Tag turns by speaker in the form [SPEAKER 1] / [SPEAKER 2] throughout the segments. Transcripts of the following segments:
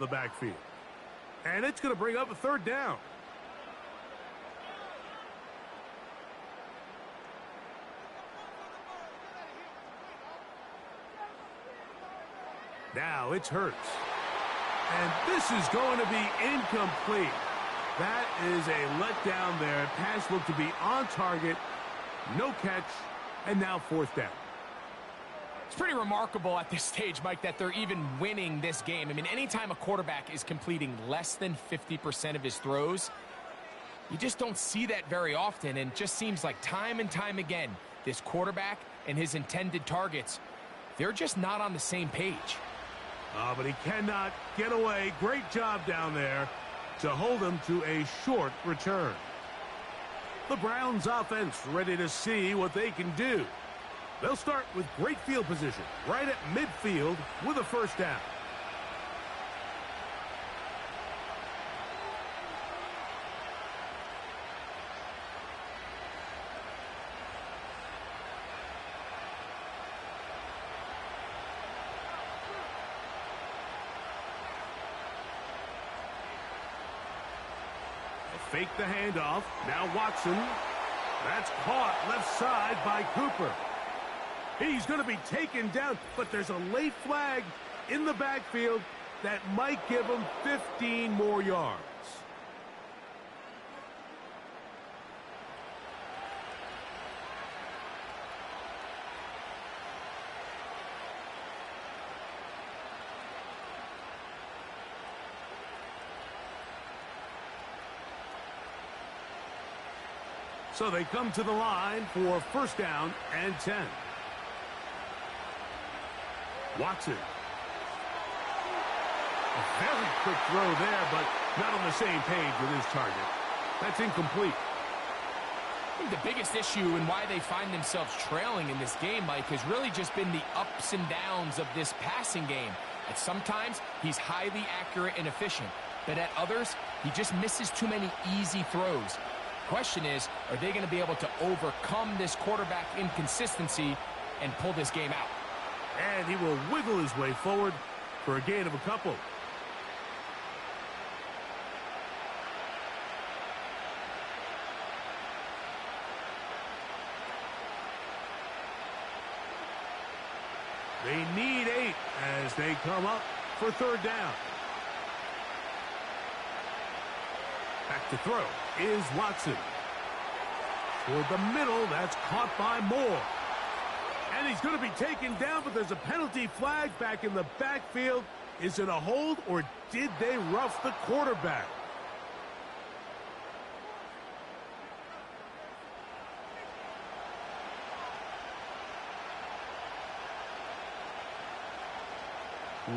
[SPEAKER 1] the backfield. And it's going to bring up a third down. Now it's Hurts. And this is going to be incomplete. That is a letdown there. Pass looked to be on target. No catch. And now fourth down.
[SPEAKER 2] It's pretty remarkable at this stage, Mike, that they're even winning this game. I mean, anytime a quarterback is completing less than 50% of his throws, you just don't see that very often. And it just seems like time and time again, this quarterback and his intended targets, they're just not on the same page.
[SPEAKER 1] But he cannot get away. Great job down there to hold him to a short return. The Browns offense ready to see what they can do. They'll start with great field position right at midfield with a first down. Fake the handoff. Now Watson. That's caught left side by Cooper. He's going to be taken down, but there's a late flag in the backfield that might give him 15 more yards. So they come to the line for first down and 10. Watson. A very quick throw there, but not on the same page with his target. That's incomplete.
[SPEAKER 2] I think the biggest issue and why they find themselves trailing in this game, Mike, has really just been the ups and downs of this passing game. At sometimes, he's highly accurate and efficient, but at others, he just misses too many easy throws. Question is, are they going to be able to overcome this quarterback inconsistency and pull this game out?
[SPEAKER 1] And he will wiggle his way forward for a gain of a couple. They need 8 as they come up for third down. Back to throw is Watson. Toward the middle, that's caught by Moore. And he's going to be taken down, but there's a penalty flag back in the backfield. Is it a hold, or did they rough the quarterback?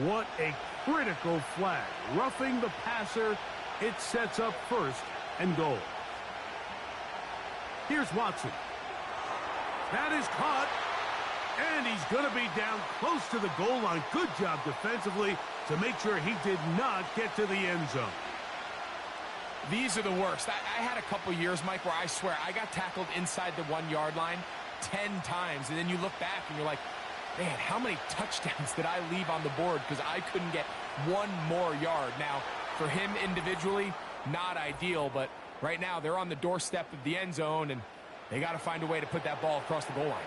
[SPEAKER 1] What a critical flag. Roughing the passer. It sets up first and goal. Here's Watson. That is caught. And he's going to be down close to the goal line. Good job defensively to make sure he did not get to the end zone.
[SPEAKER 2] These are the worst. I had a couple years, Mike, where I swear I got tackled inside the 1 yard line 10 times. And then you look back and you're like, man, how many touchdowns did I leave on the board because I couldn't get one more yard? Now, for him individually, not ideal, but right now they're on the doorstep of the end zone, and they got to find a way to put that ball across the goal line.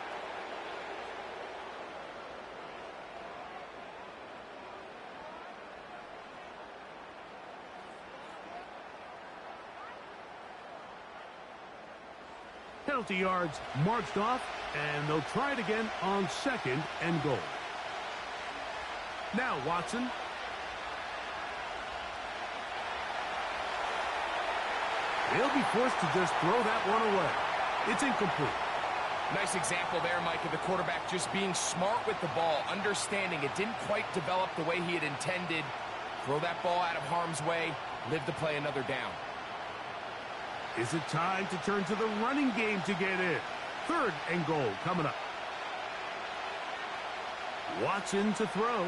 [SPEAKER 1] Penalty yards marched off, and they'll try it again on second and goal. Now Watson. They'll be forced to just throw that one away. It's incomplete.
[SPEAKER 2] Nice example there, Mike, of the quarterback just being smart with the ball, understanding it didn't quite develop the way he had intended. Throw that ball out of harm's way, live to play another down.
[SPEAKER 1] Is it time to turn to the running game to get in? Third and goal coming up. Watson to throw.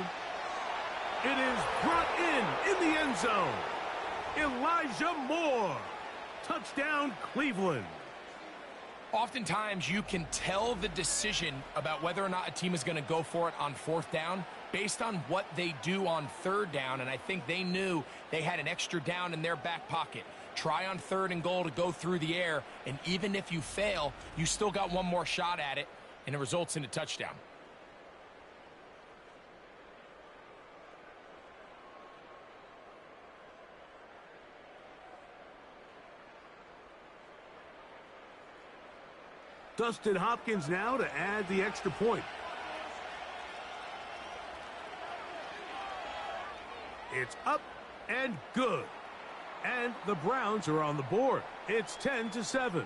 [SPEAKER 1] It is brought in the end zone. Elijah Moore. Touchdown, Cleveland.
[SPEAKER 2] Oftentimes, you can tell the decision about whether or not a team is going to go for it on fourth down based on what they do on third down, and I think they knew they had an extra down in their back pocket. Try on 3rd and goal to go through the air, and even if you fail, you still got one more shot at it, and it results in a touchdown.
[SPEAKER 1] Dustin Hopkins now to add the extra point. It's up and good. And the Browns are on the board. It's 10-7.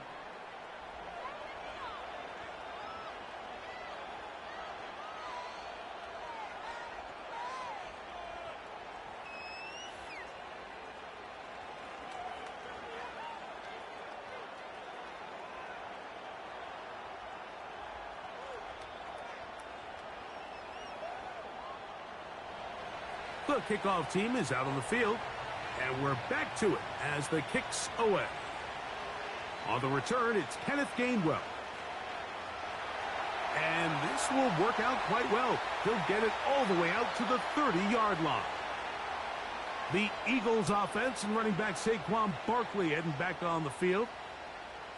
[SPEAKER 1] The kickoff team is out on the field, and we're back to it as the kick's away. On the return, it's Kenneth Gainwell. And this will work out quite well. He'll get it all the way out to the 30-yard line. The Eagles offense and running back Saquon Barkley heading back on the field.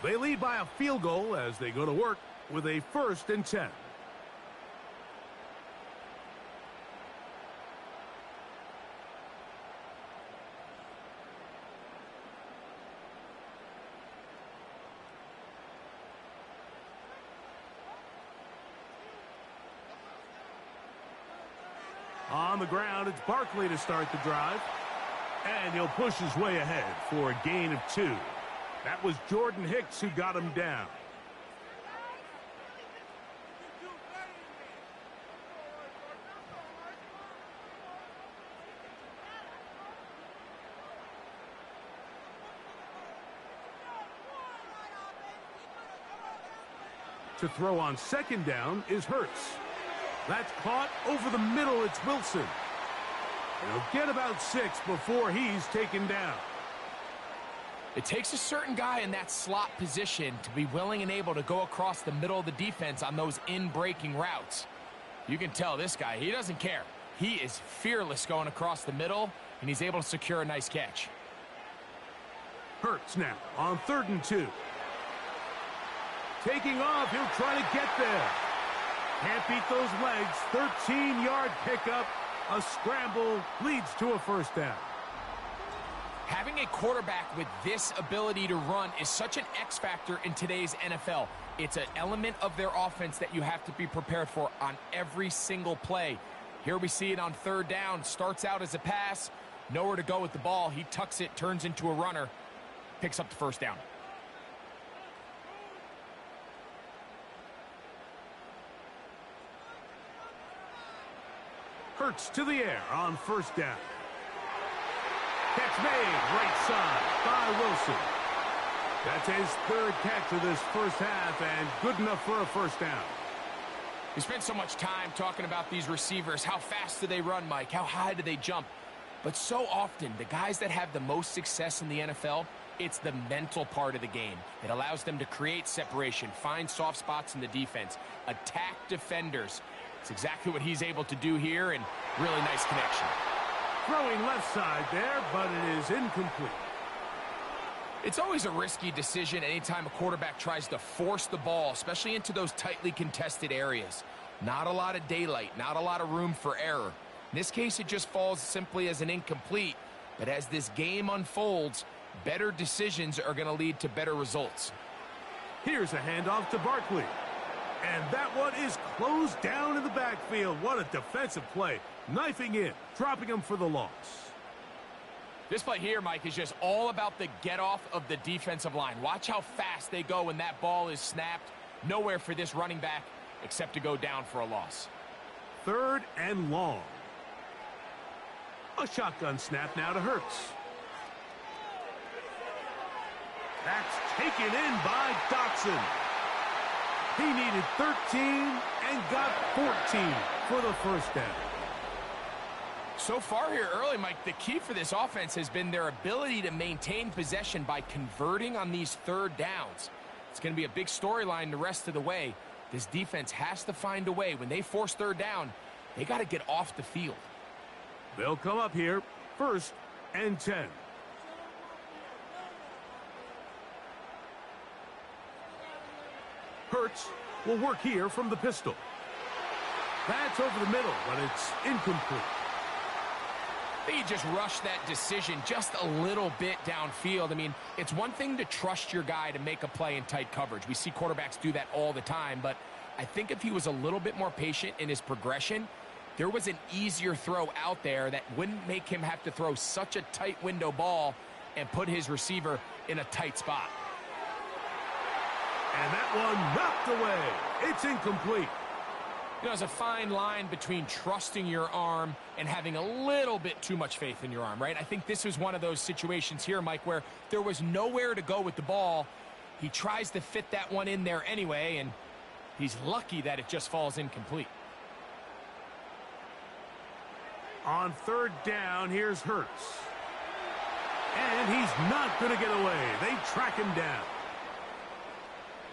[SPEAKER 1] They lead by a field goal as they go to work with a 1st and 10. On the ground, it's Barkley to start the drive. And he'll push his way ahead for a gain of 2. That was Jordan Hicks who got him down. To throw on 2nd down is Hurts. That's caught over the middle. It's Wilson. And he'll get about 6 before he's taken down.
[SPEAKER 2] It takes a certain guy in that slot position to be willing and able to go across the middle of the defense on those in-breaking routes. You can tell this guy, he doesn't care. He is fearless going across the middle, and he's able to secure a nice catch.
[SPEAKER 1] Hurts now on 3rd and 2. Taking off, he'll try to get there. Can't beat those legs. 13-yard pickup. A scramble leads to a 1st down.
[SPEAKER 2] Having a quarterback with this ability to run is such an X factor in today's NFL. It's an element of their offense that you have to be prepared for on every single play. Here we see it on 3rd down. Starts out as a pass. Nowhere to go with the ball. He tucks it, turns into a runner. Picks up the 1st down.
[SPEAKER 1] Hurts to the air on 1st down. Catch made right side by Wilson. That's his 3rd catch of this 1st half and good enough for a 1st down.
[SPEAKER 2] We spent so much time talking about these receivers. How fast do they run, Mike? How high do they jump? But so often, the guys that have the most success in the NFL, it's the mental part of the game. It allows them to create separation, find soft spots in the defense, attack defenders. It's exactly what he's able to do here, and really nice connection.
[SPEAKER 1] Throwing left side there, but it is incomplete.
[SPEAKER 2] It's always a risky decision anytime a quarterback tries to force the ball, especially into those tightly contested areas. Not a lot of daylight, not a lot of room for error. In this case, it just falls simply as an incomplete. But as this game unfolds, better decisions are going to lead to better results.
[SPEAKER 1] Here's a handoff to Barkley. And that one is closed down in the backfield. What a defensive play. Knifing in, dropping him for the loss.
[SPEAKER 2] This play here, Mike, is just all about the get-off of the defensive line. Watch how fast they go when that ball is snapped. Nowhere for this running back except to go down for a loss.
[SPEAKER 1] 3rd and long. A shotgun snap now to Hurts. That's taken in by Dotson. He needed 13 and got 14 for the 1st down.
[SPEAKER 2] So far here early, Mike, the key for this offense has been their ability to maintain possession by converting on these 3rd downs. It's going to be a big storyline the rest of the way. This defense has to find a way. When they force 3rd down, They got to get off the field.
[SPEAKER 1] They'll come up here, 1st and 10. Hurts will work here from the pistol. That's over the middle, but it's incomplete.
[SPEAKER 2] They just rushed that decision just a little bit downfield. I mean, it's one thing to trust your guy to make a play in tight coverage. We see quarterbacks do that all the time, but I think if he was a little bit more patient in his progression, there was an easier throw out there that wouldn't make him have to throw such a tight window ball and put his receiver in a tight spot.
[SPEAKER 1] And that one knocked away. It's incomplete.
[SPEAKER 2] You know, there's a fine line between trusting your arm and having a little bit too much faith in your arm, right? I think this was one of those situations here, Mike, where there was nowhere to go with the ball. He tries to fit that one in there anyway, and he's lucky that it just falls incomplete.
[SPEAKER 1] On 3rd down, here's Hurts. And he's not going to get away. They track him down.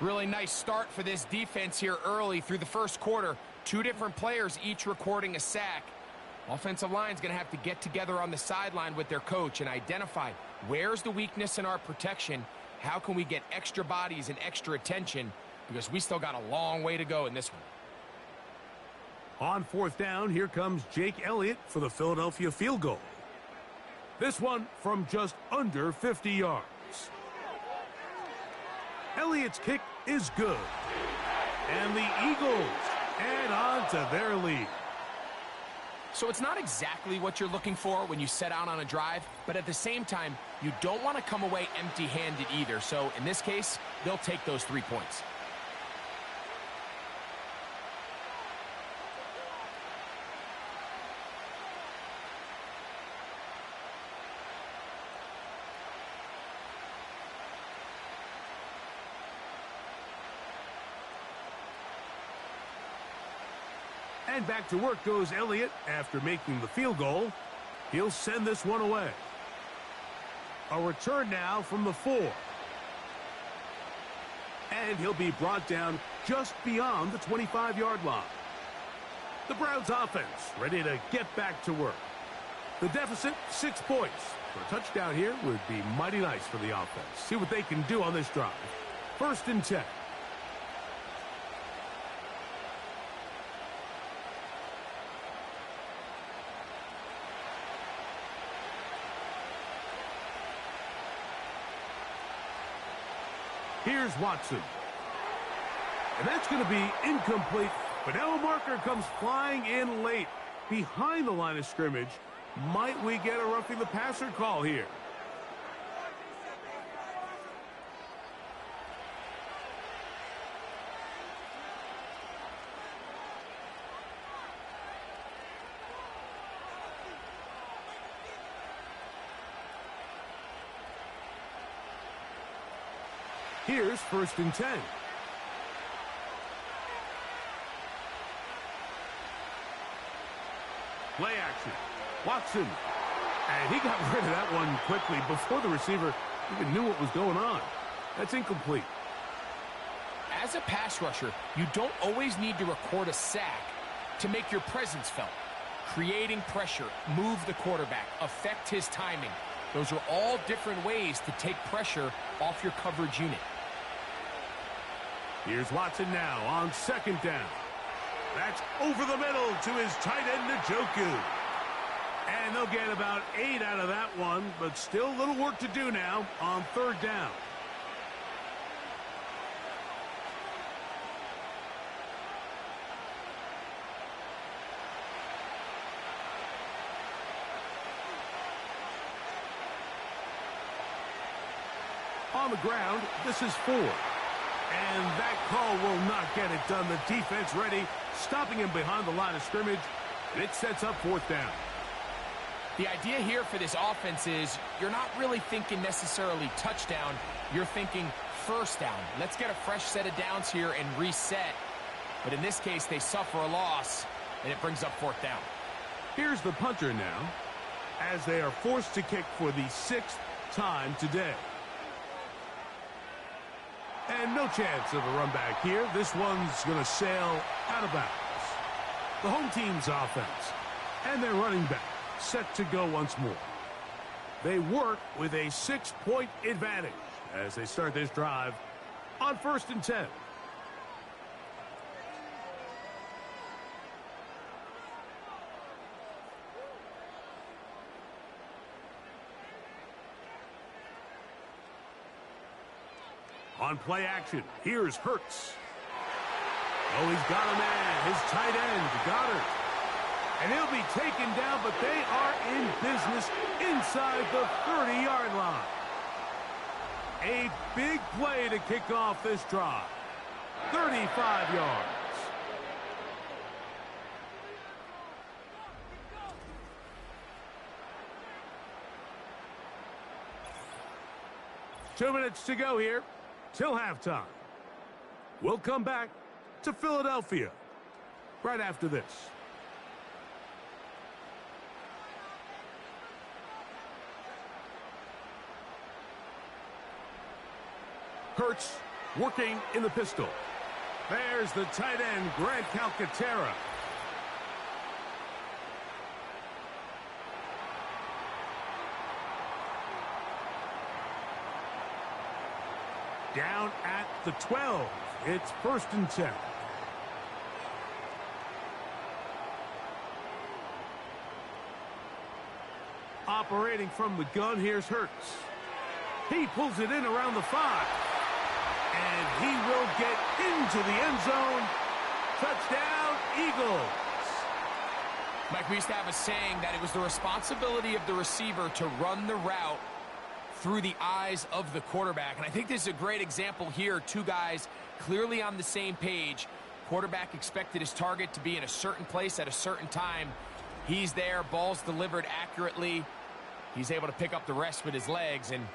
[SPEAKER 2] Really nice start for this defense here early through the 1st quarter. 2 different players each recording a sack. Offensive line's going to have to get together on the sideline with their coach and identify where's the weakness in our protection, how can we get extra bodies and extra attention, because we still got a long way to go in this one.
[SPEAKER 1] On 4th down, here comes Jake Elliott for the Philadelphia field goal. This one from just under 50 yards. Elliott's kick is good. And the Eagles add on to their lead.
[SPEAKER 2] So it's not exactly what you're looking for when you set out on a drive, but at the same time, you don't want to come away empty-handed either. So in this case, they'll take those 3 points.
[SPEAKER 1] And back to work goes Elliott after making the field goal. He'll send this one away. A return now from the 4. And he'll be brought down just beyond the 25-yard line. The Browns offense ready to get back to work. The deficit, 6 points. For a touchdown here would be mighty nice for the offense. See what they can do on this drive. 1st and 10. Here's Watson. And that's going to be incomplete. But now a marker comes flying in late behind the line of scrimmage. Might we get a roughing the passer call here? Here's 1st and 10. Play action. Watson. And he got rid of that one quickly before the receiver even knew what was going on. That's incomplete.
[SPEAKER 2] As a pass rusher, you don't always need to record a sack to make your presence felt. Creating pressure, move the quarterback, affect his timing. Those are all different ways to take pressure off your coverage unit.
[SPEAKER 1] Here's Watson now on 2nd down. That's over the middle to his tight end, Njoku. And they'll get about 8 out of that one, but still a little work to do now on 3rd down. On the ground, this is 4. And that call will not get it done. The defense ready, stopping him behind the line of scrimmage. And it sets up 4th down.
[SPEAKER 2] The idea here for this offense is you're not really thinking necessarily touchdown. You're thinking 1st down. Let's get a fresh set of downs here and reset. But in this case, they suffer a loss, and it brings up 4th down.
[SPEAKER 1] Here's the punter now, as they are forced to kick for the 6th time today. And no chance of a run back here. This one's going to sail out of bounds. the home team's offense. And their running back set to go once more. They work with a 6-point advantage as they start this drive on 1st and 10. On play action, here's Hurts. Oh, he's got a man, his tight end, Goddard. And he'll be taken down, but they are in business inside the 30-yard line. A big play to kick off this drive. 35 yards. Two minutes to go here till halftime. We'll come back to Philadelphia right after this. Hurts working in the pistol. There's the tight end, Grant Calcaterra. Down at the 12. It's 1st and 10. Operating from the gun, here's Hurts. He pulls it in around the 5. And he will get into the end zone. Touchdown, Eagles.
[SPEAKER 2] Mike, we used to have a saying that it was the responsibility of the receiver to run the route through the eyes of the quarterback. And I think this is a great example here. Two guys clearly on the same page. Quarterback expected his target to be in a certain place at a certain time. He's there, ball's delivered accurately. He's able to pick up the rest with his legs, and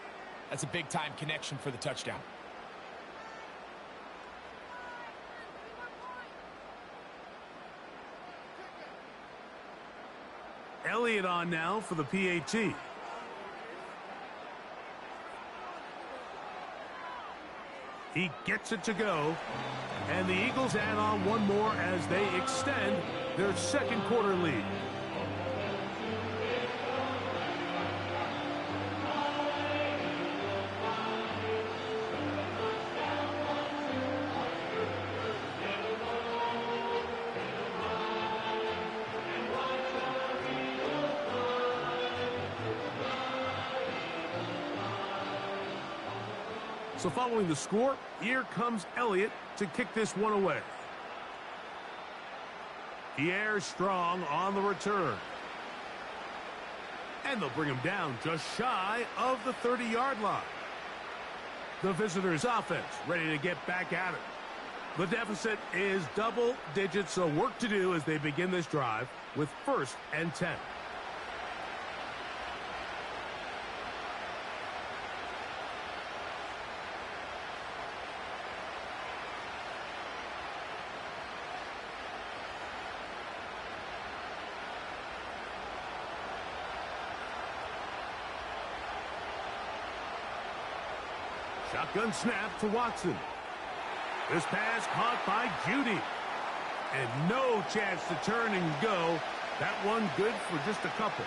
[SPEAKER 2] that's a big-time connection for the touchdown.
[SPEAKER 1] Elliott on now for the PAT. He gets it to go. And the Eagles add on one more as they extend their second quarter lead. So following the score, here comes Elliott to kick this one away. He airs strong on the return. And they'll bring him down just shy of the 30-yard line. The visitors' offense ready to get back at it. The deficit is double digits, so work to do as they begin this drive with 1st and 10. Shotgun snap to Watson. This pass caught by Judy. And no chance to turn and go. That one good for just a couple.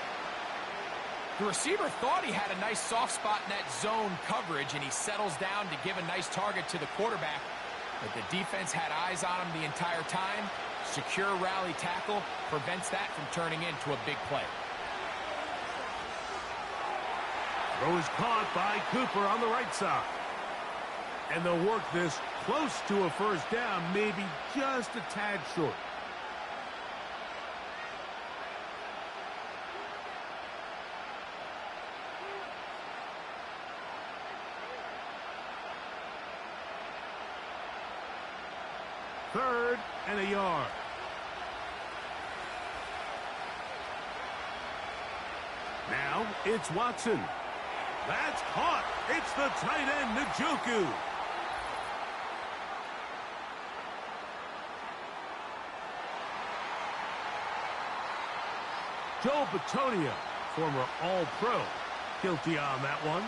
[SPEAKER 2] The receiver thought he had a nice soft spot in that zone coverage, and he settles down to give a nice target to the quarterback. But the defense had eyes on him the entire time. Secure rally tackle prevents that from turning into a big play.
[SPEAKER 1] Throw is caught by Cooper on the right side. And they'll work this close to a first down, maybe just a tad short. Third and a yard. Now it's Watson. That's caught. It's the tight end, Njoku. Joel Bitonio, former All-Pro, guilty on that one.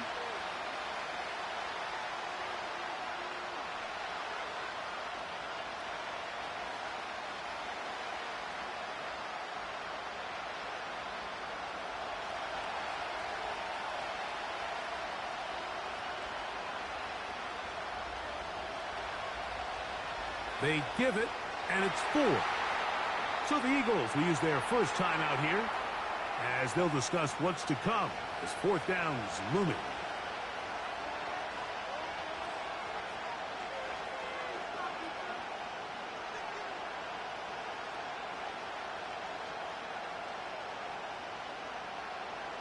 [SPEAKER 1] They give it, and it's 4. So the Eagles will use their first timeout here as they'll discuss what's to come as 4th down is looming.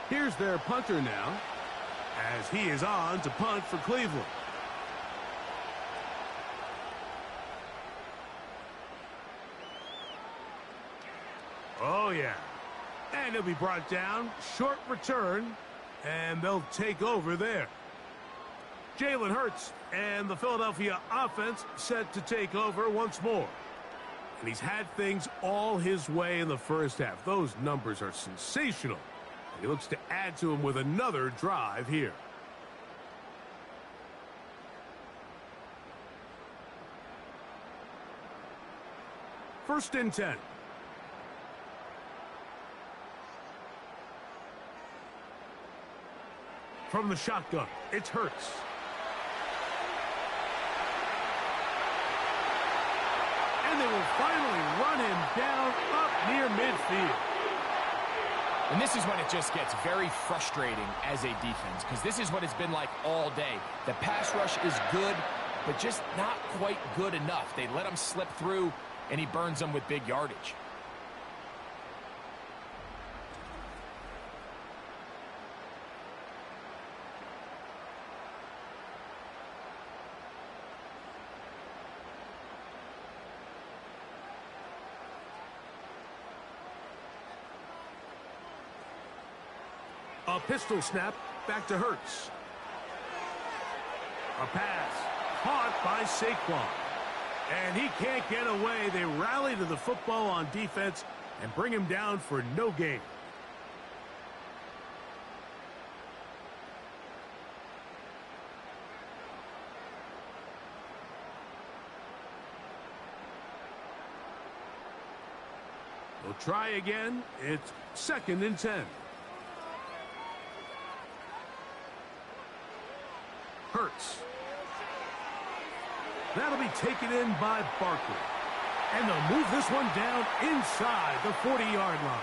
[SPEAKER 1] Here's their punter now as he is on to punt for Cleveland. Oh, yeah. And he'll be brought down. Short return. And they'll take over there. Jalen Hurts and the Philadelphia offense set to take over once more. And he's had things all his way in the first half. Those numbers are sensational. And he looks to add to them with another drive here. First and 10. From the shotgun, it's Hurts. And they will finally run him down up near midfield.
[SPEAKER 2] And this is when it just gets very frustrating as a defense, because this is what it's been like all day. The pass rush is good, but just not quite good enough. They let him slip through, and he burns them with big yardage.
[SPEAKER 1] A pistol snap back to Hurts. A pass caught by Saquon. And he can't get away. They rally to the football on defense and bring him down for no gain. They'll try again. It's 2nd and 10. Hurts. That'll be taken in by Barkley. And they'll move this one down inside the 40-yard line.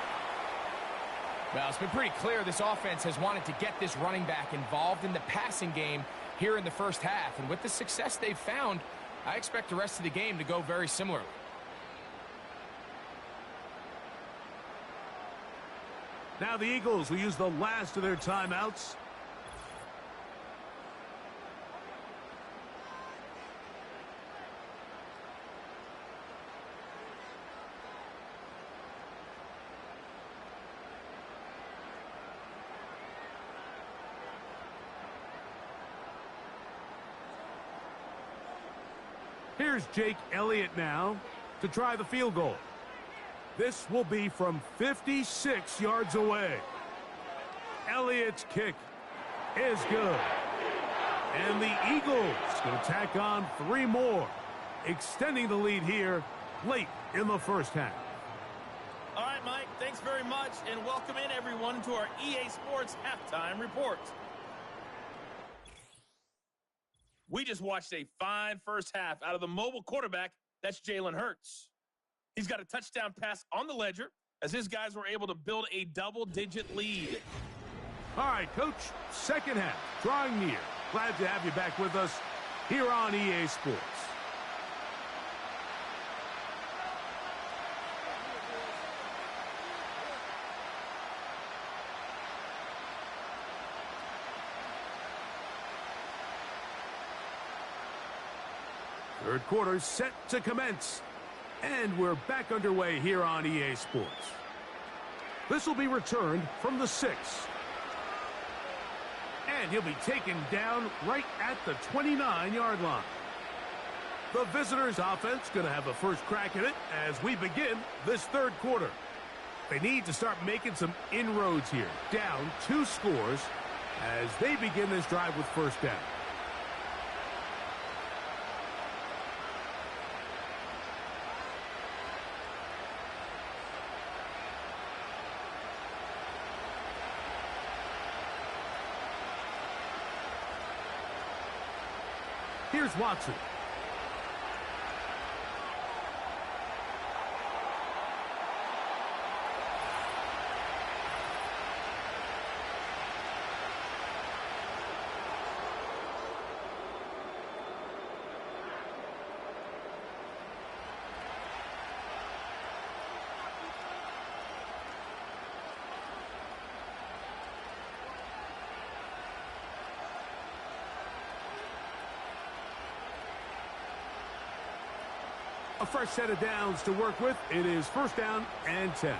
[SPEAKER 2] Well, it's been pretty clear this offense has wanted to get this running back involved in the passing game here in the first half. And with the success they've found, I expect the rest of the game to go very similarly.
[SPEAKER 1] Now the Eagles will use the last of their timeouts. Here's Jake Elliott now to try the field goal. This will be from 56 yards away. Elliott's kick is good. And the Eagles going to tack on 3 more, extending the lead here late in the first half.
[SPEAKER 3] All right, Mike, thanks very much, and welcome in everyone to our EA Sports Halftime Report. We just watched a fine first half out of the mobile quarterback. That's Jalen Hurts. He's got a touchdown pass on the ledger as his guys were able to build a double-digit lead.
[SPEAKER 1] All right, Coach, second half, drawing near. Glad to have you back with us here on EA Sports. Third quarter set to commence. And we're back underway here on EA Sports. This will be returned from the 6. And he'll be taken down right at the 29-yard line. The visitors' offense going to have a first crack at it as we begin this third quarter. They need to start making some inroads here. Down 2 scores as they begin this drive with first down. Here's Watson. fresh set of downs to work with. It is first down and 10.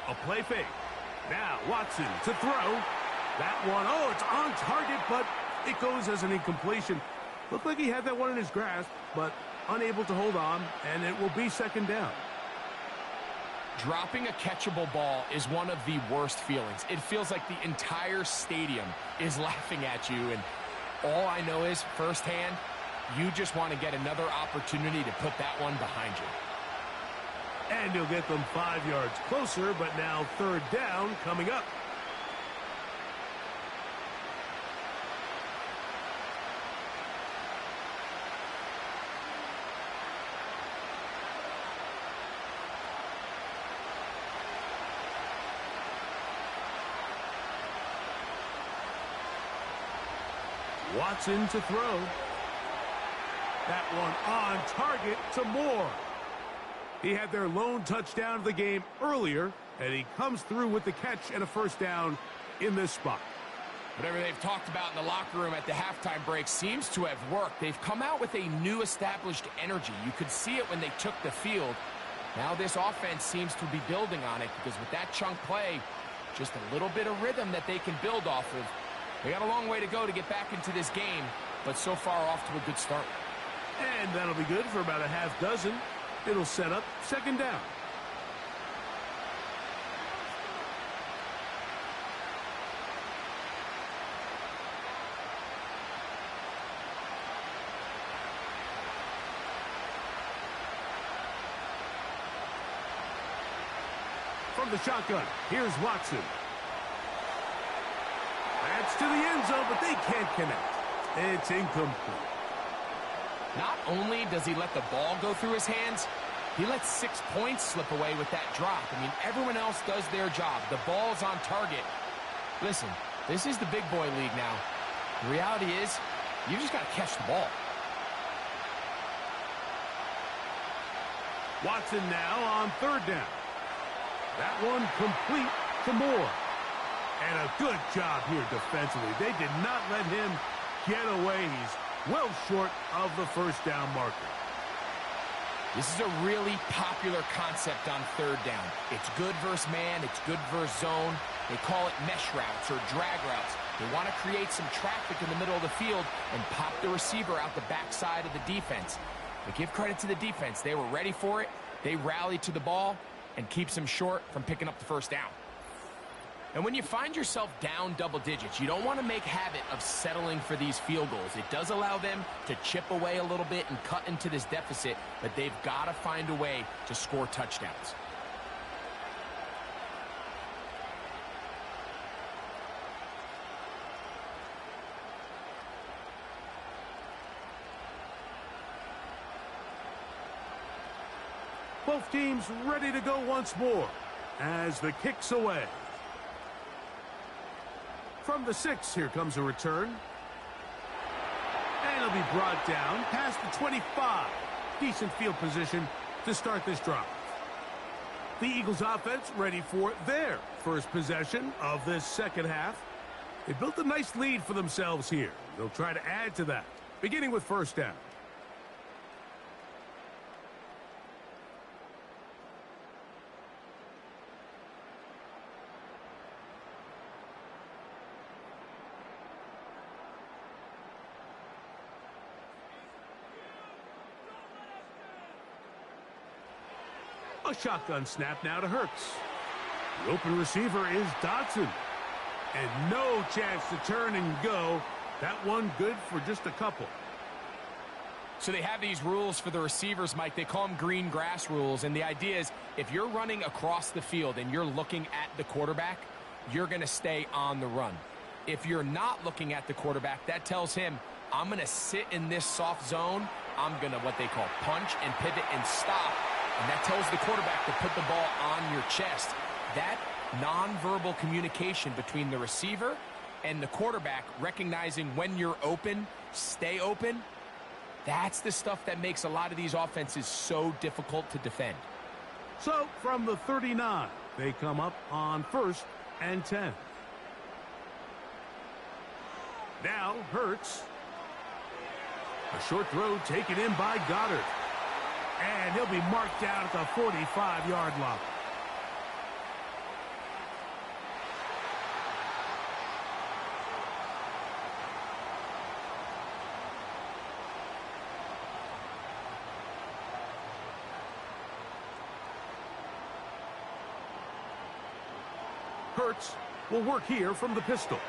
[SPEAKER 1] A play fake. Now Watson to throw. That one, oh, it's on target, but it goes as an incompletion. Looked like he had that one in his grasp, but unable to hold on, and it will be second down.
[SPEAKER 2] Dropping a catchable ball is one of the worst feelings. It feels like the entire stadium is laughing at you, and all I know is firsthand, you just want to get another opportunity to put that one behind you.
[SPEAKER 1] And he'll get them 5 yards closer, but now third down coming up. Watson to throw. That one on target to Moore. He had their lone touchdown of the game earlier, and he comes through with the catch and a first down in this spot.
[SPEAKER 2] Whatever they've talked about in the locker room at the halftime break seems to have worked. They've come out with a new established energy. You could see it when they took the field. Now this offense seems to be building on it because with that chunk play, just a little bit of rhythm that they can build off of. They got a long way to go to get back into this game, but so far off to a good start.
[SPEAKER 1] And that'll be good for about a half dozen. It'll set up second down. From the shotgun, here's Watson. That's to the end zone, but they can't connect. It's incomplete.
[SPEAKER 2] Not only does he let the ball go through his hands, he lets 6 points slip away with that drop. I mean, everyone else does their job. The ball's on target. Listen, this is the big boy league now. The reality is, you just got to catch the ball.
[SPEAKER 1] Watson now on third down. That one complete to Moore. And a good job here defensively. They did not let him get away. He's well short of the first down marker.
[SPEAKER 2] This is a really popular concept on third down. It's good versus man. It's good versus zone. They call it mesh routes or drag routes. They want to create some traffic in the middle of the field and pop the receiver out the backside of the defense. But give credit to the defense. They were ready for it. They rallied to the ball and keeps them short from picking up the first down. And when you find yourself down double digits, you don't want to make habit of settling for these field goals. It does allow them to chip away a little bit and cut into this deficit, but they've got to find a way to score touchdowns.
[SPEAKER 1] Both teams ready to go once more as the kick's away. From the 6, here comes a return. And it'll be brought down past the 25. Decent field position to start this drive. The Eagles offense ready for their first possession of this second half. They built a nice lead for themselves here. They'll try to add to that, beginning with first down. A shotgun snap now to Hurts. The open receiver is Dotson. And no chance to turn and go. That one good for just a couple.
[SPEAKER 2] So they have these rules for the receivers, Mike. They call them green grass rules. And the idea is if you're running across the field and you're looking at the quarterback, you're going to stay on the run. If you're not looking at the quarterback, that tells him, I'm going to sit in this soft zone. I'm going to what they call punch and pivot and stop. And that tells the quarterback to put the ball on your chest. That nonverbal communication between the receiver and the quarterback, recognizing when you're open, stay open, that's the stuff that makes a lot of these offenses so difficult to defend.
[SPEAKER 1] So from the 39, they come up on first and 10. Now Hurts. A short throw taken in by Goddard. And he'll be marked down at the 45-yard line. Hurts will work here from the pistol.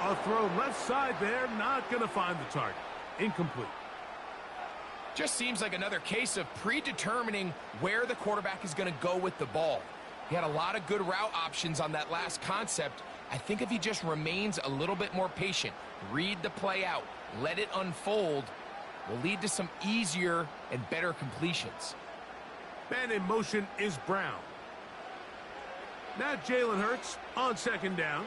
[SPEAKER 1] A throw left side there, not going to find the target. Incomplete.
[SPEAKER 2] Just seems like another case of predetermining where the quarterback is going to go with the ball. He had a lot of good route options on that last concept. I think if he just remains a little bit more patient, read the play out, let it unfold, will lead to some easier and better completions.
[SPEAKER 1] Man in motion is Brown. Now Jalen Hurts on second down.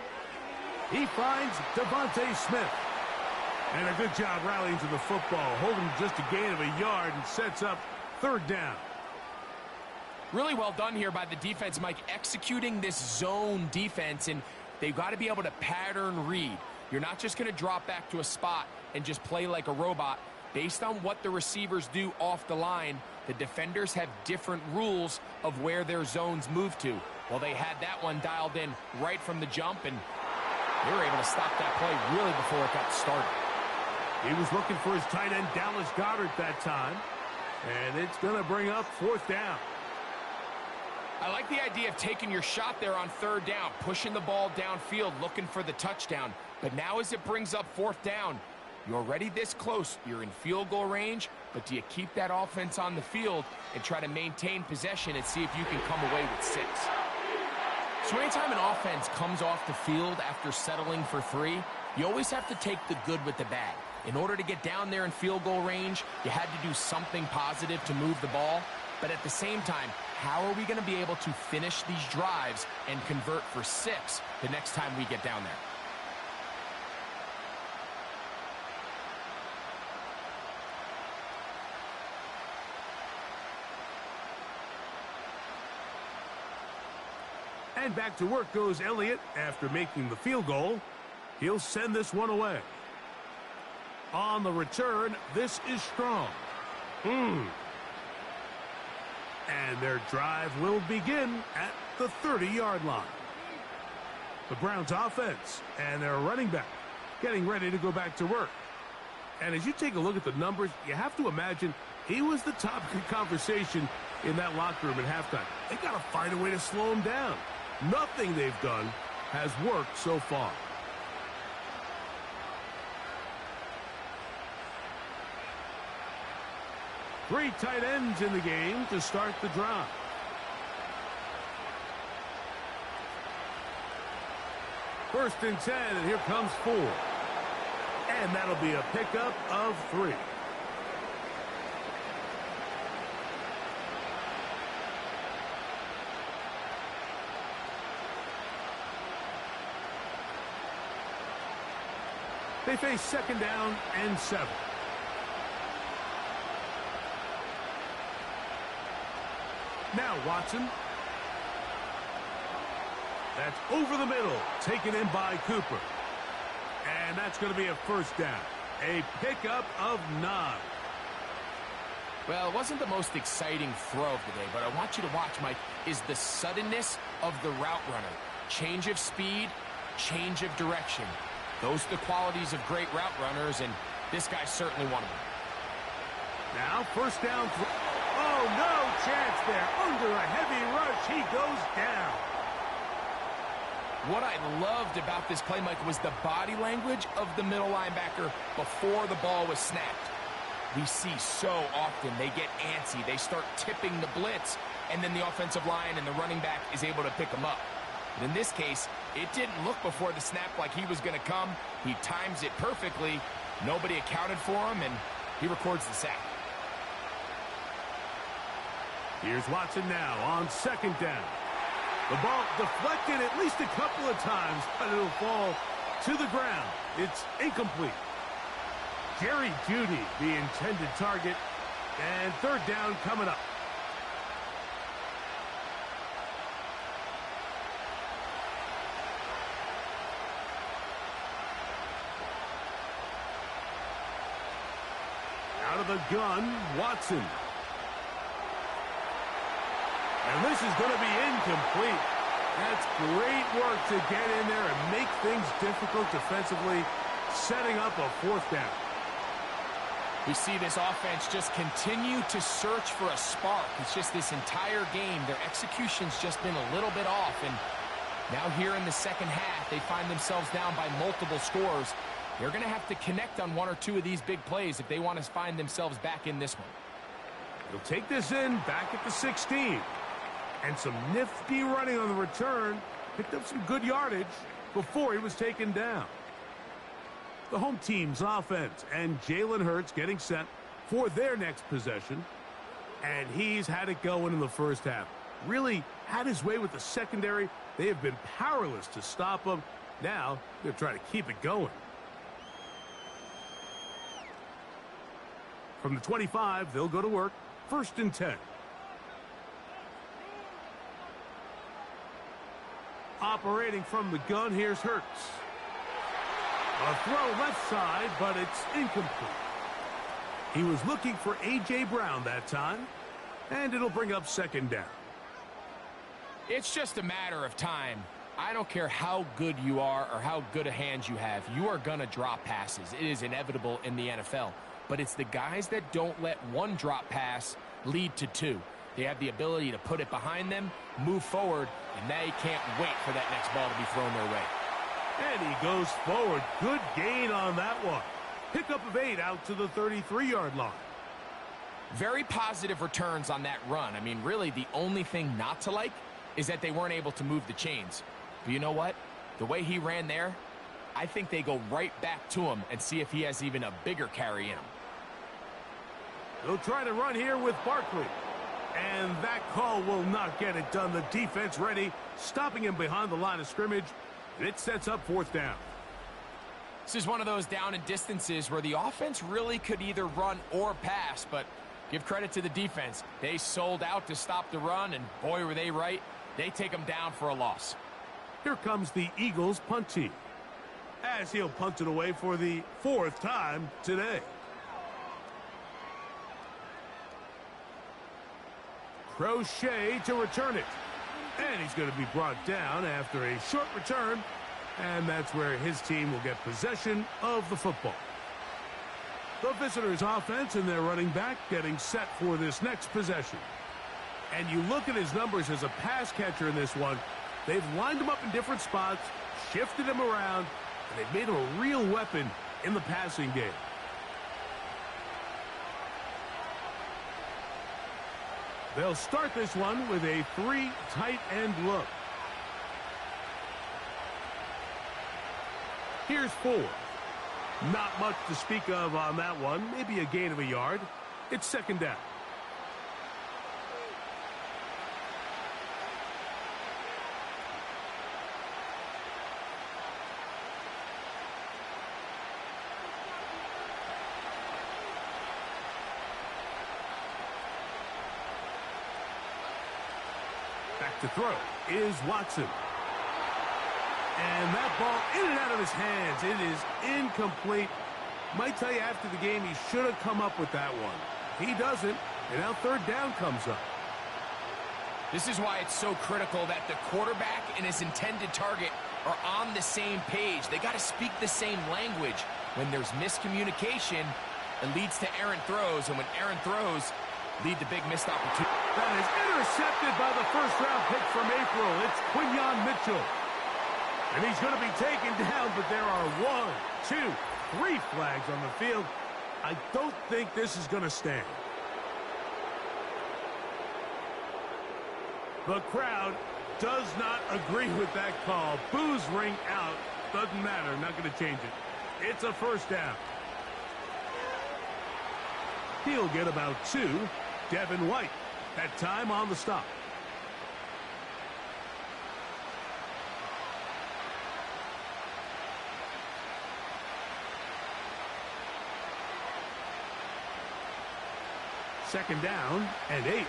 [SPEAKER 1] He finds Devontae Smith. And a good job rallying to the football, holding just a gain of a yard and sets up third down.
[SPEAKER 2] Really well done here by the defense, Mike, executing this zone defense, and they've got to be able to pattern read. You're not just going to drop back to a spot and just play like a robot. Based on what the receivers do off the line, the defenders have different rules of where their zones move to. Well, they had that one dialed in right from the jump, and they were able to stop that play really before it got started.
[SPEAKER 1] He was looking for his tight end, Dallas Goedert, that time. And it's going to bring up fourth down.
[SPEAKER 2] I like the idea of taking your shot there on third down, pushing the ball downfield, looking for the touchdown. But now as it brings up fourth down, you're already this close. You're in field goal range, but do you keep that offense on the field and try to maintain possession and see if you can come away with 6? So anytime an offense comes off the field after settling for 3, you always have to take the good with the bad. In order to get down there in field goal range, you had to do something positive to move the ball. But at the same time, how are we going to be able to finish these drives and convert for 6 the next time we get down there?
[SPEAKER 1] And back to work goes Elliott after making the field goal. He'll send this one away. On the return, this is Strong. And their drive will begin at the 30-yard line. The Browns offense and their running back getting ready to go back to work. And as you take a look at the numbers, you have to imagine he was the topic of conversation in that locker room at halftime. They got to find a way to slow him down. Nothing they've done has worked so far. Three tight ends in the game to start the drive. First and 10, and here comes 4. And that'll be a pickup of 3. They face second down and 7. Now Watson. That's over the middle, taken in by Cooper. And that's going to be a first down. A pickup of 9.
[SPEAKER 2] Well, it wasn't the most exciting throw of the day, but I want you to watch, Mike, is the suddenness of the route runner. Change of speed, change of direction. Those are the qualities of great route runners, and this guy's certainly one of them.
[SPEAKER 1] Now, first down. Oh, no chance there. Under a heavy rush, he goes down.
[SPEAKER 2] What I loved about this play, Mike, was the body language of the middle linebacker before the ball was snapped. We see so often they get antsy. They start tipping the blitz, and then the offensive line and the running back is able to pick them up. But in this case, it didn't look before the snap like he was going to come. He times it perfectly. Nobody accounted for him, and he records the sack.
[SPEAKER 1] Here's Watson now on second down. The ball deflected at least a couple of times, but it'll fall to the ground. It's incomplete. Jerry Jeudy, the intended target, and third down coming up. of the gun, Watson. And this is going to be incomplete. That's great work to get in there and make things difficult defensively, setting up a fourth down.
[SPEAKER 2] We see this offense just continue to search for a spark. It's just this entire game, their execution's just been a little bit off. And now here in the second half, they find themselves down by multiple scores. They're going to have to connect on one or two of these big plays if they want to find themselves back in this one.
[SPEAKER 1] He'll take this in back at the 16. And some nifty running on the return. Picked up some good yardage before he was taken down. The home team's offense and Jalen Hurts getting set for their next possession. And he's had it going in the first half. Really had his way with the secondary. They have been powerless to stop him. Now they're trying to keep it going. From the 25, they'll go to work. 1st and 10. Operating from the gun, here's Hurts. A throw left side, but it's incomplete. He was looking for A.J. Brown that time, and it'll bring up 2nd down.
[SPEAKER 2] It's just a matter of time. I don't care how good you are or how good a hand you have. You are going to drop passes. It is inevitable in the NFL. But it's the guys that don't let one drop pass lead to two. They have the ability to put it behind them, move forward, and they can't wait for that next ball to be thrown their way.
[SPEAKER 1] And he goes forward. Good gain on that one. Pickup of 8 out to the 33-yard line.
[SPEAKER 2] Very positive returns on that run. I mean, really, the only thing not to like is that they weren't able to move the chains. But you know what? The way he ran there, I think they go right back to him and see if he has even a bigger carry in him.
[SPEAKER 1] They'll try to run here with Barkley. And that call will not get it done. The defense ready, stopping him behind the line of scrimmage. And it sets up 4th down.
[SPEAKER 2] This is one of those down and distances where the offense really could either run or pass, but give credit to the defense. They sold out to stop the run, and boy, were they right. They take them down for a loss.
[SPEAKER 1] Here comes the Eagles punt team, as he'll punt it away for the 4th time today. Crochet to return it. And he's going to be brought down after a short return. And that's where his team will get possession of the football. The visitors' offense and their running back getting set for this next possession. And you look at his numbers as a pass catcher in this one. They've lined him up in different spots, shifted him around, and they've made him a real weapon in the passing game. They'll start this one with a 3 tight end look. Here's 4. Not much to speak of on that one. Maybe a gain of a yard. It's 2nd down. Back to throw is Watson. And that ball in and out of his hands. It is incomplete. Might tell you after the game he should have come up with that one. He doesn't, and now 3rd down comes up.
[SPEAKER 2] This is why it's so critical that the quarterback and his intended target are on the same page. They got to speak the same language. When there's miscommunication, it leads to errant throws, and when errant throws lead to big missed opportunities.
[SPEAKER 1] That is intercepted by the 1st-round pick from April. It's Quinyon Mitchell. And he's going to be taken down, but there are 1, 2, 3 flags on the field. I don't think this is going to stand. The crowd does not agree with that call. Boos ring out. Doesn't matter. Not going to change it. It's a 1st down. He'll get about 2. Devin White. That time on the stop. Second down and 8.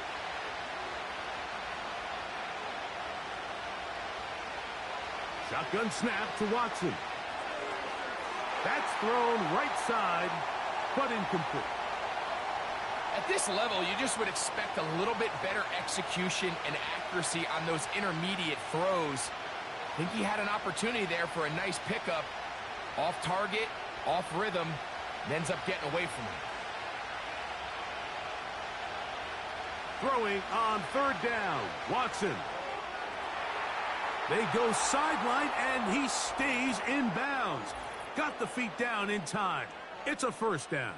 [SPEAKER 1] Shotgun snap to Watson. That's thrown right side, but incomplete.
[SPEAKER 2] At this level, you just would expect a little bit better execution and accuracy on those intermediate throws. I think he had an opportunity there for a nice pickup. Off target, off rhythm, and ends up getting away from it.
[SPEAKER 1] Throwing on third down, Watson. They go sideline, and he stays in bounds. Got the feet down in time. It's a first down.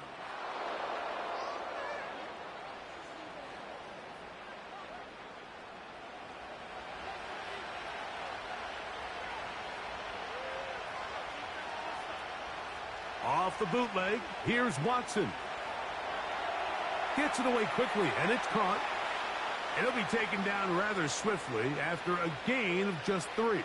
[SPEAKER 1] Off the bootleg, here's Watson. Gets it away quickly, and it's caught. It'll be taken down rather swiftly after a gain of just 3.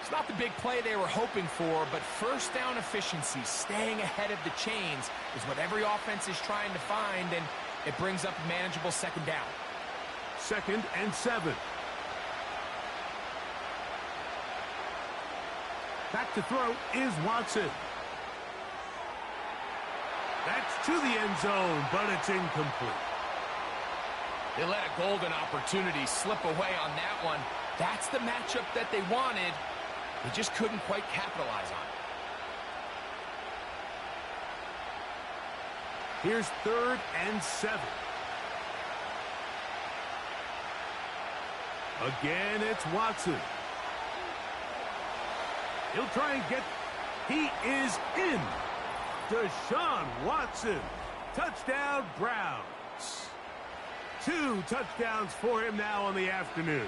[SPEAKER 2] It's not the big play they were hoping for, but first down efficiency, staying ahead of the chains, is what every offense is trying to find, and it brings up a manageable second down.
[SPEAKER 1] 2nd and 7. Back to throw is Watson. That's to the end zone, but it's incomplete.
[SPEAKER 2] They let a golden opportunity slip away on that one. That's the matchup that they wanted. They just couldn't quite capitalize on it.
[SPEAKER 1] Here's 3rd and 7. Again, it's Watson. He'll try and get... He is in. Deshaun Watson. Touchdown, Browns. 2 touchdowns for him now on the afternoon.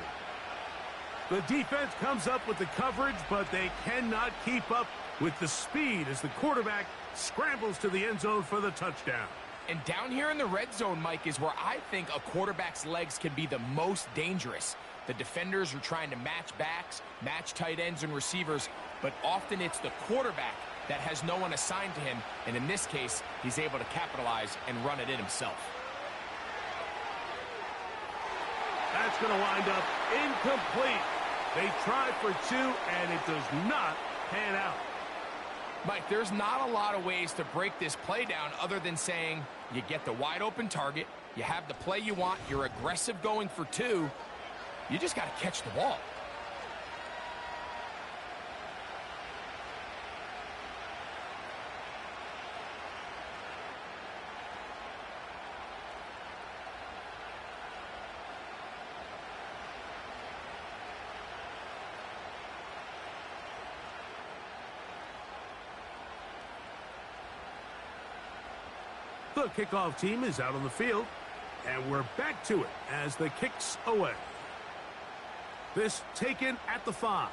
[SPEAKER 1] The defense comes up with the coverage, but they cannot keep up with the speed as the quarterback scrambles to the end zone for the touchdown.
[SPEAKER 2] And down here in the red zone, Mike, is where I think a quarterback's legs can be the most dangerous. The defenders are trying to match backs, match tight ends and receivers, but often it's the quarterback that has no one assigned to him, and in this case, he's able to capitalize and run it in himself.
[SPEAKER 1] That's going to wind up incomplete. They tried for 2, and it does not pan out.
[SPEAKER 2] Mike, there's not a lot of ways to break this play down other than saying you get the wide open target, you have the play you want, you're aggressive going for 2, you just got to catch the ball.
[SPEAKER 1] The kickoff team is out on the field, and we're back to it as the kick's away. This taken at the 5.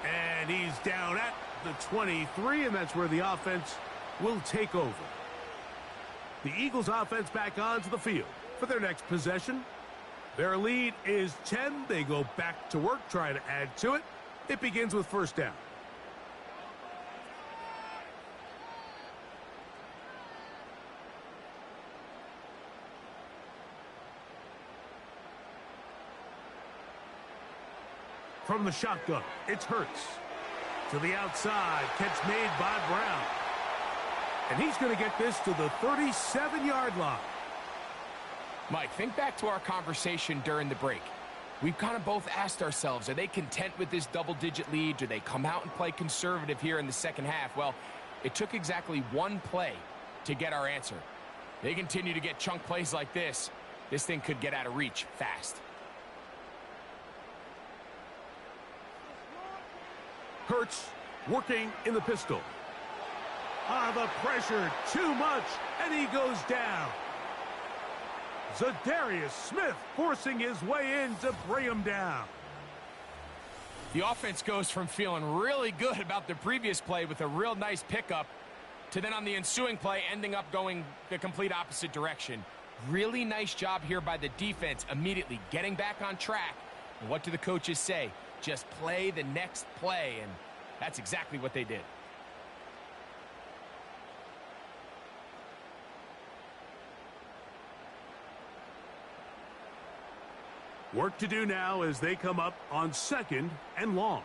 [SPEAKER 1] And he's down at the 23, and that's where the offense will take over. The Eagles offense back onto the field for their next possession. Their lead is 10. They go back to work, try to add to it. It begins with first down. From the shotgun, it's Hurts. To the outside, catch made by Brown. And he's going to get this to the 37-yard line.
[SPEAKER 2] Mike, think back to our conversation during the break. We've kind of both asked ourselves, are they content with this double-digit lead? Do they come out and play conservative here in the second half? Well, it took exactly 1 play to get our answer. They continue to get chunk plays like this. This thing could get out of reach fast.
[SPEAKER 1] Hurts working in the pistol. The pressure, too much, and he goes down. Zadarius Smith forcing his way in to bring him down.
[SPEAKER 2] The offense goes from feeling really good about the previous play with a real nice pickup to then on the ensuing play ending up going the complete opposite direction. Really nice job here by the defense immediately getting back on track. And what do the coaches say? Just play the next play, and that's exactly what they did.
[SPEAKER 1] Work to do now as they come up on 2nd and long.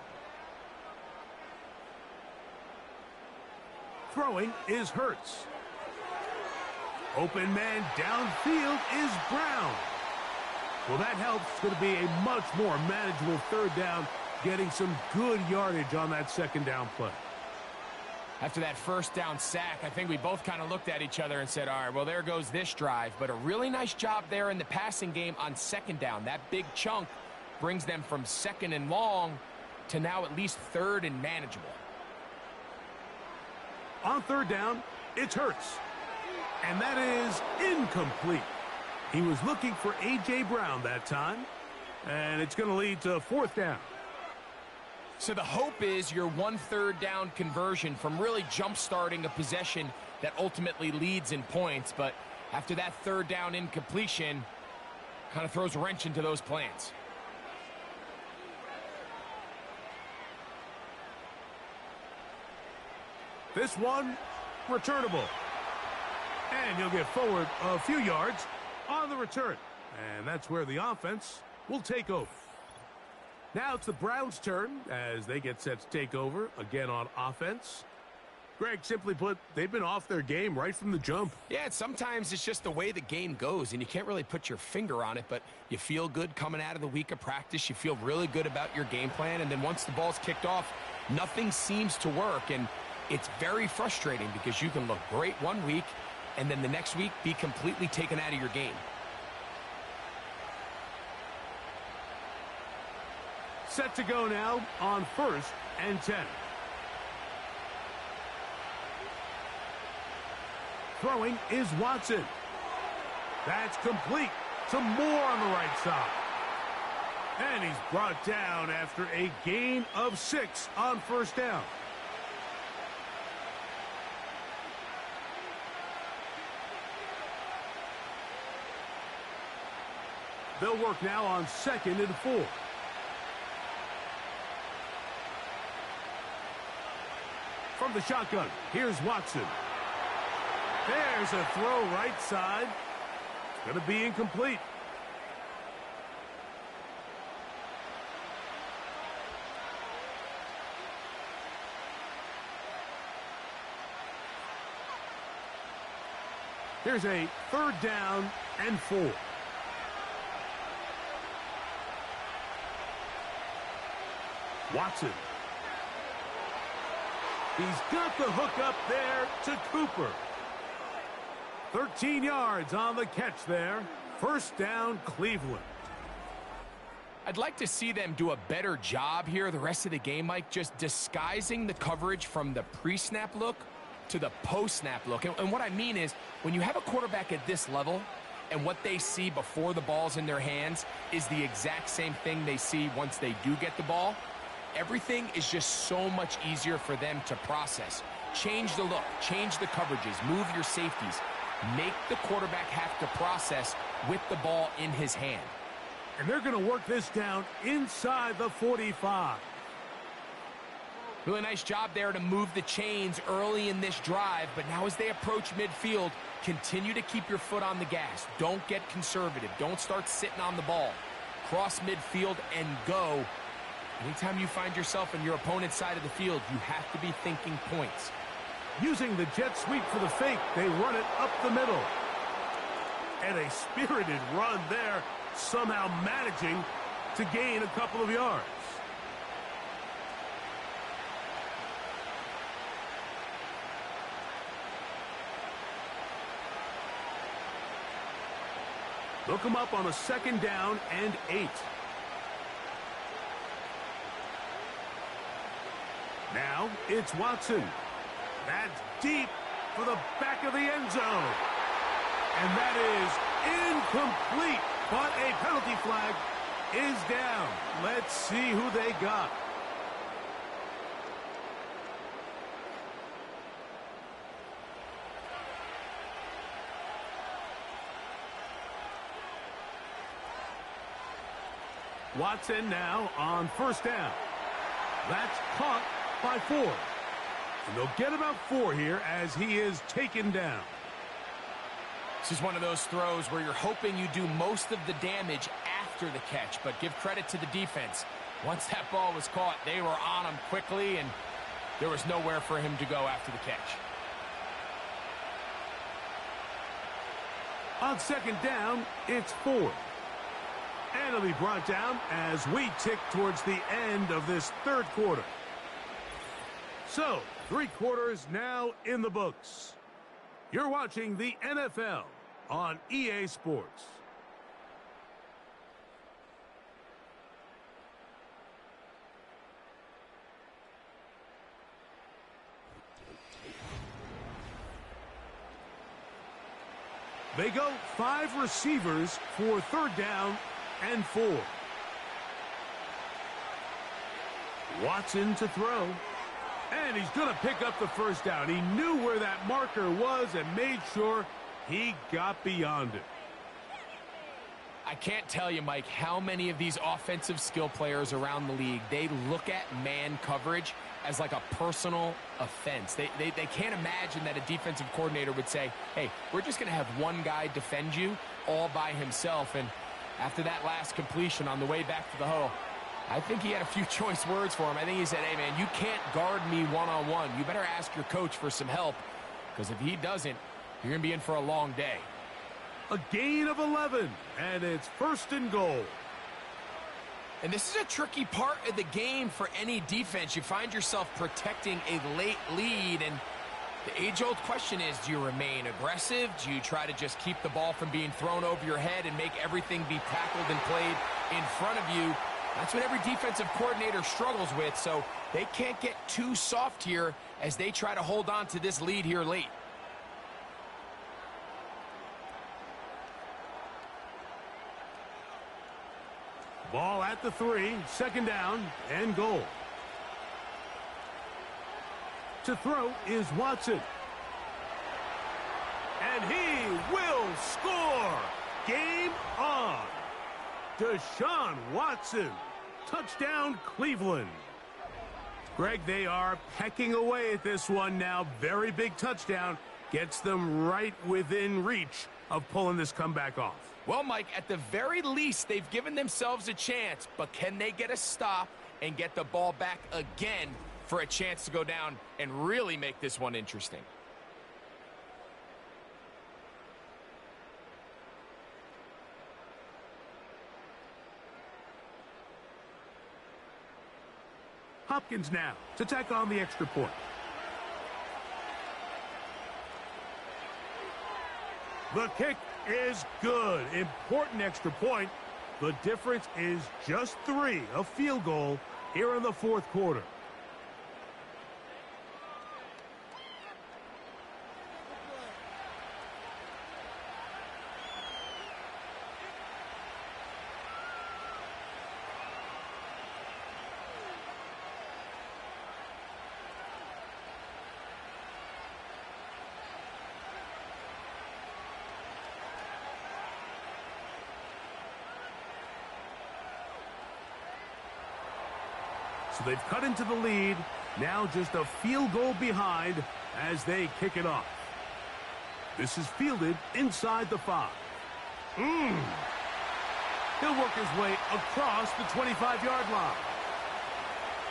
[SPEAKER 1] Throwing is Hurts. Open man downfield is Brown. Well, that helps. It's going to be a much more manageable third down, getting some good yardage on that second down play.
[SPEAKER 2] After that first down sack, I think we both kind of looked at each other and said, all right, well, there goes this drive. But a really nice job there in the passing game on second down. That big chunk brings them from second and long to now at least third and manageable.
[SPEAKER 1] On third down, it's Hurts. And that is incomplete. He was looking for A.J. Brown that time. And it's going to lead to fourth down.
[SPEAKER 2] So the hope is your 1/3 down conversion from really jump-starting a possession that ultimately leads in points. But after that third down incompletion, kind of throws a wrench into those plans.
[SPEAKER 1] This one, returnable. And you'll get forward a few yards on the return. And that's where the offense will take over. Now it's the Browns' turn as they get set to take over again on offense. Greg, simply put, they've been off their game right from the jump.
[SPEAKER 2] Yeah, sometimes it's just the way the game goes, and you can't really put your finger on it, but you feel good coming out of the week of practice. You feel really good about your game plan, and then once the ball's kicked off, nothing seems to work, and it's very frustrating because you can look great one week and then the next week be completely taken out of your game.
[SPEAKER 1] Set to go now on 1st and 10. Throwing is Watson. That's complete. Some more on the right side. And he's brought down after a gain of 6 on first down. They'll work now on 2nd and 4. From the shotgun, here's Watson. There's a throw right side. It's going to be incomplete. Here's a 3rd down and 4. Watson. He's got the hook up there to Cooper. 13 yards on the catch there. First down, Cleveland.
[SPEAKER 2] I'd like to see them do a better job here the rest of the game, Mike, just disguising the coverage from the pre-snap look to the post-snap look. And what I mean is, when you have a quarterback at this level and what they see before the ball's in their hands is the exact same thing they see once they do get the ball, everything is just so much easier for them to process. Change the look, change the coverages, move your safeties. Make the quarterback have to process with the ball in his hand.
[SPEAKER 1] And they're going to work this down inside the 45.
[SPEAKER 2] Really nice job there to move the chains early in this drive, but now as they approach midfield, continue to keep your foot on the gas. Don't get conservative. Don't start sitting on the ball. Cross midfield and go. Anytime you find yourself on your opponent's side of the field, you have to be thinking points.
[SPEAKER 1] Using the jet sweep for the fake, they run it up the middle. And a spirited run there, somehow managing to gain a couple of yards. Look him up on a 2nd down and 8. Now it's Watson. That's deep for the back of the end zone. And that is incomplete. But a penalty flag is down. Let's see who they got. Watson now on 1st down. That's caught by 4. And they'll get about 4 here as he is taken down.
[SPEAKER 2] This is one of those throws where you're hoping you do most of the damage after the catch, but give credit to the defense. Once that ball was caught, they were on him quickly, and there was nowhere for him to go after the catch.
[SPEAKER 1] On second down, it's 4. And it'll be brought down as we tick towards the end of this third quarter. So, 3 quarters now in the books. You're watching the NFL on EA Sports. They go 5 receivers for third down and 4. Watson to throw. And he's going to pick up the first down. He knew where that marker was and made sure he got beyond it.
[SPEAKER 2] I can't tell you, Mike, how many of these offensive skill players around the league, they look at man coverage as like a personal offense. They can't imagine that a defensive coordinator would say, hey, we're just going to have one guy defend you all by himself. And after that last completion on the way back to the huddle, I think he had a few choice words for him. I think he said, hey, man, you can't guard me one-on-one. You better ask your coach for some help, because if he doesn't, you're going to be in for a long day.
[SPEAKER 1] A gain of 11, and it's 1st and goal.
[SPEAKER 2] And this is a tricky part of the game for any defense. You find yourself protecting a late lead, and the age-old question is, do you remain aggressive? Do you try to just keep the ball from being thrown over your head and make everything be tackled and played in front of you? That's what every defensive coordinator struggles with, so they can't get too soft here as they try to hold on to this lead here late.
[SPEAKER 1] Ball at the 3, 2nd down and goal. To throw is Watson. And he will score. Game on. Deshaun Watson. Touchdown, Cleveland. Greg, they are pecking away at this one now. Very big touchdown. Gets them right within reach of pulling this comeback off.
[SPEAKER 2] Well, Mike, at the very least, they've given themselves a chance, but can they get a stop and get the ball back again for a chance to go down and really make this one interesting?
[SPEAKER 1] Hopkins now to tack on the extra point. The kick is good. Important extra point. The difference is just 3, a field goal here in the 4th quarter. So they've cut into the lead. Now just a field goal behind as they kick it off. This is fielded inside the 5. He'll work his way across the 25-yard line.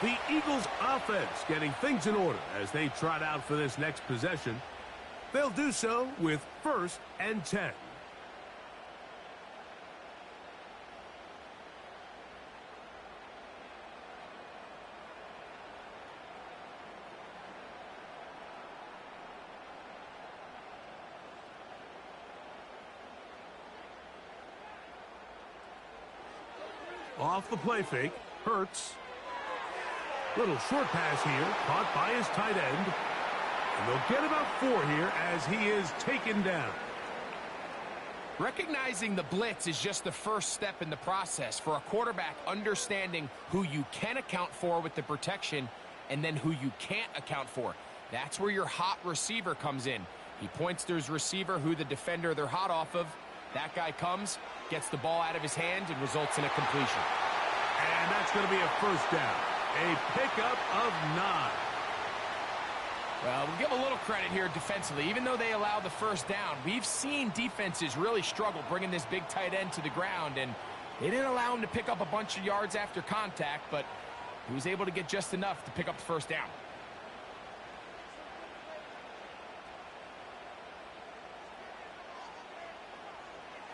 [SPEAKER 1] The Eagles offense getting things in order as they trot out for this next possession. They'll do so with 1st and 10. Off the play fake, Hurts. Little short pass here, caught by his tight end. And they'll get about 4 here as he is taken down.
[SPEAKER 2] Recognizing the blitz is just the first step in the process for a quarterback, understanding who you can account for with the protection and then who you can't account for. That's where your hot receiver comes in. He points to his receiver, who the defender they're hot off of. That guy comes, gets the ball out of his hand, and results in a completion.
[SPEAKER 1] And that's going to be a 1st down. A pickup of 9.
[SPEAKER 2] Well, we'll give a little credit here defensively. Even though they allow the 1st down, we've seen defenses really struggle bringing this big tight end to the ground, and they didn't allow him to pick up a bunch of yards after contact, but he was able to get just enough to pick up the 1st down.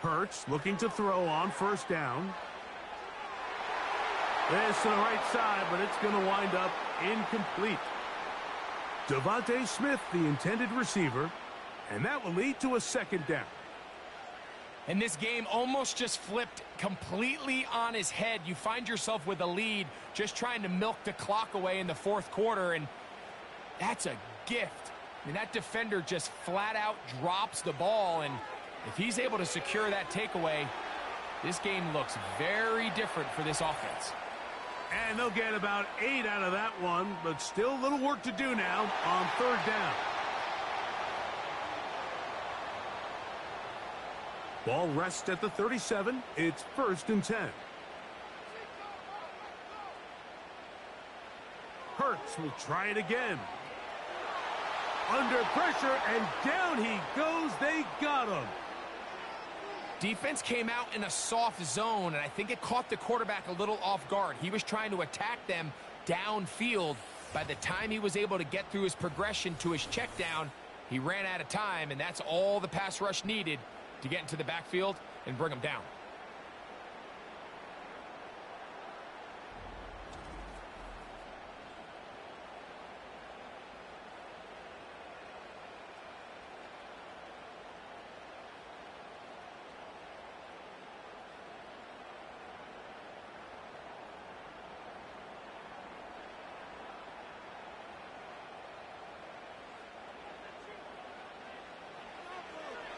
[SPEAKER 1] Hurts looking to throw on first down. This to the right side, but it's going to wind up incomplete. Devontae Smith, the intended receiver, and that will lead to a second down.
[SPEAKER 2] And this game almost just flipped completely on his head. You find yourself with a lead, just trying to milk the clock away in the fourth quarter, and that's a gift. I mean, that defender just flat out drops the ball, and if he's able to secure that takeaway, this game looks very different for this offense.
[SPEAKER 1] And they'll get about 8 out of that one, but still a little work to do now on third down. Ball rests at the 37. It's 1st and 10. Hurts will try it again. Under pressure, and down he goes. They got him.
[SPEAKER 2] Defense came out in a soft zone, and I think it caught the quarterback a little off guard. He was trying to attack them downfield. By the time he was able to get through his progression to his check down, he ran out of time, and that's all the pass rush needed to get into the backfield and bring him down.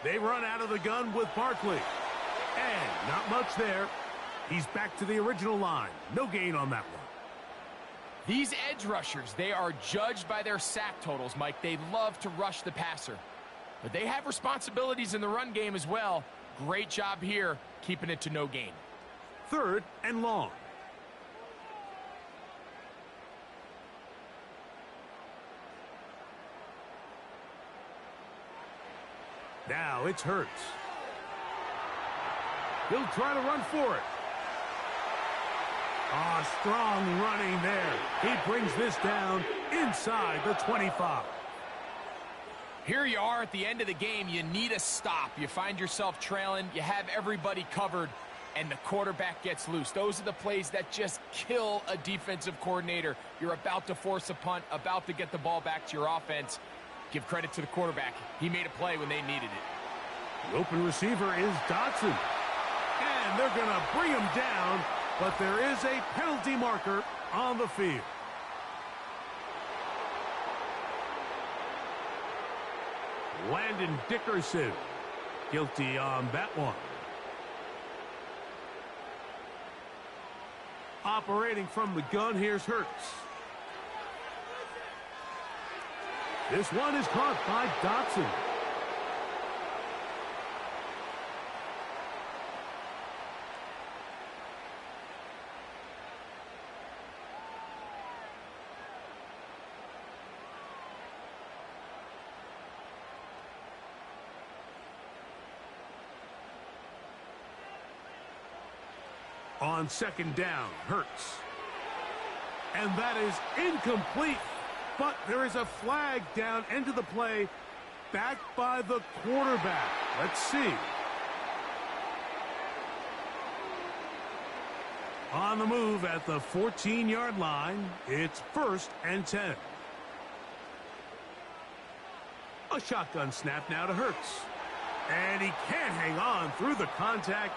[SPEAKER 1] They run out of the gun with Barkley. And not much there. He's back to the original line. No gain on that one.
[SPEAKER 2] These edge rushers, they are judged by their sack totals, Mike. They love to rush the passer. But they have responsibilities in the run game as well. Great job here, keeping it to no gain.
[SPEAKER 1] 3rd and long. Now it's Hurts. He'll try to run for it. Strong running there. He brings this down inside the 25.
[SPEAKER 2] Here you are at the end of the game. You need a stop. You find yourself trailing. You have everybody covered, and the quarterback gets loose. Those are the plays that just kill a defensive coordinator. You're about to force a punt, about to get the ball back to your offense. Give credit to the quarterback. He made a play when they needed it.
[SPEAKER 1] The open receiver is Dotson. And they're going to bring him down, but there is a penalty marker on the field. Landon Dickerson guilty on that one. Operating from the gun, here's Hurts. This one is caught by Dotson. On 2nd down, Hurts. And that is incomplete. But there is a flag down into the play, backed by the quarterback. Let's see. On the move at the 14-yard line, it's 1st and 10. A shotgun snap now to Hurts. And he can't hang on through the contact.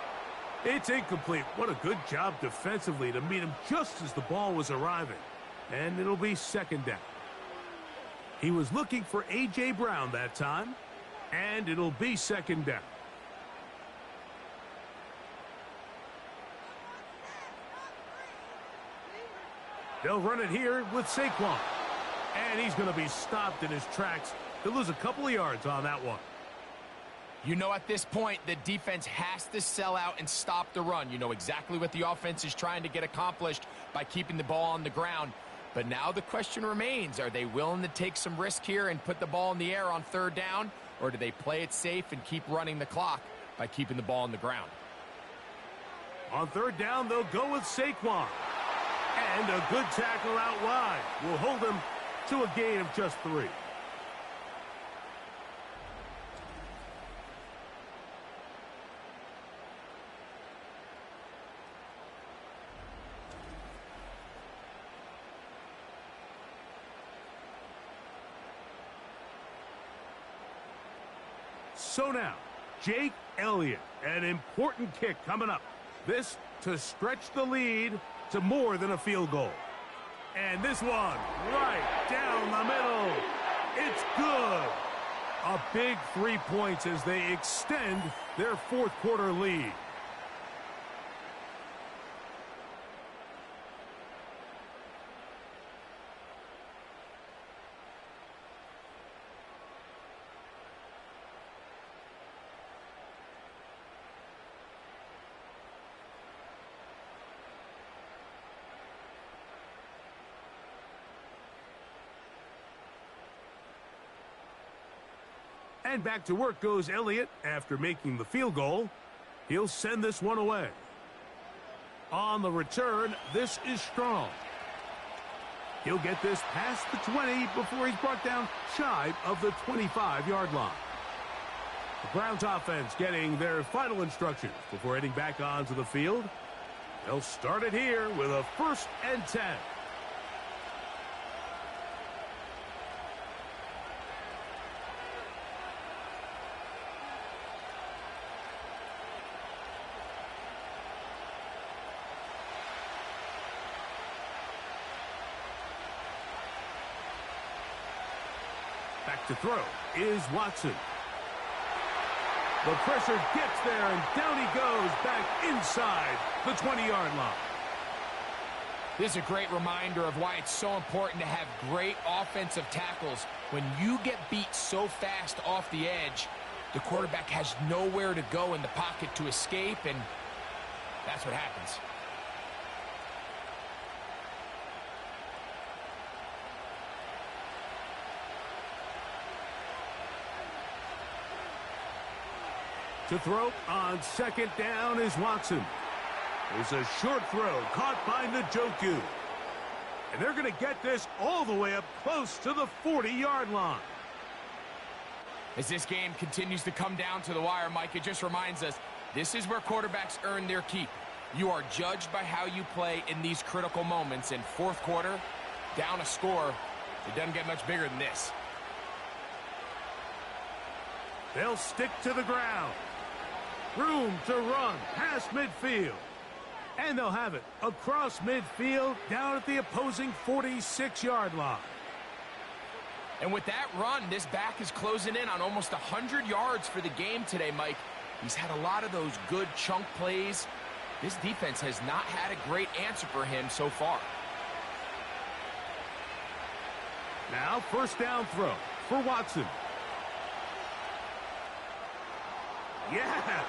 [SPEAKER 1] It's incomplete. What a good job defensively to meet him just as the ball was arriving. And it'll be 2nd down. He was looking for A.J. Brown that time, and it'll be 2nd down. They'll run it here with Saquon. And he's going to be stopped in his tracks. He'll lose a couple of yards on that one.
[SPEAKER 2] You know, at this point, the defense has to sell out and stop the run. You know exactly what the offense is trying to get accomplished by keeping the ball on the ground. But now the question remains, are they willing to take some risk here and put the ball in the air on 3rd down? Or do they play it safe and keep running the clock by keeping the ball on the ground?
[SPEAKER 1] On 3rd down, they'll go with Saquon. And a good tackle out wide will hold him to a gain of just 3. So now, Jake Elliott, an important kick coming up. This to stretch the lead to more than a field goal. And this one, right down the middle. It's good. A big 3 points as they extend their fourth quarter lead. And back to work goes Elliott after making the field goal. He'll send this one away. On the return, this is Strong. He'll get this past the 20 before he's brought down shy of the 25-yard line. The Browns offense getting their final instructions before heading back onto the field. They'll start it here with a 1st and 10. Back to throw is Watson. The pressure gets there, and down he goes back inside the 20-yard line.
[SPEAKER 2] This is a great reminder of why it's so important to have great offensive tackles. When you get beat so fast off the edge, the quarterback has nowhere to go in the pocket to escape, and that's what happens.
[SPEAKER 1] To throw on 2nd down is Watson. There's a short throw caught by Njoku. And they're going to get this all the way up close to the 40-yard line.
[SPEAKER 2] As this game continues to come down to the wire, Mike, it just reminds us this is where quarterbacks earn their keep. You are judged by how you play in these critical moments. In fourth quarter, down a score, it doesn't get much bigger than this.
[SPEAKER 1] They'll stick to the ground. Room to run past midfield. And they'll have it across midfield down at the opposing 46-yard line.
[SPEAKER 2] And with that run, this back is closing in on almost 100 yards for the game today, Mike. He's had a lot of those good chunk plays. This defense has not had a great answer for him so far.
[SPEAKER 1] Now 1st down throw for Watson. Yeah.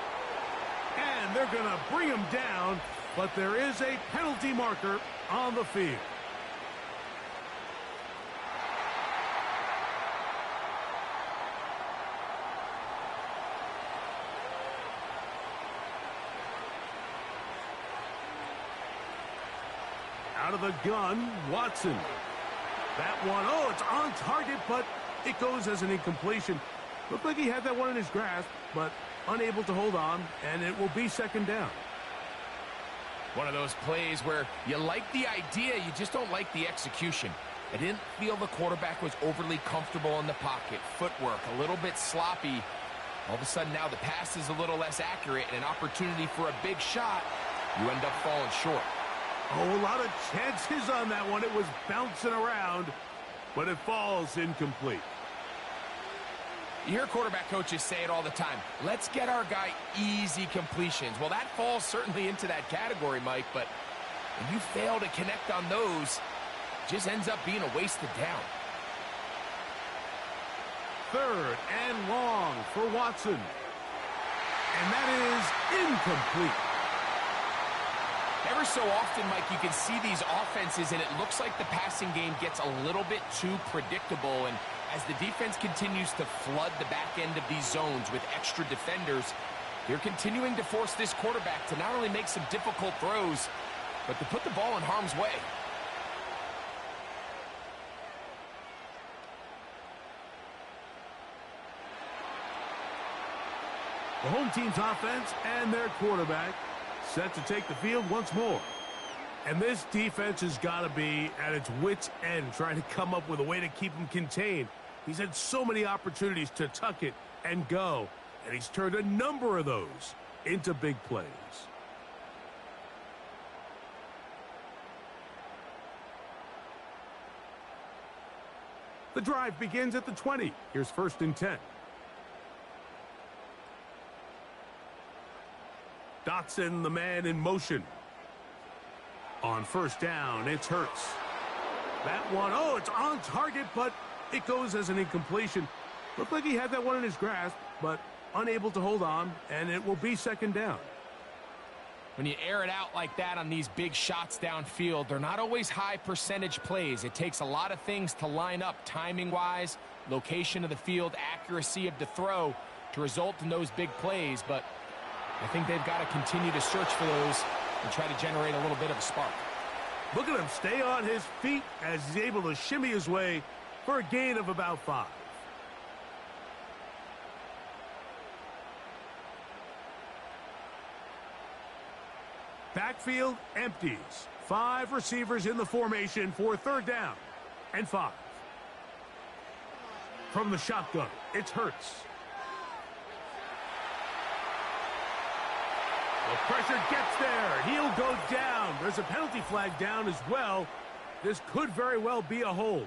[SPEAKER 1] And they're going to bring him down, but there is a penalty marker on the field. Out of the gun, Watson. That one, oh, it's on target, but it goes as an incompletion. Looked like he had that one in his grasp, but unable to hold on, and it will be 2nd down.
[SPEAKER 2] One of those plays where you like the idea, you just don't like the execution. I didn't feel the quarterback was overly comfortable in the pocket. Footwork a little bit sloppy. All of a sudden now the pass is a little less accurate, and an opportunity for a big shot, you end up falling short.
[SPEAKER 1] Oh, a lot of chances on that one. It was bouncing around, but it falls incomplete.
[SPEAKER 2] You hear quarterback coaches say it all the time. Let's get our guy easy completions. Well, that falls certainly into that category, Mike, but when you fail to connect on those, it just ends up being a wasted down.
[SPEAKER 1] 3rd and long for Watson. And that is incomplete.
[SPEAKER 2] Ever so often, Mike, you can see these offenses, and it looks like the passing game gets a little bit too predictable, and as the defense continues to flood the back end of these zones with extra defenders, they're continuing to force this quarterback to not only make some difficult throws, but to put the ball in harm's way.
[SPEAKER 1] The home team's offense and their quarterback set to take the field once more. And this defense has got to be at its wits' end trying to come up with a way to keep him contained. He's had so many opportunities to tuck it and go, And he's turned a number of those into big plays. The drive begins at the 20. Here's 1st and 10. Dotson, the man in motion. On 1st down, it's Hurts. That one, oh, it's on target, but it goes as an incompletion. Looked like he had that one in his grasp, but unable to hold on, and it will be 2nd down.
[SPEAKER 2] When you air it out like that on these big shots downfield, they're not always high percentage plays. It takes a lot of things to line up timing-wise, location of the field, accuracy of the throw to result in those big plays, but I think they've got to continue to search for those and try to generate a little bit of a spark.
[SPEAKER 1] Look at him stay on his feet as he's able to shimmy his way for a gain of about 5. Backfield empties. 5 receivers in the formation for 3rd down and 5. From the shotgun, it's Hurts. The pressure gets there. He'll go down. There's a penalty flag down as well. This could very well be a hold.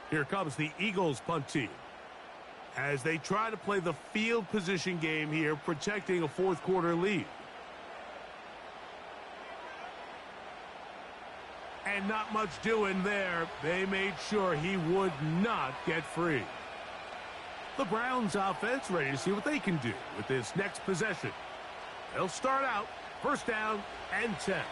[SPEAKER 1] Here comes the Eagles punt team as they try to play the field position game here, protecting a 4th quarter lead. And not much doing there. They made sure he would not get free. The Browns offense ready to see what they can do with this next possession. They'll start out 1st down and 10.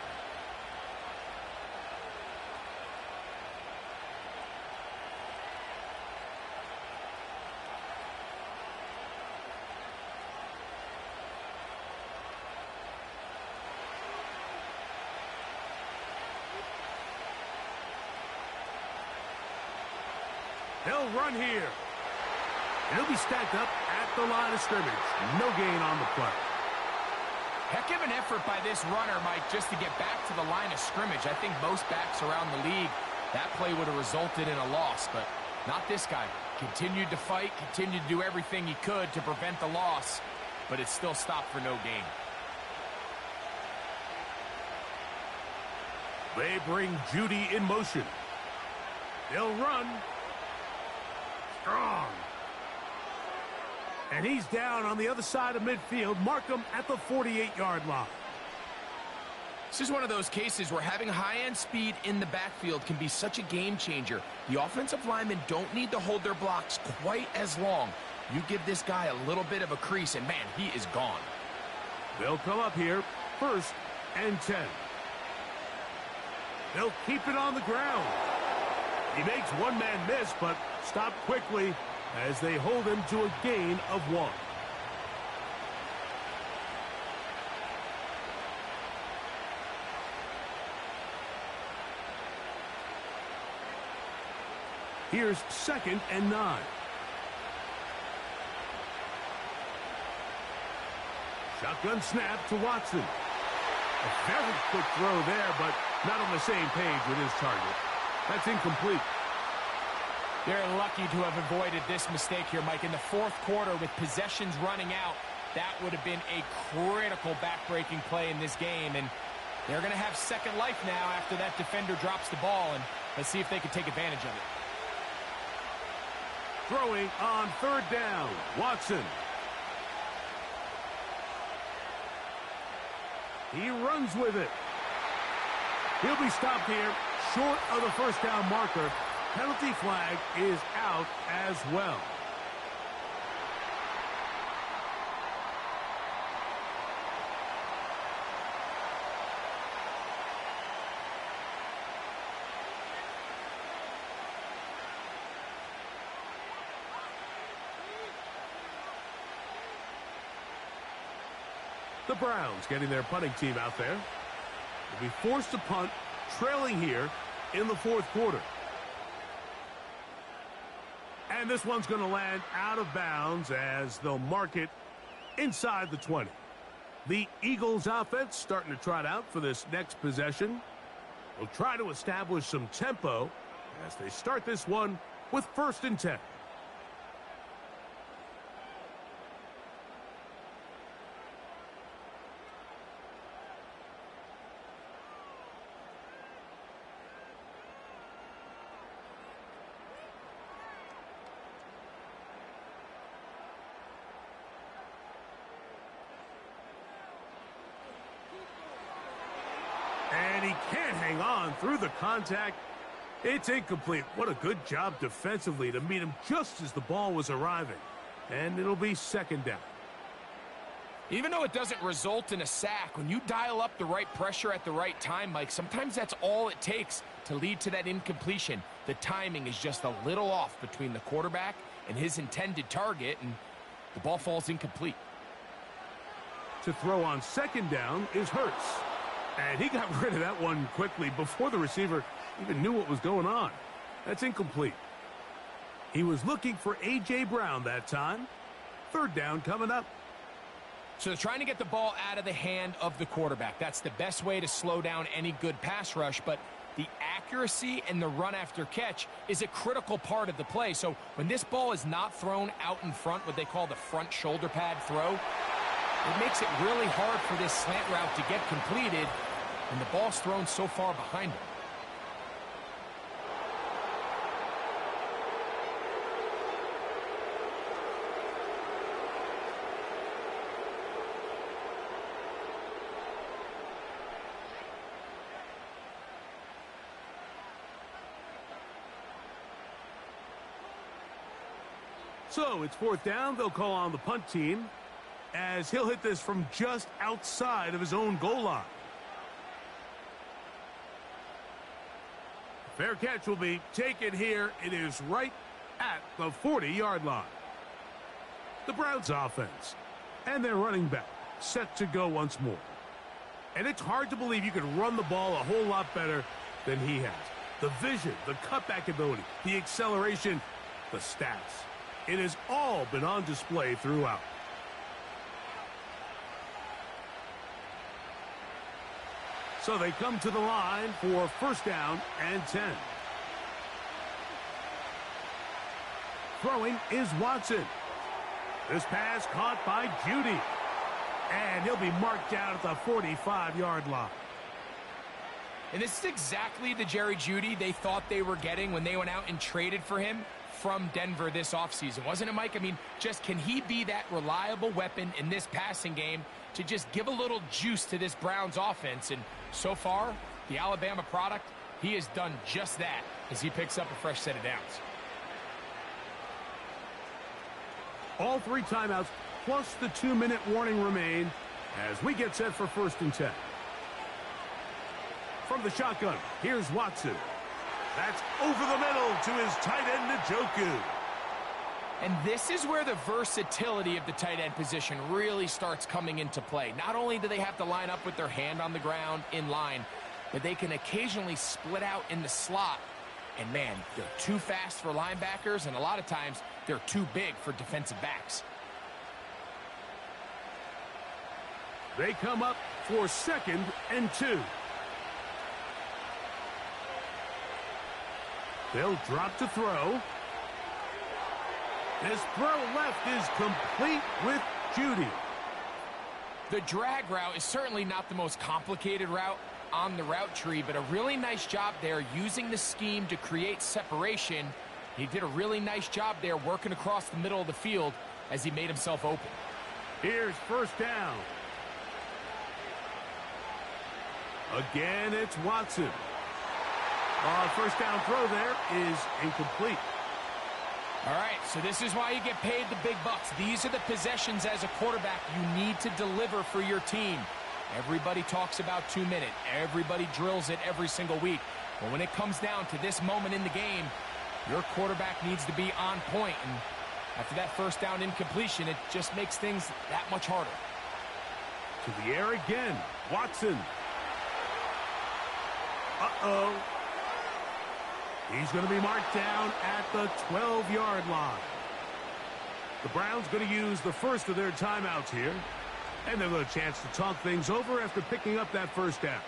[SPEAKER 1] He'll run here. He'll be stacked up at the line of scrimmage. No gain on the play.
[SPEAKER 2] Heck of an effort by this runner, Mike, just to get back to the line of scrimmage. I think most backs around the league, that play would have resulted in a loss, but not this guy. Continued to fight, continued to do everything he could to prevent the loss, but it still stopped for no gain.
[SPEAKER 1] They bring Judy in motion. They'll run. Strong. And he's down on the other side of midfield. Mark him at the 48-yard line.
[SPEAKER 2] This is one of those cases where having high-end speed in the backfield can be such a game changer. The offensive linemen don't need to hold their blocks quite as long. You give this guy a little bit of a crease, and man, he is gone.
[SPEAKER 1] They'll come up here 1st and 10. They'll keep it on the ground. He makes one man miss, but stopped quickly as they hold him to a gain of 1. Here's 2nd and 9. Shotgun snap to Watson. A very quick throw there, but not on the same page with his target. That's incomplete.
[SPEAKER 2] They're lucky to have avoided this mistake here, Mike. In the 4th quarter, with possessions running out, that would have been a critical back-breaking play in this game. And they're going to have second life now after that defender drops the ball. And let's see if they can take advantage of it.
[SPEAKER 1] Throwing on 3rd down, Watson. He runs with it. He'll be stopped here short of the 1st down marker. Penalty flag is out as well. The Browns getting their punting team out there. They'll be forced to punt, trailing here in the 4th quarter. And this one's going to land out of bounds as they'll mark it inside the 20. The Eagles offense starting to trot out for this next possession. They'll try to establish some tempo as they start this one with 1st and 10. And he can't hang on through the contact. It's incomplete. What a good job defensively to meet him just as the ball was arriving. And it'll be 2nd down.
[SPEAKER 2] Even though it doesn't result in a sack, when you dial up the right pressure at the right time, Mike, sometimes that's all it takes to lead to that incompletion. The timing is just a little off between the quarterback and his intended target, and the ball falls incomplete.
[SPEAKER 1] To throw on 2nd down is Hurts. And he got rid of that one quickly before the receiver even knew what was going on. That's incomplete. He was looking for A.J. Brown that time. 3rd down coming up.
[SPEAKER 2] So they're trying to get the ball out of the hand of the quarterback. That's the best way to slow down any good pass rush, but the accuracy and the run after catch is a critical part of the play. So when this ball is not thrown out in front, what they call the front shoulder pad throw, it makes it really hard for this slant route to get completed, and the ball's thrown so far behind him.
[SPEAKER 1] So it's 4th down. They'll call on the punt team as he'll hit this from just outside of his own goal line. Fair catch will be taken here. It is right at the 40-yard line. The Browns offense and their running back set to go once more. And it's hard to believe you could run the ball a whole lot better than he has. The vision, the cutback ability, the acceleration, the stats. It has all been on display throughout. So they come to the line for 1st down and 10. Throwing is Watson. This pass caught by Judy. And he'll be marked down at the 45-yard line.
[SPEAKER 2] And this is exactly the Jerry Jeudy they thought they were getting when they went out and traded for him from Denver this offseason. Wasn't it, Mike? I mean, just can he be that reliable weapon in this passing game to just give a little juice to this Browns offense? And so far, the Alabama product, he has done just that as he picks up a fresh set of downs.
[SPEAKER 1] All 3 timeouts plus the 2-minute warning remain as we get set for 1st and 10. From the shotgun, here's Watson. That's over the middle to his tight end, Njoku.
[SPEAKER 2] And this is where the versatility of the tight end position really starts coming into play. Not only do they have to line up with their hand on the ground in line, but they can occasionally split out in the slot. And man, they're too fast for linebackers, and a lot of times they're too big for defensive backs.
[SPEAKER 1] They come up for 2nd and 2. They'll drop to throw. This throw left is complete with Judy.
[SPEAKER 2] The drag route is certainly not the most complicated route on the route tree, but a really nice job there using the scheme to create separation. He did a really nice job there working across the middle of the field as he made himself open.
[SPEAKER 1] Here's 1st down. Again, it's Watson. 1st down throw there is incomplete.
[SPEAKER 2] All right, so this is why you get paid the big bucks. These are the possessions as a quarterback you need to deliver for your team. Everybody talks about 2-minute. Everybody drills it every single week. But when it comes down to this moment in the game, your quarterback needs to be on point. And after that 1st down incompletion, it just makes things that much harder.
[SPEAKER 1] To the air again. Watson. Uh-oh. He's going to be marked down at the 12-yard line. The Browns going to use the first of their timeouts here. And they'll have a chance to talk things over after picking up that first down.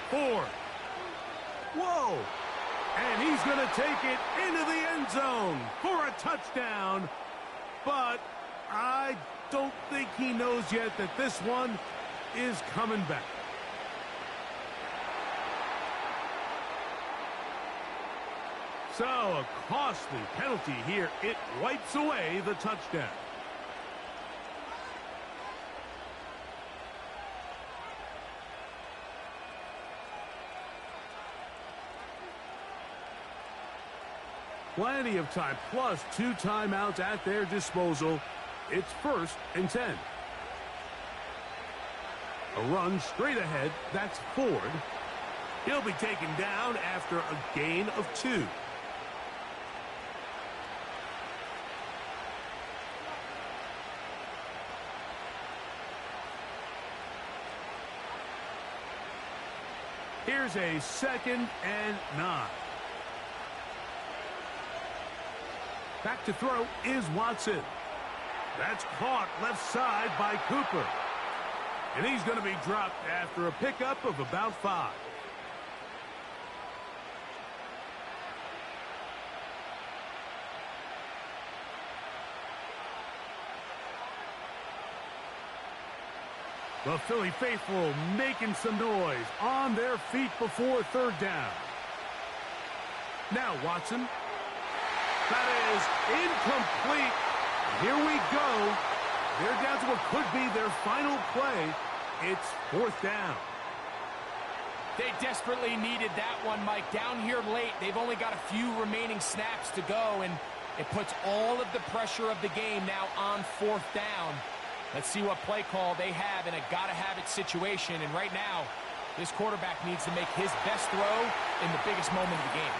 [SPEAKER 1] Ford. Whoa. And he's going to take it into the end zone for a touchdown. But I don't think he knows yet that this one is coming back. So a costly penalty here. It wipes away the touchdown. Plenty of time, plus 2 timeouts at their disposal. It's 1st and 10. A run straight ahead. That's Ford. He'll be taken down after a gain of 2. Here's a 2nd and 9. Back to throw is Watson. That's caught left side by Cooper. And he's going to be dropped after a pickup of about 5. The Philly faithful making some noise on their feet before 3rd down. Now Watson. That is incomplete. Here we go. They're down to what could be their final play. It's 4th down.
[SPEAKER 2] They desperately needed that one, Mike. Down here late, they've only got a few remaining snaps to go, and it puts all of the pressure of the game now on 4th down. Let's see what play call they have in a gotta-have-it situation. And right now, this quarterback needs to make his best throw in the biggest moment of the game.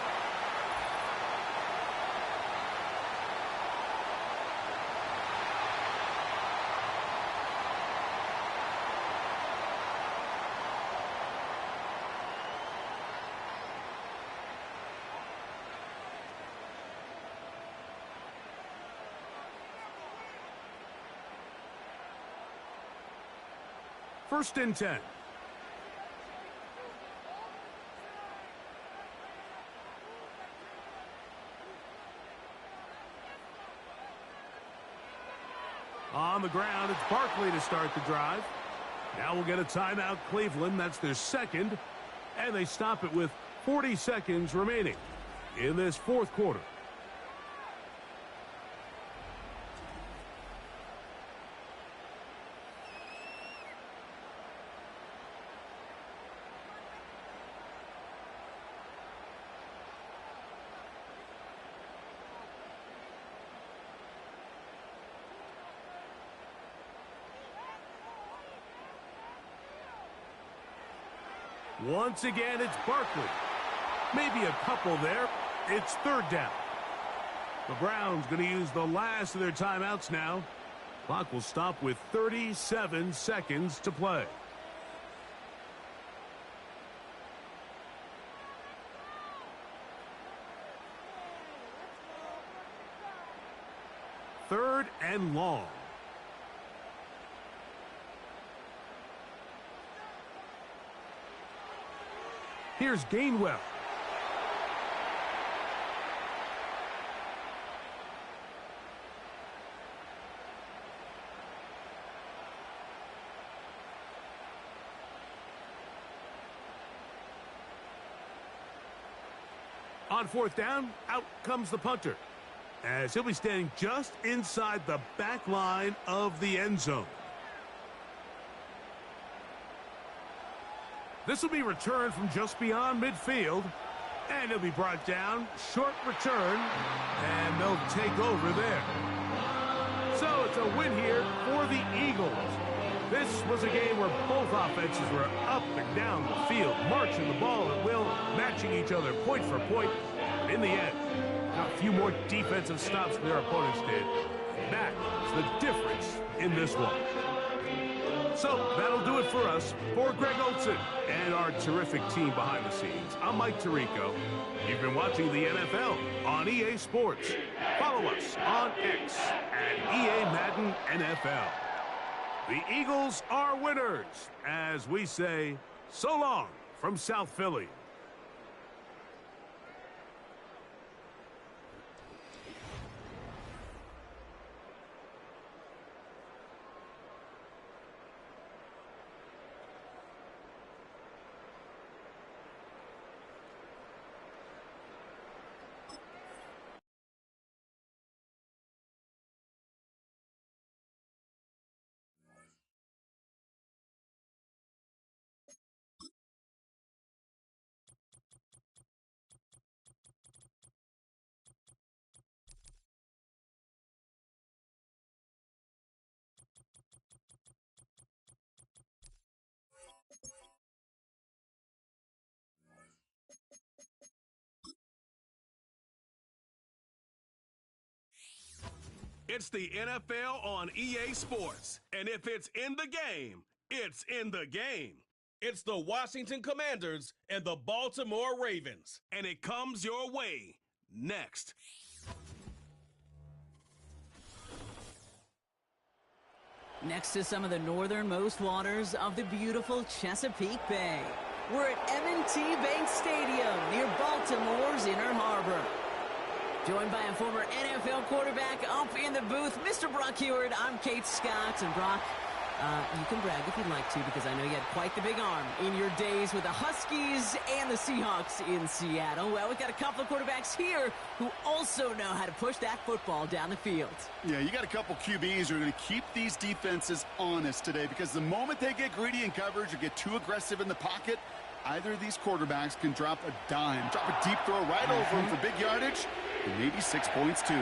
[SPEAKER 1] First and 10. On the ground, it's Barkley to start the drive. Now we'll get a timeout, Cleveland. That's their 2nd. And they stop it with 40 seconds remaining in this 4th quarter. Once again, it's Barkley. Maybe a couple there. It's 3rd down. The Browns going to use the last of their timeouts now. Clock will stop with 37 seconds to play. Third and long. Here's Gainwell. On 4th down, out comes the punter, as he'll be standing just inside the back line of the end zone. This will be returned from just beyond midfield. And he'll be brought down. Short return. And they'll take over there. So it's a win here for the Eagles. This was a game where both offenses were up and down the field, marching the ball at will, matching each other point for point. But in the end, got a few more defensive stops than their opponents did. That is the difference in this one. So that'll do it for us. For Greg Olson and our terrific team behind the scenes, I'm Mike Tirico. You've been watching the NFL on EA Sports. Follow us on X at EA Madden NFL. The Eagles are winners, as we say, so long from South Philly.
[SPEAKER 4] It's the NFL on EA Sports, and if it's in the game, it's in the game. It's the Washington Commanders and the Baltimore Ravens, and it comes your way next.
[SPEAKER 5] Next to some of the northernmost waters of the beautiful Chesapeake Bay, we're at M&T Bank Stadium near Baltimore's Inner Harbor. Joined by a former NFL quarterback up in the booth, Mr. Brock Heward. I'm Kate Scott. And Brock, you can brag if you'd like to, because I know you had quite the big arm in your days with the Huskies and the Seahawks in Seattle. Well, we've got a couple of quarterbacks here who also know how to push that football down the field.
[SPEAKER 6] Yeah, you got a couple QBs who are going to keep these defenses honest today, because the moment they get greedy in coverage or get too aggressive in the pocket, either of these quarterbacks can drop a dime, drop a deep throw right over them for big yardage, and maybe 6 points too.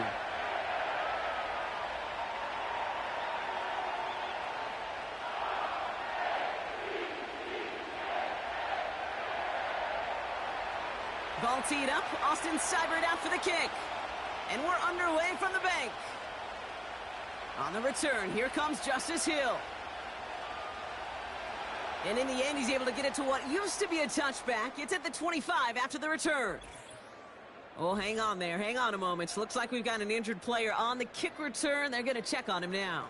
[SPEAKER 5] Ball teed up. Austin Seibert out for the kick. And we're underway from the bank. On the return, here comes Justice Hill. And in the end, he's able to get it to what used to be a touchback. It's at the 25 after the return. Oh, hang on there. Hang on a moment. Looks like we've got an injured player on the kick return. They're going to check on him now.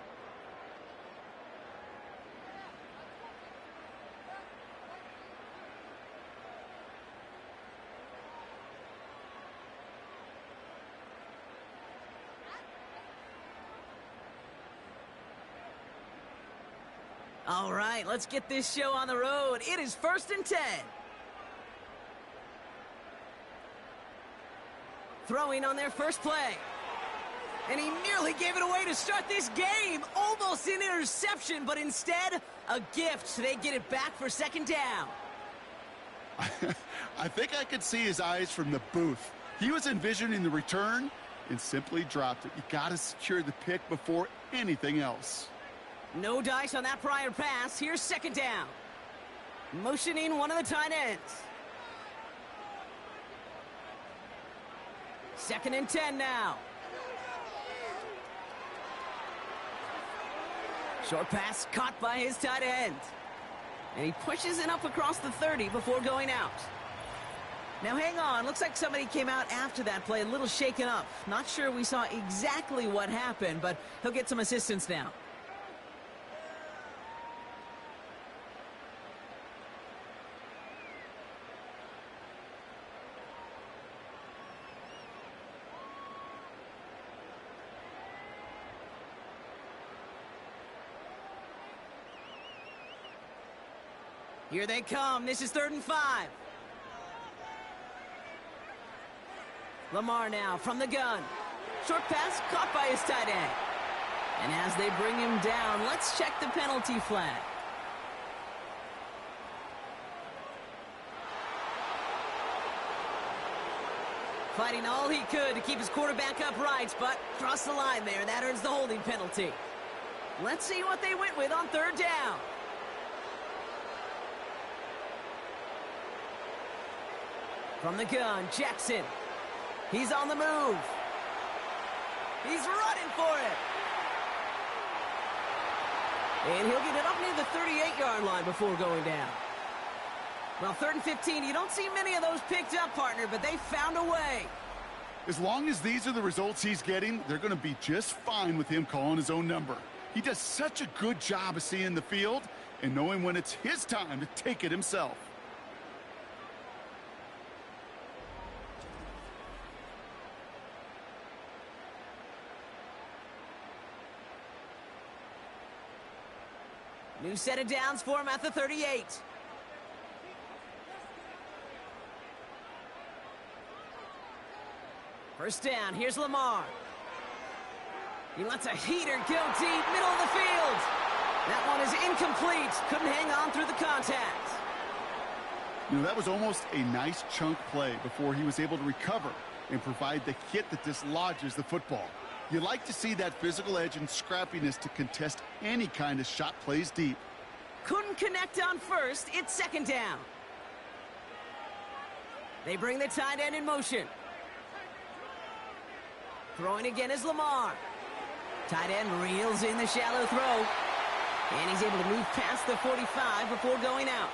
[SPEAKER 5] All right, let's get this show on the road. It is 1st and 10. Throwing on their first play. And he nearly gave it away to start this game. Almost an interception, but instead, a gift. They get it back for 2nd down.
[SPEAKER 6] I think I could see his eyes from the booth. He was envisioning the return and simply dropped it. You got to secure the pick before anything else.
[SPEAKER 5] No dice on that prior pass. Here's 2nd down. Motioning one of the tight ends. 2nd and 10 now. Short pass caught by his tight end. And he pushes it up across the 30 before going out. Now hang on. Looks like somebody came out after that play a little shaken up. Not sure we saw exactly what happened, but he'll get some assistance now. Here they come. This is 3rd and 5. Lamar now from the gun. Short pass caught by his tight end. And as they bring him down, let's check the penalty flag. Fighting all he could to keep his quarterback upright, but crossed the line there. That earns the holding penalty. Let's see what they went with on third down. From the gun, Jackson. He's on the move. He's running for it. And he'll get it up near the 38-yard line before going down. Well, 3rd and 15, you don't see many of those picked up, partner, but they found a way.
[SPEAKER 6] As long as these are the results he's getting, they're going to be just fine with him calling his own number. He does such a good job of seeing the field and knowing when it's his time to take it himself.
[SPEAKER 5] New set of downs for him at the 38. First down, here's Lamar. He lets a heater go deep, middle of the field. That one is incomplete. Couldn't hang on through the contact.
[SPEAKER 6] You know, that was almost a nice chunk play before he was able to recover and provide the hit that dislodges the football. You like to see that physical edge and scrappiness to contest any kind of shot plays deep.
[SPEAKER 5] Couldn't connect on first. It's 2nd down. They bring the tight end in motion. Throwing again is Lamar. Tight end reels in the shallow throw. And he's able to move past the 45 before going out.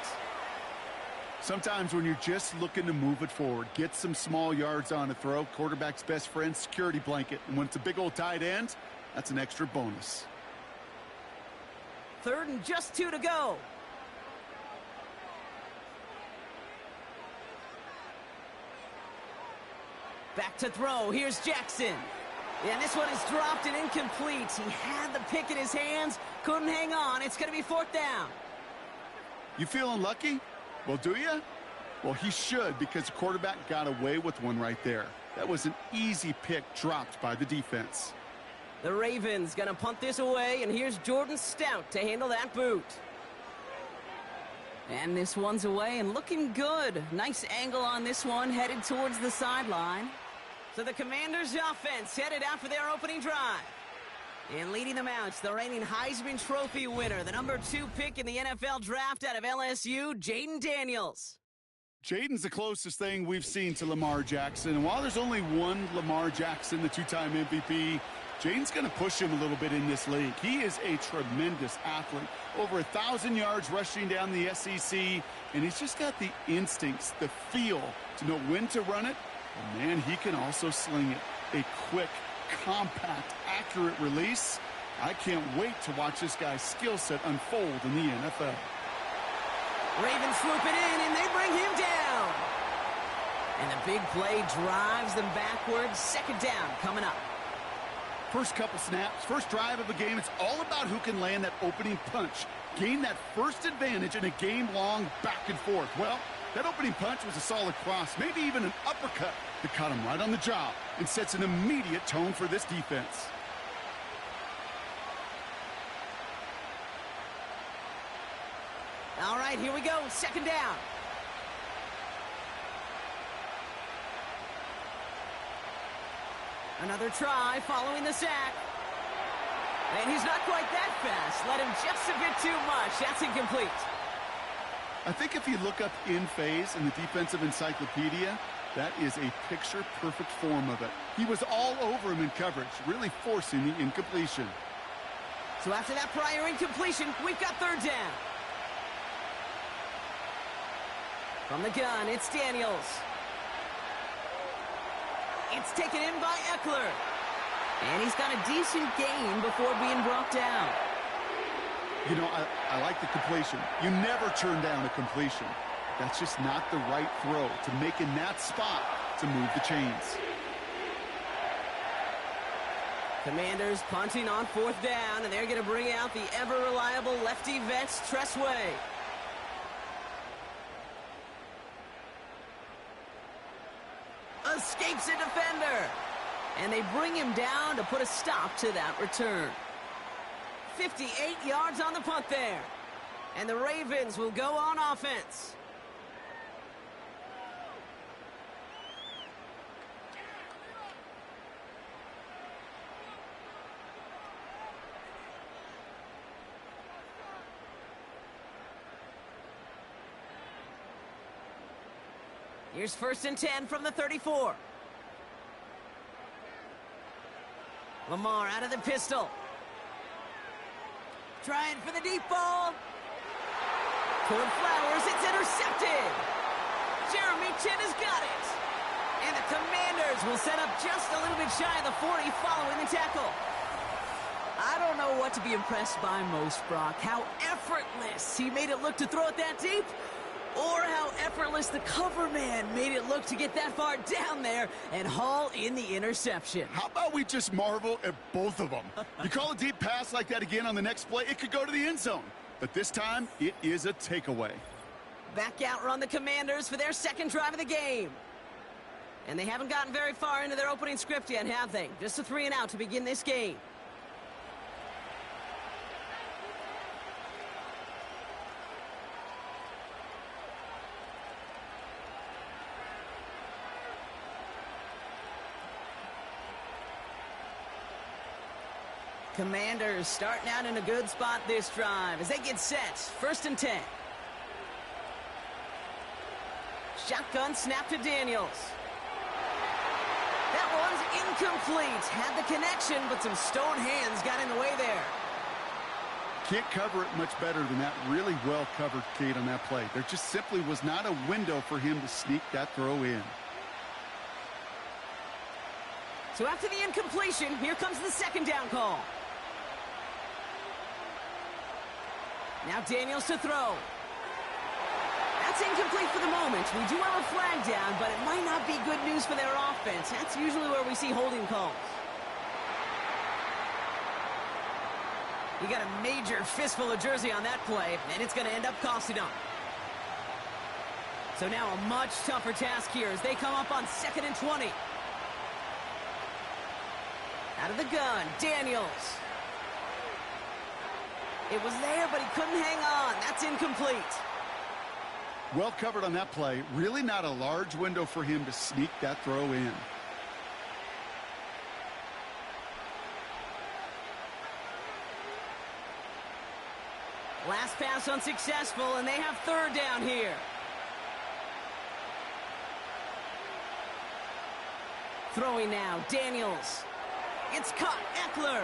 [SPEAKER 6] Sometimes when you're just looking to move it forward, get some small yards on a throw, quarterback's best friend, security blanket. And when it's a big old tight end, that's an extra bonus.
[SPEAKER 5] 3rd and just 2 to go. Back to throw. Here's Jackson. And this one is dropped and incomplete. He had the pick in his hands, couldn't hang on. It's going to be 4th down.
[SPEAKER 6] You feeling lucky? Well, do you? Well, he should, because the quarterback got away with one right there. That was an easy pick dropped by the defense.
[SPEAKER 5] The Ravens going to punt this away, and here's Jordan Stout to handle that boot. And this one's away and looking good. Nice angle on this one, headed towards the sideline. So the Commanders' offense headed out for their opening drive. And leading them out, the reigning Heisman Trophy winner, the number 2 pick in the NFL draft out of LSU, Jayden Daniels.
[SPEAKER 6] Jayden's the closest thing we've seen to Lamar Jackson. And while there's only one Lamar Jackson, the 2-time MVP, Jayden's going to push him a little bit in this league. He is a tremendous athlete. Over 1,000 yards rushing down the SEC. And he's just got the instincts, the feel to know when to run it. And man, he can also sling it. A quick, compact, accurate release. I can't wait to watch this guy's skill set unfold in the NFL.
[SPEAKER 5] Ravens swoop it in, and they bring him down. And the big play drives them backwards. 2nd down coming up.
[SPEAKER 6] First couple snaps, first drive of the game, it's all about who can land that opening punch. Gain that first advantage in a game-long back and forth. Well, that opening punch was a solid cross, maybe even an uppercut that caught him right on the job and sets an immediate tone for this defense.
[SPEAKER 5] All right, here we go. 2nd down. Another try following the sack. And he's not quite that fast. Let him just a bit too much. That's incomplete.
[SPEAKER 6] I think if you look up in phase in the defensive encyclopedia, that is a picture-perfect form of it. He was all over him in coverage, really forcing the incompletion.
[SPEAKER 5] So after that prior incompletion, we've got 3rd down. From the gun, it's Daniels. It's taken in by Eckler. And he's got a decent gain before being brought down.
[SPEAKER 6] You know, I like the completion. You never turn down a completion. That's just not the right throw to make in that spot to move the chains.
[SPEAKER 5] Commanders punting on 4th down, and they're going to bring out the ever-reliable lefty vets, Tressway. Escapes a defender. And they bring him down to put a stop to that return. 58 yards on the punt there. And the Ravens will go on offense. Here's 1st and 10 from the 34. Lamar out of the pistol. Trying for the deep ball. Toward Flowers, it's intercepted. Jeremy Chin has got it. And the Commanders will set up just a little bit shy of the 40 following the tackle. I don't know what to be impressed by most, Brock. How effortless he made it look to throw it that deep, or how effortless the cover man made it look to get that far down there and haul in the interception.
[SPEAKER 6] How about we just marvel at both of them? You call a deep pass like that again on the next play, it could go to the end zone. But this time, it is a takeaway.
[SPEAKER 5] Back out run the Commanders for their second drive of the game. And they haven't gotten very far into their opening script yet, have they? Just a 3 and out to begin this game. Commanders starting out in a good spot this drive as they get set. 1st and 10. Shotgun snap to Daniels. That one's incomplete. Had the connection, but some stone hands got in the way there.
[SPEAKER 6] Can't cover it much better than that. Really well covered, Kate, on that play. There just simply was not a window for him to sneak that throw in.
[SPEAKER 5] So after the incompletion, here comes the 2nd down call. Now Daniels to throw. That's incomplete for the moment. We do have a flag down, but it might not be good news for their offense. That's usually where we see holding calls. You got a major fistful of jersey on that play, and it's going to end up costing them. So now a much tougher task here as they come up on 2nd and 20. Out of the gun, Daniels. It was there, but he couldn't hang on. That's incomplete.
[SPEAKER 6] Well covered on that play. Really not a large window for him to sneak that throw in.
[SPEAKER 5] Last pass unsuccessful, and they have 3rd down here. Throwing now, Daniels. It's caught, Eckler.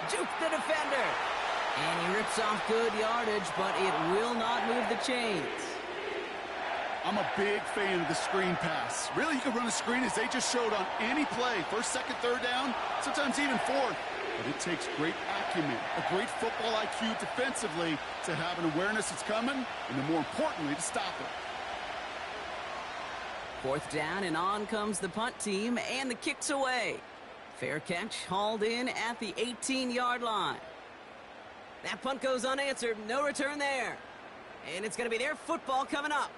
[SPEAKER 5] Juke the defender. And he rips off good yardage, but it will not move the chains.
[SPEAKER 6] I'm a big fan of the screen pass. Really, you can run a screen as they just showed on any play. 1st, 2nd, 3rd down, sometimes even 4th. But it takes great acumen, a great football IQ defensively to have an awareness it's coming, and then more importantly, to stop it.
[SPEAKER 5] 4th down, and on comes the punt team, and the kick's away. Fair catch, hauled in at the 18-yard line. That punt goes unanswered, no return there. And it's going to be their football coming up.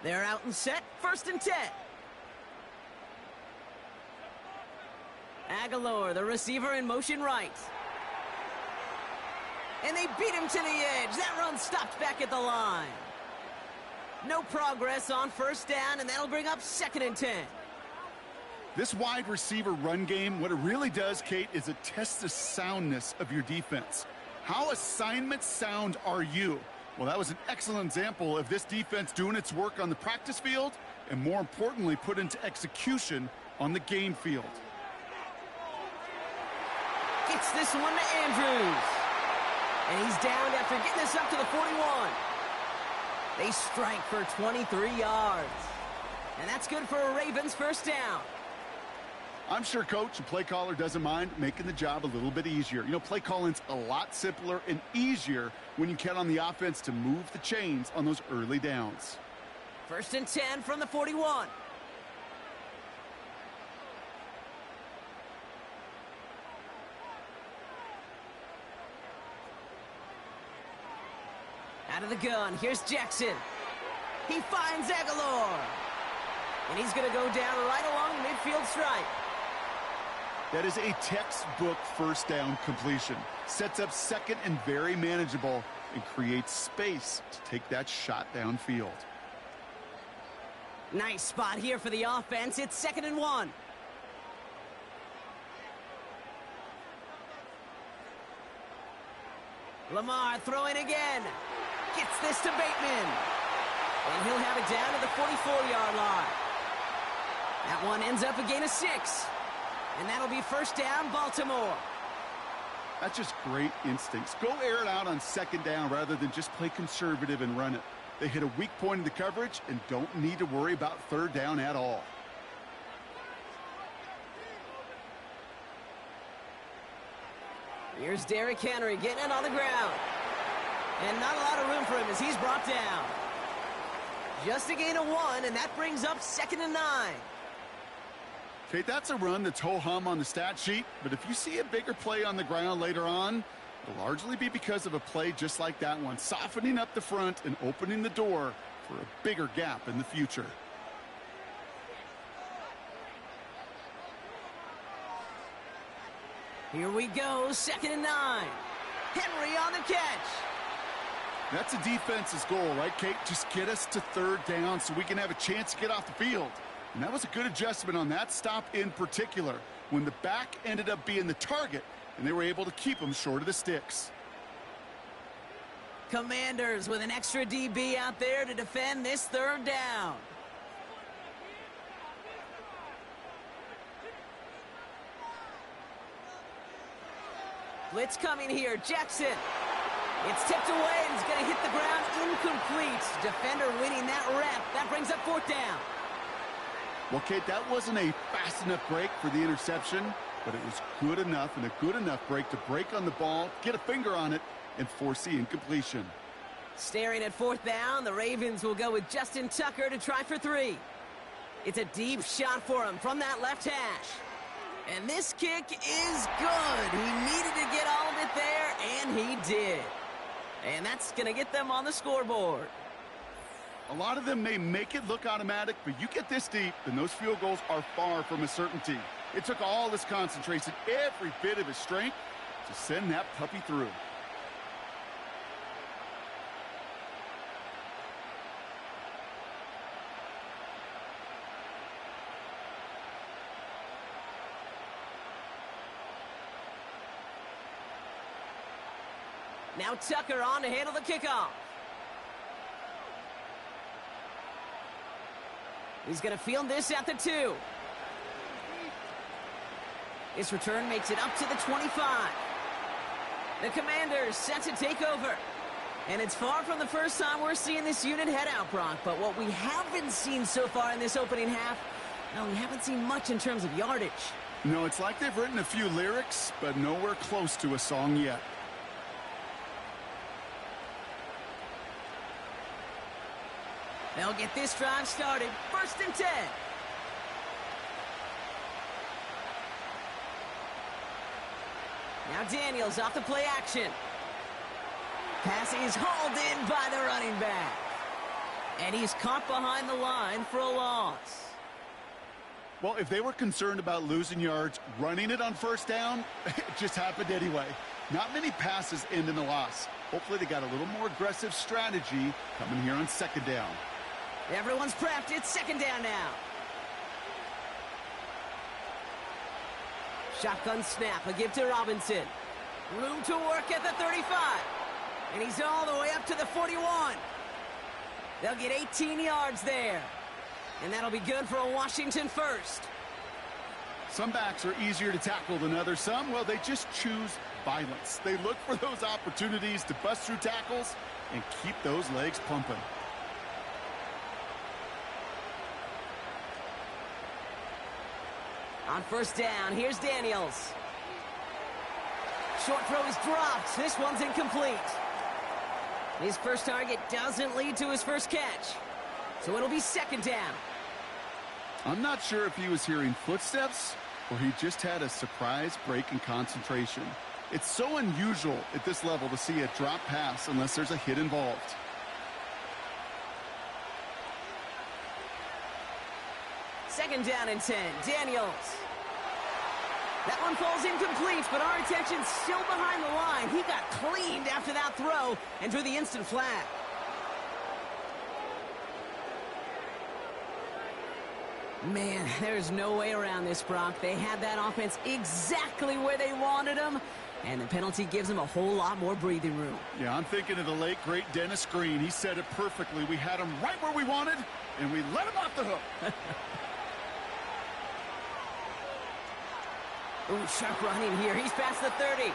[SPEAKER 5] They're out and set, 1st and 10. Aguilar, the receiver, in motion right. And they beat him to the edge. That run stopped back at the line. No progress on 1st down, and that'll bring up 2nd and 10.
[SPEAKER 6] This wide receiver run game, what it really does, Kate, is it tests the soundness of your defense. How assignment sound are you? Well, that was an excellent example of this defense doing its work on the practice field and, more importantly, put into execution on the game field.
[SPEAKER 5] Gets this one to Andrews. And he's down after getting this up to the 41. They strike for 23 yards. And that's good for a Ravens 1st down.
[SPEAKER 6] I'm sure coach and play caller doesn't mind making the job a little bit easier. You know, play calling's a lot simpler and easier when you count on the offense to move the chains on those early downs.
[SPEAKER 5] 1st and 10 from the 41. Out of the gun, here's Jackson. He finds Aguilar. And he's going to go down right along the midfield stripe.
[SPEAKER 6] That is a textbook 1st down completion. Sets up 2nd and very manageable. and create space to take that shot downfield.
[SPEAKER 5] Nice spot here for the offense. It's 2nd and 1. Lamar throwing again. Gets this to Bateman. And he'll have it down to the 44-yard line. That one ends up a gain of 6. And that'll be 1st down, Baltimore.
[SPEAKER 6] That's just great instincts. Go air it out on 2nd down rather than just play conservative and run it. They hit a weak point in the coverage and don't need to worry about 3rd down at all.
[SPEAKER 5] Here's Derrick Henry getting it on the ground. And not a lot of room for him as he's brought down. Just a gain of 1, and that brings up 2nd and 9.
[SPEAKER 6] Okay, that's a run that's ho-hum on the stat sheet, but if you see a bigger play on the ground later on, it'll largely be because of a play just like that one, softening up the front and opening the door for a bigger gap in the future.
[SPEAKER 5] Here we go, 2nd and 9. Henry on the catch.
[SPEAKER 6] That's a defense's goal, right, Kate? Just get us to 3rd down so we can have a chance to get off the field. And that was a good adjustment on that stop in particular, when the back ended up being the target, and they were able to keep him short of the sticks.
[SPEAKER 5] Commanders with an extra DB out there to defend this 3rd down. Blitz coming here, Jackson. It's tipped away and it's going to hit the ground incomplete. Defender winning that rep. That brings up 4th down.
[SPEAKER 6] Well, Kate, that wasn't a fast enough break for the interception, but it was good enough and a good enough break to break on the ball, get a finger on it, and force the incompletion.
[SPEAKER 5] Staring at 4th down, the Ravens will go with Justin Tucker to try for 3. It's a deep shot for him from that left hash. And this kick is good. He needed to get all of it there, and he did. And that's going to get them on the scoreboard.
[SPEAKER 6] A lot of them may make it look automatic, but you get this deep, and those field goals are far from a certainty. It took all his concentration, every bit of his strength, to send that puppy through.
[SPEAKER 5] Now Tucker on to handle the kickoff. He's going to field this at the 2. His return makes it up to the 25. The Commanders set to take over. And it's far from the first time we're seeing this unit head out, Brock. But what we haven't seen so far in this opening half, no, we haven't seen much in terms of yardage.
[SPEAKER 6] No, it's like they've written a few lyrics, but nowhere close to a song yet.
[SPEAKER 5] They'll get this drive started. 1st and 10. Now Daniels off the play action. Pass is hauled in by the running back. And he's caught behind the line for a loss.
[SPEAKER 6] Well, if they were concerned about losing yards, running it on 1st down, it just happened anyway. Not many passes end in a loss. Hopefully they got a little more aggressive strategy coming here on 2nd down.
[SPEAKER 5] Everyone's prepped. It's 2nd down now. Shotgun snap. A give to Robinson. Room to work at the 35. And he's all the way up to the 41. They'll get 18 yards there. And that'll be good for a Washington 1st.
[SPEAKER 6] Some backs are easier to tackle than others. Some, well, they just choose violence. They look for those opportunities to bust through tackles and keep those legs pumping.
[SPEAKER 5] On 1st down, here's Daniels. Short throw is dropped. This one's incomplete. His first target doesn't lead to his first catch. So it'll be 2nd down.
[SPEAKER 6] I'm not sure if he was hearing footsteps or he just had a surprise break in concentration. It's so unusual at this level to see a drop pass unless there's a hit involved.
[SPEAKER 5] Second down and 10. Daniels. That one falls incomplete, but our attention's still behind the line. He got cleaned after that throw and drew the instant flag. Man, there's no way around this, Brock. They had that offense exactly where they wanted them, and the penalty gives them a whole lot more breathing room.
[SPEAKER 6] Yeah, I'm thinking of the late, great Dennis Green. He said it perfectly. We had him right where we wanted, and we let him off the hook.
[SPEAKER 5] Ooh, sharp running here. He's past the 30.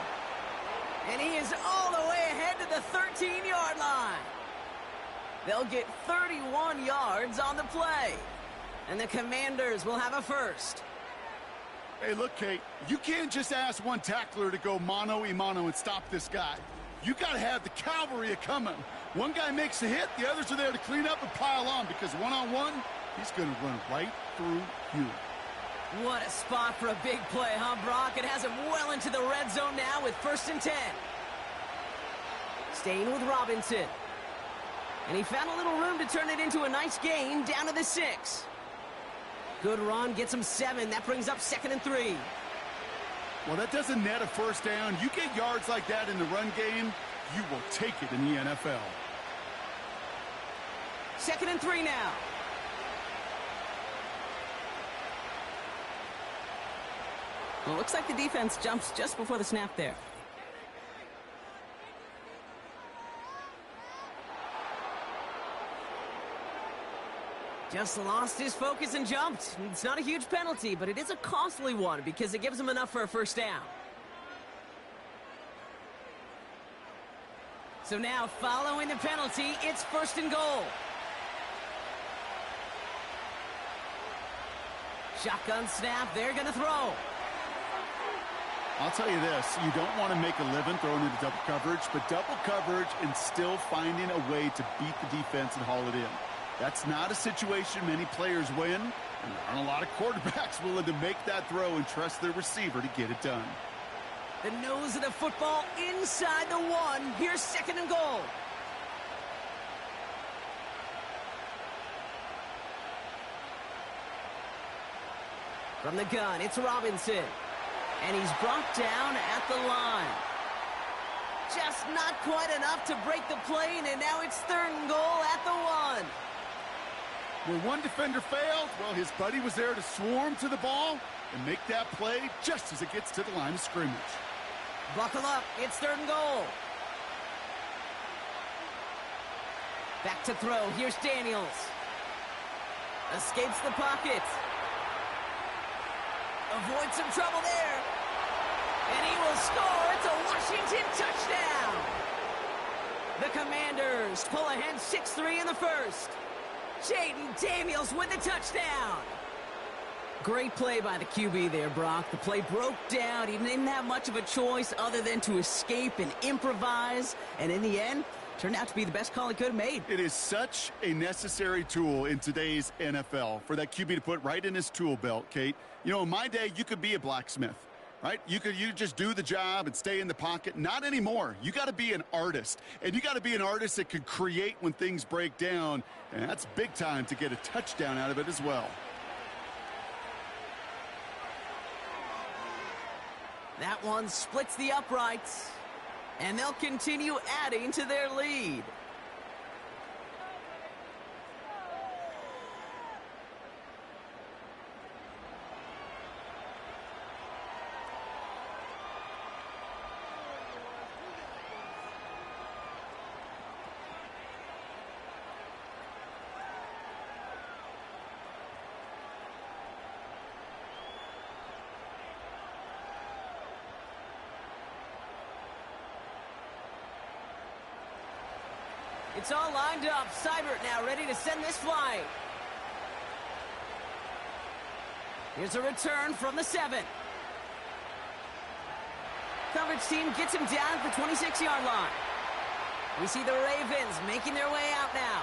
[SPEAKER 5] And he is all the way ahead to the 13-yard line. They'll get 31 yards on the play. And the Commanders will have a first.
[SPEAKER 6] Hey, look, Kate, you can't just ask one tackler to go mano-a-mano and stop this guy. You got to have the cavalry coming. One guy makes a hit, the others are there to clean up and pile on, because one-on-one, he's going to run right through you.
[SPEAKER 5] What a spot for a big play, huh, Brock? It has him well into the red zone now with 1st and 10. Staying with Robinson. And he found a little room to turn it into a nice gain down to the 6. Good run, gets him 7. That brings up 2nd and 3.
[SPEAKER 6] Well, that doesn't net a first down. You get yards like that in the run game, you will take it in the NFL.
[SPEAKER 5] 2nd and 3 now. Well, it looks like the defense jumps just before the snap there. Just lost his focus and jumped. It's not a huge penalty, but it is a costly one because it gives him enough for a first down. So now, following the penalty, it's 1st and goal. Shotgun snap, they're going to throw.
[SPEAKER 6] I'll tell you this, you don't want to make a living throwing into double coverage, but double coverage and still finding a way to beat the defense and haul it in. That's not a situation many players win, and there aren't a lot of quarterbacks willing to make that throw and trust their receiver to get it done.
[SPEAKER 5] The nose of the football inside the 1. Here's 2nd and goal. From the gun, it's Robinson. And he's brought down at the line. Just not quite enough to break the play, and now it's 3rd and goal at the 1.
[SPEAKER 6] Where one defender failed, well, his buddy was there to swarm to the ball and make that play just as it gets to the line of scrimmage.
[SPEAKER 5] Buckle up, it's 3rd and goal. Back to throw, here's Daniels. Escapes the pocket. Avoids some trouble there. And he will score. It's a Washington touchdown. The Commanders pull ahead 6-3 in the first. Jaden Daniels with the touchdown. Great play by the QB there, Brock. The play broke down. He didn't have much of a choice other than to escape and improvise. And in the end, turned out to be the best call he could have made.
[SPEAKER 6] It is such a necessary tool in today's NFL for that QB to put right in his tool belt, Kate. You know, in my day, you could be a blacksmith, right? You just do the job and stay in the pocket. Not anymore. You got to be an artist, and you got to be an artist that could create when things break down, and that's big time to get a touchdown out of it as well.
[SPEAKER 5] That one splits the uprights, and they'll continue adding to their lead. It's all lined up. Seibert now ready to send this flying. Here's a return from the 7. Coverage team gets him down at the 26-yard line. We see the Ravens making their way out now.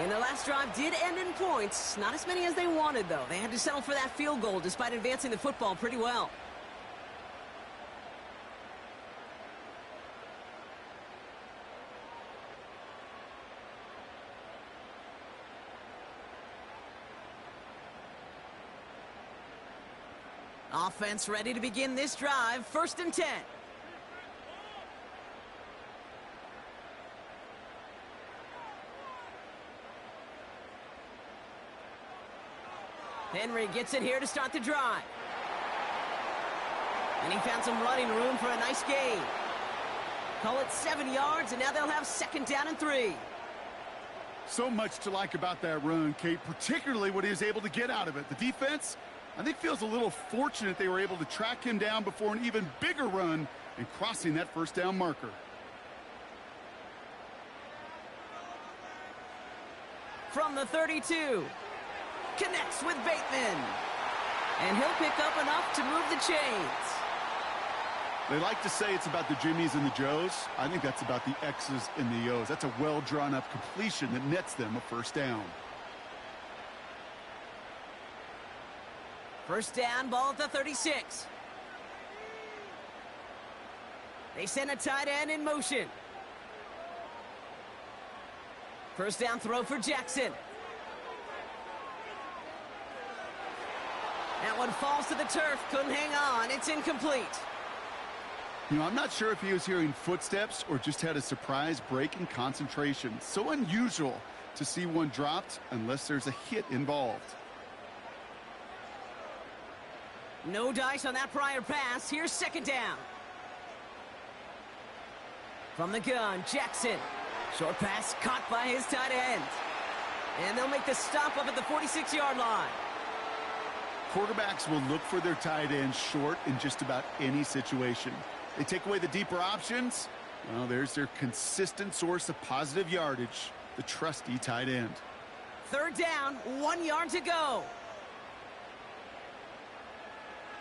[SPEAKER 5] And their last drive did end in points. Not as many as they wanted, though. They had to settle for that field goal despite advancing the football pretty well. Offense ready to begin this drive. 1st and 10. Henry gets it here to start the drive. And he found some running room for a nice gain. Call it 7 yards, and now they'll have 2nd down and 3.
[SPEAKER 6] So much to like about that run, Kate, particularly what he was able to get out of it. The defense, I think, feels a little fortunate they were able to track him down before an even bigger run and crossing that 1st down marker.
[SPEAKER 5] From the 32. Connects with Bateman. And he'll pick up enough to move the chains.
[SPEAKER 6] They like to say it's about the Jimmies and the Joes. I think that's about the X's and the O's. That's a well-drawn-up completion that nets them a 1st down.
[SPEAKER 5] 1st down, ball at the 36. They send a tight end in motion. 1st down throw for Jackson. That one falls to the turf. Couldn't hang on. It's incomplete.
[SPEAKER 6] You know, I'm not sure if he was hearing footsteps or just had a surprise break in concentration. So unusual to see one dropped unless there's a hit involved.
[SPEAKER 5] No dice on that prior pass. Here's 2nd down. From the gun, Jackson. Short pass caught by his tight end. And they'll make the stop up at the 46-yard line.
[SPEAKER 6] Quarterbacks will look for their tight end short in just about any situation. They take away the deeper options. Well, there's their consistent source of positive yardage, the trusty tight end.
[SPEAKER 5] 3rd down, 1 yard to go.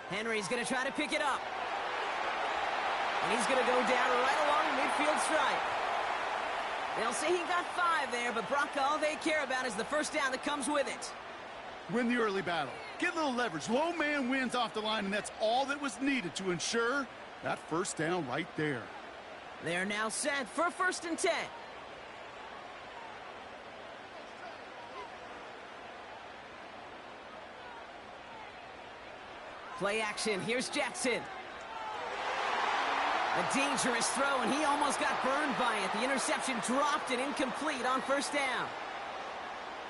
[SPEAKER 5] Henry's going to try to pick it up. And he's going to go down right along the midfield stripe. They'll say he got 5 there, but Brock, all they care about is the 1st down that comes with it.
[SPEAKER 6] Win the early battle. Get a little leverage. Low man wins off the line, and that's all that was needed to ensure that 1st down right there.
[SPEAKER 5] They're now set for 1st and 10. Play action. Here's Jackson. A dangerous throw, and he almost got burned by it. The interception dropped and incomplete on 1st down.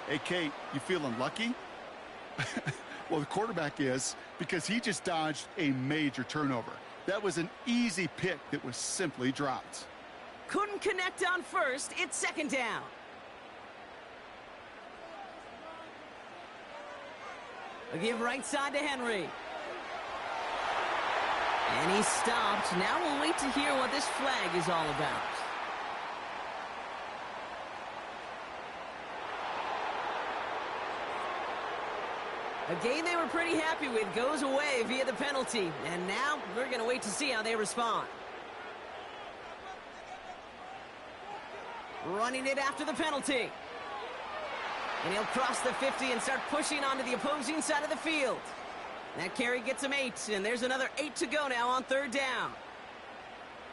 [SPEAKER 6] Hey, Kate, you feeling lucky? Well, the quarterback is, because he just dodged a major turnover. That was an easy pick that was simply dropped.
[SPEAKER 5] Couldn't connect on 1st. It's 2nd down. A give right side to Henry. And he stopped. Now we'll wait to hear what this flag is all about. A game they were pretty happy with goes away via the penalty. And now we're going to wait to see how they respond. Running it after the penalty. And he'll cross the 50 and start pushing onto the opposing side of the field. That carry gets him 8, and there's another 8 to go now on 3rd down.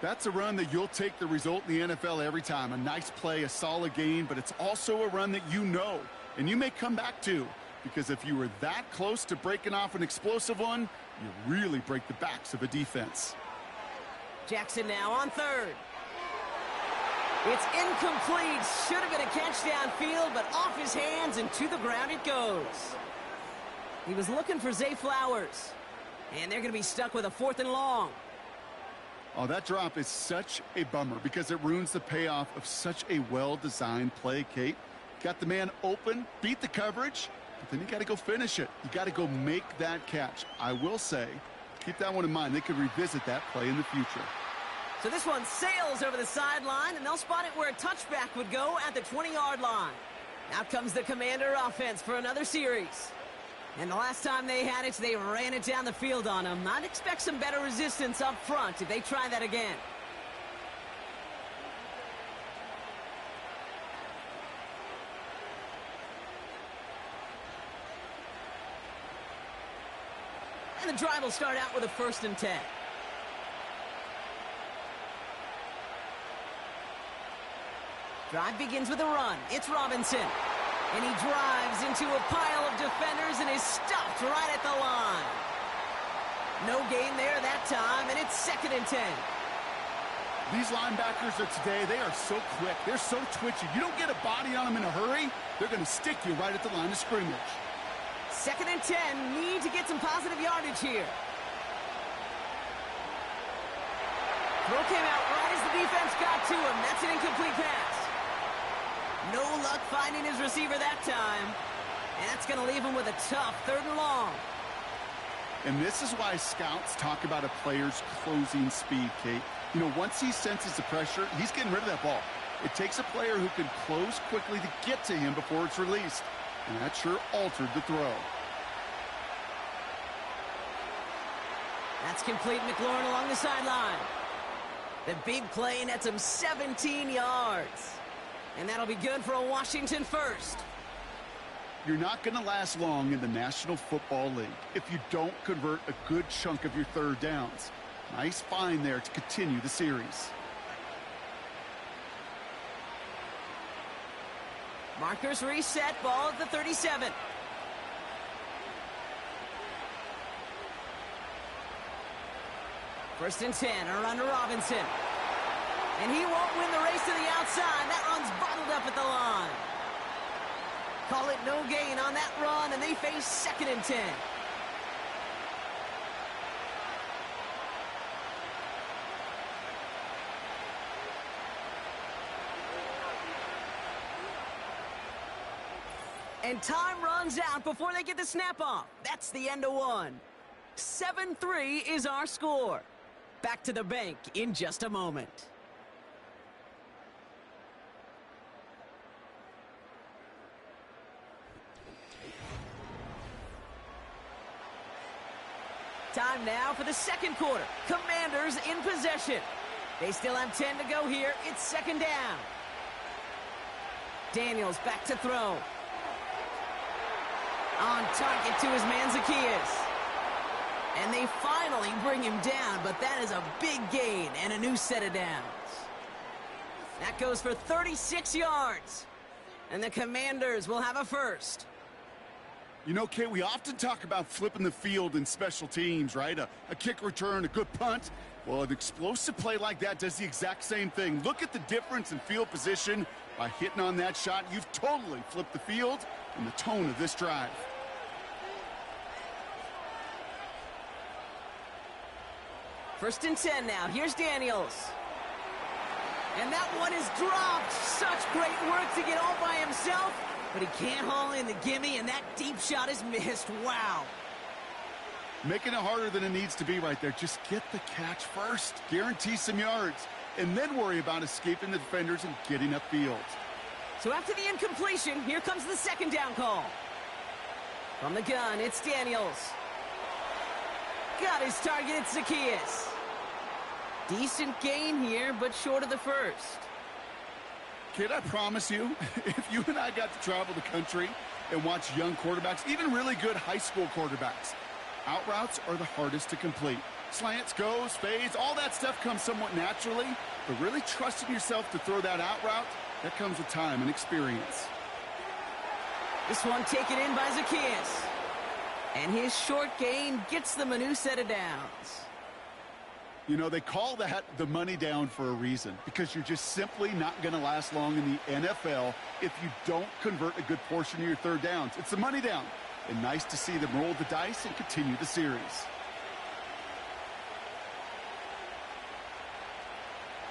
[SPEAKER 6] That's a run that you'll take the result in the NFL every time. A nice play, a solid gain, but it's also a run that you know, and you may come back to. Because if you were that close to breaking off an explosive one, you really break the backs of a defense.
[SPEAKER 5] Jackson now on 3rd. It's incomplete. Should have been a catch downfield, but off his hands and to the ground it goes. He was looking for Zay Flowers. And they're going to be stuck with a 4th and long.
[SPEAKER 6] Oh, that drop is such a bummer because it ruins the payoff of such a well-designed play, Kate. Got the man open, beat the coverage, but then you got to go finish it. You got to go make that catch. I will say, keep that one in mind. They could revisit that play in the future.
[SPEAKER 5] So this one sails over the sideline, and they'll spot it where a touchback would go at the 20-yard line. Out comes the Commander offense for another series. And the last time they had it, they ran it down the field on them. I'd expect some better resistance up front if they try that again. And the drive will start out with a 1st and 10. Drive begins with a run. It's Robinson. And he drives into a pile of defenders and is stopped right at the line. No gain there that time, and it's 2nd and 10.
[SPEAKER 6] These linebackers of today, they are so quick. They're so twitchy. You don't get a body on them in a hurry, they're going to stick you right at the line of scrimmage.
[SPEAKER 5] 2nd and 10. Need to get some positive yardage here. Throw came out right as the defense got to him. That's an incomplete pass. No luck finding his receiver that time. And that's going to leave him with a tough 3rd and long.
[SPEAKER 6] And this is why scouts talk about a player's closing speed, Kate. You know, once he senses the pressure, he's getting rid of that ball. It takes a player who can close quickly to get to him before it's released. And that sure altered the throw.
[SPEAKER 5] That's complete. McLaurin along the sideline. The big play nets him 17 yards. And that'll be good for a Washington first.
[SPEAKER 6] You're not going to last long in the National Football League if you don't convert a good chunk of your 3rd downs. Nice find there to continue the series.
[SPEAKER 5] Markers reset. Ball at the 37. First and 10. Around to Robinson. And he won't win the race to the outside. That run's bottled up at the line. Call it no gain on that run, and they face 2nd and 10. And time runs out before they get the snap off. That's the end of one. 7-3 is our score. Back to the bank in just a moment. Time now for the 2nd quarter. Commanders in possession. They still have 10 to go here. It's 2nd down. Daniels back to throw. On target to his man Zacchaeus. And they finally bring him down, but that is a big gain and a new set of downs. That goes for 36 yards. And the Commanders will have a first.
[SPEAKER 6] You know, Kate, we often talk about flipping the field in special teams, right? A kick return, a good punt. Well, an explosive play like that does the exact same thing. Look at the difference in field position. By hitting on that shot, you've totally flipped the field and the tone of this drive.
[SPEAKER 5] First and 10 now. Here's Daniels. And that one is dropped. Such great work to get all by himself. But he can't haul in the gimme, and that deep shot is missed. Wow.
[SPEAKER 6] Making it harder than it needs to be right there. Just get the catch first. Guarantee some yards. And then worry about escaping the defenders and getting upfield.
[SPEAKER 5] So after the incompletion, here comes the 2nd down call. From the gun, it's Daniels. Got his target, it's Zacchaeus. Decent gain here, but short of the first.
[SPEAKER 6] Kid, I promise you, if you and I got to travel the country and watch young quarterbacks, even really good high school quarterbacks, out routes are the hardest to complete. Slants, goes, fades, all that stuff comes somewhat naturally, but really trusting yourself to throw that out route, that comes with time and experience.
[SPEAKER 5] This one taken in by Zacchaeus. And his short gain gets them a new set of downs.
[SPEAKER 6] You know, they call that the money down for a reason, because you're just simply not going to last long in the NFL if you don't convert a good portion of your 3rd downs. It's the money down. And nice to see them roll the dice and continue the series.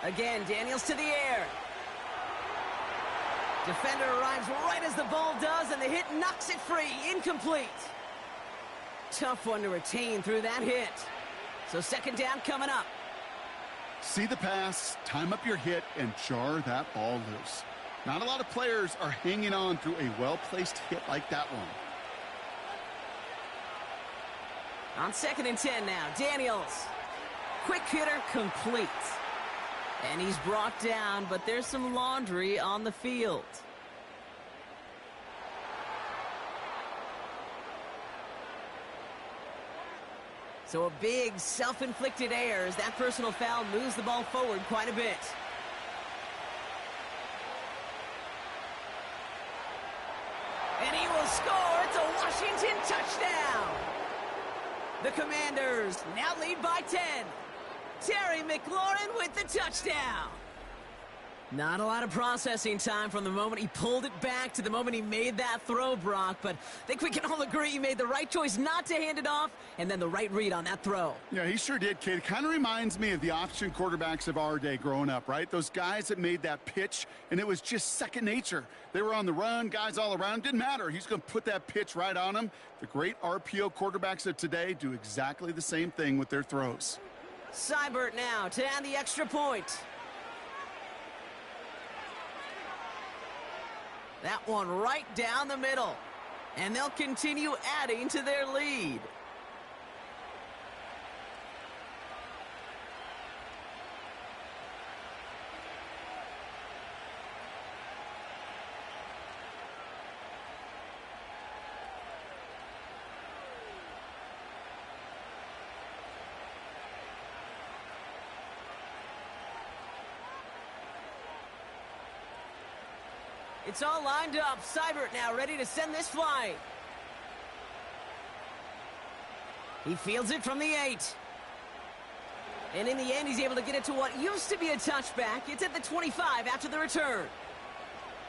[SPEAKER 5] Again, Daniels to the air. Defender arrives right as the ball does, and the hit knocks it free. Incomplete. Tough one to retain through that hit. So 2nd down coming up.
[SPEAKER 6] See the pass, time up your hit, and jar that ball loose. Not a lot of players are hanging on through a well-placed hit like that one.
[SPEAKER 5] On 2nd and 10 now, Daniels. Quick hitter complete. And he's brought down, but there's some laundry on the field. So a big self-inflicted error as that personal foul moves the ball forward quite a bit. And he will score. It's a Washington touchdown. The Commanders now lead by 10. Terry McLaurin with the touchdown. Not a lot of processing time from the moment he pulled it back to the moment he made that throw, Brock, but I think we can all agree he made the right choice not to hand it off, and then the right read on that throw.
[SPEAKER 6] Yeah, he sure did, kid. It kind of reminds me of the option quarterbacks of our day growing up, right? Those guys that made that pitch, and it was just second nature. They were on the run, guys all around. Didn't matter. He's going to put that pitch right on them. The great RPO quarterbacks of today do exactly the same thing with their throws.
[SPEAKER 5] Seibert now to add the extra point. That one right down the middle. And they'll continue adding to their lead. It's all lined up. Seibert now ready to send this flying. He fields it from the 8. And in the end, he's able to get it to what used to be a touchback. It's at the 25 after the return.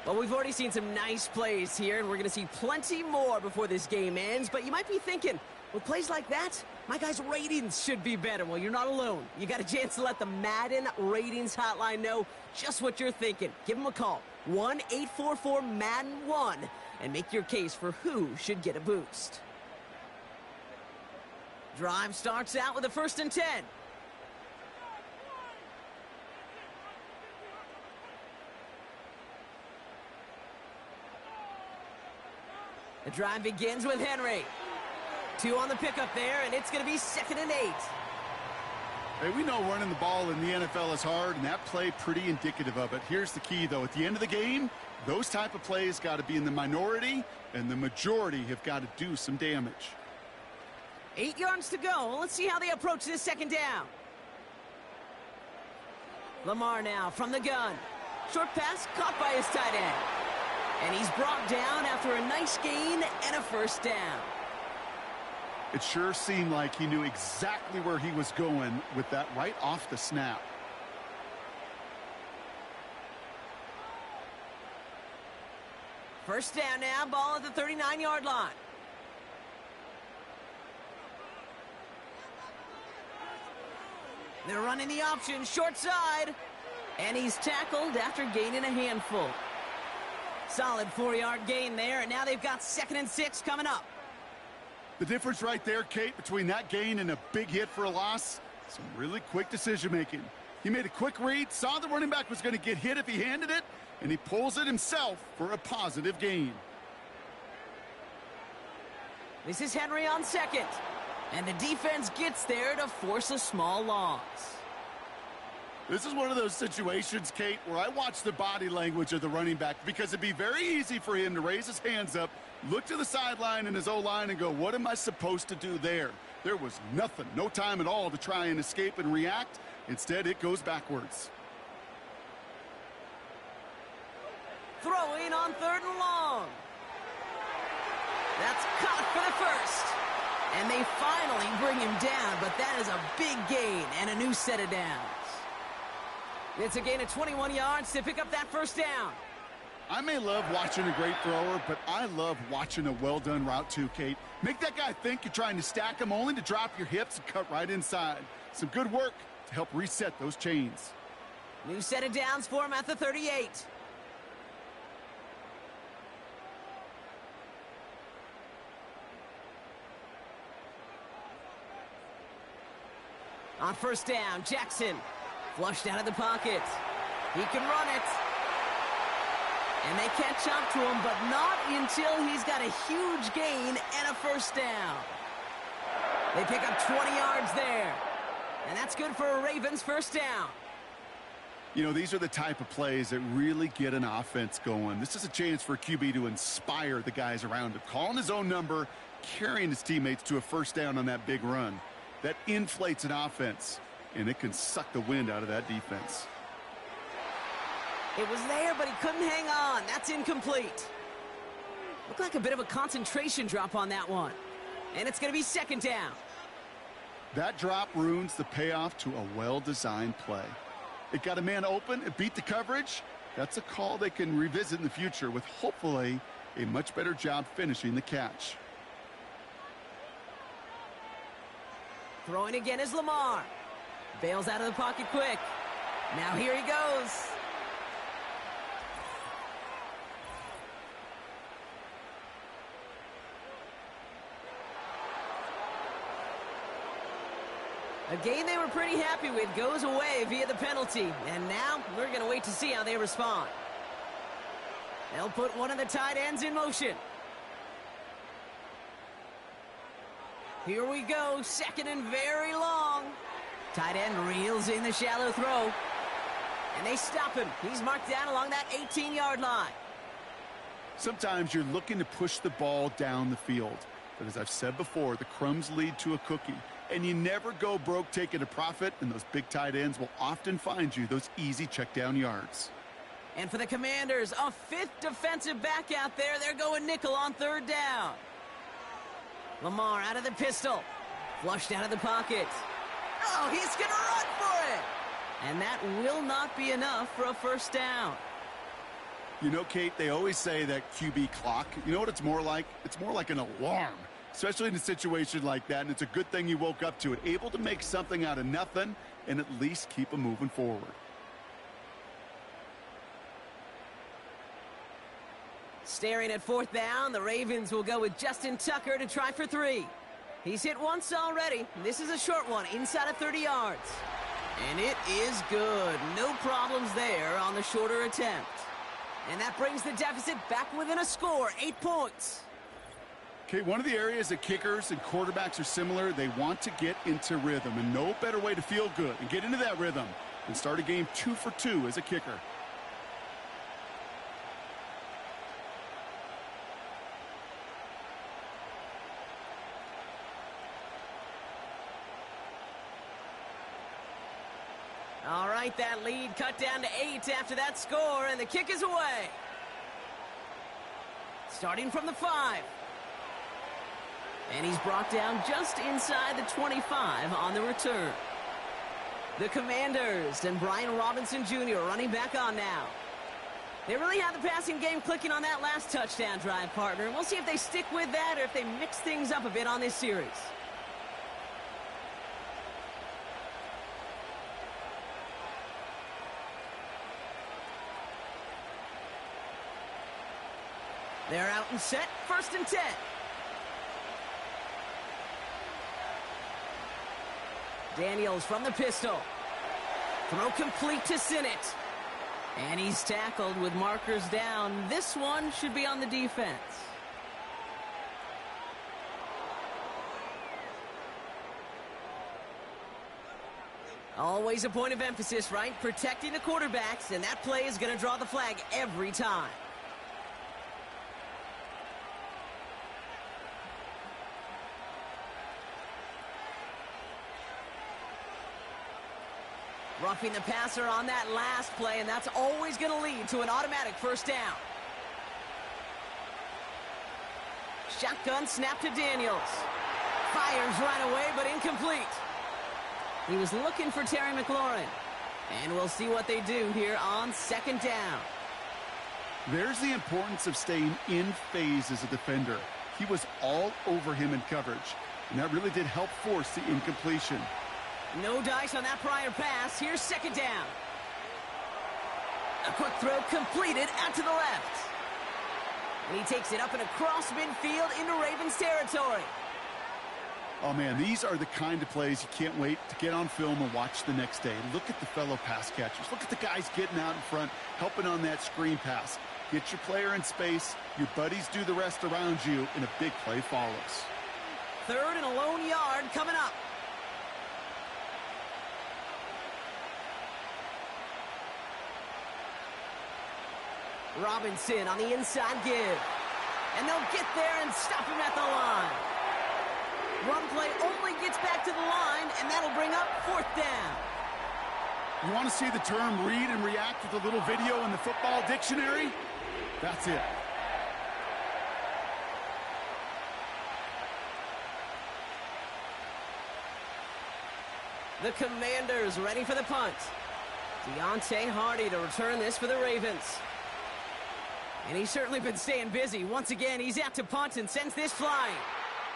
[SPEAKER 5] Well, we've already seen some nice plays here, and we're going to see plenty more before this game ends. But you might be thinking, with plays like that, my guys' ratings should be better. Well, you're not alone. You got a chance to let the Madden ratings hotline know just what you're thinking. Give them a call. 1-844-MADDEN-1 and make your case for who should get a boost. Drive starts out with a 1st and 10. The drive begins with Henry. 2 on the pickup there, and it's going to be 2nd and 8.
[SPEAKER 6] Hey, we know running the ball in the NFL is hard, and that play pretty indicative of it. Here's the key, though. At the end of the game, those type of plays got to be in the minority, and the majority have got to do some damage.
[SPEAKER 5] 8 yards to go. Let's see how they approach this 2nd down. Lamar now from the gun. Short pass caught by his tight end. And he's brought down after a nice gain and a 1st down.
[SPEAKER 6] It sure seemed like he knew exactly where he was going with that right off the snap.
[SPEAKER 5] First down now, ball at the 39-yard line. They're running the option, short side. And he's tackled after gaining a handful. Solid 4-yard gain there, and now they've got 2nd and 6 coming up.
[SPEAKER 6] The difference right there, Kate, between that gain and a big hit for a loss, some really quick decision-making. He made a quick read, saw the running back was going to get hit if he handed it, and he pulls it himself for a positive gain.
[SPEAKER 5] This is Henry on 2nd, and the defense gets there to force a small loss.
[SPEAKER 6] This is one of those situations, Kate, where I watch the body language of the running back because it'd be very easy for him to raise his hands up, look to the sideline in his O-line and go, what am I supposed to do there? There was nothing, no time at all to try and escape and react. Instead, it goes backwards.
[SPEAKER 5] Throwing on 3rd and long. That's caught for the 1st. And they finally bring him down, but that is a big gain and a new set of downs. It's a gain of 21 yards to pick up that 1st down.
[SPEAKER 6] I may love watching a great thrower, but I love watching a well-done route too, Kate. Make that guy think you're trying to stack him only to drop your hips and cut right inside. Some good work to help reset those chains.
[SPEAKER 5] New set of downs for him at the 38. On 1st down, Jackson flushed out of the pocket. He can run it. And they catch up to him, but not until he's got a huge gain and a 1st down. They pick up 20 yards there. And that's good for a Ravens 1st down.
[SPEAKER 6] You know, these are the type of plays that really get an offense going. This is a chance for a QB to inspire the guys around him. Calling his own number, carrying his teammates to a 1st down on that big run. That inflates an offense, and it can suck the wind out of that defense.
[SPEAKER 5] It was there, but he couldn't hang on. That's incomplete. Looked like a bit of a concentration drop on that one. And it's going to be 2nd down.
[SPEAKER 6] That drop ruins the payoff to a well-designed play. It got a man open, it beat the coverage. That's a call they can revisit in the future with hopefully a much better job finishing the catch.
[SPEAKER 5] Throwing again is Lamar. Bails out of the pocket quick. Now here he goes. A game they were pretty happy with goes away via the penalty. And now we're going to wait to see how they respond. They'll put one of the tight ends in motion. Here we go, second and very long. Tight end reels in the shallow throw. And they stop him. He's marked down along that 18-yard line.
[SPEAKER 6] Sometimes you're looking to push the ball down the field. But as I've said before, the crumbs lead to a cookie. And you never go broke taking a profit, and those big tight ends will often find you those easy check down yards.
[SPEAKER 5] And for the Commanders, a fifth defensive back out there. They're going nickel on third down. Lamar out of the pistol. Flushed out of the pocket. Oh, he's going to run for it. And that will not be enough for a first down.
[SPEAKER 6] You know, Kate, they always say that QB clock. You know what it's more like? It's more like an alarm, especially in a situation like that. And it's a good thing you woke up to it, able to make something out of nothing and at least keep them moving forward.
[SPEAKER 5] Staring at fourth down, the Ravens will go with Justin Tucker to try for 3. He's hit once already. This is a short one, inside of 30 yards. And it is good. No problems there on the shorter attempt. And that brings the deficit back within a score, 8 points.
[SPEAKER 6] Okay, one of the areas that kickers and quarterbacks are similar, they want to get into rhythm. And no better way to feel good and get into that rhythm than start a game 2 for 2 as a kicker.
[SPEAKER 5] All right, that lead cut down to 8 after that score, and the kick is away. Starting from the 5. And he's brought down just inside the 25 on the return. The Commanders and Brian Robinson Jr. running back on now. They really had the passing game clicking on that last touchdown drive, partner. We'll see if they stick with that or if they mix things up a bit on this series. They're out and set, 1st and 10. Daniels from the pistol. Throw complete to Sinnott. And he's tackled with markers down. This one should be on the defense. Always a point of emphasis, right? Protecting the quarterbacks, and that play is going to draw the flag every time. Roughing the passer on that last play, and that's always going to lead to an automatic first down. Shotgun snap to Daniels. Fires right away, but incomplete. He was looking for Terry McLaurin. And we'll see what they do here on 2nd down.
[SPEAKER 6] There's the importance of staying in phase as a defender. He was all over him in coverage, and that really did help force the incompletion.
[SPEAKER 5] No dice on that prior pass. Here's 2nd down. A quick throw completed out to the left. And he takes it up and across midfield into Ravens territory.
[SPEAKER 6] Oh, man, these are the kind of plays you can't wait to get on film and watch the next day. Look at the fellow pass catchers. Look at the guys getting out in front, helping on that screen pass. Get your player in space. Your buddies do the rest around you, and a big play follows.
[SPEAKER 5] 3rd and a lone yard coming up. Robinson on the inside give. And they'll get there and stop him at the line. Run play only gets back to the line, and that'll bring up 4th down.
[SPEAKER 6] You want to see the term read and react with a little video in the football dictionary? That's it.
[SPEAKER 5] The Commanders ready for the punt. Deontay Hardy to return this for the Ravens. And he's certainly been staying busy. Once again, he's out to punt and sends this flying.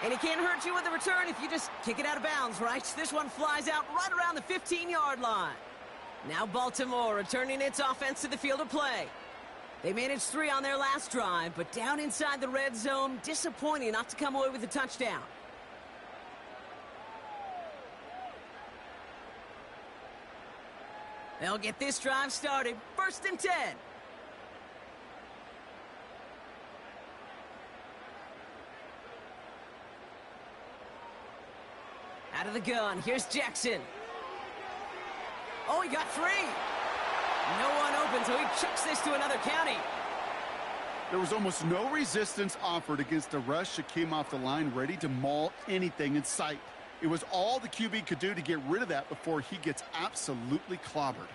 [SPEAKER 5] And he can't hurt you with the return if you just kick it out of bounds, right? This one flies out right around the 15-yard line. Now Baltimore returning its offense to the field of play. They managed 3 on their last drive, but down inside the red zone, disappointing not to come away with a touchdown. They'll get this drive started. 1st and 10. Out of the gun, here's Jackson. Oh, he got 3. No one open, so he chucks this to another county.
[SPEAKER 6] There was almost no resistance offered against a rush that came off the line ready to maul anything in sight. It was all the QB could do to get rid of that before he gets absolutely clobbered.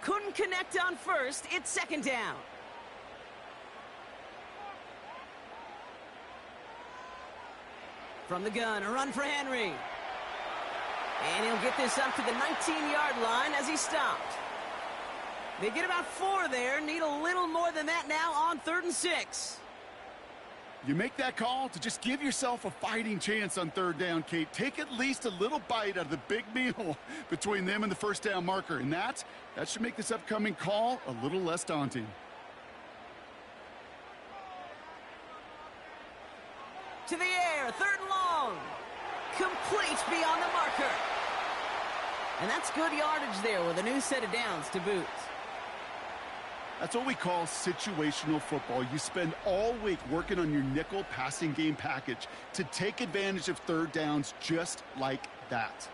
[SPEAKER 5] Couldn't connect on 1st. It's 2nd down. From the gun, a run for Henry. And he'll get this up to the 19-yard line as he stopped. They get about 4 there. Need a little more than that now on 3rd and 6.
[SPEAKER 6] You make that call to just give yourself a fighting chance on 3rd down, Kate. Take at least a little bite out of the big meal between them and the 1st down marker. And that should make this upcoming call a little less daunting.
[SPEAKER 5] To the air, 3rd and long. Complete beyond the marker. And that's good yardage there with a new set of downs to boot.
[SPEAKER 6] That's what we call situational football. You spend all week working on your nickel passing game package to take advantage of 3rd downs just like that.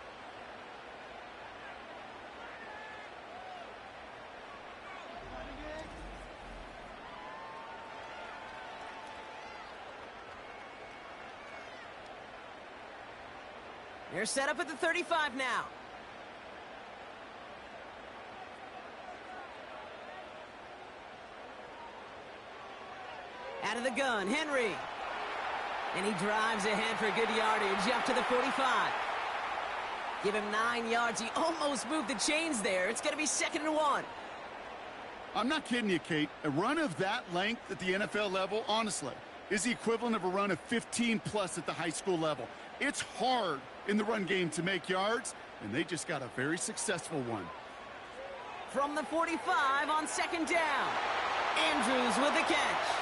[SPEAKER 5] They're set up at the 35 now. Out of the gun, Henry. And he drives ahead for good yardage up to the 45. Give him 9 yards. He almost moved the chains there. It's going to be 2nd and 1.
[SPEAKER 6] I'm not kidding you, Kate. A run of that length at the NFL level, honestly, is the equivalent of a run of 15-plus at the high school level. It's hard in the run game to make yards, and they just got a very successful one.
[SPEAKER 5] From the 45 on 2nd down. Andrews with the catch.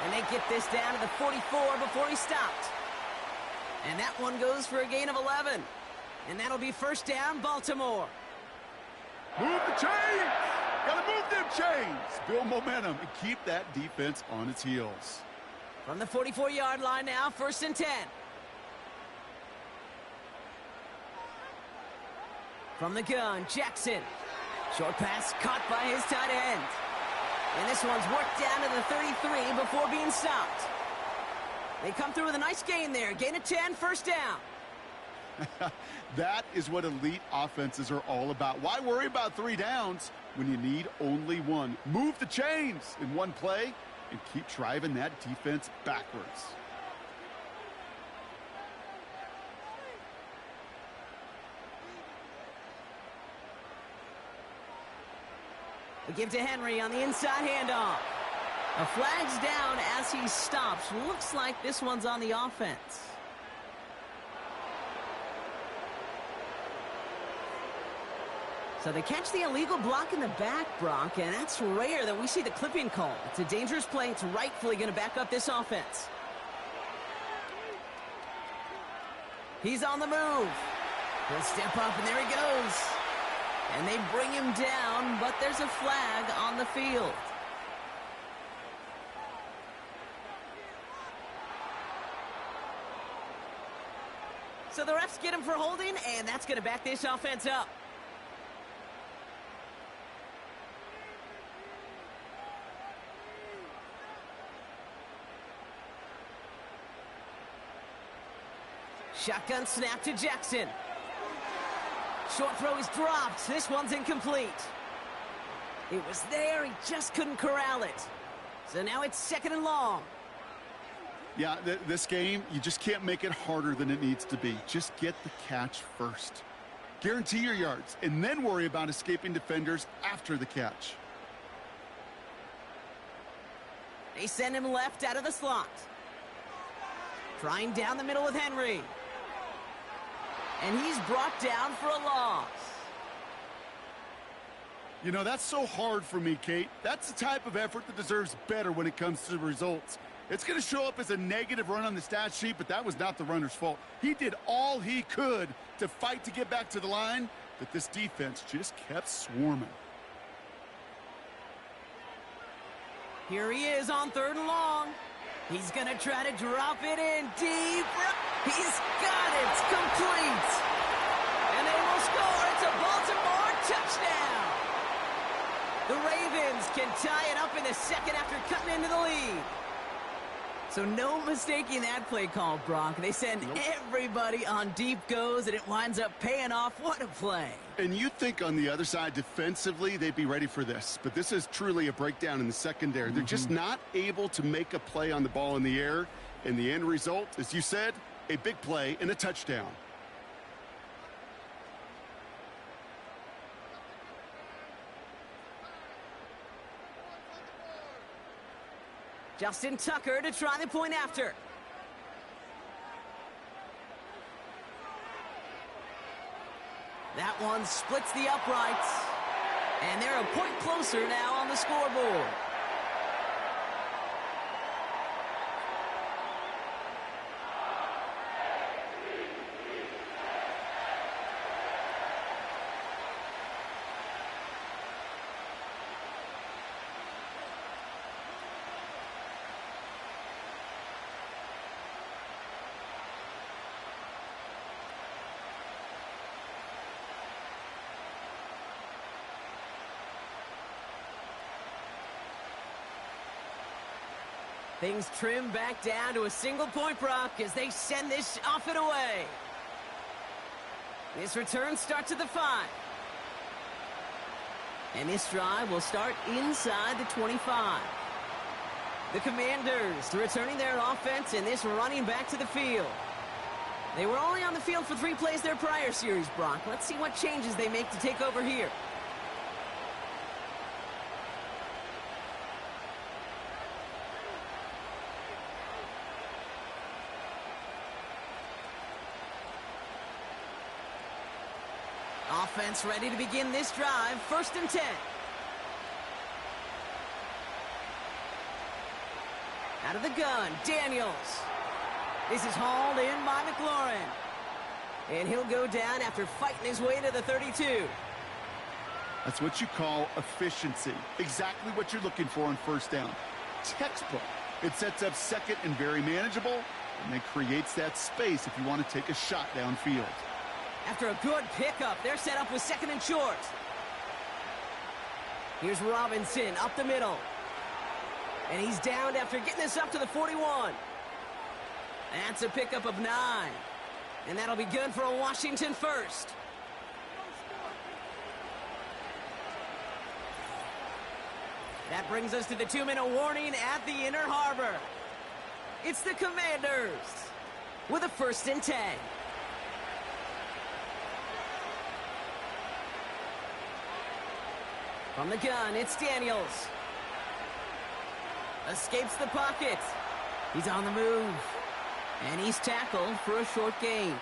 [SPEAKER 5] And they get this down to the 44 before he stopped. And that one goes for a gain of 11. And that'll be 1st down, Baltimore.
[SPEAKER 6] Move the chains! Gotta move them chains! Build momentum and keep that defense on its heels.
[SPEAKER 5] From the 44-yard line now, 1st and 10. From the gun, Jackson. Short pass caught by his tight end. And this one's worked down to the 33 before being stopped. They come through with a nice gain there. Gain of 10, 1st down.
[SPEAKER 6] That is what elite offenses are all about. Why worry about 3 downs when you need only 1? Move the chains in one play and keep driving that defense backwards.
[SPEAKER 5] We give to Henry on the inside handoff. A flag's down as he stops. Looks like this one's on the offense. So they catch the illegal block in the back, Brock, and that's rare that we see the clipping call. It's a dangerous play. It's rightfully going to back up this offense. He's on the move. He'll step up, and there he goes. And they bring him down, but there's a flag on the field. So the refs get him for holding, and that's going to back this offense up. Shotgun snap to Jackson. Short throw is dropped. This one's incomplete. It was there. He just couldn't corral it. So now it's 2nd and long.
[SPEAKER 6] Yeah, this game, you just can't make it harder than it needs to be. Just get the catch first. Guarantee your yards, and then worry about escaping defenders after the catch.
[SPEAKER 5] They send him left out of the slot. Trying down the middle with Henry. And he's brought down for a loss.
[SPEAKER 6] You know, that's so hard for me, Kate. That's the type of effort that deserves better when it comes to the results. It's going to show up as a negative run on the stat sheet, but that was not the runner's fault. He did all he could to fight to get back to the line, but this defense just kept swarming.
[SPEAKER 5] Here he is on 3rd and long. He's going to try to drop it in deep. He's got it. It's complete. And they will score. It's a Baltimore touchdown. The Ravens can tie it up in the second after cutting into the lead. So no mistaking that play call, Brock. They send everybody on deep goes, and it winds up paying off. What a play.
[SPEAKER 6] And you think on the other side, defensively, they'd be ready for this. But this is truly a breakdown in the secondary. They're just not able to make a play on the ball in the air. And the end result, as you said, a big play and a touchdown.
[SPEAKER 5] Justin Tucker to try the point after. That one splits the uprights. And they're a point closer now on the scoreboard. Things trim back down to a single point, Brock, as they send this off and away. This return starts at the 5. And this drive will start inside the 25. The Commanders returning their offense and this running back to the field. They were only on the field for 3 plays their prior series, Brock. Let's see what changes they make to take over here. Offense ready to begin this drive. 1st and 10. Out of the gun, Daniels. This is hauled in by McLaurin. And he'll go down after fighting his way to the 32.
[SPEAKER 6] That's what you call efficiency. Exactly what you're looking for on 1st down. Textbook. It sets up 2nd and very manageable, and then creates that space if you want to take a shot downfield.
[SPEAKER 5] After a good pickup, they're set up with 2nd and short. Here's Robinson up the middle. And he's downed after getting this up to the 41. That's a pickup of 9. And that'll be good for a Washington 1st. That brings us to the 2-minute warning at the Inner Harbor. It's the Commanders with a 1st and 10. From the gun, it's Daniels. Escapes the pocket. He's on the move. And he's tackled for a short gain.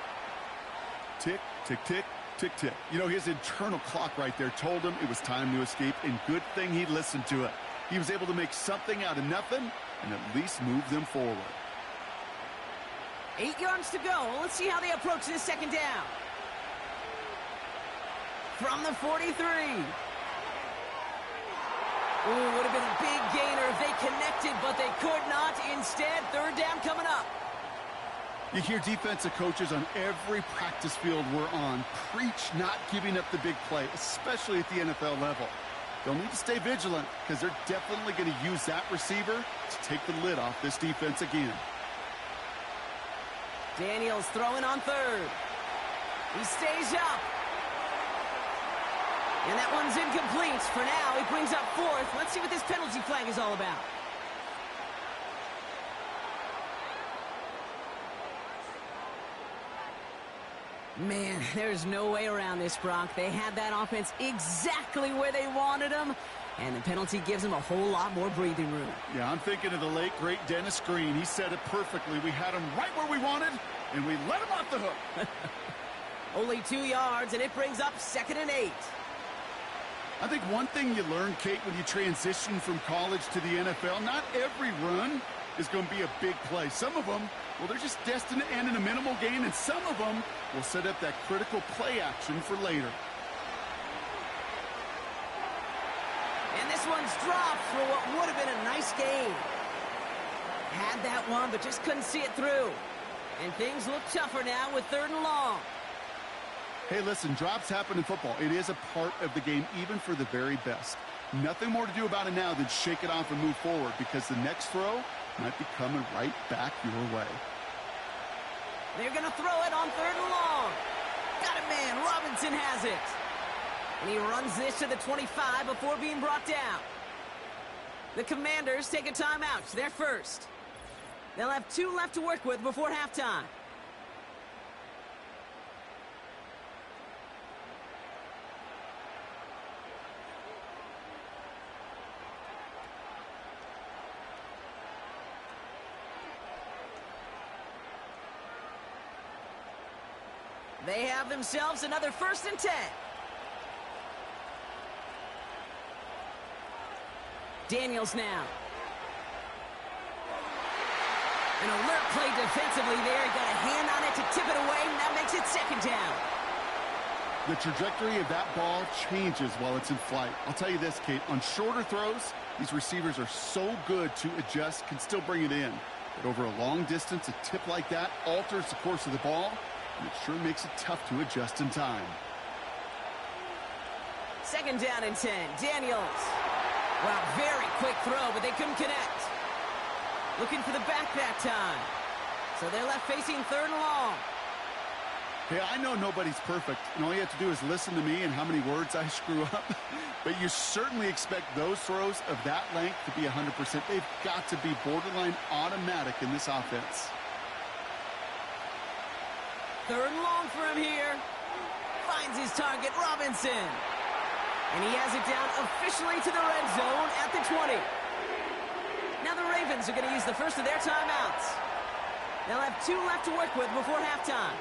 [SPEAKER 6] Tick, tick, tick, tick, tick. You know, his internal clock right there told him it was time to escape, and good thing he listened to it. He was able to make something out of nothing and at least move them forward.
[SPEAKER 5] 8 yards to go. Let's see how they approach this 2nd down. From the 43. Ooh, would have been a big gainer if they connected, but they could not. Instead, 3rd down coming up.
[SPEAKER 6] You hear defensive coaches on every practice field we're on preach not giving up the big play, especially at the NFL level. They'll need to stay vigilant because they're definitely going to use that receiver to take the lid off this defense again.
[SPEAKER 5] Daniels throwing on 3rd. He stays up. And that one's incomplete. For now, he brings up 4th. Let's see what this penalty flag is all about. Man, there's no way around this, Brock. They had that offense exactly where they wanted them, and the penalty gives them a whole lot more breathing room.
[SPEAKER 6] Yeah, I'm thinking of the late, great Dennis Green. He said it perfectly. We had him right where we wanted, and we let him off the hook.
[SPEAKER 5] Only 2 yards, and it brings up 2nd and 8.
[SPEAKER 6] I think one thing you learn, Kate, when you transition from college to the NFL, not every run is going to be a big play. Some of them, well, they're just destined to end in a minimal gain, and some of them will set up that critical play action for later.
[SPEAKER 5] And this one's dropped for what would have been a nice gain. Had that one, but just couldn't see it through. And things look tougher now with 3rd and long.
[SPEAKER 6] Hey, listen, drops happen in football. It is a part of the game, even for the very best. Nothing more to do about it now than shake it off and move forward, because the next throw might be coming right back your way.
[SPEAKER 5] They're going to throw it on 3rd and long. Got it, man. Robinson has it. And he runs this to the 25 before being brought down. The Commanders take a timeout. They're first. They'll have 2 left to work with before halftime. They have themselves another 1st and 10. Daniels now. An alert play defensively there. Got a hand on it to tip it away, and that makes it 2nd down.
[SPEAKER 6] The trajectory of that ball changes while it's in flight. I'll tell you this, Kate, on shorter throws, these receivers are so good to adjust, can still bring it in. But over a long distance, a tip like that alters the course of the ball, and it sure makes it tough to adjust in time.
[SPEAKER 5] 2nd down and 10. Daniels. Wow, very quick throw, but they couldn't connect. Looking for the back that time. So they're left facing 3rd and long.
[SPEAKER 6] Hey, I know nobody's perfect, and all you have to do is listen to me and how many words I screw up. But you certainly expect those throws of that length to be 100%. They've got to be borderline automatic in this offense.
[SPEAKER 5] 3rd and long for him here. Finds his target, Robinson. And he has it down officially to the red zone at the 20. Now the Ravens are going to use the first of their timeouts. They'll have 2 left to work with before halftime.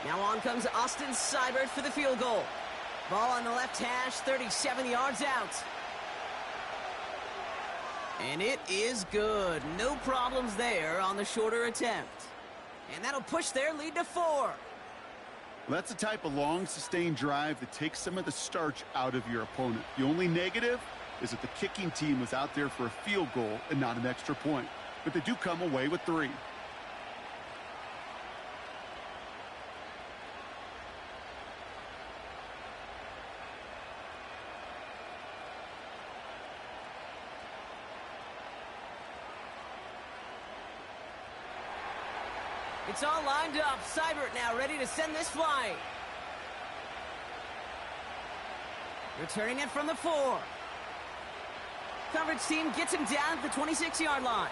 [SPEAKER 5] Now on comes Austin Seibert for the field goal. Ball on the left hash, 37 yards out. And it is good. No problems there on the shorter attempt. And that'll push their lead to 4.
[SPEAKER 6] Well, that's the type of long, sustained drive that takes some of the starch out of your opponent. The only negative is that the kicking team was out there for a field goal and not an extra point. But they do come away with 3.
[SPEAKER 5] It's all lined up. Seibert now ready to send this flying. Returning it from the 4. Coverage team gets him down at the 26-yard line.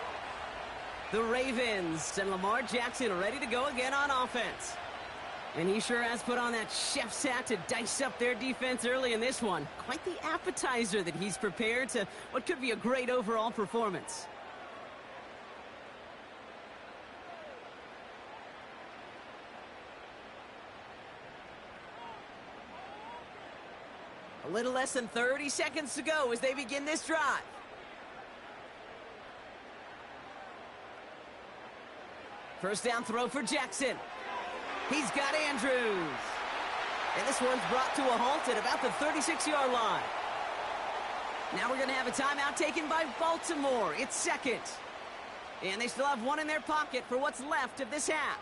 [SPEAKER 5] The Ravens and Lamar Jackson ready to go again on offense. And he sure has put on that chef's hat to dice up their defense early in this one. Quite the appetizer that he's prepared to what could be a great overall performance. A little less than 30 seconds to go as they begin this drive. First down throw for Jackson. He's got Andrews. And this one's brought to a halt at about the 36-yard line. Now we're going to have a timeout taken by Baltimore. It's 2nd. And they still have 1 in their pocket for what's left of this half.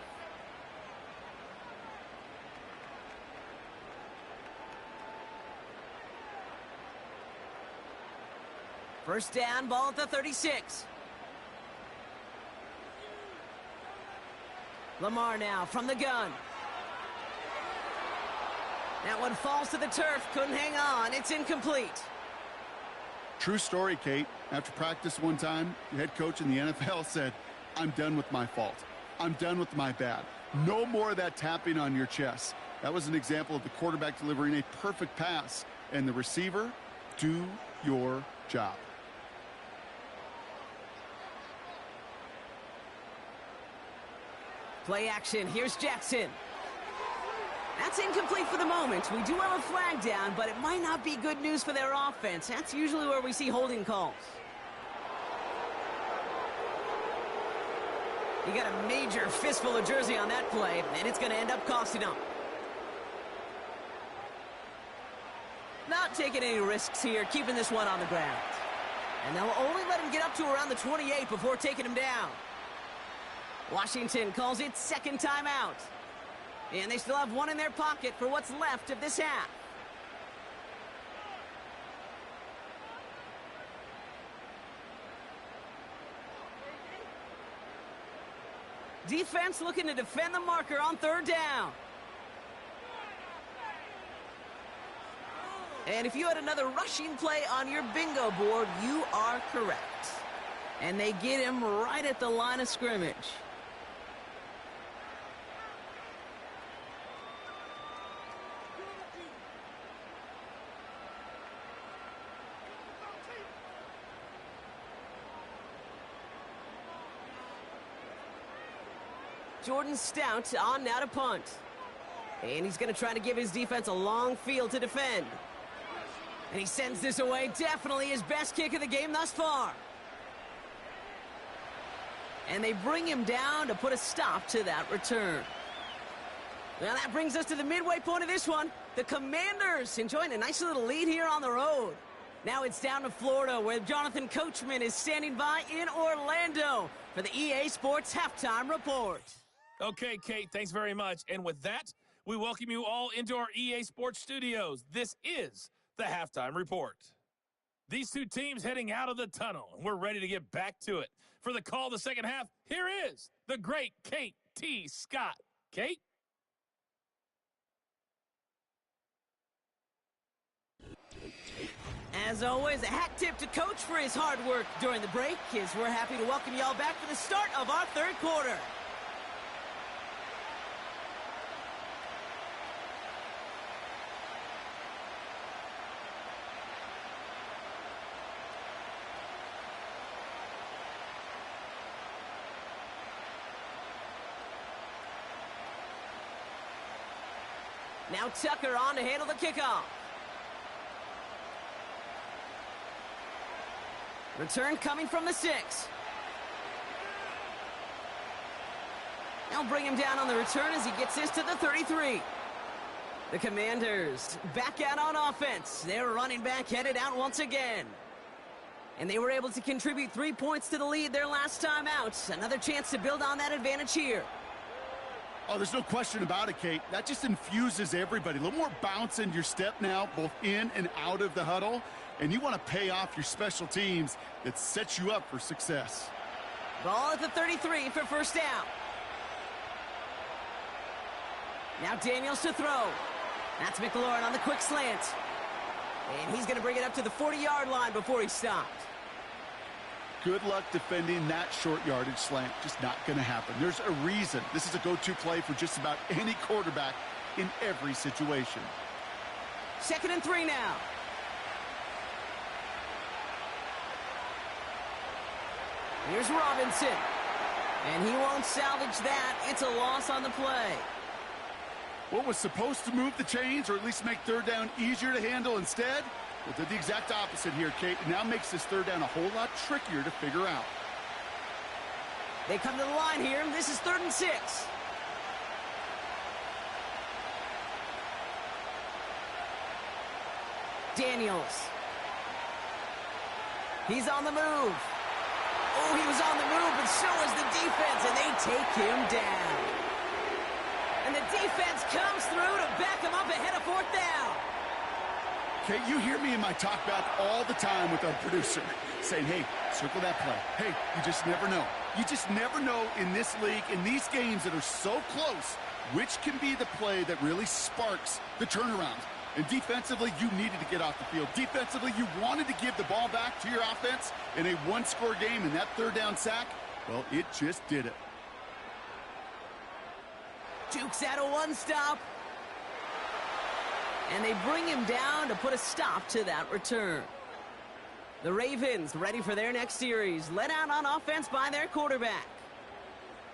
[SPEAKER 5] First down, ball at the 36. Lamar now from the gun. That one falls to the turf. Couldn't hang on. It's incomplete.
[SPEAKER 6] True story, Kate. After practice one time, the head coach in the NFL said, "I'm done with my fault. I'm done with my bad. No more of that tapping on your chest." That was an example of the quarterback delivering a perfect pass. And the receiver, do your job.
[SPEAKER 5] Play action. Here's Jackson. That's incomplete for the moment. We do have a flag down, but it might not be good news for their offense. That's usually where we see holding calls. You got a major fistful of jersey on that play, and it's going to end up costing them. Not taking any risks here, keeping this one on the ground. And they'll only let him get up to around the 28 before taking him down. Washington calls it second timeout. And they still have one in their pocket for what's left of this half. Defense looking to defend the marker on third down. And if you had another rushing play on your bingo board, you are correct. And they get him right at the line of scrimmage. Jordan Stout on now to punt. And he's going to try to give his defense a long field to defend. And he sends this away. Definitely his best kick of the game thus far. And they bring him down to put a stop to that return. Now that brings us to the midway point of this one. The Commanders enjoying a nice little lead here on the road. Now it's down to Florida, where Jonathan Coachman is standing by in Orlando for the EA Sports Halftime Report.
[SPEAKER 3] Okay, Kate, thanks very much. And with that, we welcome you all into our EA Sports studios. This is the Halftime Report. These two teams heading out of the tunnel, and we're ready to get back to it. For the call of the second half, here is the great Kate T. Scott. Kate?
[SPEAKER 5] As always, a hat tip to Coach for his hard work during the break, as we're happy to welcome y'all back for the start of our third quarter. Now Tucker on to handle the kickoff. Return coming from the 6. They'll bring him down on the return as he gets this to the 33. The Commanders back out on offense. Their running back headed out once again. And they were able to contribute 3 points to the lead their last time out. Another chance to build on that advantage here.
[SPEAKER 6] Oh, there's no question about it, Kate. That just infuses everybody. A little more bounce in your step now, both in and out of the huddle. And you want to pay off your special teams that sets you up for success.
[SPEAKER 5] Ball at the 33 for first down. Now Daniels to throw. That's McLaurin on the quick slant. And he's going to bring it up to the 40-yard line before he stopped.
[SPEAKER 6] Good luck defending that short yardage slant. Just not going to happen. There's a reason. This is a go-to play for just about any quarterback in every situation.
[SPEAKER 5] 2nd and 3 now. Here's Robinson. And he won't salvage that. It's a loss on the play.
[SPEAKER 6] What was supposed to move the chains or at least make third down easier to handle instead? Well, did the exact opposite here, Kate. It now makes this third down a whole lot trickier to figure out.
[SPEAKER 5] They come to the line here. This is 3rd and 6. Daniels. He's on the move. Oh, he was on the move, but so is the defense, and they take him down. And the defense comes through to back him up ahead of 4th down.
[SPEAKER 6] Kate, you hear me in my talk back all the time with our producer saying, hey, circle that play. Hey, you just never know. You just never know in this league, in these games that are so close, which can be the play that really sparks the turnaround. And defensively, you needed to get off the field. Defensively, you wanted to give the ball back to your offense in a one-score game, and that third down sack, well, it just did it.
[SPEAKER 5] Jukes out a one-stop. And they bring him down to put a stop to that return. The Ravens ready for their next series, led out on offense by their quarterback.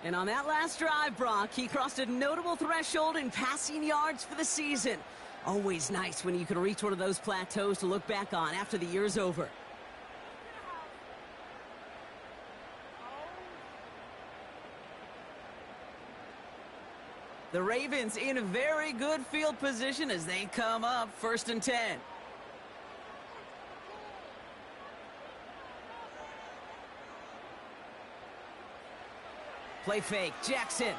[SPEAKER 5] And on that last drive, Brock, he crossed a notable threshold in passing yards for the season. Always nice when you can reach one of those plateaus to look back on after the year's over. The Ravens in a very good field position as they come up 1st and 10. Play fake, Jackson.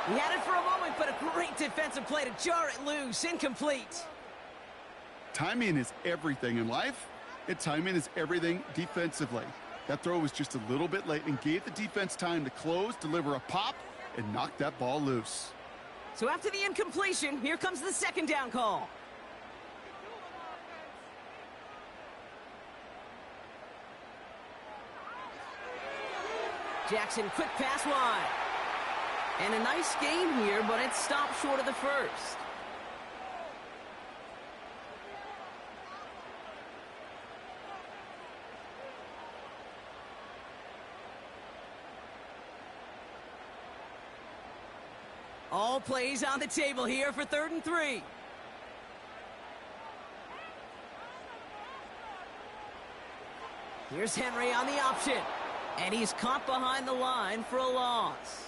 [SPEAKER 5] He had it for a moment, but a great defensive play to jar it loose. Incomplete.
[SPEAKER 6] Timing is everything in life, and timing is everything defensively. That throw was just a little bit late and gave the defense time to close, deliver a pop, and knock that ball loose.
[SPEAKER 5] So after the incompletion, here comes the second down call. Jackson, quick pass wide. And a nice game here, but it stopped short of the first. All plays on the table here for 3rd and 3. Here's Henry on the option. And he's caught behind the line for a loss.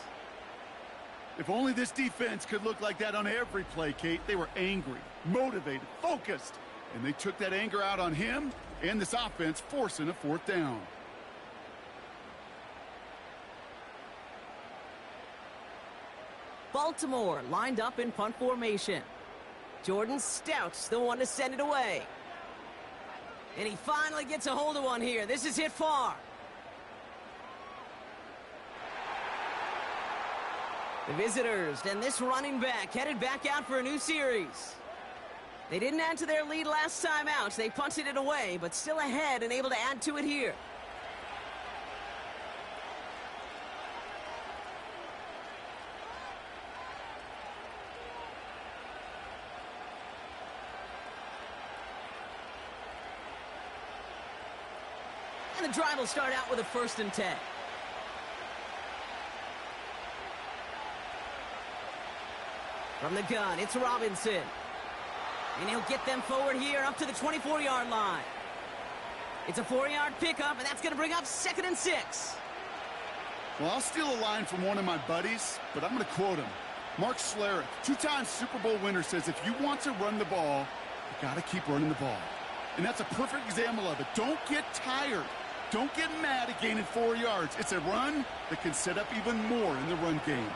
[SPEAKER 6] If only this defense could look like that on every play, Kate. They were angry, motivated, focused. And they took that anger out on him and this offense, forcing a 4th down.
[SPEAKER 5] Baltimore lined up in punt formation. Jordan Stout's the one to send it away. And he finally gets a hold of one here. This is hit far. The visitors and this running back headed back out for a new series. They didn't add to their lead last time out. They punted it away, but still ahead and able to add to it here. And the drive will start out with a 1st and 10. From the gun, it's Robinson. And he'll get them forward here up to the 24-yard line. It's a 4-yard pickup, and that's going to bring up 2nd and 6.
[SPEAKER 6] Well, I'll steal a line from one of my buddies, but I'm going to quote him. Mark Schlereth, 2-time Super Bowl winner, says if you want to run the ball, you got to keep running the ball. And that's a perfect example of it. Don't get tired. Don't get mad at gaining 4 yards. It's a run that can set up even more in the run game.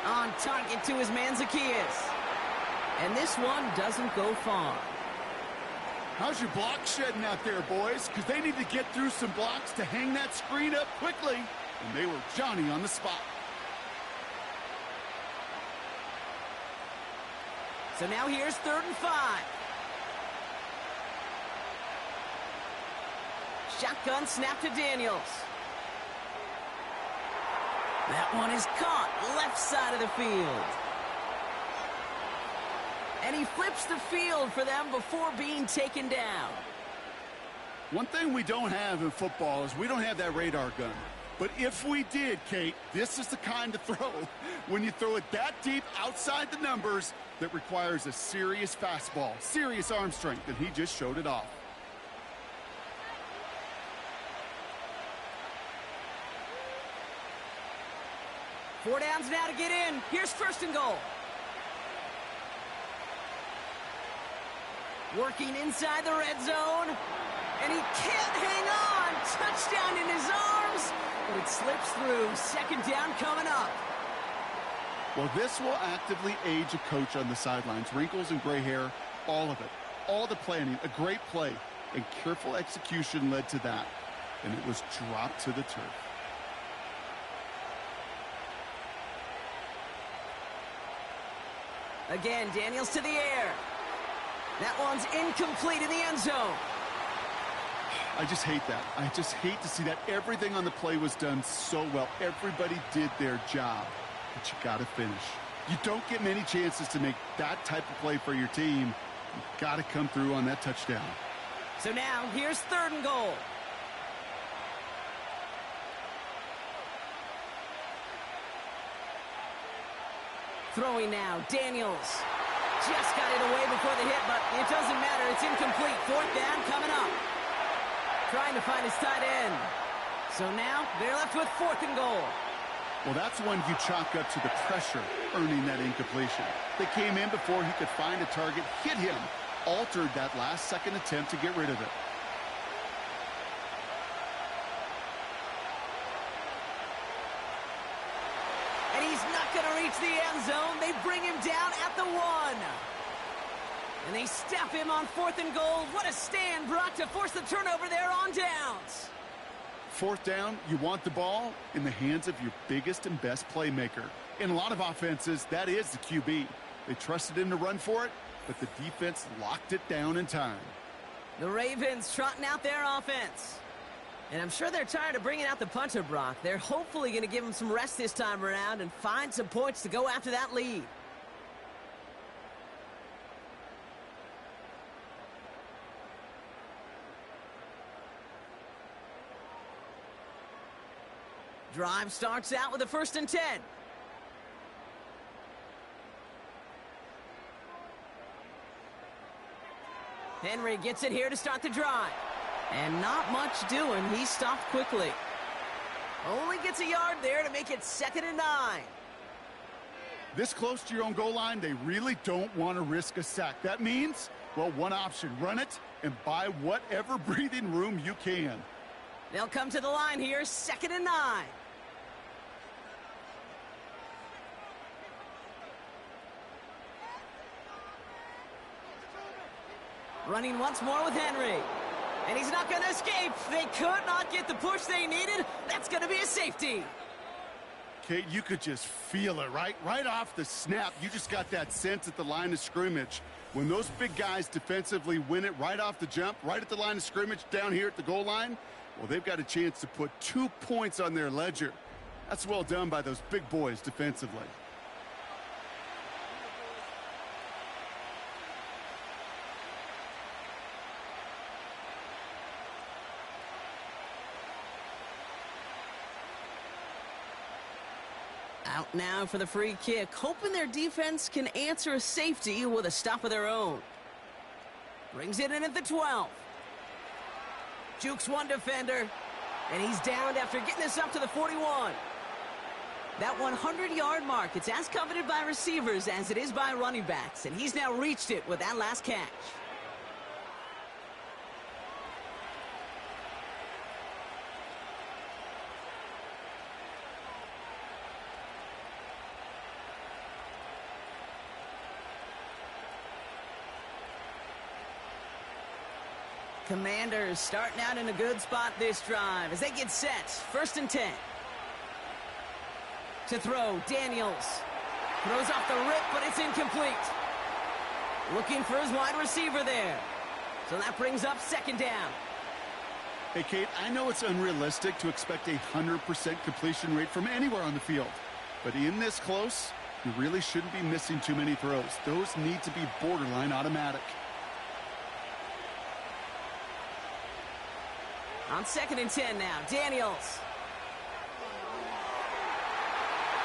[SPEAKER 5] On target to his man Zacchaeus. And this one doesn't go far.
[SPEAKER 6] How's your block shedding out there, boys? Because they need to get through some blocks to hang that screen up quickly. And they were Johnny on the spot.
[SPEAKER 5] So now here's 3rd and 5. Shotgun snap to Daniels. That one is caught left side of the field. And he flips the field for them before being taken down.
[SPEAKER 6] One thing we don't have in football is we don't have that radar gun. But if we did, Kate, this is the kind of throw, when you throw it that deep outside the numbers, that requires a serious fastball, serious arm strength, and he just showed it off.
[SPEAKER 5] Four downs now to get in. Here's 1st and goal. Working inside the red zone. And he can't hang on. Touchdown in his arms. But it slips through. 2nd down coming up.
[SPEAKER 6] Well, this will actively age a coach on the sidelines. Wrinkles and gray hair, all of it. All the planning, a great play, and careful execution led to that. And it was dropped to the turf.
[SPEAKER 5] Again, Daniels to the air. That one's incomplete in the end zone.
[SPEAKER 6] I just hate that. I just hate to see that. Everything on the play was done so well. Everybody did their job, but you got to finish. You don't get many chances to make that type of play for your team. You got to come through on that touchdown.
[SPEAKER 5] So now, here's 3rd and goal. Throwing now, Daniels. Just got it away before the hit, but it doesn't matter. It's incomplete. 4th down coming up. Trying to find his tight end. So now, they're left with 4th and goal.
[SPEAKER 6] Well, that's one you chalk up to the pressure earning that incompletion. They came in before he could find a target, hit him, altered that last-second attempt to get rid of it.
[SPEAKER 5] And he's not going to reach the end zone. They bring him down at the 1. And they step him on 4th and goal. What a stand, Brock, to force the turnover there on downs.
[SPEAKER 6] 4th down, you want the ball in the hands of your biggest and best playmaker. In a lot of offenses, that is the QB. They trusted him to run for it, but the defense locked it down in time.
[SPEAKER 5] The Ravens trotting out their offense. And I'm sure they're tired of bringing out the punter, Brock. They're hopefully going to give him some rest this time around and find some points to go after that lead. Drive starts out with a 1st and 10. Henry gets it here to start the drive. And not much doing. He stopped quickly. Only gets a yard there to make it 2nd and 9.
[SPEAKER 6] This close to your own goal line, they really don't want to risk a sack. That means, well, one option, run it and buy whatever breathing room you can.
[SPEAKER 5] They'll come to the line here, 2nd and 9. Running once more with Henry. And he's not going to escape. They could not get the push they needed. That's going to be a safety.
[SPEAKER 6] Kate, you could just feel it, right? Right off the snap, you just got that sense at the line of scrimmage. When those big guys defensively win it right off the jump, right at the line of scrimmage down here at the goal line, well, they've got a chance to put 2 points on their ledger. That's well done by those big boys defensively.
[SPEAKER 5] Out now for the free kick, hoping their defense can answer a safety with a stop of their own. Brings it in at the 12. Jukes one defender, and he's downed after getting this up to the 41. That 100-yard mark, it's as coveted by receivers as it is by running backs, and he's now reached it with that last catch. Commanders starting out in a good spot this drive as they get set. 1st and 10. To throw, Daniels. Throws off the rip, but it's incomplete. Looking for his wide receiver there. So that brings up 2nd down.
[SPEAKER 6] Hey, Kate, I know it's unrealistic to expect a 100% completion rate from anywhere on the field. But in this close, you really shouldn't be missing too many throws. Those need to be borderline automatic.
[SPEAKER 5] On 2nd and 10 now, Daniels.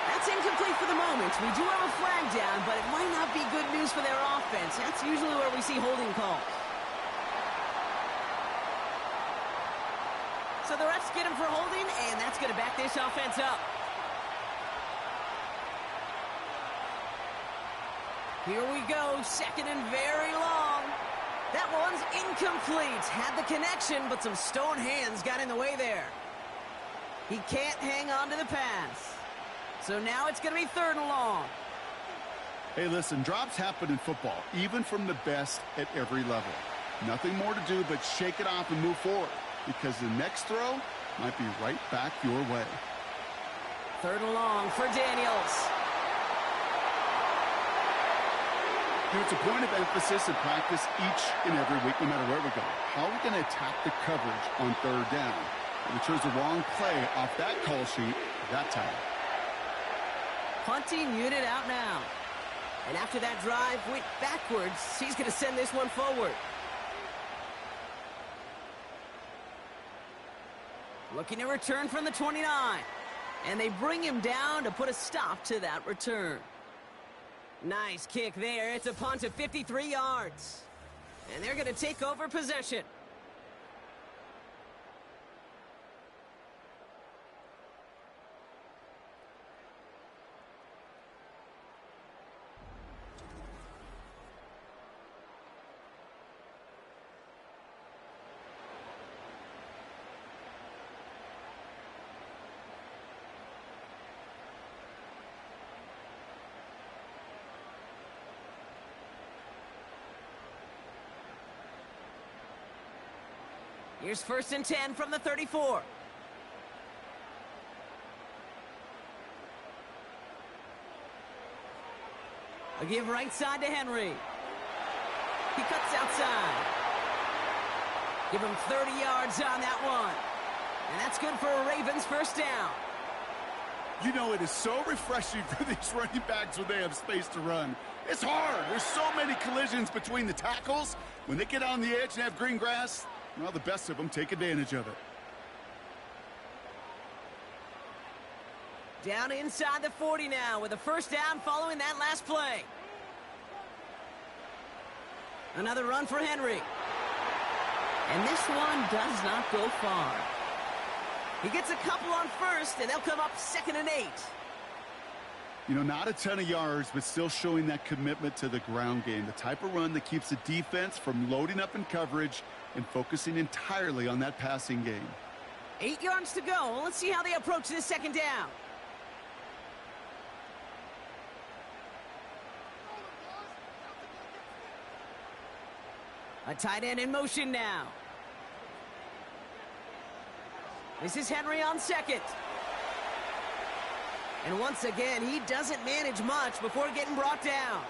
[SPEAKER 5] That's incomplete for the moment. We do have a flag down, but it might not be good news for their offense. That's usually where we see holding calls. So the refs get him for holding, and that's going to back this offense up. Here we go, 2nd and very long. That one's incomplete. Had the connection, but some stone hands got in the way there. He can't hang on to the pass. So now it's going to be 3rd and long.
[SPEAKER 6] Hey, listen, drops happen in football, even from the best at every level. Nothing more to do but shake it off and move forward, because the next throw might be right back your way.
[SPEAKER 5] 3rd and long for Daniels.
[SPEAKER 6] It's a point of emphasis in practice each and every week, no matter where we go. How are we going to attack the coverage on third down? We chose the wrong play off that call sheet that time.
[SPEAKER 5] Punting unit out now. And after that drive went backwards, he's going to send this one forward. Looking to return from the 29. And they bring him down to put a stop to that return. Nice kick there. It's a punt of 53 yards. And they're going to take over possession. Here's 1st and 10 from the 34. A give right side to Henry. He cuts outside. Give him 30 yards on that one. And that's good for a Ravens first down.
[SPEAKER 6] You know, it is so refreshing for these running backs when they have space to run. It's hard. There's so many collisions between the tackles. When they get on the edge and have green grass, well, the best of them take advantage of it.
[SPEAKER 5] Down inside the 40 now with a first down following that last play. Another run for Henry. And this one does not go far. He gets a couple on first, and they'll come up 2nd and 8.
[SPEAKER 6] You know, not a ton of yards, but still showing that commitment to the ground game. The type of run that keeps the defense from loading up in coverage and focusing entirely on that passing game.
[SPEAKER 5] 8 yards to go. Let's see how they approach this 2nd down. A tight end in motion now. This is Henry on 2nd. And once again, he doesn't manage much before getting brought down.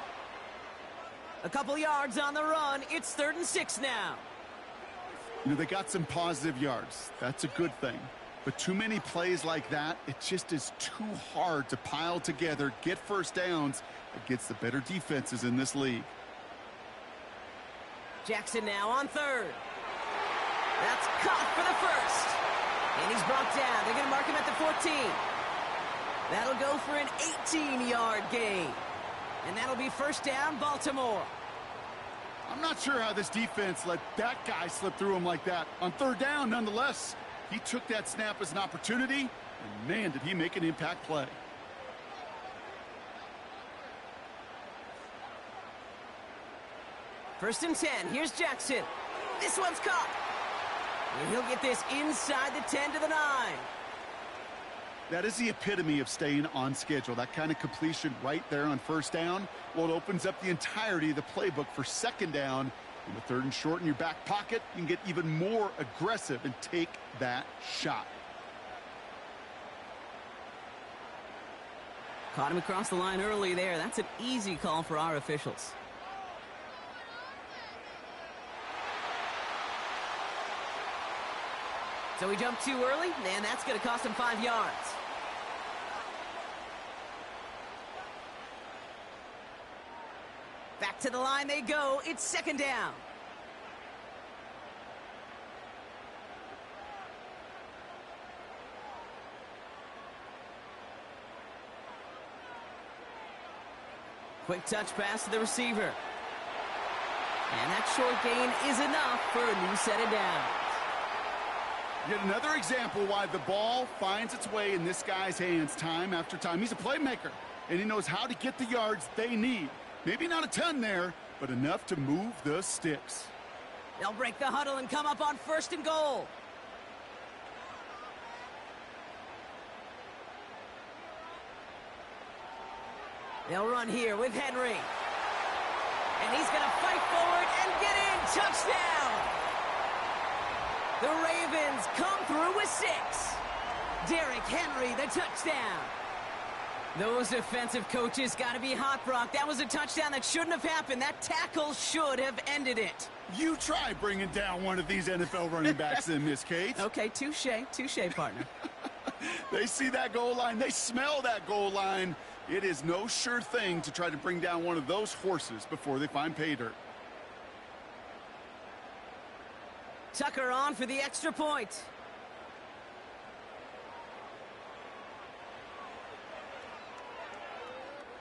[SPEAKER 5] A couple yards on the run. It's 3rd and 6 now.
[SPEAKER 6] You know, they got some positive yards. That's a good thing. But too many plays like that, it just is too hard to pile together, get first downs against the better defenses in this league.
[SPEAKER 5] Jackson now on 3rd. That's caught for the first. And he's brought down. They're going to mark him at the 14. That'll go for an 18-yard gain. And that'll be first down, Baltimore.
[SPEAKER 6] I'm not sure how this defense let that guy slip through him like that. On 3rd down, nonetheless, he took that snap as an opportunity, and man, did he make an impact play.
[SPEAKER 5] First and 10. Here's Jackson. This one's caught. And he'll get this inside the 10 to the 9.
[SPEAKER 6] That is the epitome of staying on schedule. That kind of completion right there on first down. Well, it opens up the entirety of the playbook for 2nd down. And with 3rd and short in your back pocket, you can get even more aggressive and take that shot.
[SPEAKER 5] Caught him across the line early there. That's an easy call for our officials. So he jumped too early, and that's going to cost him 5 yards. Back to the line they go. It's 2nd down. Quick touch pass to the receiver. And that short gain is enough for a new set of downs.
[SPEAKER 6] Yet another example why the ball finds its way in this guy's hands time after time. He's a playmaker, and he knows how to get the yards they need. Maybe not a ton there, but enough to move the sticks.
[SPEAKER 5] They'll break the huddle and come up on 1st and goal. They'll run here with Henry. And he's going to fight forward and get in. Touchdown! The Ravens come through with 6. Derrick Henry, the touchdown. Those defensive coaches got to be hot, Brock. That was a touchdown that shouldn't have happened. That tackle should have ended it.
[SPEAKER 6] You try bringing down one of these NFL running backs in, Miss Kate.
[SPEAKER 5] Okay, touche, partner.
[SPEAKER 6] They see that goal line. They smell that goal line. It is no sure thing to try to bring down one of those horses before they find pay dirt.
[SPEAKER 5] Tucker on for the extra point.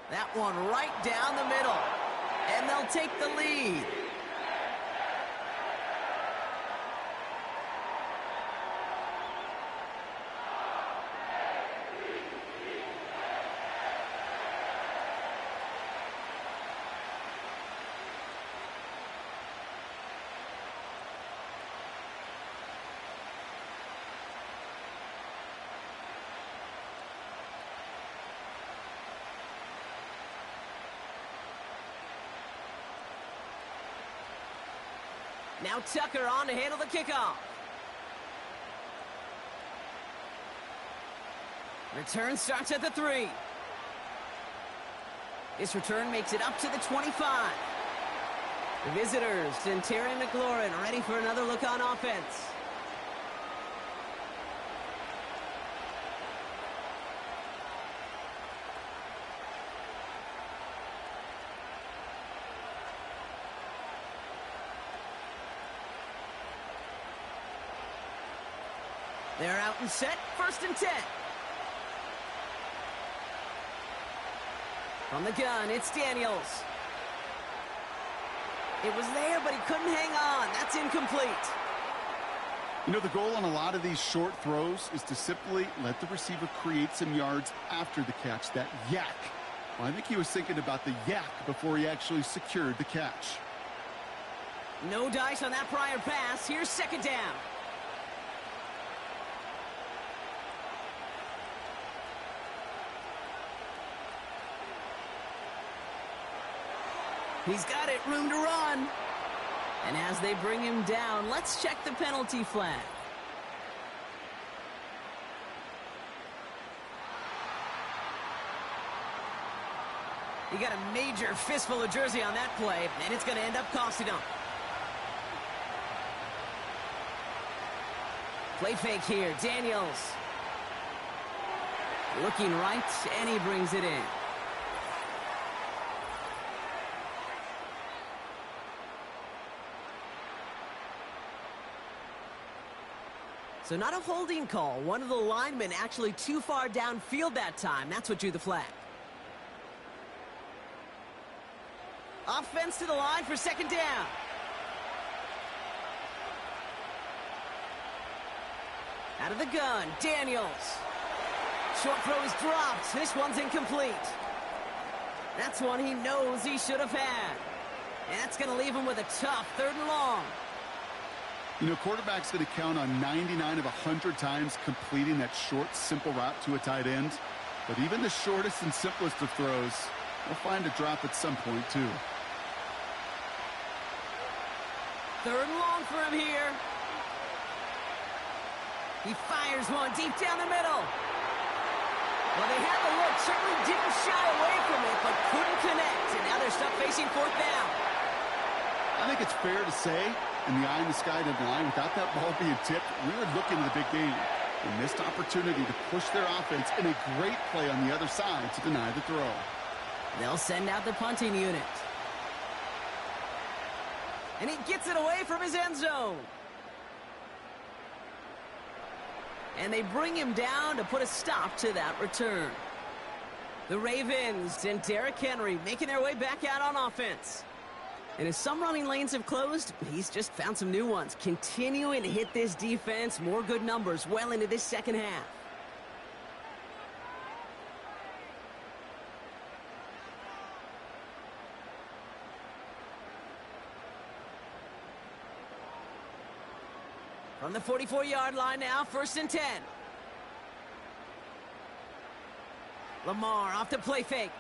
[SPEAKER 5] That one right down the middle. And they'll take the lead. Now Tucker on to handle the kickoff. Return starts at the 3. This return makes it up to the 25. The visitors and Terry McLaurin ready for another look on offense. They're out and set, 1st and 10. From the gun, it's Daniels. It was there, but he couldn't hang on. That's incomplete.
[SPEAKER 6] You know, the goal on a lot of these short throws is to simply let the receiver create some yards after the catch, that yak. Well, I think he was thinking about the yak before he actually secured the catch.
[SPEAKER 5] No dice on that prior pass. Here's 2nd down. He's got it, room to run. And as they bring him down, let's check the penalty flag. He got a major fistful of jersey on that play, and it's going to end up costing him. Play fake here, Daniels. Looking right, and he brings it in. So not a holding call. One of the linemen actually too far downfield that time. That's what drew the flag. Offense to the line for 2nd down. Out of the gun, Daniels. Short throw is dropped. This one's incomplete. That's one he knows he should have had. And that's going to leave him with a tough 3rd and long.
[SPEAKER 6] You know, quarterback's going to count on 99 of 100 times completing that short, simple route to a tight end. But even the shortest and simplest of throws will find a drop at some point, too.
[SPEAKER 5] 3rd and long for him here. He fires one deep down the middle. Well, they had the look, certainly didn't shy away from it, but couldn't connect. And now they're stuck facing 4th down.
[SPEAKER 6] I think it's fair to say, in the eye in the sky to the line, without that ball being tipped, we were looking at the big game. A missed opportunity to push their offense in a great play on the other side to deny the throw.
[SPEAKER 5] They'll send out the punting unit. And he gets it away from his end zone. And they bring him down to put a stop to that return. The Ravens and Derrick Henry making their way back out on offense. And as some running lanes have closed, he's just found some new ones. Continuing to hit this defense, more good numbers well into this 2nd half. From the 44-yard line now, 1st and 10. Lamar off the play fake.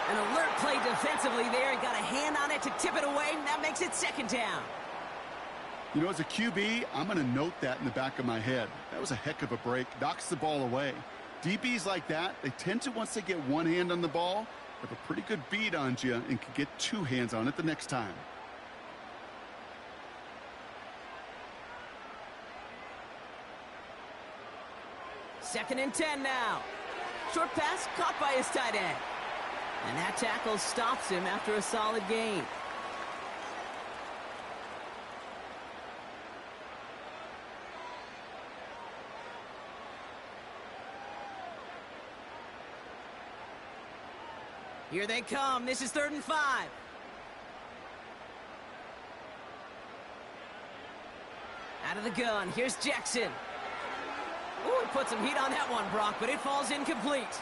[SPEAKER 5] An alert play defensively there. He got a hand on it to tip it away, and that makes it 2nd down.
[SPEAKER 6] You know, as a QB, I'm going to note that in the back of my head. That was a heck of a break. Knocks the ball away. DBs like that, they tend to, once they get one hand on the ball, have a pretty good beat on you and can get two hands on it the next time.
[SPEAKER 5] Second and 10 now. Short pass caught by his tight end. And that tackle stops him after a solid gain. Here they come. This is 3rd and 5. Out of the gun. Here's Jackson. Ooh, he put some heat on that one, Brock, but it falls incomplete.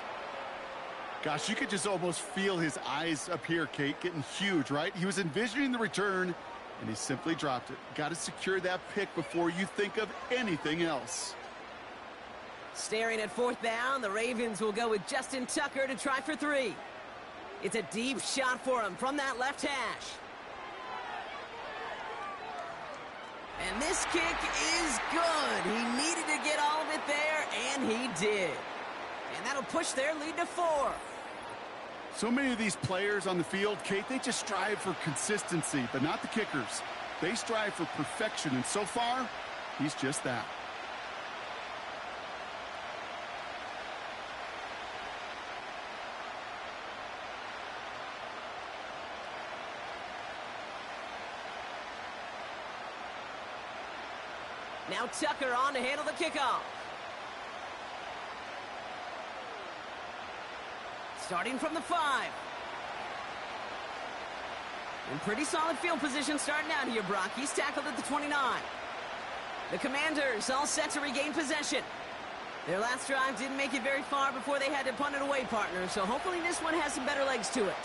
[SPEAKER 6] Gosh, you could just almost feel his eyes up here, Kate, getting huge, right? He was envisioning the return, and he simply dropped it. Got to secure that pick before you think of anything else.
[SPEAKER 5] Staring at 4th down, the Ravens will go with Justin Tucker to try for 3. It's a deep shot for him from that left hash. And this kick is good. He needed to get all of it there, and he did. And that'll push their lead to 4.
[SPEAKER 6] So many of these players on the field, Kate, they just strive for consistency, but not the kickers. They strive for perfection, and so far, he's just that.
[SPEAKER 5] Now Tucker on to handle the kickoff. Starting from the 5. In pretty solid field position starting out here, Brock. He's tackled at the 29. The Commanders all set to regain possession. Their last drive didn't make it very far before they had to punt it away, partner, so hopefully this one has some better legs to it.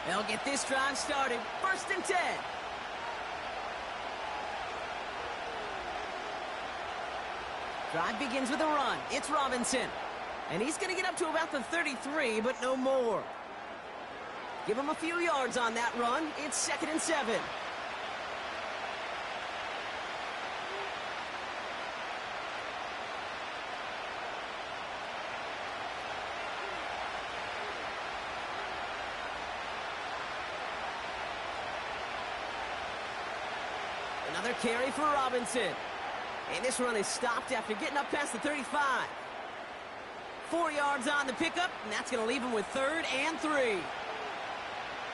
[SPEAKER 5] They'll get this drive started. 1st and 10. Drive begins with a run. It's Robinson. And he's going to get up to about the 33, but no more. Give him a few yards on that run. It's 2nd and 7. Another carry for Robinson. And this run is stopped after getting up past the 35. 4 yards on the pickup, and that's going to leave him with 3rd and 3.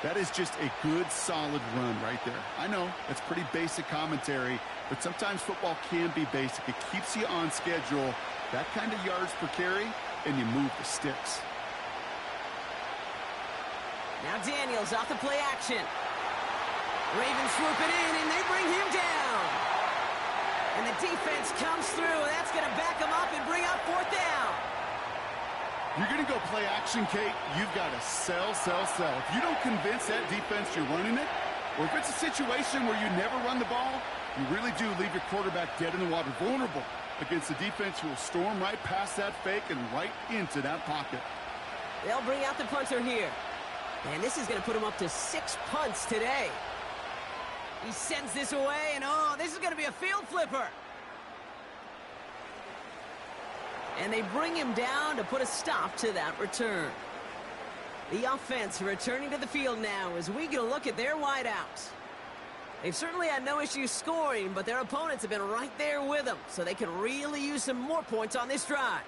[SPEAKER 6] That is just a good, solid run right there. I know, that's pretty basic commentary, but sometimes football can be basic. It keeps you on schedule, that kind of yards per carry, and you move the sticks.
[SPEAKER 5] Now Daniels off the play action. Ravens swoop it in, and they bring him down. And the defense comes through, and that's going to back him up and bring up 4th down.
[SPEAKER 6] You're going to go play action, Kate. You've got to sell, sell, sell. If you don't convince that defense you're running it, or if it's a situation where you never run the ball, you really do leave your quarterback dead in the water, vulnerable against a defense who will storm right past that fake and right into that pocket.
[SPEAKER 5] They'll bring out the punter here. And this is going to put him up to 6 punts today. He sends this away, and oh, this is going to be a field flipper. And they bring him down to put a stop to that return. The offense returning to the field now as we get a look at their wideouts. They've certainly had no issues scoring, but their opponents have been right there with them, so they can really use some more points on this drive.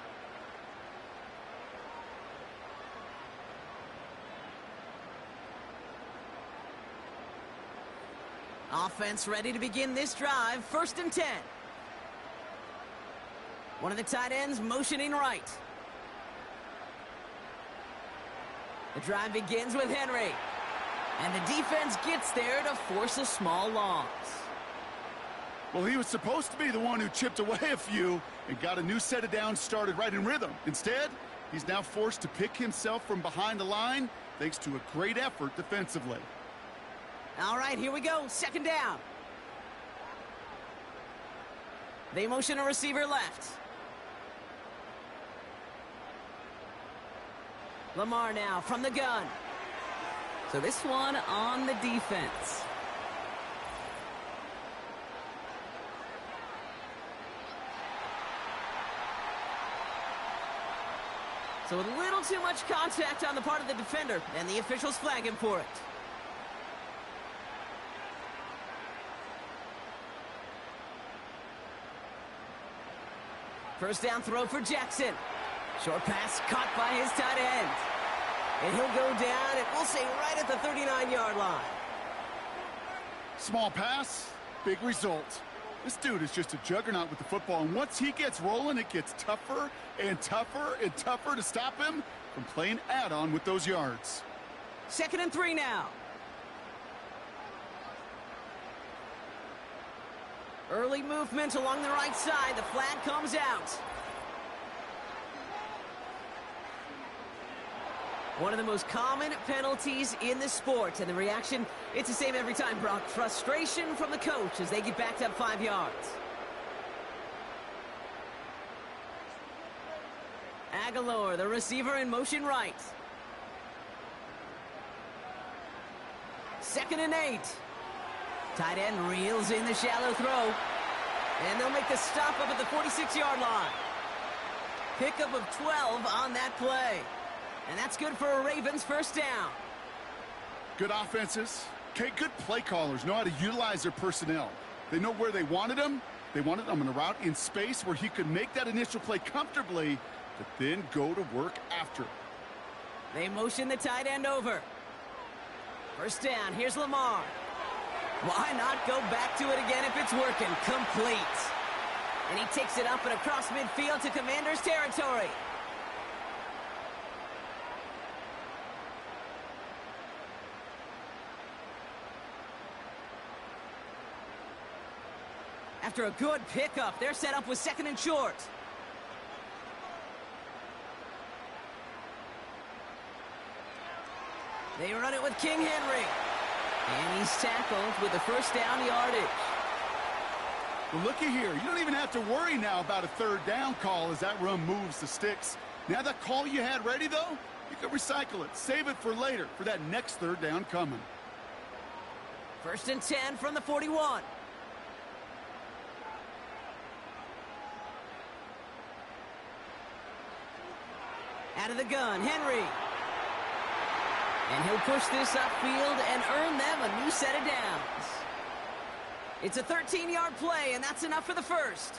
[SPEAKER 5] Offense ready to begin this drive. 1st and 10. One of the tight ends motioning right. The drive begins with Henry. And the defense gets there to force a small loss.
[SPEAKER 6] Well, he was supposed to be the one who chipped away a few and got a new set of downs started right in rhythm. Instead, he's now forced to pick himself from behind the line thanks to a great effort defensively.
[SPEAKER 5] All right, here we go. 2nd down. They motion a receiver left. Lamar now from the gun. So this one on the defense. So a little too much contact on the part of the defender, and the officials flag him for it. First down throw for Jackson. Short pass caught by his tight end. And he'll go down, and we'll say right at the 39-yard line.
[SPEAKER 6] Small pass, big result. This dude is just a juggernaut with the football, and once he gets rolling, it gets tougher and tougher and tougher to stop him from playing add-on with those yards.
[SPEAKER 5] 2nd and 3 now. Early movement along the right side. The flag comes out. One of the most common penalties in the sport, and the reaction, it's the same every time, Brock. Frustration from the coach as they get backed up 5 yards. Aguilar, the receiver, in motion right. 2nd and 8. Tight end reels in the shallow throw. And they'll make the stop up at the 46-yard line. Pickup of 12 on that play. And that's good for a Ravens first down.
[SPEAKER 6] Good offenses. Okay, good play callers know how to utilize their personnel. They know where they wanted him. They wanted him on a route in space where he could make that initial play comfortably, but then go to work after.
[SPEAKER 5] They motion the tight end over. First down, here's Lamar. Why not go back to it again if it's working? Complete. And he takes it up and across midfield to Commanders territory. After a good pickup, they're set up with 2nd and short. They run it with King Henry. And he's tackled with the first down yardage.
[SPEAKER 6] Well, looky here. You don't even have to worry now about a 3rd down call as that run moves the sticks. Now that call you had ready, though, you can recycle it. Save it for later for that next 3rd down coming.
[SPEAKER 5] 1st and 10 from the 41. Out of the gun, Henry. And he'll push this upfield and earn them a new set of downs. It's a 13-yard play, and that's enough for the first.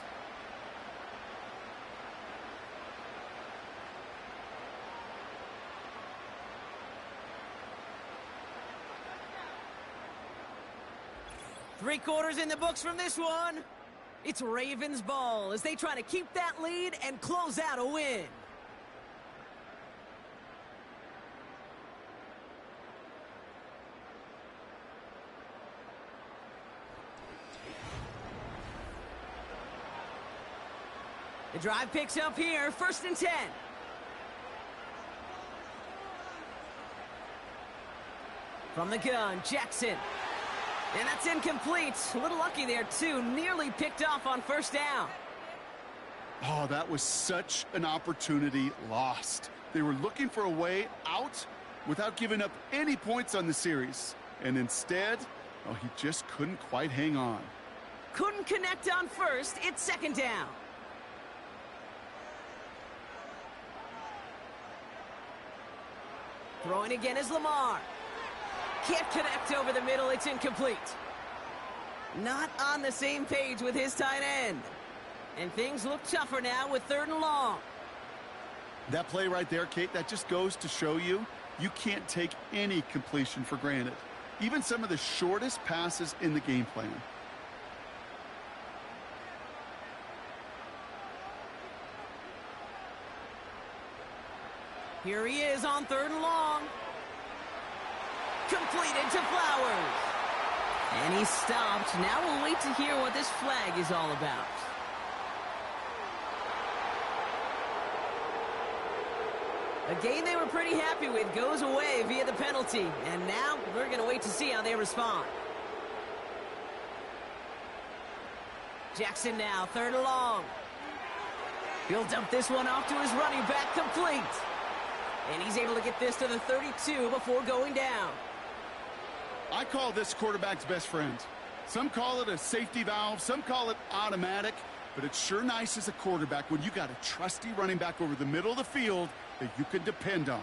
[SPEAKER 5] Three-quarters in the books from this one. It's Ravens ball as they try to keep that lead and close out a win. The drive picks up here, 1st and 10. From the gun, Jackson. And that's incomplete. A little lucky there, too. Nearly picked off on 1st down.
[SPEAKER 6] Oh, that was such an opportunity lost. They were looking for a way out without giving up any points on the series. And instead, oh, he just couldn't quite hang on.
[SPEAKER 5] Couldn't connect on 1st. It's 2nd down. Throwing again is Lamar. Can't connect over the middle. It's incomplete. Not on the same page with his tight end. And things look tougher now with 3rd and long.
[SPEAKER 6] That play right there, Kate, that just goes to show you can't take any completion for granted. Even some of the shortest passes in the game plan.
[SPEAKER 5] Here he is on 3rd and long. Completed to Flowers. And he's stopped. Now we'll wait to hear what this flag is all about. A game they were pretty happy with goes away via the penalty. And now we're going to wait to see how they respond. Jackson now, 3rd and long. He'll dump this one off to his running back, complete. And he's able to get this to the 32 before going down.
[SPEAKER 6] I call this quarterback's best friend. Some call it a safety valve, some call it automatic, but it's sure nice as a quarterback when you got a trusty running back over the middle of the field that you can depend on.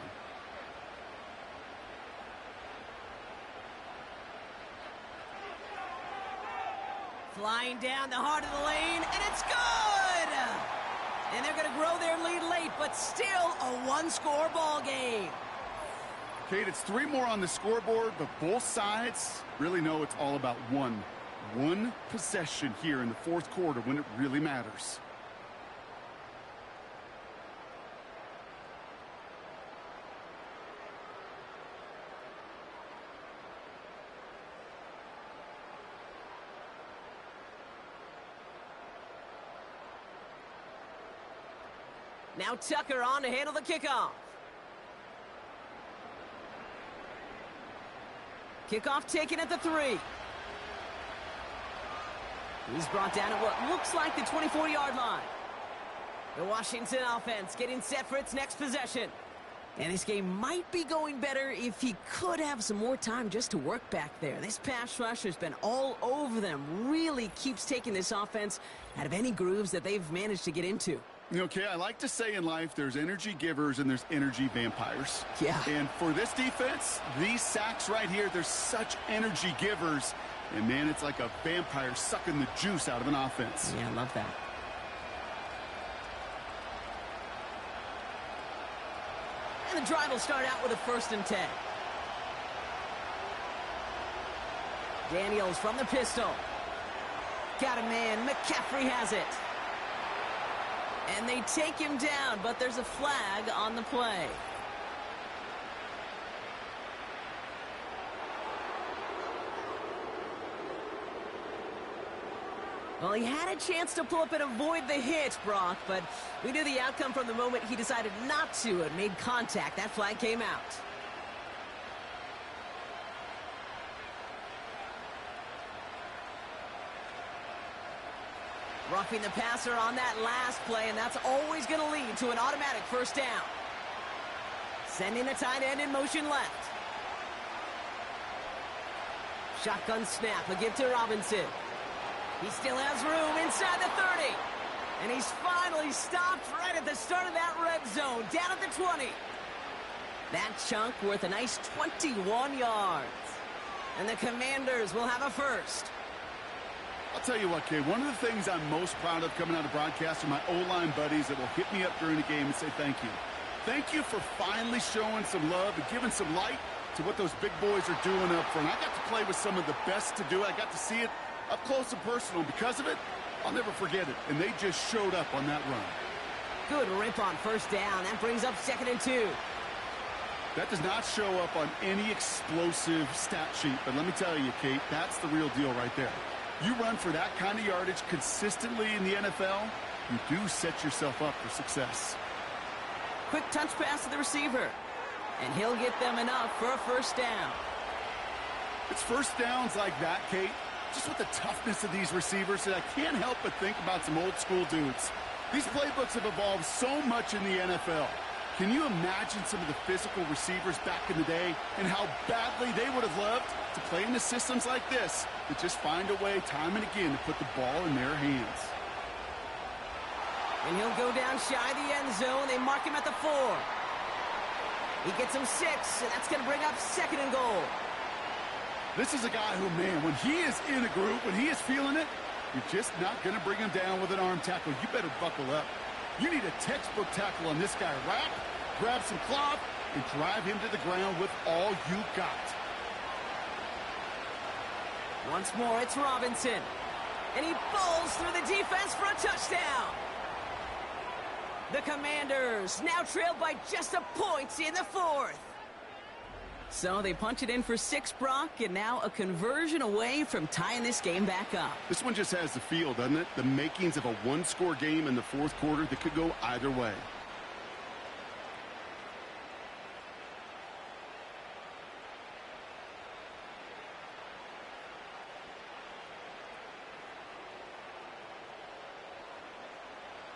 [SPEAKER 5] Flying down the heart of the lane, and it's good! And they're going to grow their lead late, but still a one-score ball game.
[SPEAKER 6] Kate, it's 3 more on the scoreboard, but both sides really know it's all about one possession here in the fourth quarter when it really matters.
[SPEAKER 5] Now Tucker on to handle the kickoff. Kickoff taken at the 3. He's brought down at what looks like the 24-yard line. The Washington offense getting set for its next possession. And this game might be going better if he could have some more time just to work back there. This pass rush has been all over them. Really keeps taking this offense out of any grooves that they've managed to get into.
[SPEAKER 6] Okay, I like to say in life there's energy givers and there's energy vampires.
[SPEAKER 5] Yeah.
[SPEAKER 6] And for this defense, these sacks right here, they're such energy givers. And, man, it's like a vampire sucking the juice out of an offense.
[SPEAKER 5] Yeah, I love that. And the drive will start out with a 1st and 10. Daniels from the pistol. Got a man. McCaffrey has it. And they take him down, but there's a flag on the play. Well, he had a chance to pull up and avoid the hit, Brock, but we knew the outcome from the moment he decided not to and made contact. That flag came out. Roughing the passer on that last play, and that's always going to lead to an automatic 1st down. Sending the tight end in motion left. Shotgun snap, a give to Robinson. He still has room inside the 30. And he's finally stopped right at the start of that red zone, down at the 20. That chunk worth a nice 21 yards. And the Commanders will have a 1st.
[SPEAKER 6] I'll tell you what, Kay, one of the things I'm most proud of coming out of broadcast are my O-line buddies that will hit me up during the game and say thank you. Thank you for finally showing some love and giving some light to what those big boys are doing up front. I got to play with some of the best to do it. I got to see it up close and personal. Because of it, I'll never forget it. And they just showed up on that run.
[SPEAKER 5] Good rip on 1st down. That brings up 2nd and 2.
[SPEAKER 6] That does not show up on any explosive stat sheet. But let me tell you, Kate, that's the real deal right there. You run for that kind of yardage consistently in the NFL, you do set yourself up for success.
[SPEAKER 5] Quick touch pass to the receiver. And he'll get them enough for a 1st down.
[SPEAKER 6] It's 1st downs like that, Kate, just with the toughness of these receivers, that I can't help but think about some old school dudes. These playbooks have evolved so much in the NFL. Can you imagine some of the physical receivers back in the day and how badly they would have loved to play in the systems like this that just find a way time and again to put the ball in their hands?
[SPEAKER 5] And he'll go down shy of the end zone. They mark him at the 4. He gets him 6, and that's going to bring up 2nd and goal.
[SPEAKER 6] This is a guy who, man, when he is in a group, when he is feeling it, you're just not going to bring him down with an arm tackle. You better buckle up. You need a textbook tackle on this guy. Wrap, grab some cloth, and drive him to the ground with all you got.
[SPEAKER 5] Once more, it's Robinson. And he bowls through the defense for a touchdown. The Commanders now trailed by just a point in the 4th. So they punch it in for 6, Brock, and now a conversion away from tying this game back up.
[SPEAKER 6] This one just has the feel, doesn't it? The makings of a one-score game in the 4th quarter that could go either way.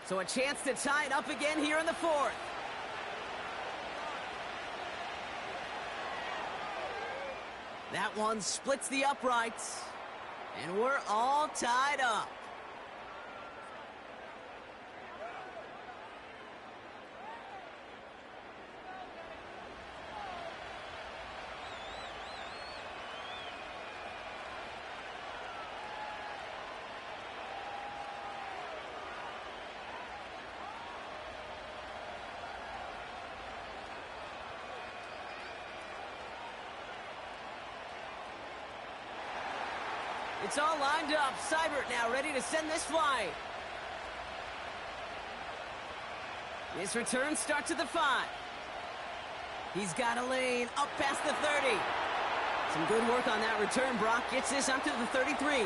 [SPEAKER 5] So a chance to tie it up again here in the 4th. That one splits the uprights. And we're all tied up. It's all lined up. Seibert now ready to send this flight. His return starts at the 5. He's got a lane up past the 30. Some good work on that return. Brock gets this up to the 33.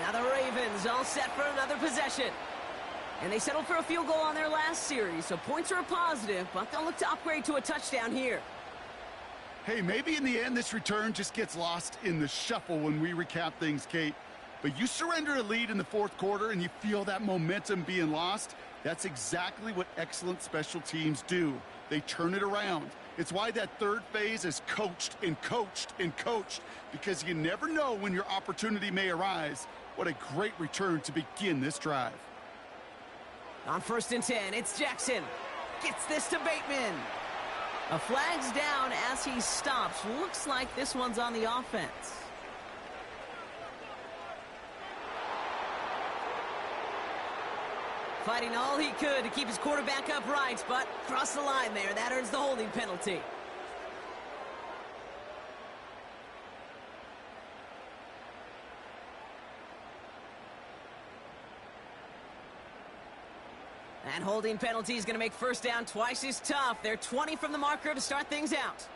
[SPEAKER 5] Now the Ravens all set for another possession. And they settled for a field goal on their last series, so points are a positive, but they'll look to upgrade to a touchdown here.
[SPEAKER 6] Hey, maybe in the end this return just gets lost in the shuffle when we recap things, Kate. But you surrender a lead in the fourth quarter and you feel that momentum being lost. That's exactly what excellent special teams do. They turn it around. It's why that third phase is coached and coached and coached, because you never know when your opportunity may arise. What a great return to begin this drive.
[SPEAKER 5] On 1st and 10, it's Jackson. Gets this to Bateman. A flag's down as he stops. Looks like this one's on the offense. Fighting all he could to keep his quarterback upright, but crossed the line there. That earns the holding penalty. And holding penalty is going to make first down twice as tough. They're 20 from the marker to start things out.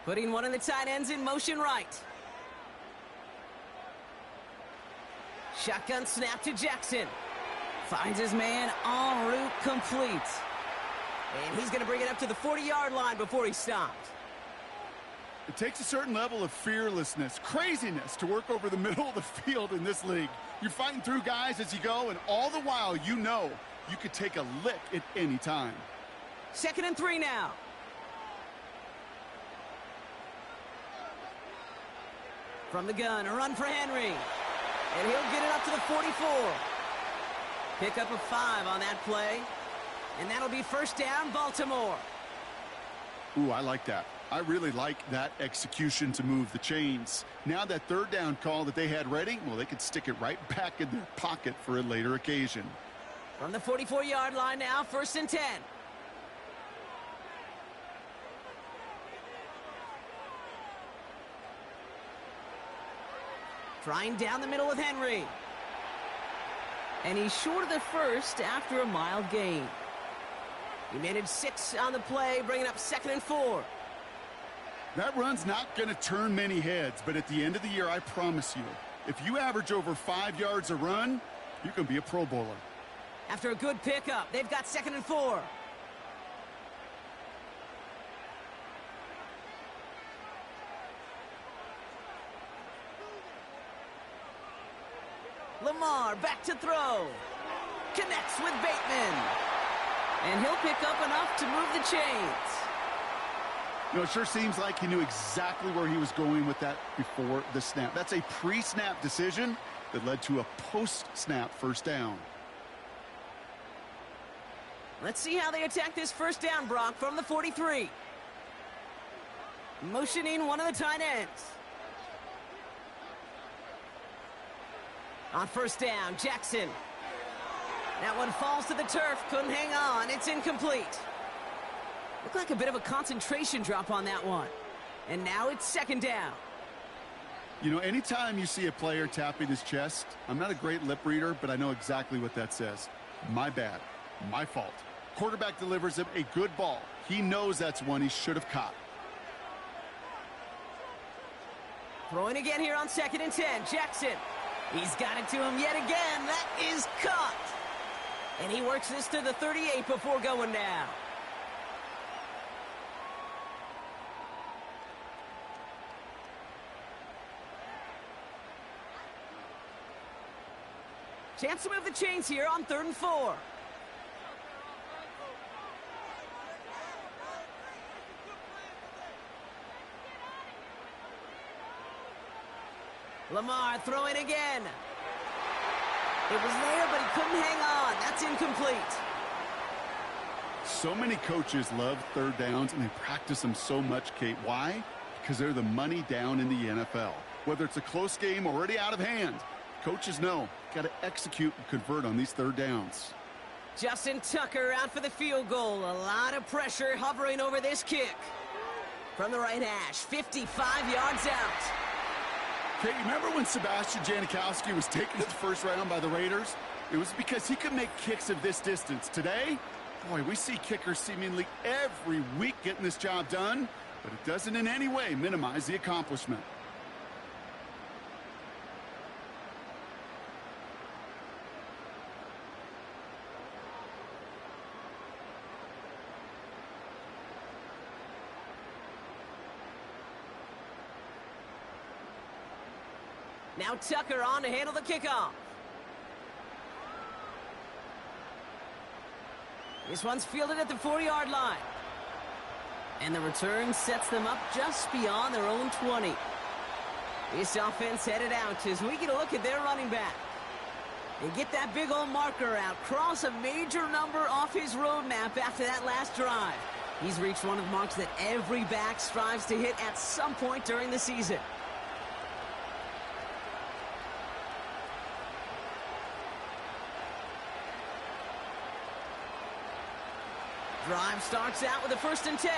[SPEAKER 5] Putting one of the tight ends in motion right. Shotgun snap to Jackson. Finds his man en route complete. And he's going to bring it up to the 40-yard line before he stopped.
[SPEAKER 6] It takes a certain level of fearlessness, craziness to work over the middle of the field in this league. You're fighting through guys as you go, and all the while you know you could take a lick at any time.
[SPEAKER 5] 2nd and 3 now. From the gun, a run for Henry. And he'll get it up to the 44. Pick up a 5 on that play. And that'll be first down, Baltimore.
[SPEAKER 6] Ooh, I like that. I really like that execution to move the chains. Now that third down call that they had ready, well, they could stick it right back in their pocket for a later occasion.
[SPEAKER 5] From the 44-yard line now, 1st and 10. Trying down the middle with Henry. And he's short of the first after a mild gain. He managed 6 on the play, bringing up 2nd and 4.
[SPEAKER 6] That run's not going to turn many heads, but at the end of the year, I promise you, if you average over 5 yards a run, you can be a Pro Bowler.
[SPEAKER 5] After a good pickup, they've got 2nd and 4. Lamar back to throw. Connects with Bateman. And he'll pick up enough to move the chains.
[SPEAKER 6] You know, it sure seems like he knew exactly where he was going with that before the snap. That's a pre-snap decision that led to a post-snap first down.
[SPEAKER 5] Let's see how they attack this first down, Brock, from the 43. Motioning one of the tight ends. On first down, Jackson. That one falls to the turf, couldn't hang on. It's incomplete. Looked like a bit of a concentration drop on that one. And now it's 2nd down.
[SPEAKER 6] You know, anytime you see a player tapping his chest, I'm not a great lip reader, but I know exactly what that says. My bad. My fault. Quarterback delivers him a good ball. He knows that's one he should have caught.
[SPEAKER 5] Throwing again here on 2nd and 10. Jackson. He's got it to him yet again. That is caught. And he works this to the 38 before going down. Chance to move the chains here on 3rd and 4. Lamar throwing again. It was there, but he couldn't hang on. That's incomplete.
[SPEAKER 6] So many coaches love third downs, and they practice them so much, Kate. Why? Because they're the money down in the NFL. Whether it's a close game already out of hand, coaches know, got to execute and convert on these third downs.
[SPEAKER 5] Justin Tucker out for the field goal. A lot of pressure hovering over this kick. From the right hash, 55 yards out.
[SPEAKER 6] Kate, remember when Sebastian Janikowski was taken in the first round by the Raiders? It was because he could make kicks of this distance. Today, boy, we see kickers seemingly every week getting this job done, but it doesn't in any way minimize the accomplishment.
[SPEAKER 5] Now Tucker on to handle the kickoff. This one's fielded at the 40-yard line. And the return sets them up just beyond their own 20. This offense headed out as we get a look at their running back. And get that big old marker out. Cross a major number off his roadmap after that last drive. He's reached one of the marks that every back strives to hit at some point during the season. Drive starts out with a 1st and 10.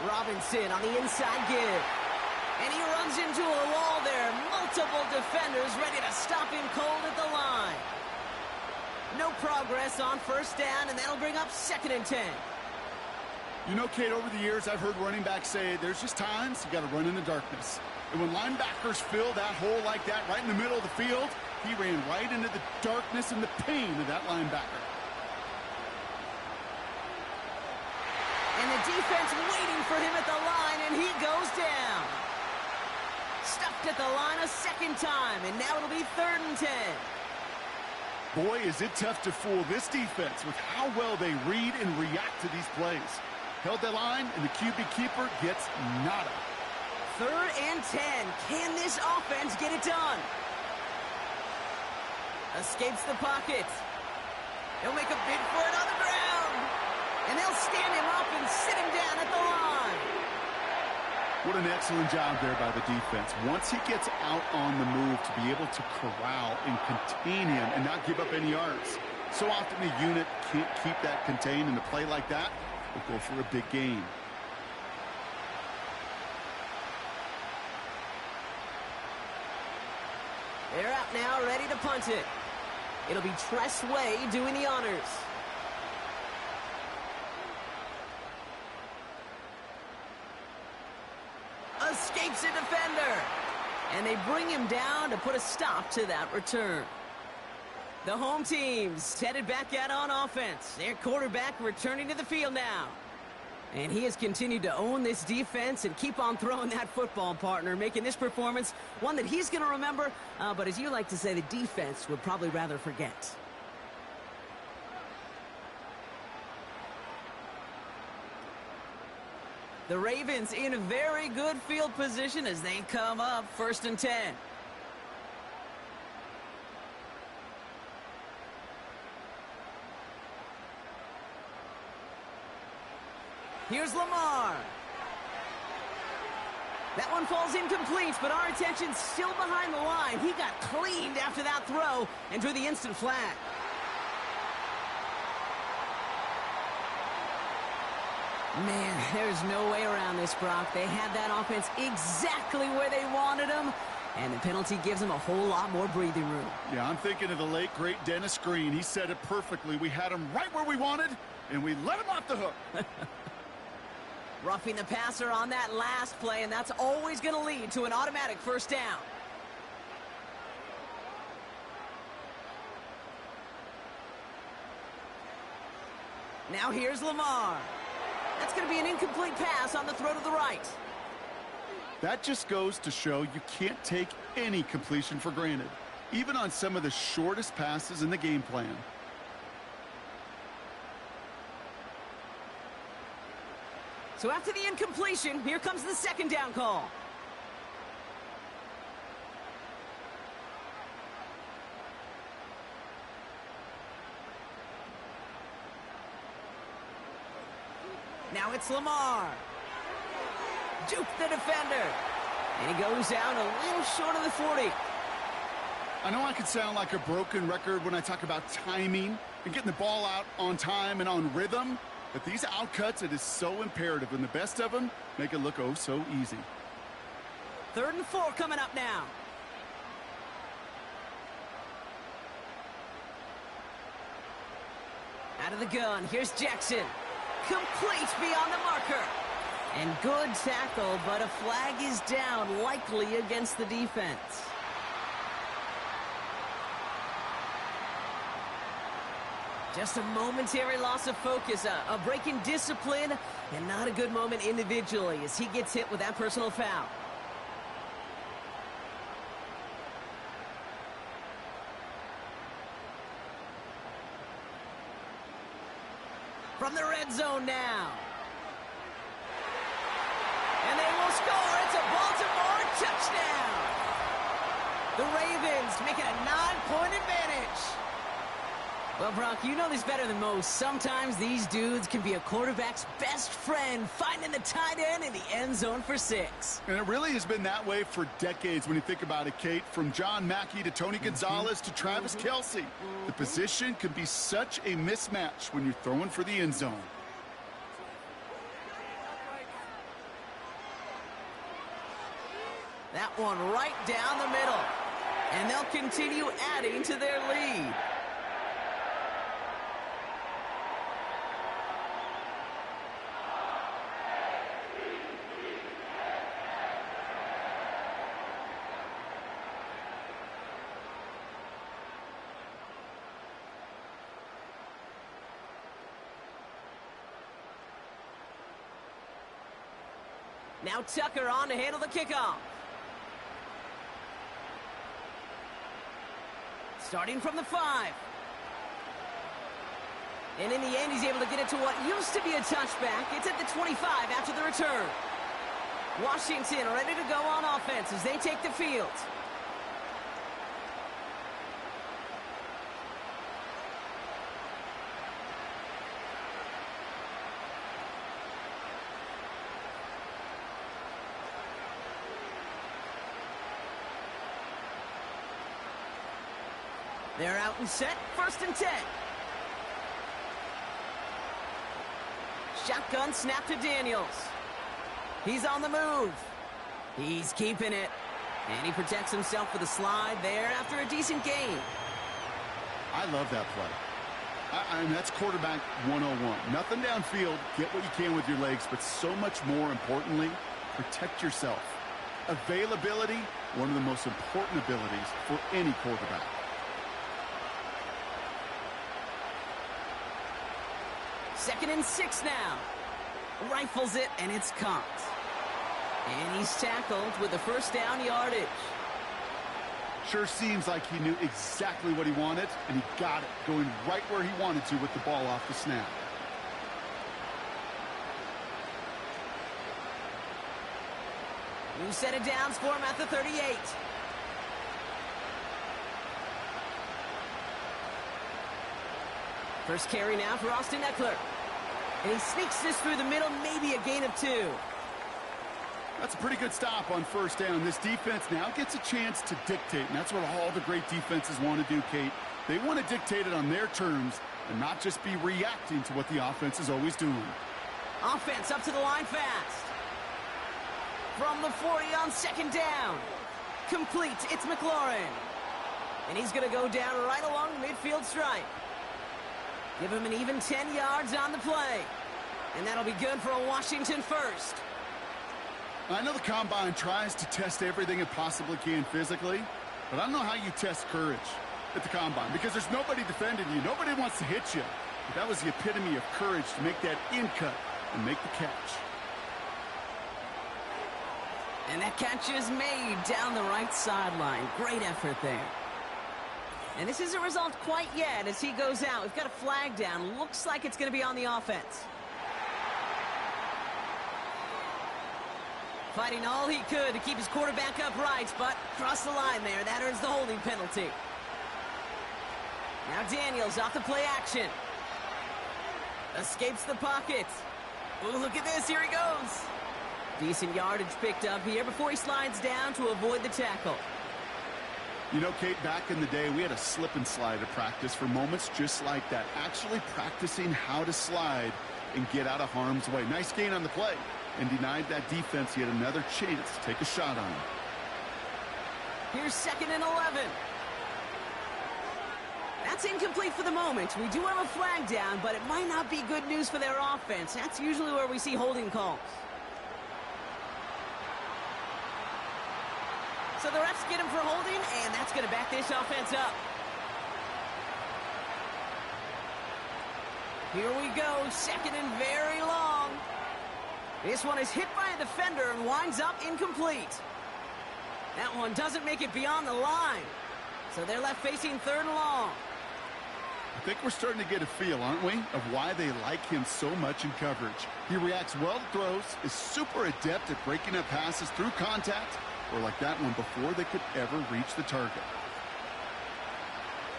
[SPEAKER 5] Robinson on the inside give. And he runs into a wall there. Multiple defenders ready to stop him cold at the line. No progress on 1st down, and that'll bring up 2nd and 10.
[SPEAKER 6] You know, Kate, over the years, I've heard running backs say there's just times you got to run in the darkness. And when linebackers fill that hole like that right in the middle of the field, he ran right into the darkness and the pain of that linebacker.
[SPEAKER 5] And the defense waiting for him at the line, and he goes down. Stuffed at the line a 2nd time, and now it'll be 3rd and 10.
[SPEAKER 6] Boy, is it tough to fool this defense with how well they read and react to these plays. Held the line, and the QB keeper gets nada.
[SPEAKER 5] 3rd and 10. Can this offense get it done? Escapes the pocket. He'll make a bid for it on the ground. And they'll stand him up and sit him down at the line.
[SPEAKER 6] What an excellent job there by the defense. Once he gets out on the move, to be able to corral and contain him and not give up any yards. So often the unit can't keep that contained, and a play like that will go for a big gain.
[SPEAKER 5] They're out now, ready to punt it. It'll be Tress Way doing the honors. Escapes a defender. And they bring him down to put a stop to that return. The home team's headed back out on offense. Their quarterback returning to the field now. And he has continued to own this defense and keep on throwing that football, partner, making this performance one that he's going to remember, but as you like to say, the defense would probably rather forget. The Ravens in a very good field position as they come up 1st and 10. Here's Lamar. That one falls incomplete, but our attention's still behind the line. He got cleaned after that throw and drew the instant flag. Man, there's no way around this, Brock. They had that offense exactly where they wanted them, and the penalty gives them a whole lot more breathing room.
[SPEAKER 6] Yeah, I'm thinking of the late, great Dennis Green. He said it perfectly. We had him right where we wanted, and we let him off the hook.
[SPEAKER 5] Roughing the passer on that last play, and that's always going to lead to an automatic 1st down. Now here's Lamar. That's going to be an incomplete pass on the throw to the right.
[SPEAKER 6] That just goes to show you can't take any completion for granted, even on some of the shortest passes in the game plan.
[SPEAKER 5] So after the incompletion, here comes the second down call. Now it's Lamar. Duke the defender. And he goes out a little short of the 40.
[SPEAKER 6] I know I could sound like a broken record when I talk about timing and getting the ball out on time and on rhythm, but these outcuts, it is so imperative, and the best of them make it look oh so easy.
[SPEAKER 5] 3rd and 4 coming up now. Out of the gun, here's Jackson. Complete beyond the marker. And good tackle, but a flag is down, likely against the defense. Just a momentary loss of focus, a break in discipline, and not a good moment individually as he gets hit with that personal foul. From the red zone now. And they will score. It's a Baltimore touchdown. The Ravens make it a 9-point advantage. Well, Brock, you know this better than most. Sometimes these dudes can be a quarterback's best friend, finding the tight end in the end zone for 6.
[SPEAKER 6] And it really has been that way for decades when you think about it, Kate. From John Mackey to Tony Gonzalez to Travis Kelce. The position can be such a mismatch when you're throwing for the end zone.
[SPEAKER 5] That one right down the middle. And they'll continue adding to their lead. Now Tucker on to handle the kickoff. Starting from the 5. And in the end, he's able to get it to what used to be a touchback. It's at the 25 after the return. Washington ready to go on offense as they take the field. They're out and set, 1st and 10. Shotgun snap to Daniels. He's on the move. He's keeping it. And he protects himself with a slide there after a decent gain.
[SPEAKER 6] I love that play. I mean, that's quarterback 101. Nothing downfield, get what you can with your legs, but so much more importantly, protect yourself. Availability, one of the most important abilities for any quarterback.
[SPEAKER 5] 2nd and 6 now. Rifles it, and it's caught. And he's tackled with the 1st down yardage.
[SPEAKER 6] Sure seems like he knew exactly what he wanted, and he got it, going right where he wanted to with the ball off the snap.
[SPEAKER 5] New set of downs for him at the 38. First carry now for Austin Eckler. And he sneaks this through the middle, maybe a gain of 2.
[SPEAKER 6] That's a pretty good stop on 1st down. This defense now gets a chance to dictate, and that's what all the great defenses want to do, Kate. They want to dictate it on their terms and not just be reacting to what the offense is always doing.
[SPEAKER 5] Offense up to the line fast. From the 40 on 2nd down. Complete, it's McLaurin. And he's going to go down right along the midfield stripe. Give him an even 10 yards on the play. And that'll be good for a Washington 1st.
[SPEAKER 6] I know the Combine tries to test everything it possibly can physically, but I don't know how you test courage at the Combine because there's nobody defending you. Nobody wants to hit you. But that was the epitome of courage to make that in cut and make the catch.
[SPEAKER 5] And that catch is made down the right sideline. Great effort there. And this isn't a result quite yet as he goes out. We've got a flag down. Looks like it's going to be on the offense. Fighting all he could to keep his quarterback upright, but crossed the line there. That earns the holding penalty. Now Daniels off the play action. Escapes the pocket. Oh, look at this. Here he goes. Decent yardage picked up here before he slides down to avoid the tackle.
[SPEAKER 6] You know, Kate, back in the day, we had a slip and slide at practice for moments just like that. Actually practicing how to slide and get out of harm's way. Nice gain on the play. And denied that defense yet another chance to take a shot on him.
[SPEAKER 5] Here's 2nd and 11. That's incomplete for the moment. We do have a flag down, but it might not be good news for their offense. That's usually where we see holding calls. So the refs get him for holding, and that's going to back this offense up. Here we go, 2nd and very long. This one is hit by a defender and winds up incomplete. That one doesn't make it beyond the line. So they're left facing 3rd and long.
[SPEAKER 6] I think we're starting to get a feel, aren't we, of why they like him so much in coverage. He reacts well to throws, is super adept at breaking up passes through contact, or like that one before they could ever reach the target.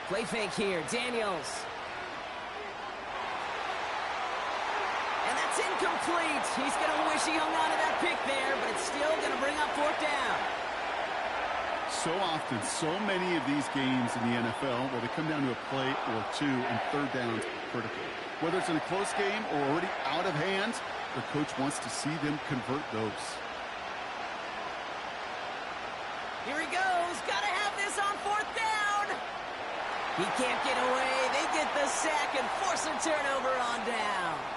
[SPEAKER 5] Play fake here, Daniels. And that's incomplete. He's going to wish he hung on to that pick there, but it's still going to bring up 4th down.
[SPEAKER 6] So often, so many of these games in the NFL where they come down to a play or two and 3rd downs are critical. Whether it's in a close game or already out of hand, the coach wants to see them convert those.
[SPEAKER 5] Here he goes. Got to have this on 4th down. He can't get away. They get the sack and force a turnover on downs.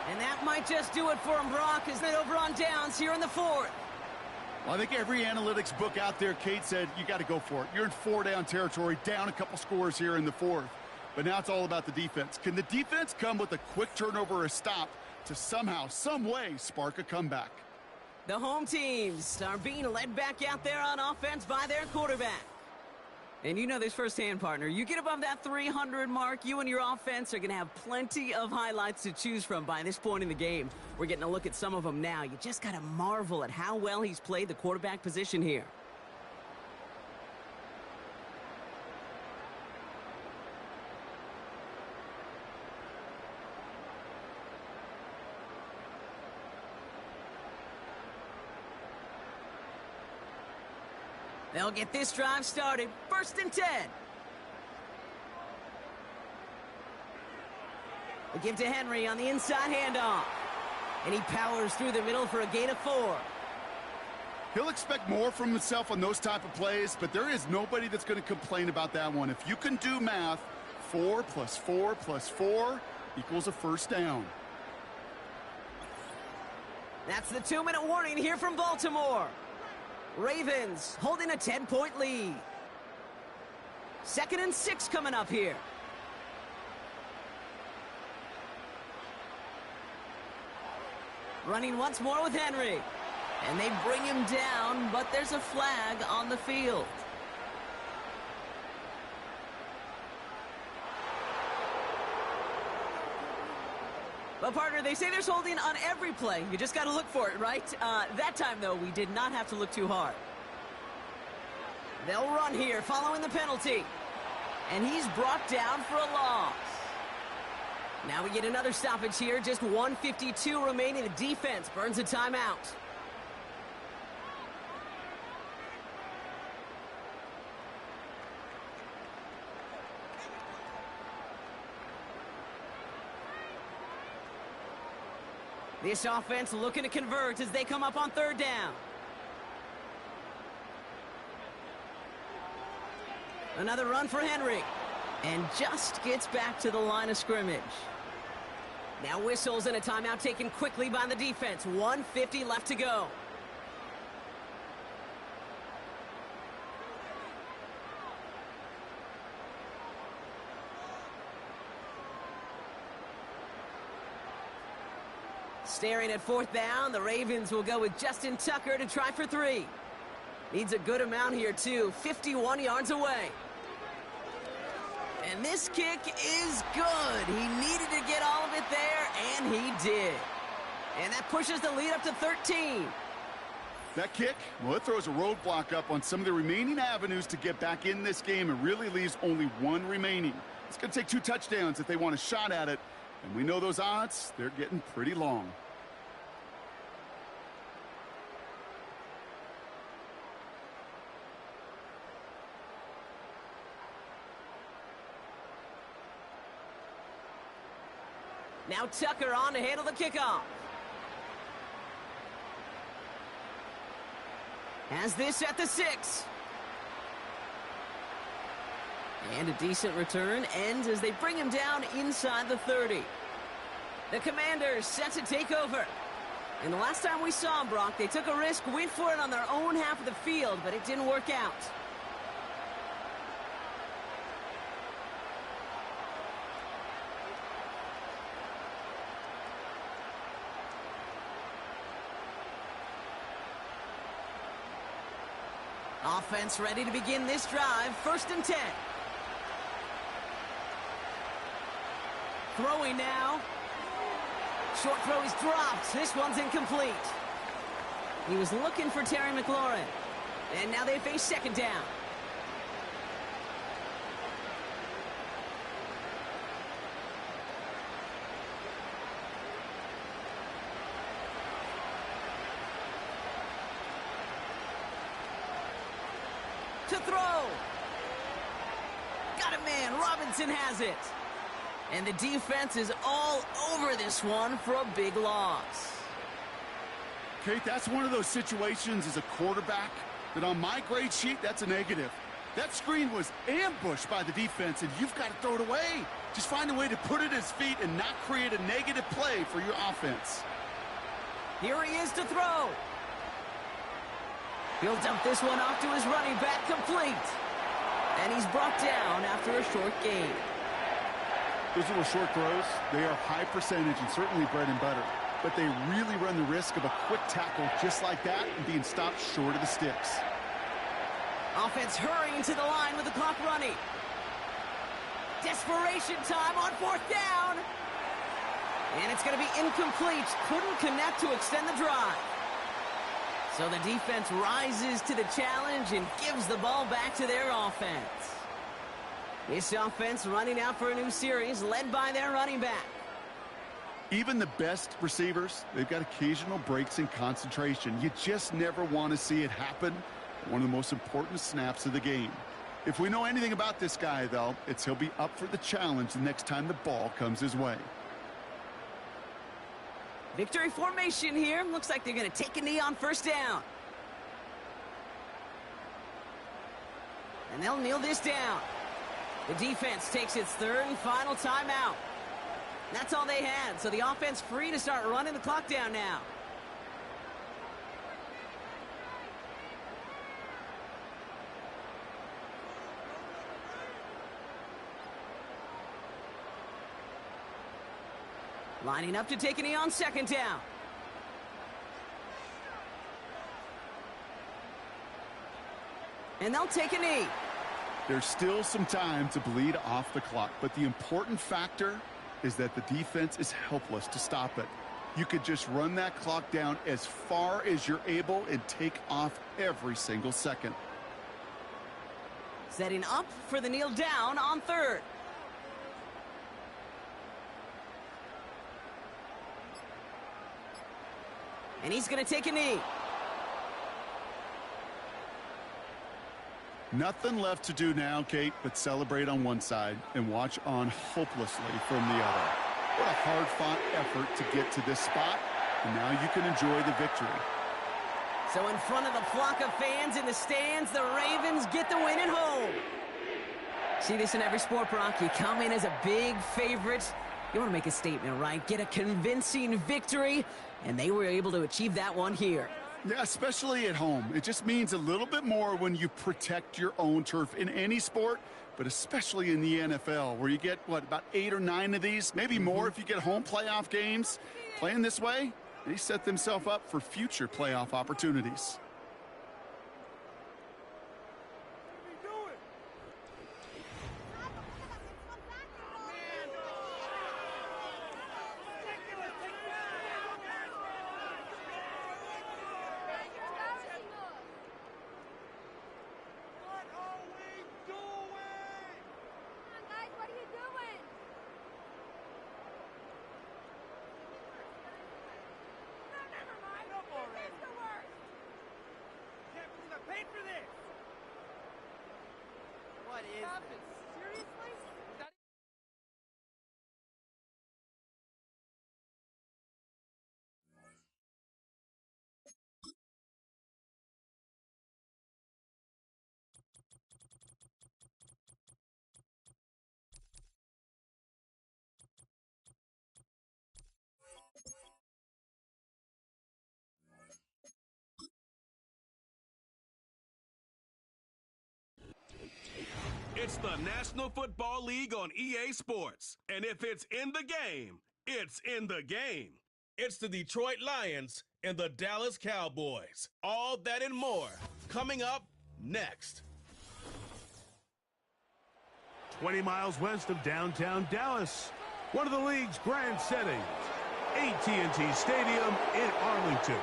[SPEAKER 5] And that might just do it for him, Brock, as they over on downs here in the 4th.
[SPEAKER 6] Well, I think every analytics book out there, Kate, said you got to go for it. You're in 4-down territory, down a couple scores here in the 4th. But now it's all about the defense. Can the defense come with a quick turnover or a stop to somehow, some way, spark a comeback?
[SPEAKER 5] The home teams are being led back out there on offense by their quarterback. And you know this firsthand, partner. You get above that 300 mark, you and your offense are going to have plenty of highlights to choose from by this point in the game. We're getting a look at some of them now. You just got to marvel at how well he's played the quarterback position here. They'll get this drive started. 1st and 10. They give to Henry on the inside handoff. And he powers through the middle for a gain of 4.
[SPEAKER 6] He'll expect more from himself on those type of plays, but there is nobody that's going to complain about that one. If you can do math, 4 plus 4 plus 4 equals a 1st down.
[SPEAKER 5] That's the 2-minute warning here from Baltimore. Ravens holding a 10-point lead. 2nd and 6 coming up here. Running once more with Henry. And they bring him down, but there's a flag on the field. Well, partner, they say there's holding on every play. You just got to look for it, right? That time, though, we did not have to look too hard. They'll run here following the penalty. And he's brought down for a loss. Now we get another stoppage here. Just 1:52 remaining. The defense burns a timeout. This offense looking to convert as they come up on 3rd down. Another run for Henry. And just gets back to the line of scrimmage. Now whistles and a timeout taken quickly by the defense. 1:50 left to go. Staring at 4th down, the Ravens will go with Justin Tucker to try for 3. Needs a good amount here, too. 51 yards away. And this kick is good. He needed to get all of it there, and he did. And that pushes the lead up to 13.
[SPEAKER 6] That kick, well, it throws a roadblock up on some of the remaining avenues to get back in this game and really leaves only one remaining. It's going to take 2 touchdowns if they want a shot at it. And we know those odds, they're getting pretty long.
[SPEAKER 5] Now Tucker on to handle the kickoff. Has this at the 6. And a decent return ends as they bring him down inside the 30. The Commanders set to take over. And the last time we saw them, Brock, they took a risk, went for it on their own half of the field, but it didn't work out. Offense ready to begin this drive. 1st and 10. Throwing now. Short throw is dropped. This one's incomplete. He was looking for Terry McLaurin. And now they face 2nd down. To throw. Got it, man. Robinson has it. And the defense is all over this one for a big loss.
[SPEAKER 6] Kate, that's one of those situations as a quarterback that on my grade sheet, that's a negative. That screen was ambushed by the defense, and you've got to throw it away. Just find a way to put it at his feet and not create a negative play for your offense.
[SPEAKER 5] Here he is to throw. He'll dump this one off to his running back, complete. And he's brought down after a short gain.
[SPEAKER 6] Those little short throws, they are high percentage and certainly bread and butter. But they really run the risk of a quick tackle just like that and being stopped short of the sticks.
[SPEAKER 5] Offense hurrying to the line with the clock running. Desperation time on 4th down. And it's going to be incomplete. Couldn't connect to extend the drive. So the defense rises to the challenge and gives the ball back to their offense. This offense running out for a new series, led by their running back.
[SPEAKER 6] Even the best receivers, they've got occasional breaks in concentration. You just never want to see it happen at one of the most important snaps of the game. If we know anything about this guy, though, it's he'll be up for the challenge the next time the ball comes his way.
[SPEAKER 5] Victory formation here. Looks like they're going to take a knee on 1st down. And they'll kneel this down. The defense takes its 3rd and final timeout. That's all they had, so the offense free to start running the clock down now. Lining up to take a knee on 2nd down. And they'll take a knee.
[SPEAKER 6] There's still some time to bleed off the clock, but the important factor is that the defense is helpless to stop it. You could just run that clock down as far as you're able and take off every single second.
[SPEAKER 5] Setting up for the kneel down on 3rd. And he's going to take a knee.
[SPEAKER 6] Nothing left to do now, Kate, but celebrate on one side and watch on hopelessly from the other. What a hard-fought effort to get to this spot, and now you can enjoy the victory.
[SPEAKER 5] So in front of the flock of fans in the stands, the Ravens get the win at home. See this in every sport, Brock. You come in as a big favorite. You want to make a statement, right? Get a convincing victory, and they were able to achieve that one here.
[SPEAKER 6] Yeah, especially at home. It just means a little bit more when you protect your own turf in any sport, but especially in the NFL, where you get, what, about 8 or 9 of these, maybe more if you get home playoff games. Playing this way, they set themselves up for future playoff opportunities.
[SPEAKER 7] What is this? Seriously?
[SPEAKER 4] It's the National Football League on EA Sports. And if it's in the game, it's in the game. It's the Detroit Lions and the Dallas Cowboys. All that and more coming up next.
[SPEAKER 1] 20 miles west of downtown Dallas, one of the league's grand settings, AT&T Stadium in Arlington.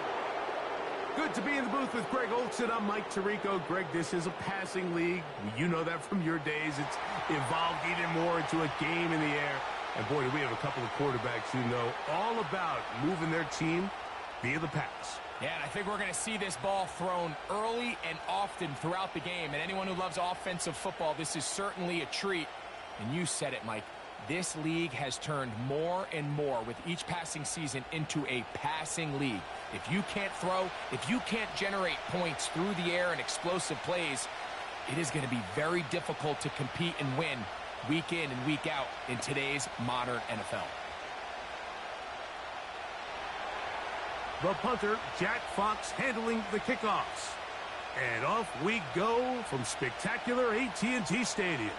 [SPEAKER 1] Good to be in the booth with Greg Olson. I'm Mike Tirico. Greg, this is a passing league. You know that from your days. It's evolved even more into a game in the air. And boy, do we have a couple of quarterbacks who know all about moving their team via the pass.
[SPEAKER 2] Yeah, and I think we're going to see this ball thrown early and often throughout the game. And anyone who loves offensive football, this is certainly a treat. And you said it, Mike. This league has turned more and more with each passing season into a passing league. If you can't throw, if you can't generate points through the air and explosive plays, it is going to be very difficult to compete and win week in and week out in today's modern NFL.
[SPEAKER 1] The punter, Jack Fox, handling the kickoffs. And off we go from spectacular AT&T Stadium.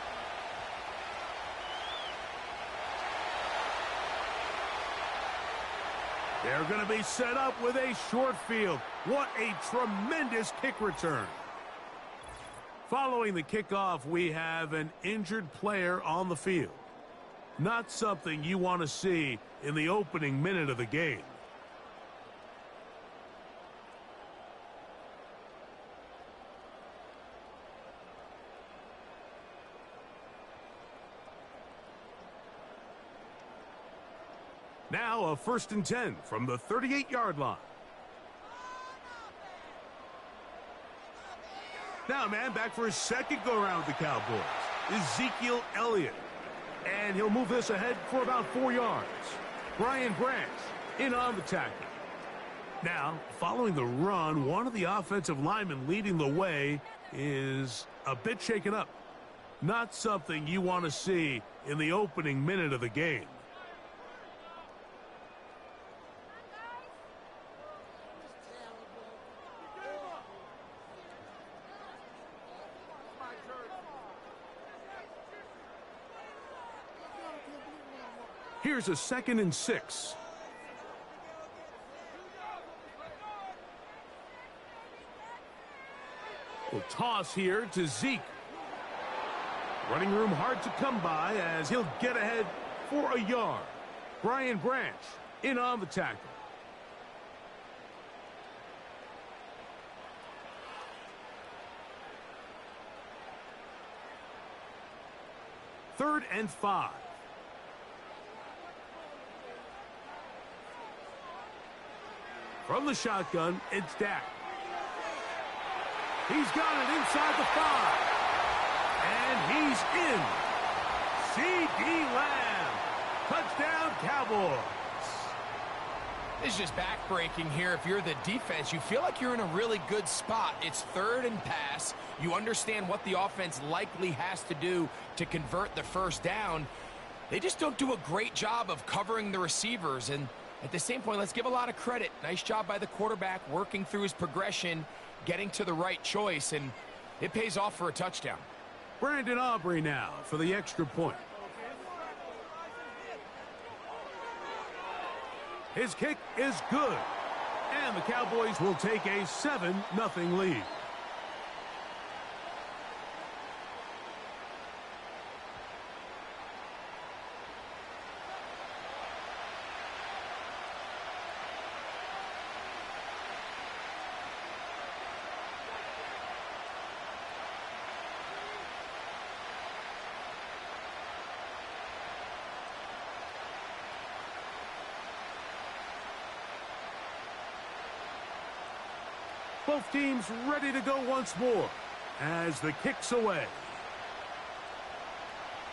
[SPEAKER 1] They're going to be set up with a short field. What a tremendous kick return. Following the kickoff, we have an injured player on the field. Not something you want to see in the opening minute of the game. Now a 1st and 10 from the 38-yard line. Now, man, back for his second go-around with the Cowboys. Ezekiel Elliott. And he'll move this ahead for about 4 yards. Brian Branch in on the tackle. Now, following the run, one of the offensive linemen leading the way is a bit shaken up. Not something you want to see in the opening minute of the game. Here's a 2nd and 6. We'll toss here to Zeke. Running room hard to come by as he'll get ahead for a yard. Brian Branch in on the tackle. Third and 5. From the shotgun, it's Dak. He's got it inside the 5. And he's in. C.D. Lamb. Touchdown, Cowboys.
[SPEAKER 2] This is just back-breaking here. If you're the defense, you feel like you're in a really good spot. It's 3rd and pass. You understand what the offense likely has to do to convert the first down. They just don't do a great job of covering the receivers. And at the same point, let's give a lot of credit. Nice job by the quarterback working through his progression, getting to the right choice, and it pays off for a touchdown.
[SPEAKER 1] Brandon Aubrey now for the extra point. His kick is good, and the Cowboys will take a 7-0 lead. Both teams ready to go once more as the kick's away.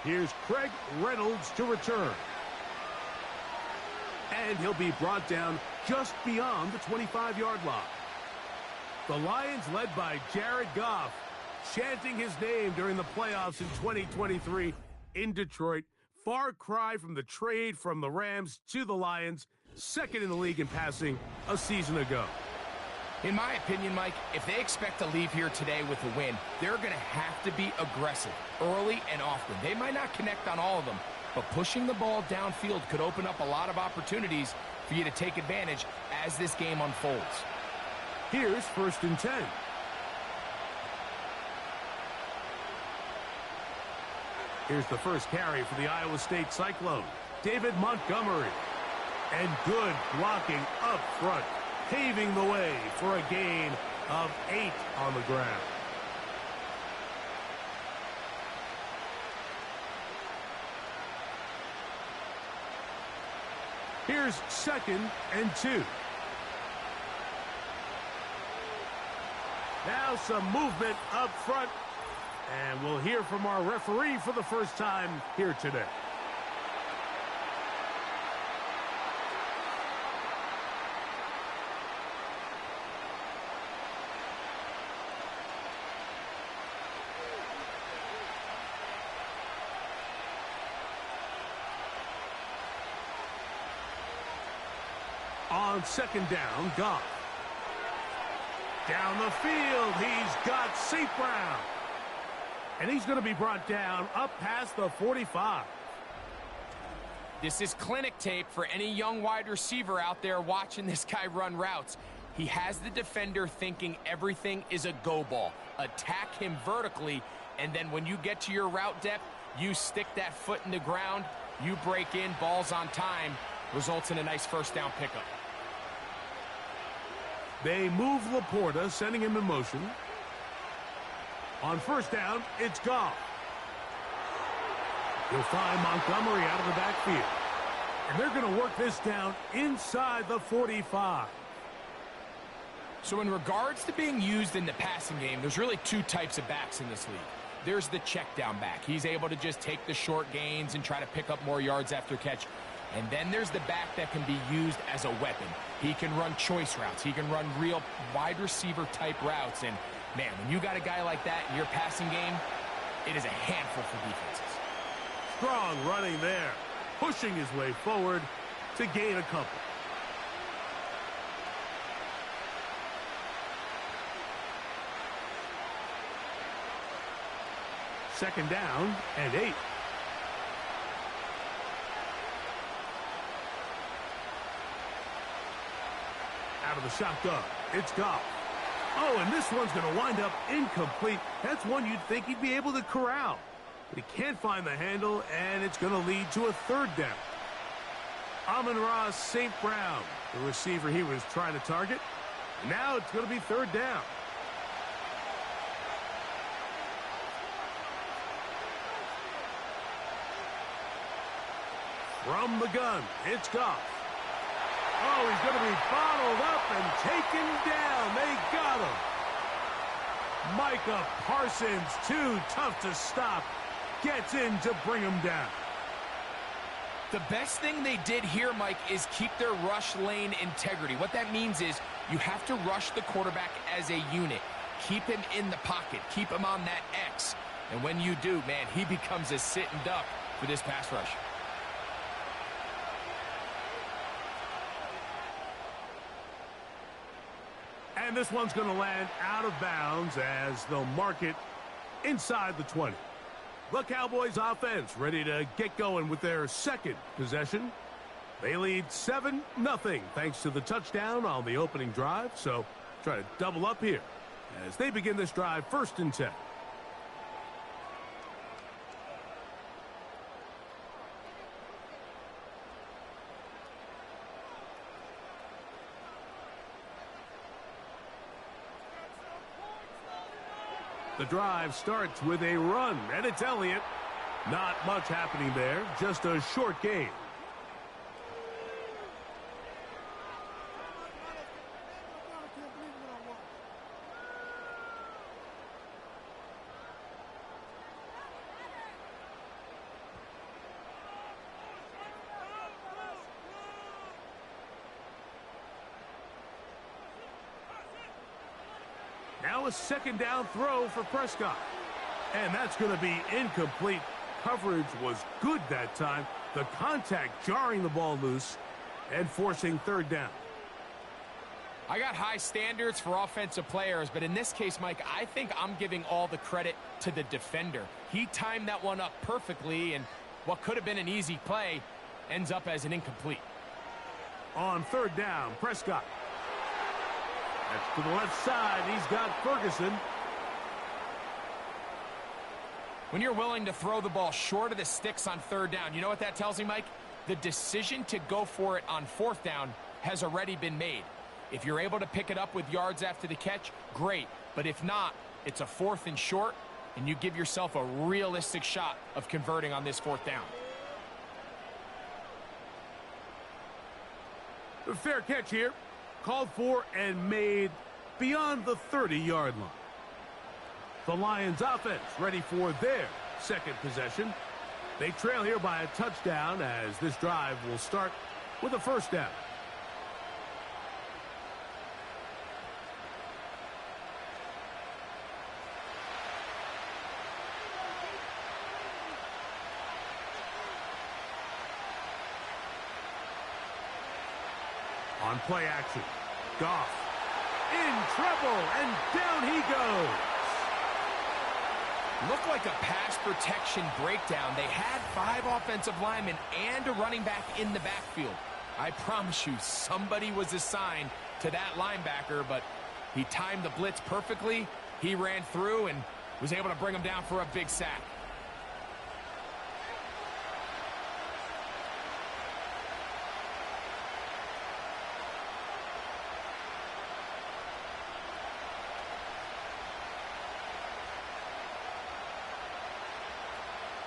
[SPEAKER 1] Here's Craig Reynolds to return. And he'll be brought down just beyond the 25-yard line. The Lions, led by Jared Goff, chanting his name during the playoffs in 2023 in Detroit. Far cry from the trade from the Rams to the Lions, second in the league in passing a season ago.
[SPEAKER 2] In my opinion, Mike, if they expect to leave here today with a win, they're going to have to be aggressive early and often. They might not connect on all of them, but pushing the ball downfield could open up a lot of opportunities for you to take advantage as this game unfolds.
[SPEAKER 1] Here's 1st and 10. Here's the first carry for the Iowa State Cyclone, David Montgomery. And good blocking up front, paving the way for a gain of 8 on the ground. Here's 2nd and 2. Now some movement up front. And we'll hear from our referee for the first time here today. On 2nd down, Goff. Down the field, he's got St. Brown. And he's going to be brought down up past the 45.
[SPEAKER 2] This is clinic tape for any young wide receiver out there watching this guy run routes. He has the defender thinking everything is a go ball. Attack him vertically, and then when you get to your route depth, you stick that foot in the ground, you break in, balls on time, results in a nice first down pickup.
[SPEAKER 1] They move Laporta, sending him in motion. On 1st down, it's Goff. He'll find Montgomery out of the backfield. And they're going to work this down inside the 45.
[SPEAKER 2] So in regards to being used in the passing game, there's really 2 types of backs in this league. There's the check down back. He's able to just take the short gains and try to pick up more yards after catch. And then there's the back that can be used as a weapon. He can run choice routes. He can run real wide receiver type routes. And man, when you got a guy like that in your passing game, it is a handful for defenses.
[SPEAKER 1] Strong running there, pushing his way forward to gain a couple. Second down and 8. Out of the shotgun, it's Goff. Oh, and this one's going to wind up incomplete. That's one you'd think he'd be able to corral. But he can't find the handle, and it's going to lead to a 3rd down. Amon-Ra St. Brown, the receiver he was trying to target. Now it's going to be 3rd down. From the gun, it's Goff. Oh, he's going to be bottled up and taken down. They got him. Micah Parsons, too tough to stop, gets in to bring him down.
[SPEAKER 2] The best thing they did here, Mike, is keep their rush lane integrity. What that means is you have to rush the quarterback as a unit. Keep him in the pocket. Keep him on that X. And when you do, man, he becomes a sitting duck for this pass rush.
[SPEAKER 1] And this one's going to land out of bounds as they'll mark it inside the 20. The Cowboys offense ready to get going with their 2nd possession. They lead 7-0 thanks to the touchdown on the opening drive. So try to double up here as they begin this drive 1st and 10. The drive starts with a run, and it's Elliott. Not much happening there, just a short gain. Now a second down throw for Prescott. And that's going to be incomplete. Coverage was good that time. The contact jarring the ball loose and forcing third down.
[SPEAKER 2] I got high standards for offensive players, but in this case, Mike, I think I'm giving all the credit to the defender. He timed that one up perfectly, and what could have been an easy play ends up as an incomplete.
[SPEAKER 1] On third down, Prescott. That's to the left side. He's got Ferguson.
[SPEAKER 2] When you're willing to throw the ball short of the sticks on third down, you know what that tells me, Mike? The decision to go for it on fourth down has already been made. If you're able to pick it up with yards after the catch, great. But if not, it's a 4th and short, and you give yourself a realistic shot of converting on this fourth down.
[SPEAKER 1] A fair catch here. Called for and made beyond the 30-yard line. The Lions offense ready for their second possession. They trail here by a touchdown as this drive will start with a first down. On play action, Goff in trouble, and down he goes.
[SPEAKER 2] Looked like a pass protection breakdown. They had 5 offensive linemen and a running back in the backfield. I promise you, somebody was assigned to that linebacker, but he timed the blitz perfectly. He ran through and was able to bring him down for a big sack.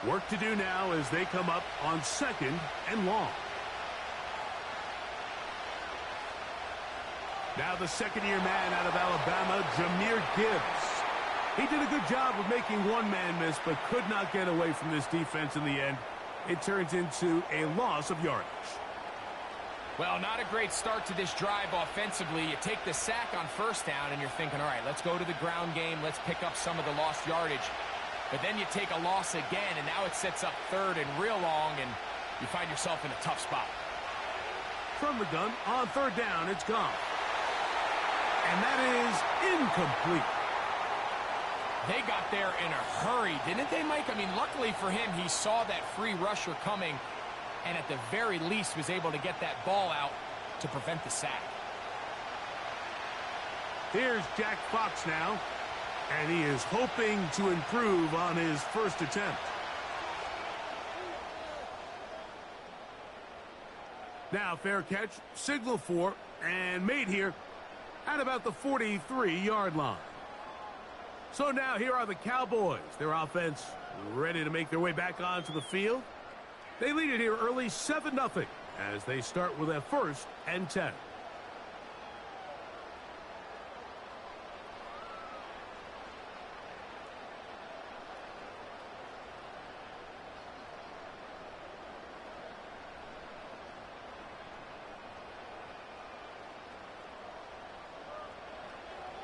[SPEAKER 1] Work to do now as they come up on second and long. Now the second-year man out of Alabama, Jahmyr Gibbs. He did a good job of making one man miss, but could not get away from this defense in the end. It turns into a loss of yardage.
[SPEAKER 2] Well, not a great start to this drive offensively. You take the sack on first down, and you're thinking, all right, let's go to the ground game. Let's pick up some of the lost yardage. But then you take a loss again, and now it sets up third and real long, and you find yourself in a tough spot.
[SPEAKER 1] From the gun, on third down, it's gone. And that is incomplete.
[SPEAKER 2] They got there in a hurry, didn't they, Mike? I mean, luckily for him, he saw that free rusher coming, and at the very least was able to get that ball out to prevent the sack.
[SPEAKER 1] Here's Jack Fox now. And he is hoping to improve on his first attempt. Now fair catch, signal for, and made here at about the 43-yard line. So now here are the Cowboys. Their offense ready to make their way back onto the field. They lead it here early 7-0 as they start with a 1st and 10.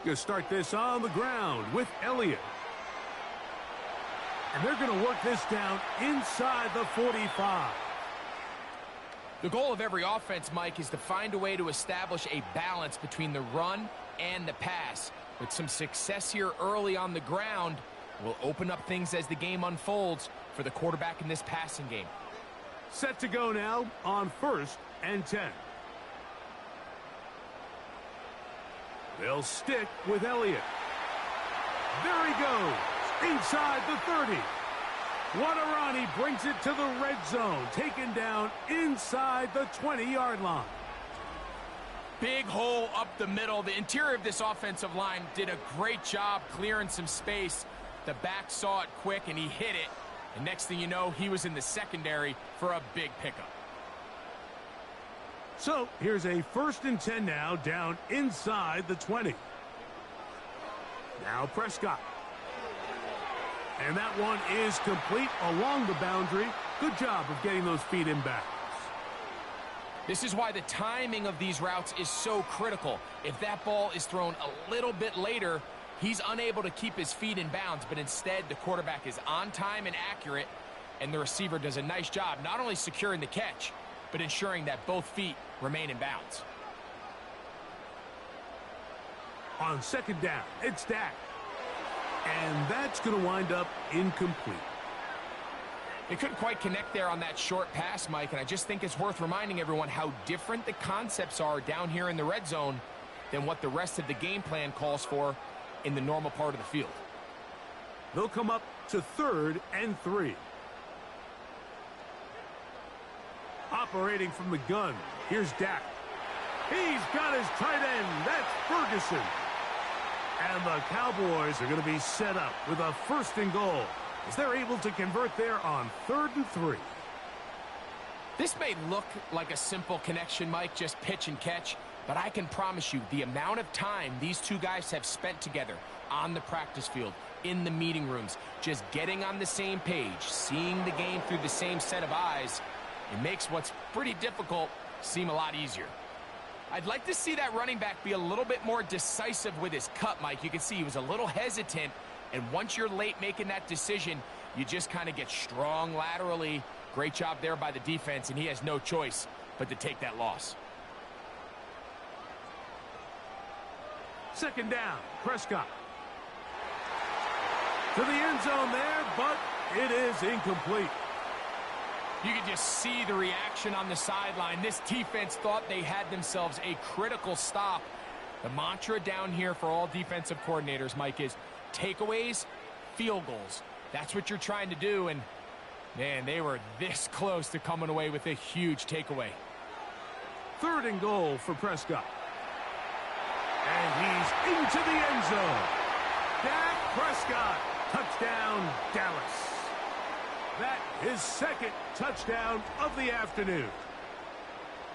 [SPEAKER 1] Going to start this on the ground with Elliott. And they're going to work this down inside the 45.
[SPEAKER 2] The goal of every offense, Mike, is to find a way to establish a balance between the run and the pass. With some success here early on the ground, will open up things as the game unfolds for the quarterback in this passing game.
[SPEAKER 1] Set to go now on 1st and 10. They'll stick with Elliott. There he goes, inside the 30. What a run. He brings it to the red zone, taken down inside the 20-yard line.
[SPEAKER 2] Big hole up the middle. The interior of this offensive line did a great job clearing some space. The back saw it quick, and he hit it. And next thing you know, he was in the secondary for a big pickup.
[SPEAKER 1] So here's a 1st and 10 now, down inside the 20. Now Prescott. And that one is complete along the boundary. Good job of getting those feet in bounds.
[SPEAKER 2] This is why the timing of these routes is so critical. If that ball is thrown a little bit later, He's unable to keep his feet in bounds, but instead the quarterback is on time and accurate, and the receiver does a nice job not only securing the catch, but ensuring that both feet remain in bounds.
[SPEAKER 1] On second down, it's Dak. And that's going to wind up incomplete.
[SPEAKER 2] They couldn't quite connect there on that short pass, Mike, and I just think it's worth reminding everyone how different the concepts are down here in the red zone than what the rest of the game plan calls for in the normal part of the field.
[SPEAKER 1] They'll come up to 3rd and 3. Operating from the gun, here's Dak. He's got his tight end. That's Ferguson. And the Cowboys are going to be set up with a 1st and goal as they're able to convert there on 3rd and 3.
[SPEAKER 2] This may look like a simple connection, Mike, just pitch and catch, but I can promise you the amount of time these two guys have spent together on the practice field, in the meeting rooms, just getting on the same page, seeing the game through the same set of eyes, it makes what's pretty difficult seem a lot easier. I'd like to see that running back be a little bit more decisive with his cut, Mike. You can see he was a little hesitant, and once you're late making that decision, you just kind of get strong laterally. Great job there by the defense, and he has no choice but to take that loss.
[SPEAKER 1] Second down, Prescott. To the end zone there, but it is incomplete.
[SPEAKER 2] You can just see the reaction on the sideline. This defense thought they had themselves a critical stop. The mantra down here for all defensive coordinators, Mike, is takeaways, field goals. That's what you're trying to do, and, man, they were this close to coming away with a huge takeaway.
[SPEAKER 1] 3rd and goal for Prescott. And he's into the end zone. Dak Prescott, touchdown, Dallas. That is 2nd touchdown of the afternoon.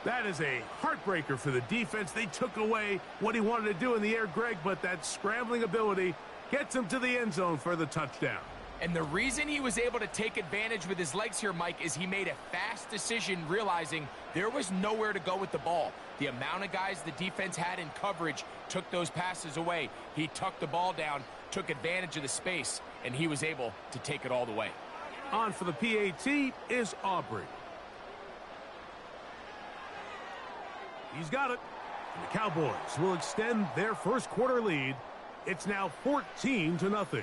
[SPEAKER 1] That is a heartbreaker for the defense. They took away what he wanted to do in the air, Greg, but that scrambling ability gets him to the end zone for the touchdown.
[SPEAKER 2] And the reason he was able to take advantage with his legs here, Mike, is he made a fast decision realizing there was nowhere to go with the ball. The amount of guys the defense had in coverage took those passes away. He tucked the ball down, took advantage of the space, and he was able to take it all the way.
[SPEAKER 1] On for the PAT is Aubrey. He's got it. And the Cowboys will extend their first quarter lead. It's now 14-0.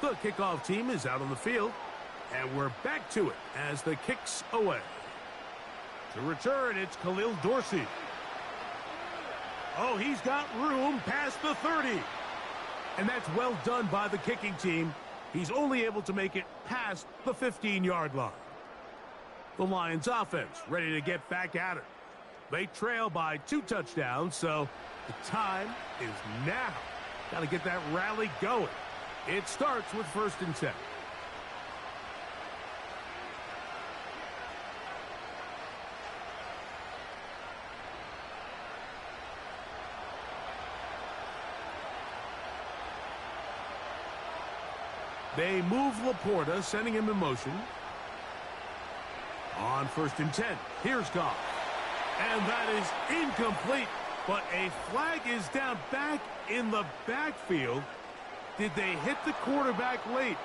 [SPEAKER 1] The kickoff team is out on the field, and we're back to it as the kick's away. To return, it's Khalil Dorsey. Oh, he's got room past the 30. And that's well done by the kicking team. He's only able to make it past the 15-yard line. The Lions offense ready to get back at it. They trail by 2 touchdowns, so the time is now. Got to get that rally going. It starts with 1st and 10. They move Laporta, sending him in motion. On 1st and 10, here's Goff. And that is incomplete, but a flag is down back in the backfield. Did they hit the quarterback late?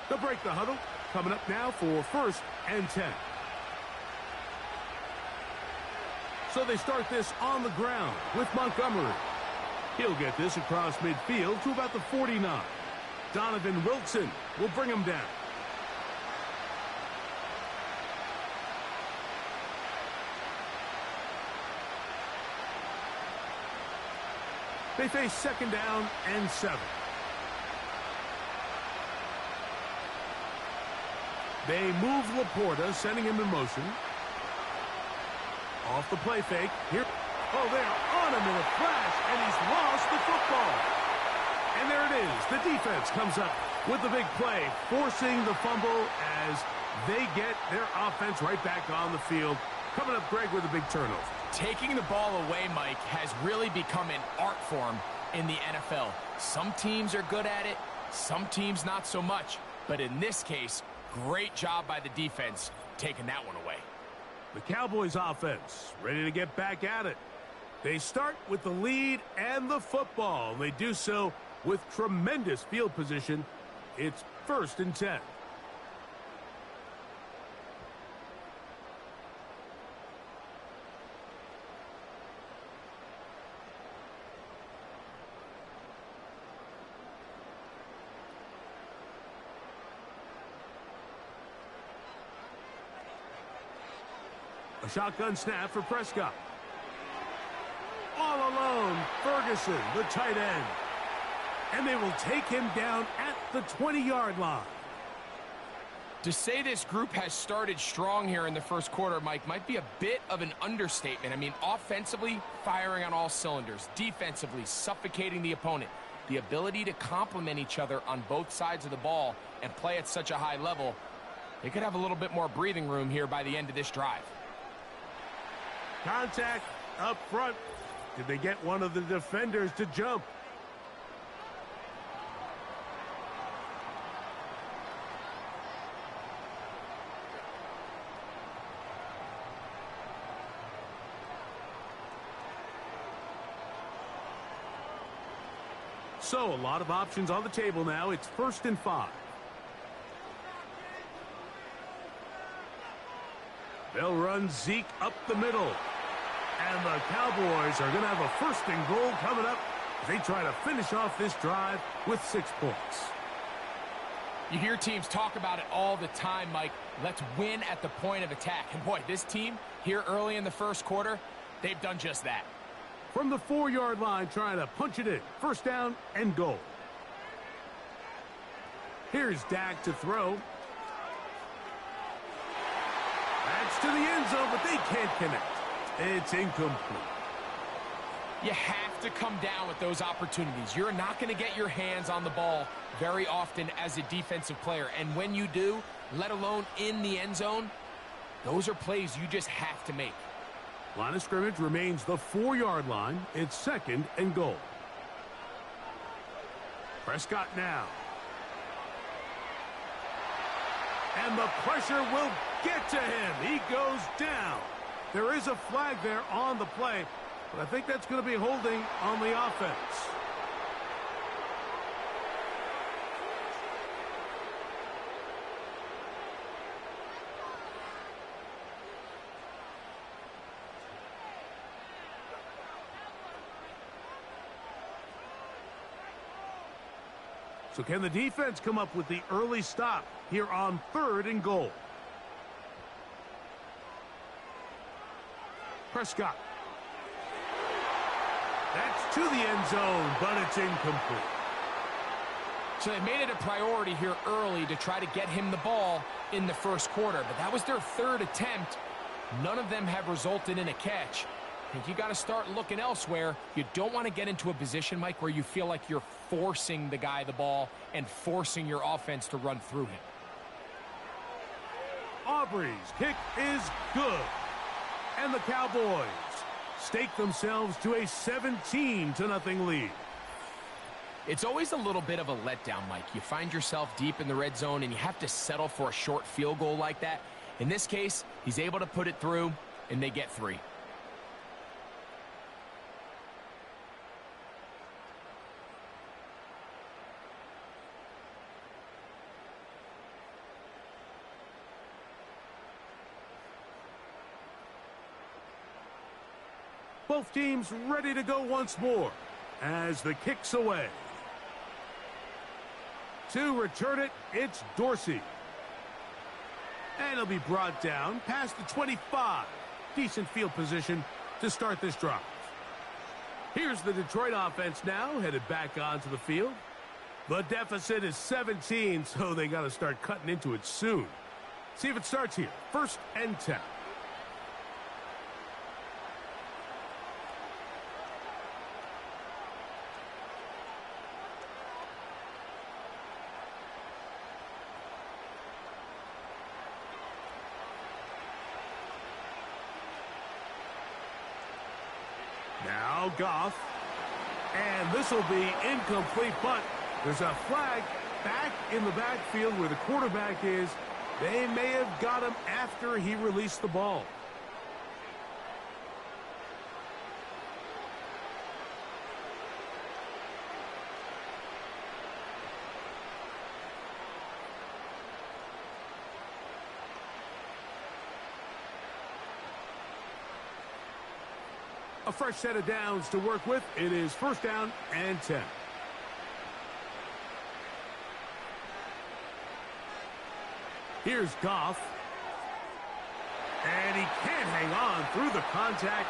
[SPEAKER 1] They'll break the huddle. Coming up now for 1st and 10. So they start this on the ground with Montgomery. He'll get this across midfield to about the 49. Donovan Wilson will bring him down. They face 2nd down and 7. They move Laporta, sending him in motion. Off the play fake. Here. Oh, they are on him in a flash, and he's lost the football. And there it is. The defense comes up with the big play, forcing the fumble as they get their offense right back on the field. Coming up, Greg, with a big turnover.
[SPEAKER 2] Taking the ball away, Mike, has really become an art form in the NFL. Some teams are good at it, some teams not so much. But in this case, great job by the defense taking that one away.
[SPEAKER 1] The Cowboys offense ready to get back at it. They start with the lead and the football. They do so with tremendous field position. It's 1st and 10. A shotgun snap for Prescott. All alone, Ferguson, the tight end. And they will take him down at the 20-yard line.
[SPEAKER 2] To say this group has started strong here in the first quarter, Mike, might be a bit of an understatement. I mean, offensively, firing on all cylinders. Defensively, suffocating the opponent. The ability to complement each other on both sides of the ball and play at such a high level, they could have a little bit more breathing room here by the end of this drive.
[SPEAKER 1] Contact up front. Did they get one of the defenders to jump? So, a lot of options on the table now. It's 1st and 5. They'll run Zeke up the middle. And the Cowboys are going to have a 1st and goal coming up as they try to finish off this drive with 6 points.
[SPEAKER 2] You hear teams talk about it all the time, Mike. Let's win at the point of attack. And boy, this team here early in the first quarter, they've done just that.
[SPEAKER 1] From the 4-yard line, trying to punch it in. 1st down and goal. Here's Dak to throw. That's to the end zone, but they can't connect. It's incomplete.
[SPEAKER 2] You have to come down with those opportunities. You're not going to get your hands on the ball very often as a defensive player. And when you do, let alone in the end zone, those are plays you just have to make.
[SPEAKER 1] Line of scrimmage remains the 4-yard line. It's 2nd and goal. Prescott now. And the pressure will get to him. He goes down. There is a flag there on the play, but I think that's going to be holding on the offense. So can the defense come up with the early stop here on 3rd and goal? Prescott. That's to the end zone, but it's incomplete.
[SPEAKER 2] So they made it a priority here early to try to get him the ball in the first quarter. But that was their 3rd attempt. None of them have resulted in a catch. I think you got to start looking elsewhere. You don't want to get into a position, Mike, where you feel like you're forcing the guy the ball and forcing your offense to run through him.
[SPEAKER 1] Aubrey's kick is good. And the Cowboys stake themselves to a 17-0 lead.
[SPEAKER 2] It's always a little bit of a letdown, Mike. You find yourself deep in the red zone and you have to settle for a short field goal like that. In this case, he's able to put it through and they get 3.
[SPEAKER 1] Both teams ready to go once more as the kick's away. To return it, it's Dorsey. And he'll be brought down past the 25. Decent field position to start this drive. Here's the Detroit offense now, headed back onto the field. The deficit is 17, so they got to start cutting into it soon. See if it starts here. 1st and 10. Now Goff. And this will be incomplete, but there's a flag back in the backfield where the quarterback is. They may have got him after he released the ball. A fresh set of downs to work with. It is 1st down and 10. Here's Goff. And he can't hang on through the contact.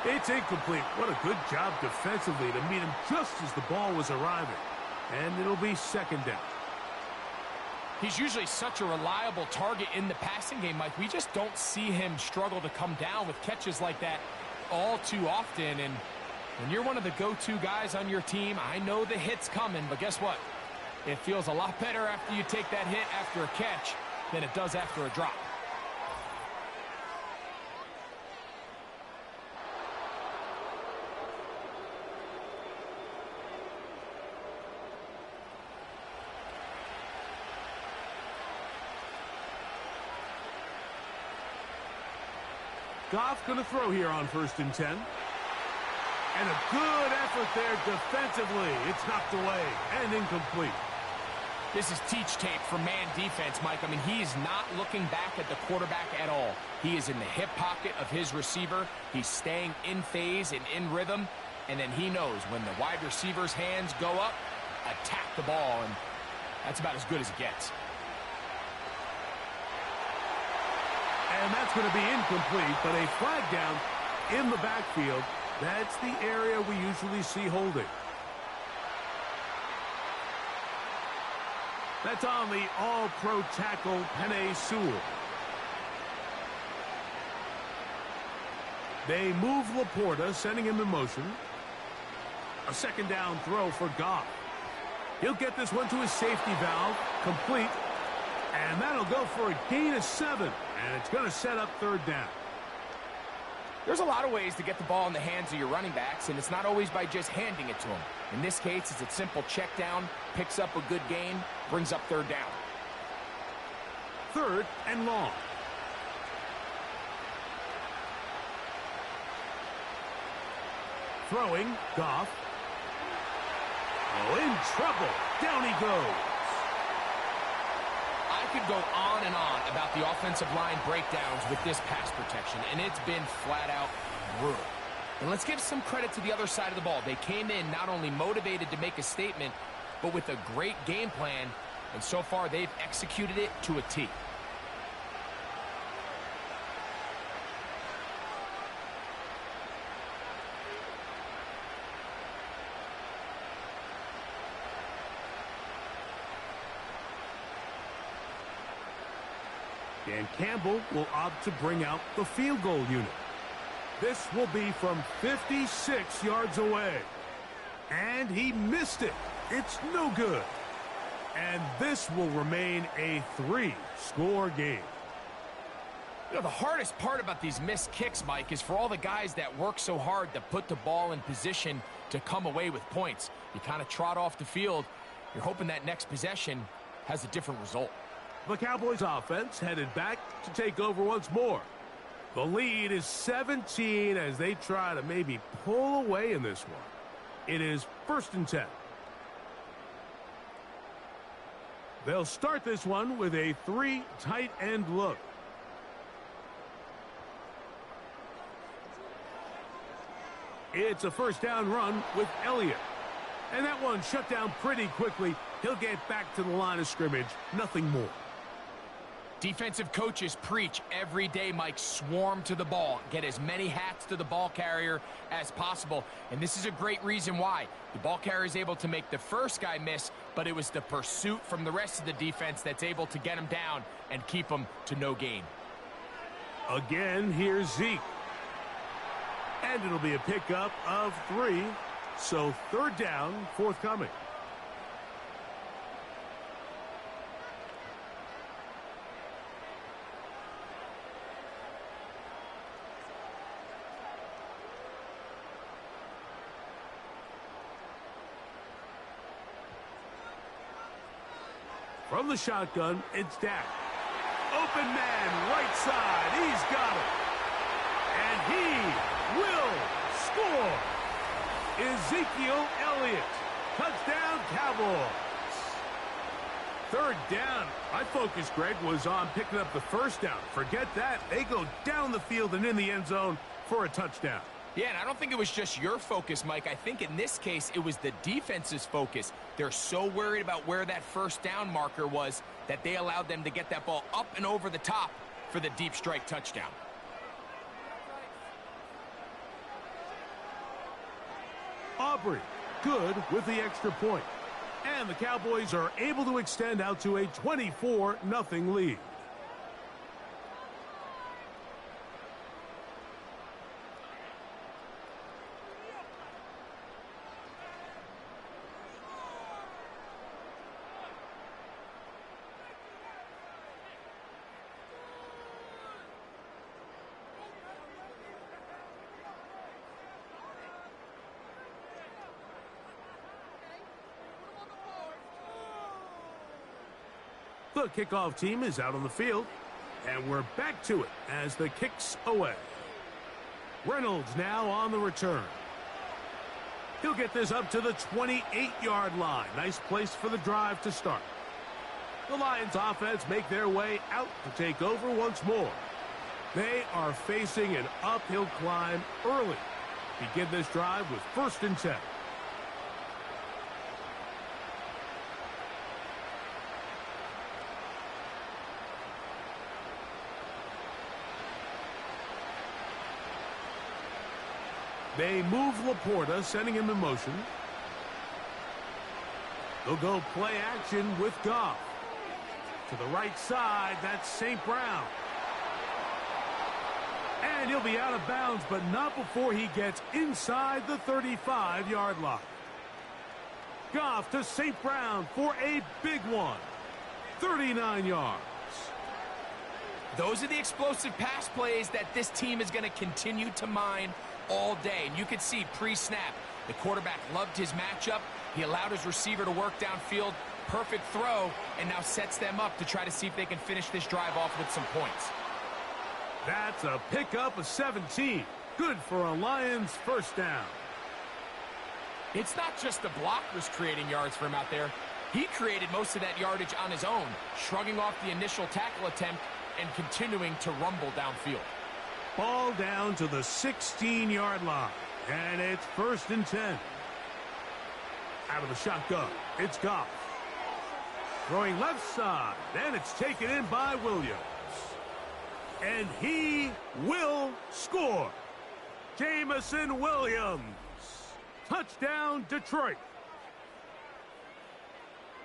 [SPEAKER 1] It's incomplete. What a good job defensively to meet him just as the ball was arriving. And it'll be 2nd down.
[SPEAKER 2] He's usually such a reliable target in the passing game, Mike. We just don't see him struggle to come down with catches like that all too often. And when you're one of the go-to guys on your team, I know the hit's coming, but guess what? It feels a lot better after you take that hit after a catch than it does after a drop.
[SPEAKER 1] Goff going to throw here on 1st and 10. And a good effort there defensively. It's knocked away and incomplete.
[SPEAKER 2] This is teach tape for man defense, Mike. I mean, he is not looking back at the quarterback at all. He is in the hip pocket of his receiver. He's staying in phase and in rhythm. And then he knows when the wide receiver's hands go up, attack the ball. And that's about as good as it gets.
[SPEAKER 1] And that's going to be incomplete, but a flag down in the backfield. That's the area we usually see holding. That's on the all-pro tackle, Penei Sewell. They move Laporta, sending him in motion. A 2nd down throw for Goff. He'll get this one to his safety valve, complete. And that'll go for a gain of 7. And it's going to set up 3rd down.
[SPEAKER 2] There's a lot of ways to get the ball in the hands of your running backs, and it's not always by just handing it to them. In this case, it's a simple check down, picks up a good gain, brings up 3rd down.
[SPEAKER 1] 3rd and long. Throwing, Goff. Oh, in trouble. Down he goes.
[SPEAKER 2] I could go on and on about the offensive line breakdowns with this pass protection, and it's been flat out brutal. And let's give some credit to the other side of the ball. They came in not only motivated to make a statement, but with a great game plan, and so far they've executed it to a T.
[SPEAKER 1] And Campbell will opt to bring out the field goal unit. This will be from 56 yards away. And he missed it. It's no good. And this will remain a 3-score game.
[SPEAKER 2] You know, the hardest part about these missed kicks, Mike, is for all the guys that work so hard to put the ball in position to come away with points. You kind of trot off the field. You're hoping that next possession has a different result.
[SPEAKER 1] The Cowboys offense headed back to take over once more. The lead is 17 as they try to maybe pull away in this one. It is 1st and 10. They'll start this one with a 3 tight end look. It's a 1st down run with Elliott. And that one shut down pretty quickly. He'll get back to the line of scrimmage. Nothing more.
[SPEAKER 2] Defensive coaches preach every day, Mike, swarm to the ball. Get as many hats to the ball carrier as possible. And this is a great reason why. The ball carrier is able to make the first guy miss, but it was the pursuit from the rest of the defense that's able to get him down and keep him to no gain.
[SPEAKER 1] Again, here's Zeke. And it'll be a pickup of 3. So 3rd down, forthcoming. From the shotgun, it's Dak. Open man, right side. He's got it. And he will score. Ezekiel Elliott. Touchdown, Cowboys. 3rd down. My focus, Greg, was on picking up the 1st down. Forget that. They go down the field and in the end zone for a touchdown.
[SPEAKER 2] Yeah, and I don't think it was just your focus, Mike. I think in this case, it was the defense's focus. They're so worried about where that 1st down marker was that they allowed them to get that ball up and over the top for the deep strike touchdown.
[SPEAKER 1] Aubrey, good with the extra point. And the Cowboys are able to extend out to a 24-0 lead. The kickoff team is out on the field, and we're back to it as the kick's away. Reynolds now on the return. He'll get this up to the 28-yard line. Nice place for the drive to start. The Lions offense make their way out to take over once more. They are facing an uphill climb early. Begin this drive with 1st and 10. They move Laporta, sending him in motion. They'll go play action with Goff. To the right side, that's St. Brown. And he'll be out of bounds, but not before he gets inside the 35-yard line. Goff to St. Brown for a big one. 39 yards.
[SPEAKER 2] Those are the explosive pass plays that this team is going to continue to mine all day. And you could see pre-snap, the quarterback loved his matchup. He allowed his receiver to work downfield. Perfect throw, and now sets them up to try to see if they can finish this drive off with some points.
[SPEAKER 1] That's a pickup of 17. Good for a Lions 1st down.
[SPEAKER 2] It's not just the blockers creating yards for him out there. He created most of that yardage on his own, shrugging off the initial tackle attempt and continuing to rumble downfield.
[SPEAKER 1] Ball down to the 16-yard line, and it's 1st and 10. Out of the shotgun, it's Goff. Throwing left side, and it's taken in by Williams. And he will score. Jamison Williams. Touchdown, Detroit.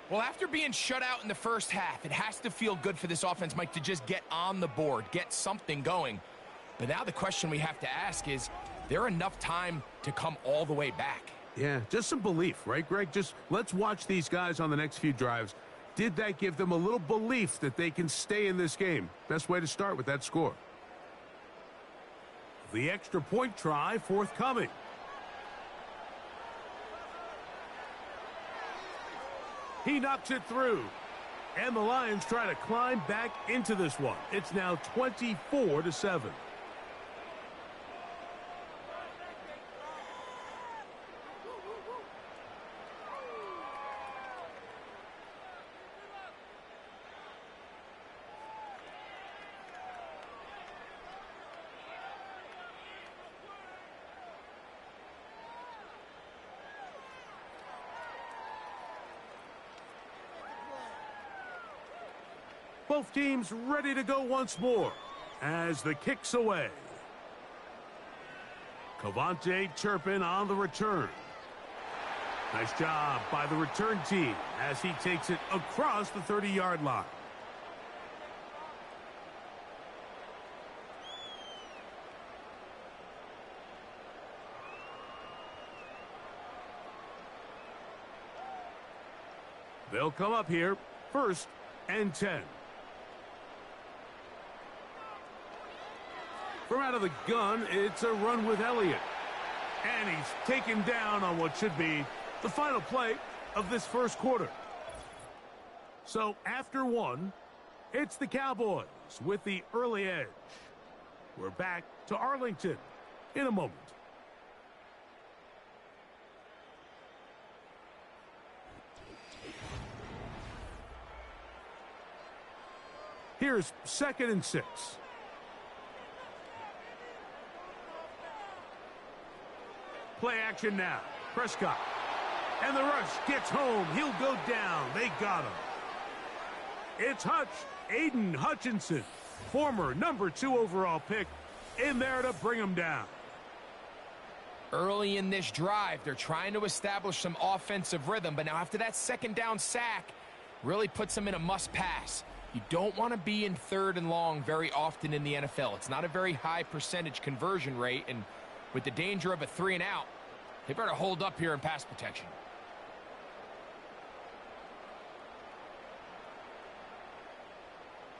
[SPEAKER 2] Well, after being shut out in the 1st half, it has to feel good for this offense, Mike, to just get on the board, get something going. But now the question we have to ask is there enough time to come all the way back?
[SPEAKER 1] Yeah, just some belief, right, Greg? Just let's watch these guys on the next few drives. Did that give them a little belief that they can stay in this game? Best way to start with that score. The extra point try forthcoming. He knocks it through. And the Lions try to climb back into this one. It's now 24-7. Both teams ready to go once more as the kick's away. Cavante Turpin on the return. Nice job by the return team as he takes it across the 30-yard line. They'll come up here, 1st and 10. From out of the gun, it's a run with Elliott. And he's taken down on what should be the final play of this first quarter. So after 1, it's the Cowboys with the early edge. We're back to Arlington in a moment. Here's 2nd and 6. Play action now. Prescott. And the rush gets home. He'll go down. They got him. It's Hutch. Aiden Hutchinson, former number 2 overall pick, in there to bring him down.
[SPEAKER 2] Early in this drive, they're trying to establish some offensive rhythm, but now after that 2nd down sack, really puts them in a must-pass. You don't want to be in 3rd and long very often in the NFL. It's not a very high percentage conversion rate, and with the danger of a 3-and-out, they better hold up here in pass protection.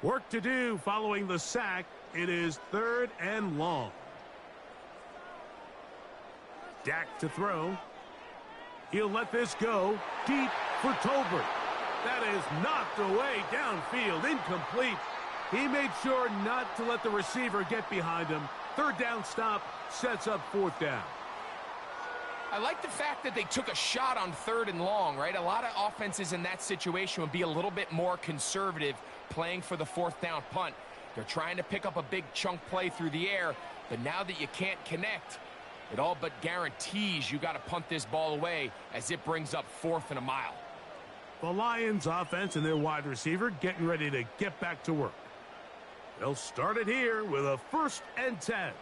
[SPEAKER 1] Work to do following the sack. It is 3rd and long. Dak to throw. He'll let this go deep for Tolbert. That is knocked away downfield, incomplete. He made sure not to let the receiver get behind him. 3rd down stop sets up 4th down.
[SPEAKER 2] I like the fact that they took a shot on 3rd and long, right? A lot of offenses in that situation would be a little bit more conservative playing for the 4th down punt. They're trying to pick up a big chunk play through the air, but now that you can't connect, it all but guarantees you got to punt this ball away as it brings up 4th and a mile.
[SPEAKER 1] The Lions offense and their wide receiver getting ready to get back to work. They'll start it here with a 1st and 10.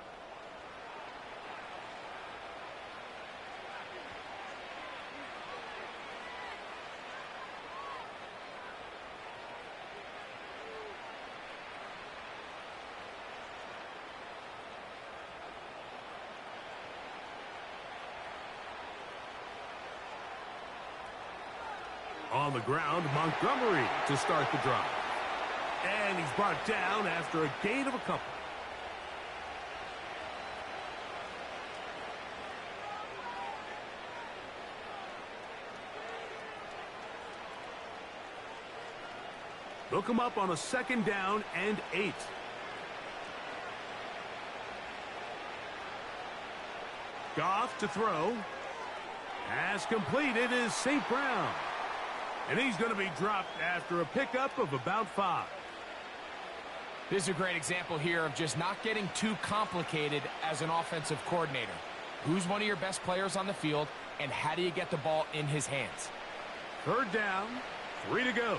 [SPEAKER 1] On the ground, Montgomery to start the drive. And he's brought down after a gain of a couple. They'll come up on a 2nd down and 8. Goff to throw. Pass completed is St. Brown. And he's going to be dropped after a pickup of about 5.
[SPEAKER 2] This is a great example here of just not getting too complicated as an offensive coordinator. Who's one of your best players on the field, and how do you get the ball in his hands?
[SPEAKER 1] 3rd down, 3 to go.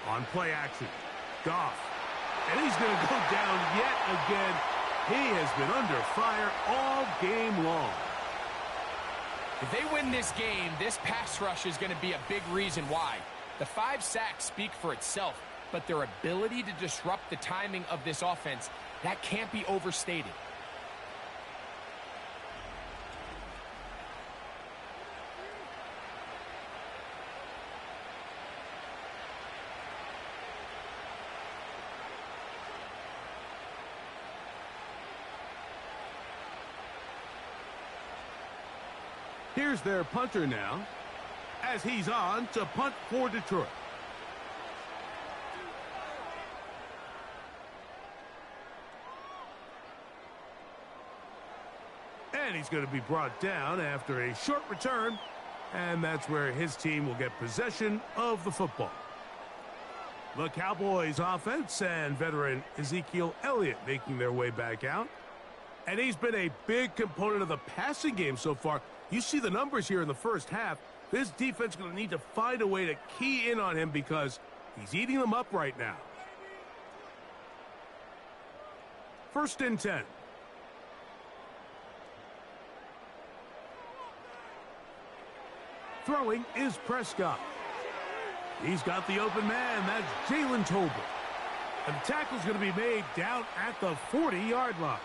[SPEAKER 1] On play action, Goff. And he's going to go down yet again. He has been under fire all game long.
[SPEAKER 2] If they win this game, this pass rush is going to be a big reason why. The 5 sacks speak for itself, but their ability to disrupt the timing of this offense, that can't be overstated.
[SPEAKER 1] Here's their punter now, as he's on to punt for Detroit. And he's going to be brought down after a short return, and that's where his team will get possession of the football. The Cowboys offense and veteran Ezekiel Elliott making their way back out. And he's been a big component of the passing game so far. You see the numbers here in the first half. This defense is going to need to find a way to key in on him because he's eating them up right now. 1st and 10. Throwing is Prescott. He's got the open man. That's Jalen Tolbert. And the tackle's going to be made down at the 40-yard line.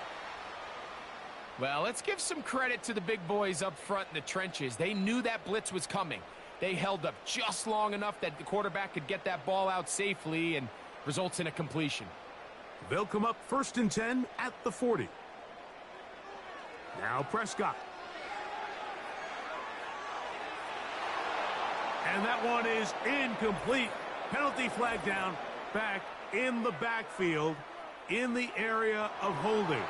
[SPEAKER 2] Well, let's give some credit to the big boys up front in the trenches. They knew that blitz was coming. They held up just long enough that the quarterback could get that ball out safely and results in a completion.
[SPEAKER 1] They'll come up 1st and 10 at the 40. Now Prescott. And that one is incomplete. Penalty flag down, back in the backfield, in the area of holding.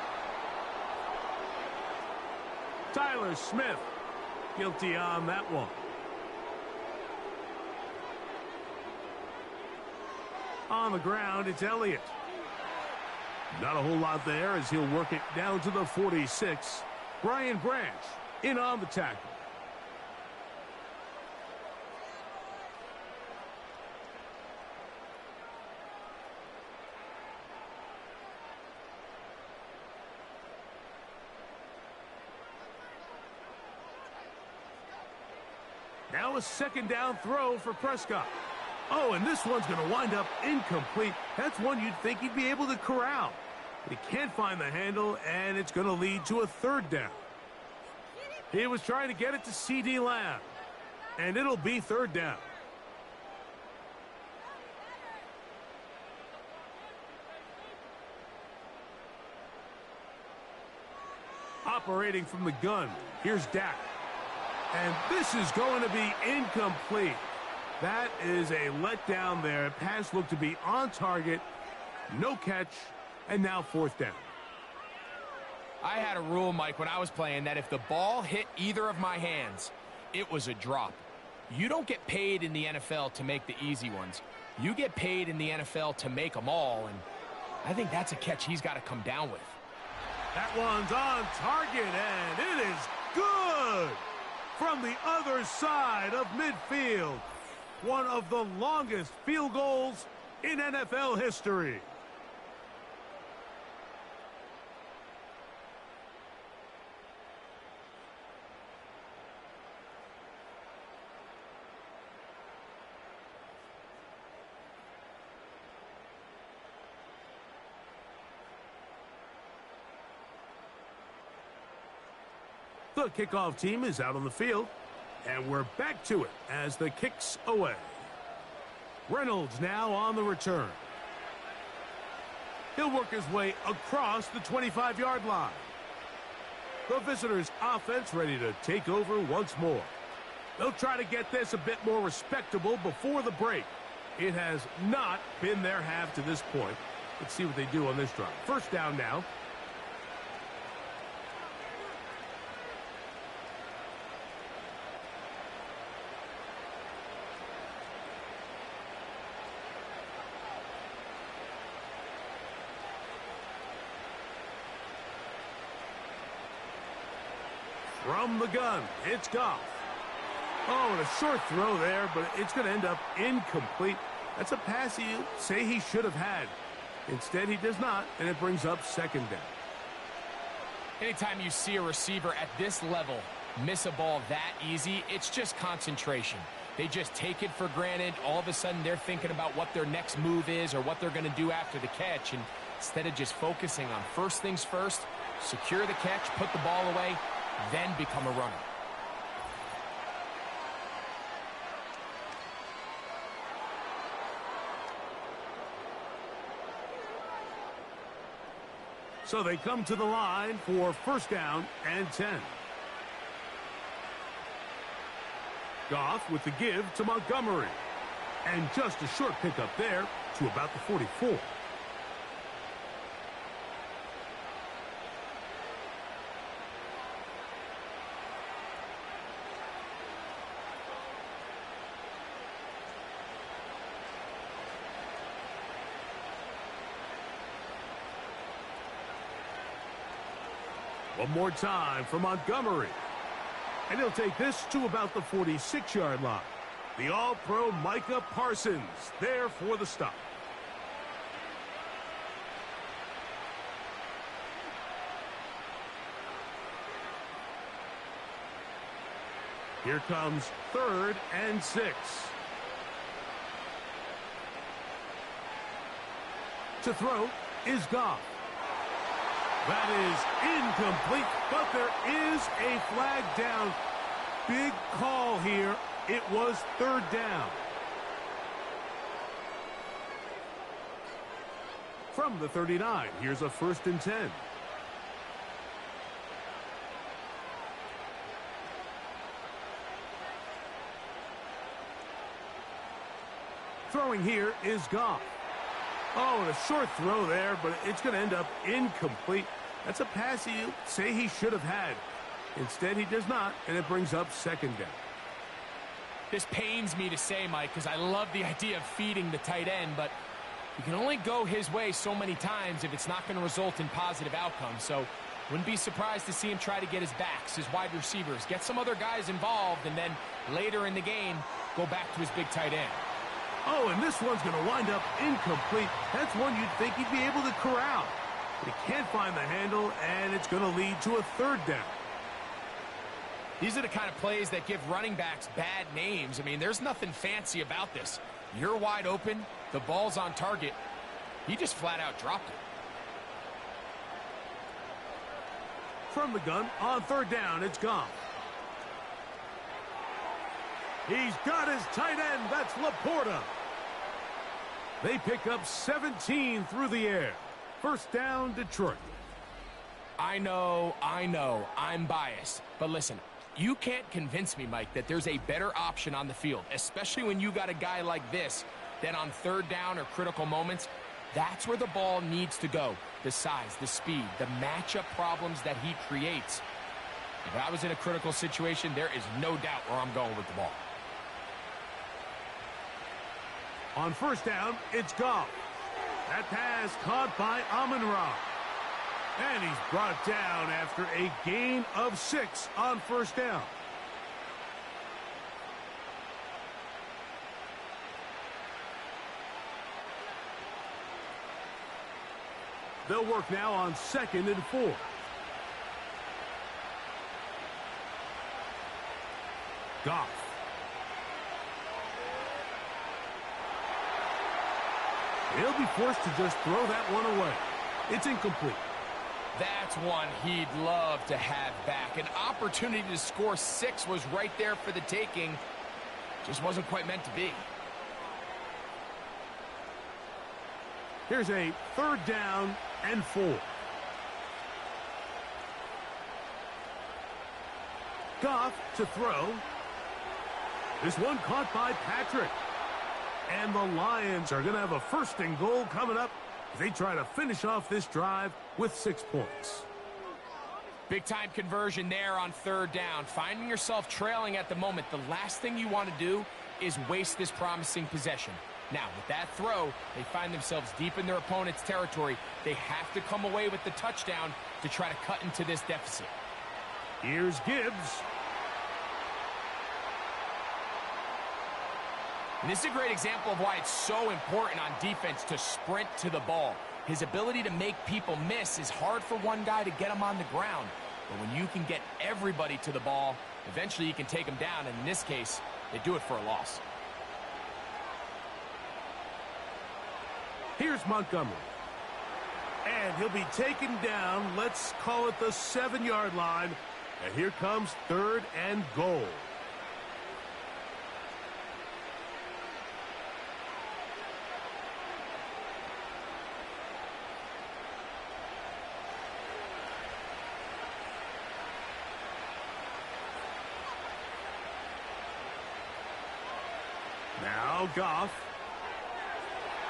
[SPEAKER 1] Tyler Smith, guilty on that one. On the ground, it's Elliott. Not a whole lot there as he'll work it down to the 46. Brian Branch in on the tackle. Now a 2nd down throw for Prescott. Oh, and this one's going to wind up incomplete. That's one you'd think he'd be able to corral. He can't find the handle, and it's going to lead to a 3rd down. He was trying to get it to C.D. Lamb, and it'll be 3rd down. Operating from the gun, here's Dak. And this is going to be incomplete. That is a letdown there. Pass looked to be on target. No catch. And now 4th down.
[SPEAKER 2] I had a rule, Mike, when I was playing that if the ball hit either of my hands, it was a drop. You don't get paid in the NFL to make the easy ones. You get paid in the NFL to make them all. And I think that's a catch he's got to come down with.
[SPEAKER 1] That one's on target, and it is good. From the other side of midfield, one of the longest field goals in NFL history. The kickoff team is out on the field, and we're back to it as the kick's away. Reynolds now on the return. He'll work his way across the 25-yard line. The visitors' offense ready to take over once more. They'll try to get this a bit more respectable before the break. It has not been their half to this point. Let's see what they do on this drive. 1st down now. From the gun, it's Goff. Oh, and a short throw there, but it's going to end up incomplete. That's a pass you say he should have had. Instead, he does not, and it brings up 2nd down.
[SPEAKER 2] Anytime you see a receiver at this level miss a ball that easy, it's just concentration. They just take it for granted. All of a sudden, they're thinking about what their next move is or what they're going to do after the catch. And instead of just focusing on first things first, secure the catch, put the ball away, then become a runner.
[SPEAKER 1] So they come to the line for 1st down and 10. Goff with the give to Montgomery. And just a short pickup there to about the 44. One more time for Montgomery. And he'll take this to about the 46-yard line. The All-Pro Micah Parsons there for the stop. Here comes 3rd and 6. To throw is Goff. That is incomplete, but there is a flag down. Big call here. It was 3rd down. From the 39, here's a 1st and 10. Throwing here is Goff. Oh, and a short throw there, but it's going to end up incomplete. That's a pass you say he should have had. Instead, he does not, and it brings up 2nd down.
[SPEAKER 2] This pains me to say, Mike, because I love the idea of feeding the tight end, but you can only go his way so many times if it's not going to result in positive outcomes. So wouldn't be surprised to see him try to get his backs, his wide receivers, get some other guys involved, and then later in the game, go back to his big tight end.
[SPEAKER 1] Oh, and this one's going to wind up incomplete. That's one you'd think he'd be able to corral. But he can't find the handle, and it's going to lead to a 3rd down.
[SPEAKER 2] These are the kind of plays that give running backs bad names. I mean, there's nothing fancy about this. You're wide open, the ball's on target. He just flat out dropped it.
[SPEAKER 1] From the gun, on 3rd down, it's Goff. He's got his tight end. That's Laporta. They pick up 17 through the air. 1st down, Detroit.
[SPEAKER 2] I know, I'm biased. But listen, you can't convince me, Mike, that there's a better option on the field, especially when you got a guy like this, that on 3rd down or critical moments, that's where the ball needs to go. The size, the speed, the matchup problems that he creates. If I was in a critical situation, there is no doubt where I'm going with the ball.
[SPEAKER 1] On 1st down, it's Goff. That pass caught by Amon-Ra. And he's brought down after a gain of 6 on 1st down. They'll work now on 2nd and 4. Goff. He'll be forced to just throw that one away. It's incomplete.
[SPEAKER 2] That's one he'd love to have back. An opportunity to score 6 was right there for the taking. Just wasn't quite meant to be.
[SPEAKER 1] Here's a 3rd down and 4. Goff to throw. This one caught by Patrick. And the Lions are going to have a 1st and goal coming up as they try to finish off this drive with 6 points.
[SPEAKER 2] Big-time conversion there on 3rd down. Finding yourself trailing at the moment, the last thing you want to do is waste this promising possession. Now, with that throw, they find themselves deep in their opponent's territory. They have to come away with the touchdown to try to cut into this deficit.
[SPEAKER 1] Here's Gibbs.
[SPEAKER 2] And this is a great example of why it's so important on defense to sprint to the ball. His ability to make people miss is hard for one guy to get him on the ground. But when you can get everybody to the ball, eventually you can take them down. And in this case, they do it for a loss.
[SPEAKER 1] Here's Montgomery. And he'll be taken down, let's call it the 7-yard line. And here comes 3rd and goal. Now Goff.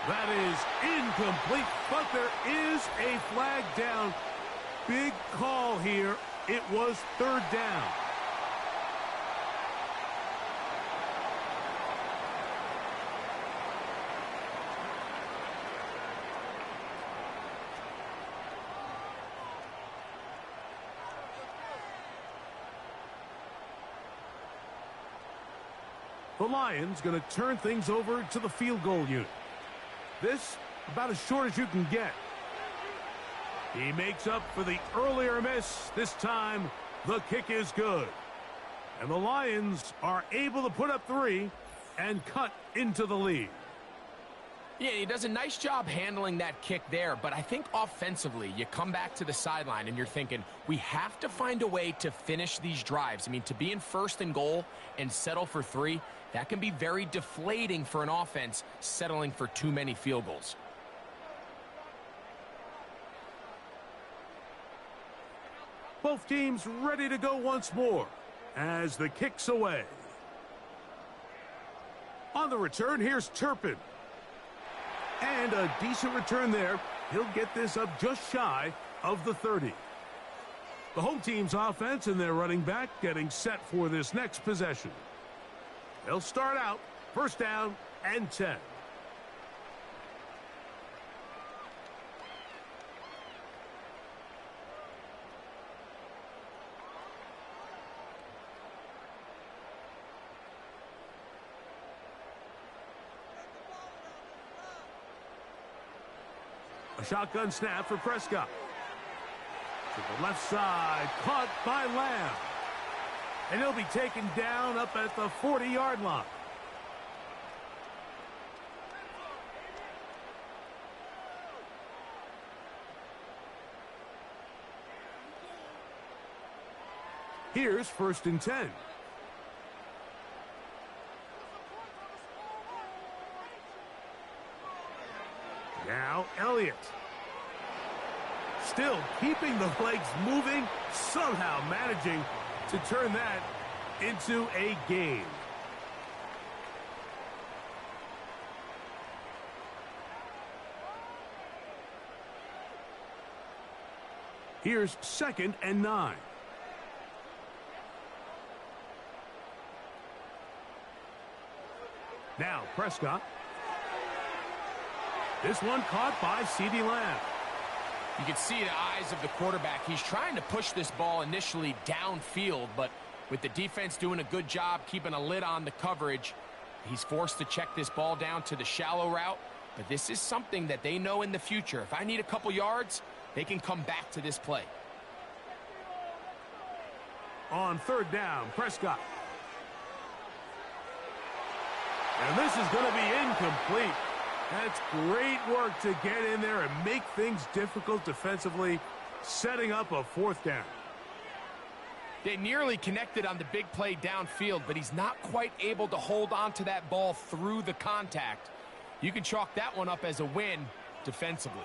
[SPEAKER 1] That is incomplete, but there is a flag down. Big call here. It was 3rd down. The Lions going to turn things over to the field goal unit. This about as short as you can get. He makes up for the earlier miss. This time, the kick is good. And the Lions are able to put up 3 and cut into the lead.
[SPEAKER 2] Yeah, he does a nice job handling that kick there, but I think offensively, you come back to the sideline and you're thinking, we have to find a way to finish these drives. I mean, to be in 1st and goal and settle for 3, that can be very deflating for an offense settling for too many field goals.
[SPEAKER 1] Both teams ready to go once more as the kick's away. On the return, here's Turpin. And a decent return there. He'll get this up just shy of the 30. The home team's offense and their running back getting set for this next possession. They'll start out 1st down and 10. A shotgun snap for Prescott. To the left side, caught by Lamb. And he'll be taken down up at the 40-yard line. Here's 1st and 10. Now Elliott. Still keeping the legs moving, somehow managing to turn that into a gain. Here's 2nd and 9. Now Prescott. This one caught by CeeDee Lamb.
[SPEAKER 2] You can see the eyes of the quarterback. He's trying to push this ball initially downfield, but with the defense doing a good job keeping a lid on the coverage, he's forced to check this ball down to the shallow route. But this is something that they know in the future. If I need a couple yards, they can come back to this play.
[SPEAKER 1] On 3rd down, Prescott. And this is going to be incomplete. That's great work to get in there and make things difficult defensively, setting up a 4th down.
[SPEAKER 2] They nearly connected on the big play downfield, but he's not quite able to hold on to that ball through the contact. You can chalk that one up as a win defensively.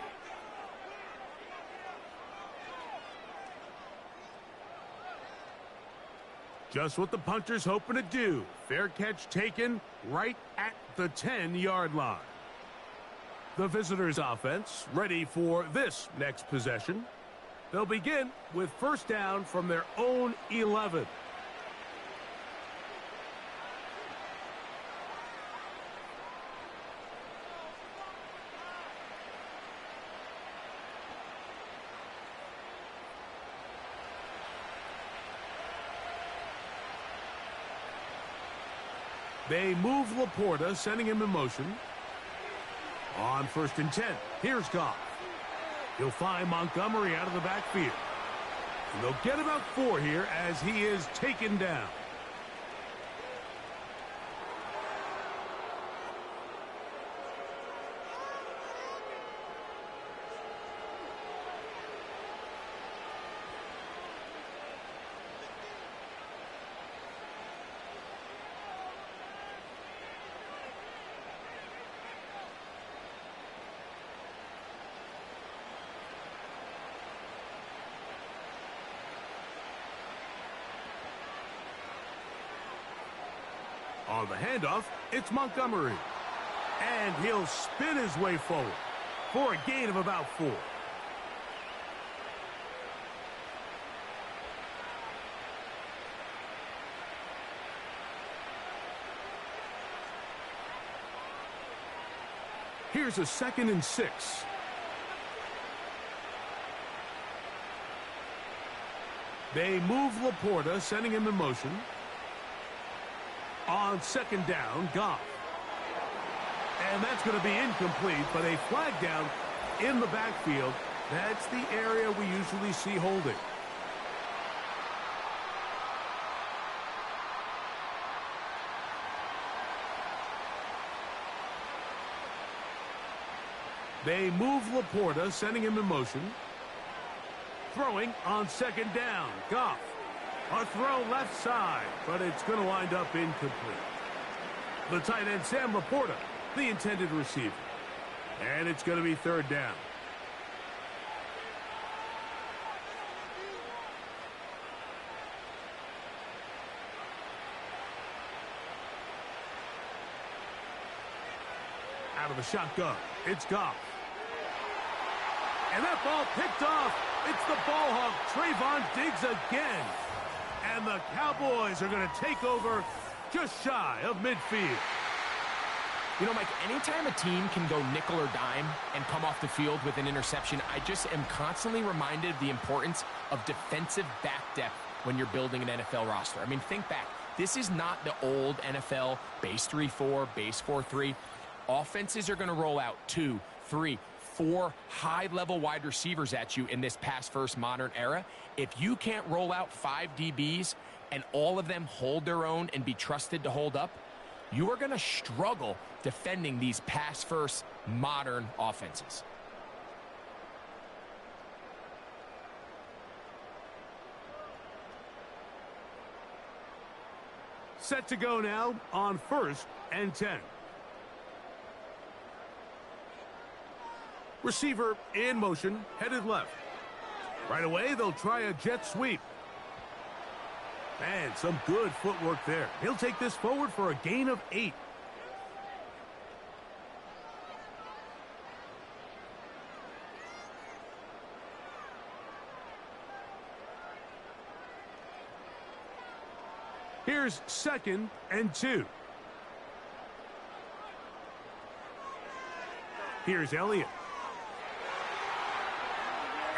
[SPEAKER 1] Just what the punter's hoping to do. Fair catch taken right at the 10-yard line. The visitors' offense ready for this next possession. They'll begin with 1st down from their own 11. They move Laporta, sending him in motion. On 1st and 10, here's Goff. He'll find Montgomery out of the backfield. And they'll get about 4 here as he is taken down. On the handoff, it's Montgomery. And he'll spin his way forward for a gain of about 4. Here's a 2nd and 6. They move Laporta, sending him in motion. On second down, Goff. And that's going to be incomplete, but a flag down in the backfield. That's the area we usually see holding. They move Laporta, sending him in motion. Throwing on second down, Goff. A throw left side, but it's going to wind up incomplete. The tight end, Sam Laporta, the intended receiver. And it's going to be third down. Out of the shotgun, it's Goff. And that ball picked off. It's the ball hawk, Trayvon Diggs again. And the Cowboys are going to take over just shy of midfield.
[SPEAKER 2] You know, Mike, anytime a team can go nickel or dime and come off the field with an interception, I just am constantly reminded of the importance of defensive back depth when you're building an NFL roster. I mean, think back. This is not the old NFL base 3-4, base 4-3. Offenses are going to roll out 2, 3, 4 high-level wide receivers at you in this pass-first modern era. If you can't roll out 5 DBs and all of them hold their own and be trusted to hold up, you are going to struggle defending these pass-first modern offenses.
[SPEAKER 1] Set to go now on 1st and 10. Receiver in motion, headed left. Right away, they'll try a jet sweep. Man, some good footwork there. He'll take this forward for a gain of 8. Here's 2nd and 2. Here's Elliott.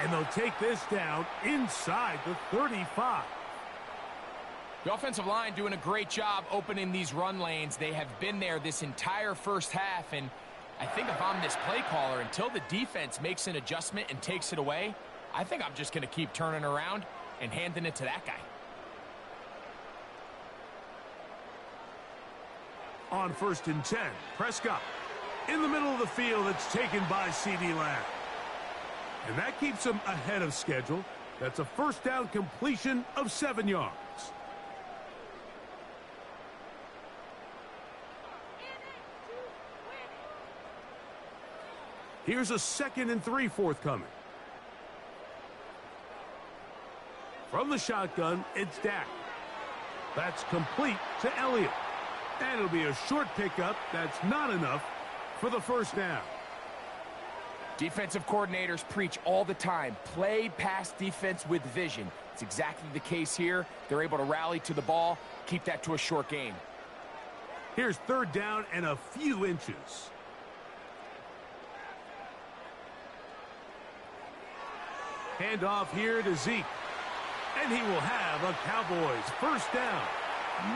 [SPEAKER 1] And they'll take this down inside the 35.
[SPEAKER 2] The offensive line doing a great job opening these run lanes. They have been there this entire first half, and I think if I'm this play caller, until the defense makes an adjustment and takes it away, I think I'm just going to keep turning around and handing it to that guy.
[SPEAKER 1] On 1st and 10, Prescott. In the middle of the field, it's taken by CeeDee Lamb. And that keeps him ahead of schedule. That's a first down completion of 7 yards. Here's a 2nd and 3 forthcoming. From the shotgun, it's Dak. That's complete to Elliott. And it'll be a short pickup. That's not enough for the first down.
[SPEAKER 2] Defensive coordinators preach all the time, play pass defense with vision. It's exactly the case here. They're able to rally to the ball, keep that to a short game.
[SPEAKER 1] Here's 3rd down and a few inches. Handoff here to Zeke. And he will have a Cowboys first down.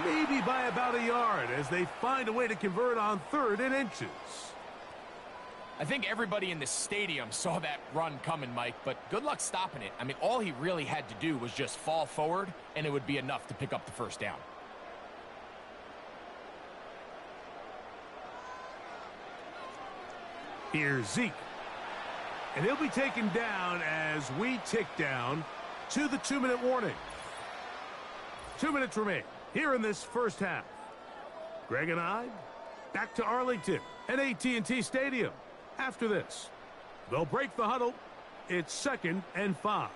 [SPEAKER 1] Maybe by about a yard as they find a way to convert on 3rd and inches.
[SPEAKER 2] I think everybody in the stadium saw that run coming, Mike, but good luck stopping it. I mean, all he really had to do was just fall forward, and it would be enough to pick up the first down.
[SPEAKER 1] Here's Zeke. And he'll be taken down as we tick down to the 2-minute warning. 2 minutes remain here in this first half. Greg and I back to Arlington at AT&T Stadium. After this, they'll break the huddle. It's 2nd and 5.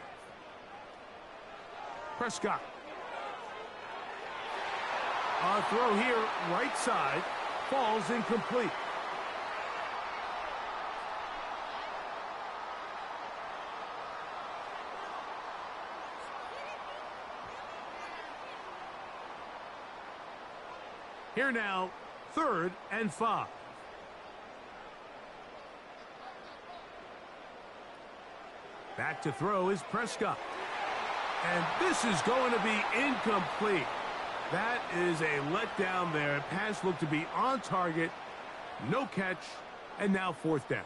[SPEAKER 1] Prescott. A throw here, right side, falls incomplete. Here now, 3rd and 5. Back to throw is Prescott. And this is going to be incomplete. That is a letdown there. Pass looked to be on target. No catch. And now fourth down.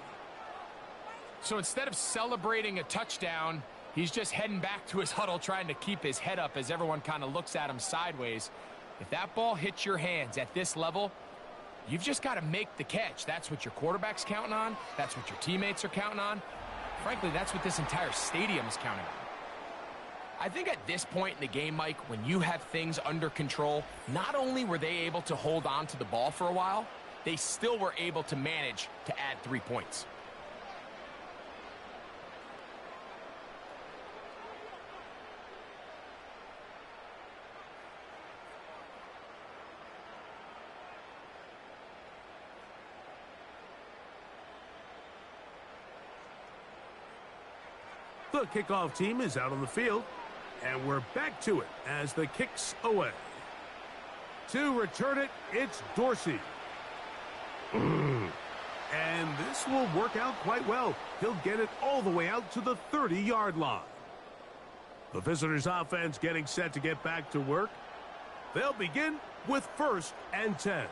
[SPEAKER 2] So instead of celebrating a touchdown, he's just heading back to his huddle trying to keep his head up as everyone kind of looks at him sideways. If that ball hits your hands at this level, you've just got to make the catch. That's what your quarterback's counting on. That's what your teammates are counting on. Frankly, that's what this entire stadium is counting on. I think at this point in the game, Mike, when you have things under control, not only were they able to hold on to the ball for a while, they still were able to manage to add 3 points.
[SPEAKER 1] The kickoff team is out on the field, and we're back to it as the kick's away. To return it, it's Dorsey. And this will work out quite well. He'll get it all the way out to the 30-yard line. The visitors' offense getting set to get back to work. They'll begin with 1st and 10.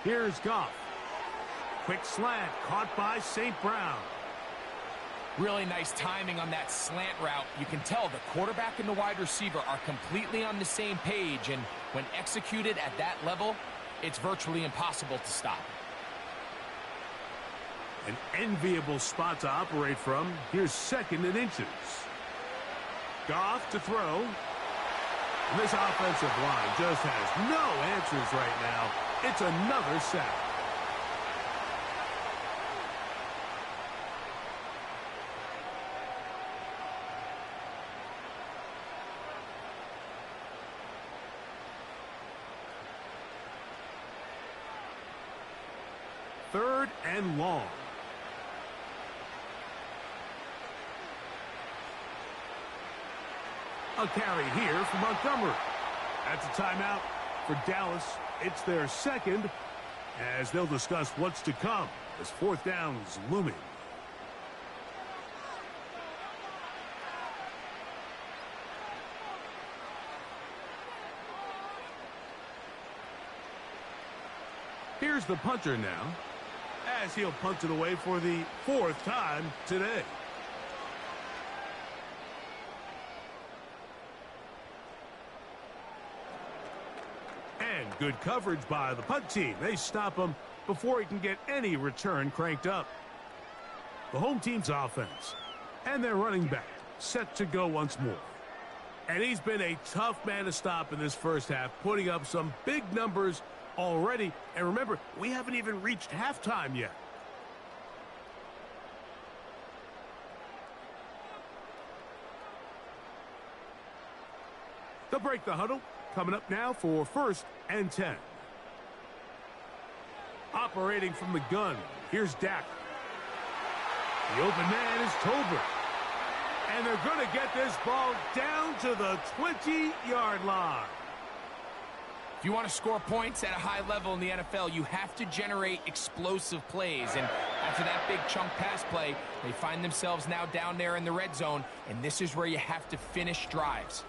[SPEAKER 1] Here's Goff. Quick slant caught by St. Brown.
[SPEAKER 2] Really nice timing on that slant route. You can tell the quarterback and the wide receiver are completely on the same page, and when executed at that level, it's virtually impossible to stop.
[SPEAKER 1] An enviable spot to operate from. Here's 2nd and inches. Goff to throw. And this offensive line just has no answers right now. It's another sack. Third and long. A carry here for Montgomery. That's a timeout for Dallas. It's their 2nd, as they'll discuss what's to come as 4th down's looming. Here's the punter now, as he'll punt it away for the 4th time today. And good coverage by the punt team. They stop him before he can get any return cranked up. The home team's offense and their running back set to go once more. And he's been a tough man to stop in this first half, putting up some big numbers already. And remember, we haven't even reached halftime yet. They'll break the huddle. Coming up now for 1st and 10. Operating from the gun, here's Dak. The open man is Tolbert. And they're going to get this ball down to the 20-yard line.
[SPEAKER 2] If you want to score points at a high level in the NFL, you have to generate explosive plays. And after that big chunk pass play, they find themselves now down there in the red zone, and this is where you have to finish drives.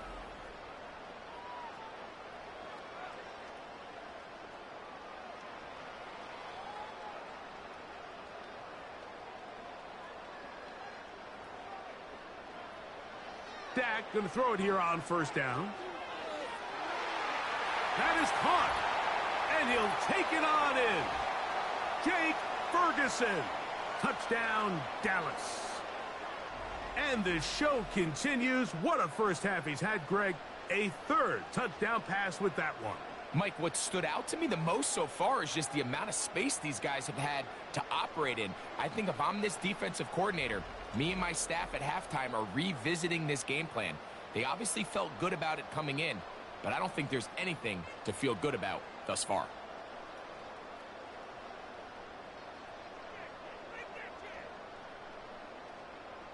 [SPEAKER 1] Dak going to throw it here on 1st down. That is caught. And he'll take it on in. Jake Ferguson. Touchdown, Dallas. And the show continues. What a first half he's had, Greg. A 3rd touchdown pass with that one.
[SPEAKER 2] Mike, what stood out to me the most so far is just the amount of space these guys have had to operate in. I think if I'm this defensive coordinator, me and my staff at halftime are revisiting this game plan. They obviously felt good about it coming in, but I don't think there's anything to feel good about thus far.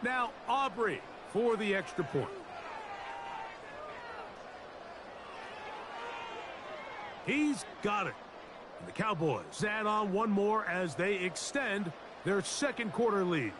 [SPEAKER 1] Now, Aubrey for the extra point. He's got it. And the Cowboys add on one more as they extend their second quarter lead.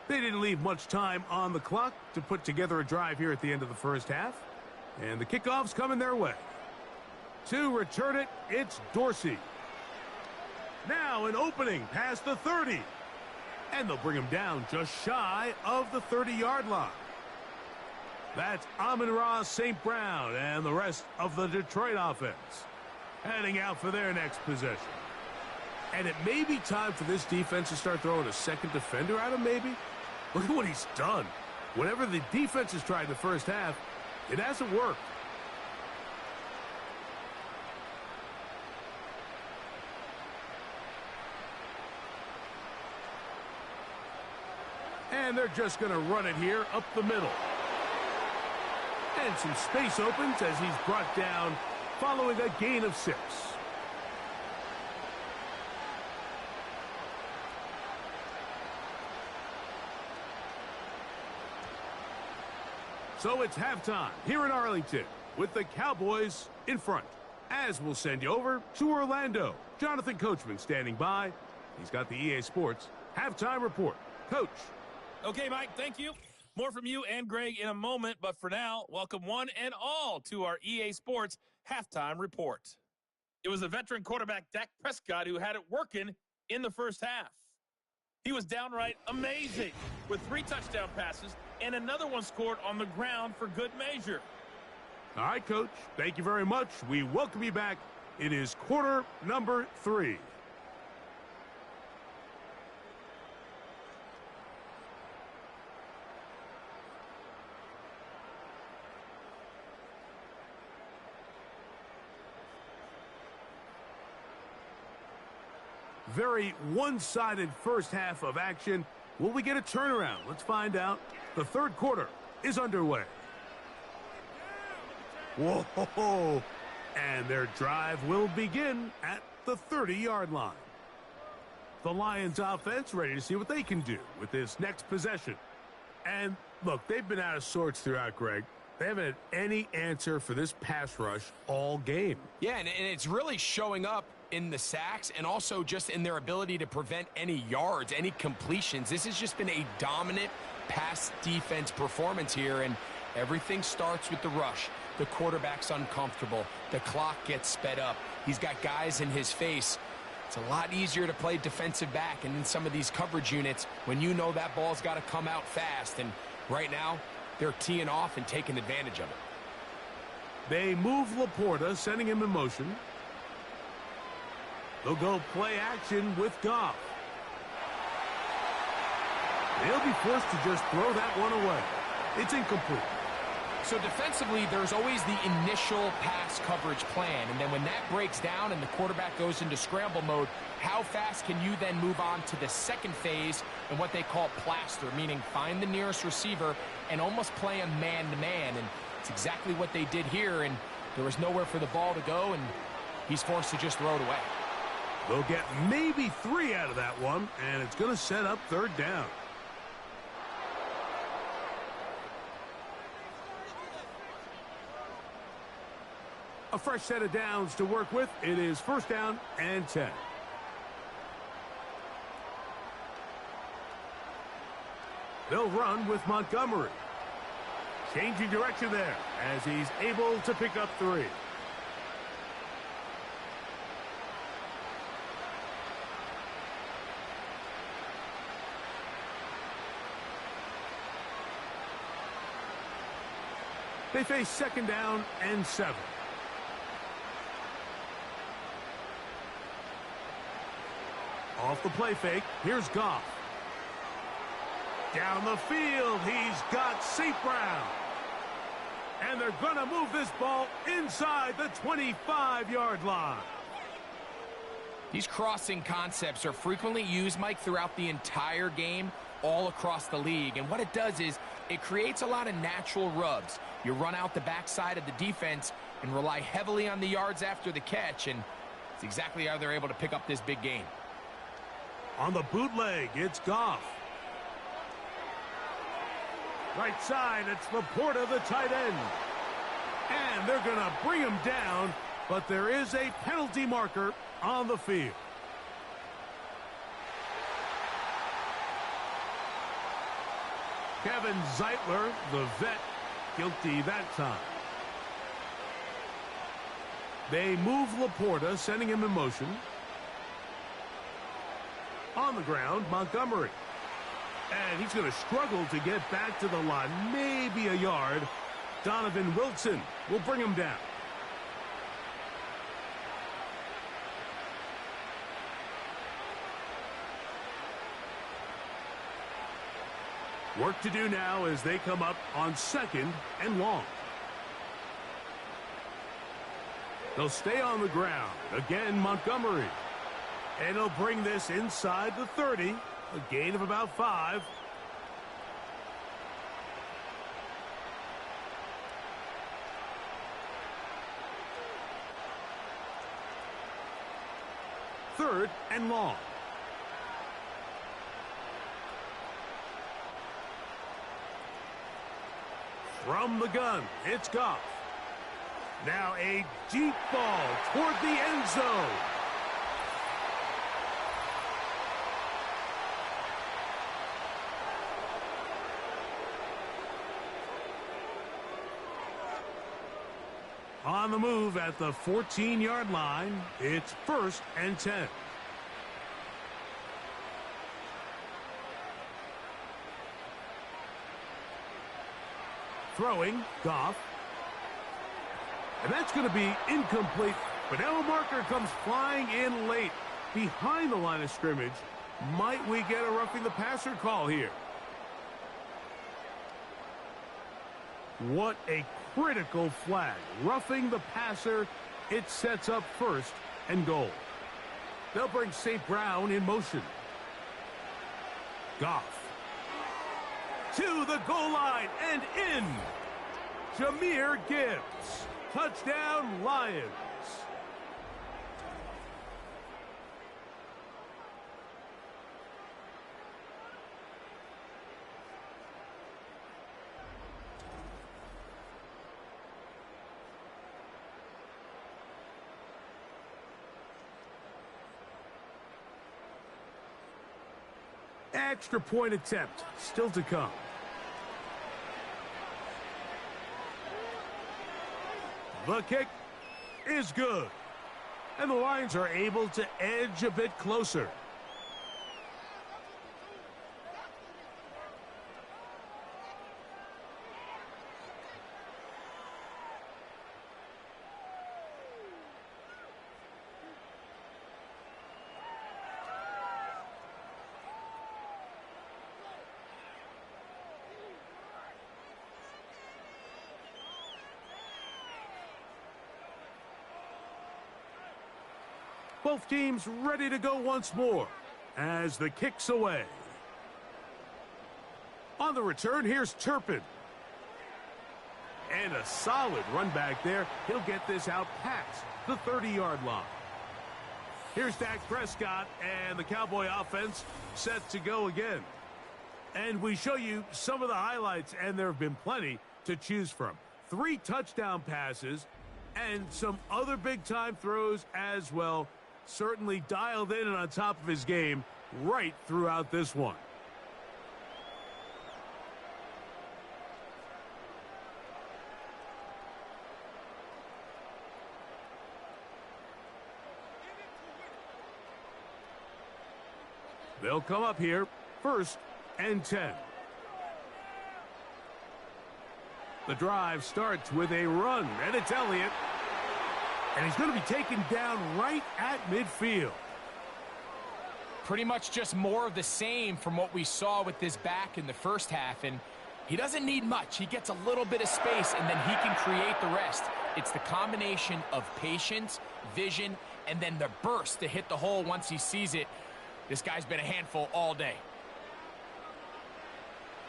[SPEAKER 1] They didn't leave much time on the clock to put together a drive here at the end of the first half. And the kickoff's coming their way. To return it, it's Dorsey. Now an opening past the 30. And they'll bring him down just shy of the 30-yard line. That's Amon-Ra St. Brown and the rest of the Detroit offense heading out for their next possession. And it may be time for this defense to start throwing a second defender at him, maybe. Look at what he's done. Whatever the defense has tried in the first half, it hasn't worked. And they're just going to run it here up the middle. And some space opens as he's brought down following a gain of 6. So it's halftime here in Arlington with the Cowboys in front. As we'll send you over to Orlando. Jonathan Coachman standing by. He's got the EA Sports halftime report. Coach.
[SPEAKER 3] Okay, Mike, thank you. More from you and Greg in a moment, but for now, welcome one and all to our EA Sports halftime report. It was the veteran quarterback Dak Prescott who had it working in the first half. He was downright amazing with 3 touchdown passes and another one scored on the ground for good measure.
[SPEAKER 1] All right, Coach. Thank you very much. We welcome you back. It is quarter number 3. Very one-sided first half of action. Will we get a turnaround? Let's find out. The third quarter is underway. Whoa! And their drive will begin at the 30-yard line. The Lions offense ready to see what they can do with this next possession. And look, they've been out of sorts throughout, Greg. They haven't had any answer for this pass rush all game.
[SPEAKER 2] Yeah, and it's really showing up in the sacks and also just in their ability to prevent any yards, any completions. This has just been a dominant pass defense performance here, and everything starts with the rush. The quarterback's uncomfortable. The clock gets sped up. He's got guys in his face. It's a lot easier to play defensive back and in some of these coverage units when you know that ball's got to come out fast, and right now they're teeing off and taking advantage of it.
[SPEAKER 1] They move Laporta, sending him in motion. They'll go play action with Goff. They'll be forced to just throw that one away. It's incomplete.
[SPEAKER 2] So defensively, there's always the initial pass coverage plan, and then when that breaks down and the quarterback goes into scramble mode, how fast can you then move on to the second phase and what they call plaster, meaning find the nearest receiver and almost play him man-to-man, and it's exactly what they did here, and there was nowhere for the ball to go, and he's forced to just throw it away.
[SPEAKER 1] They'll get maybe 3 out of that one, and it's going to set up third down. A fresh set of downs to work with. It is first down and 10. They'll run with Montgomery. Changing direction there as he's able to pick up 3. They face second down and 7. Off the play fake, here's Goff. Down the field, he's got St. Brown. And they're going to move this ball inside the 25-yard line.
[SPEAKER 2] These crossing concepts are frequently used, Mike, throughout the entire game, all across the league. And what it does is it creates a lot of natural rubs. You run out the backside of the defense and rely heavily on the yards after the catch, and it's exactly how they're able to pick up this big game.
[SPEAKER 1] On the bootleg, it's Goff. Right side, it's Laporta, the tight end. And they're going to bring him down, but there is a penalty marker on the field. Kevin Zeitler, the vet, guilty that time. They move Laporta, sending him in motion. On the ground, Montgomery. And he's going to struggle to get back to the line, maybe a yard. Donovan Wilson will bring him down. Work to do now as they come up on 2nd and long. They'll stay on the ground. Again, Montgomery. And he'll bring this inside the 30. A gain of about 5. Third and long. From the gun, it's Goff. Now a deep ball toward the end zone. On the move at the 14-yard line, it's 1st and 10. Throwing, Goff. And that's going to be incomplete. But now a marker comes flying in late behind the line of scrimmage. Might we get a roughing the passer call here? What a critical flag. Roughing the passer. It sets up 1st and goal. They'll bring St. Brown in motion. Goff. To the goal line and in. Jahmyr Gibbs. Touchdown, Lions. Extra point attempt still to come. The kick is good. And the Lions are able to edge a bit closer. Both teams ready to go once more as the kick's away. On the return, here's Turpin. And a solid run back there. He'll get this out past the 30-yard line. Here's Dak Prescott and the Cowboy offense set to go again. And we show you some of the highlights, and there have been plenty to choose from. 3 touchdown passes and some other big-time throws as well. Certainly dialed in and on top of his game right throughout this one. They'll come up here, 1st and 10. The drive starts with a run, and it's Elliott. And he's going to be taken down right at midfield.
[SPEAKER 2] Pretty much just more of the same from what we saw with this back in the first half. And he doesn't need much. He gets a little bit of space, and then he can create the rest. It's the combination of patience, vision, and then the burst to hit the hole once he sees it. This guy's been a handful all day.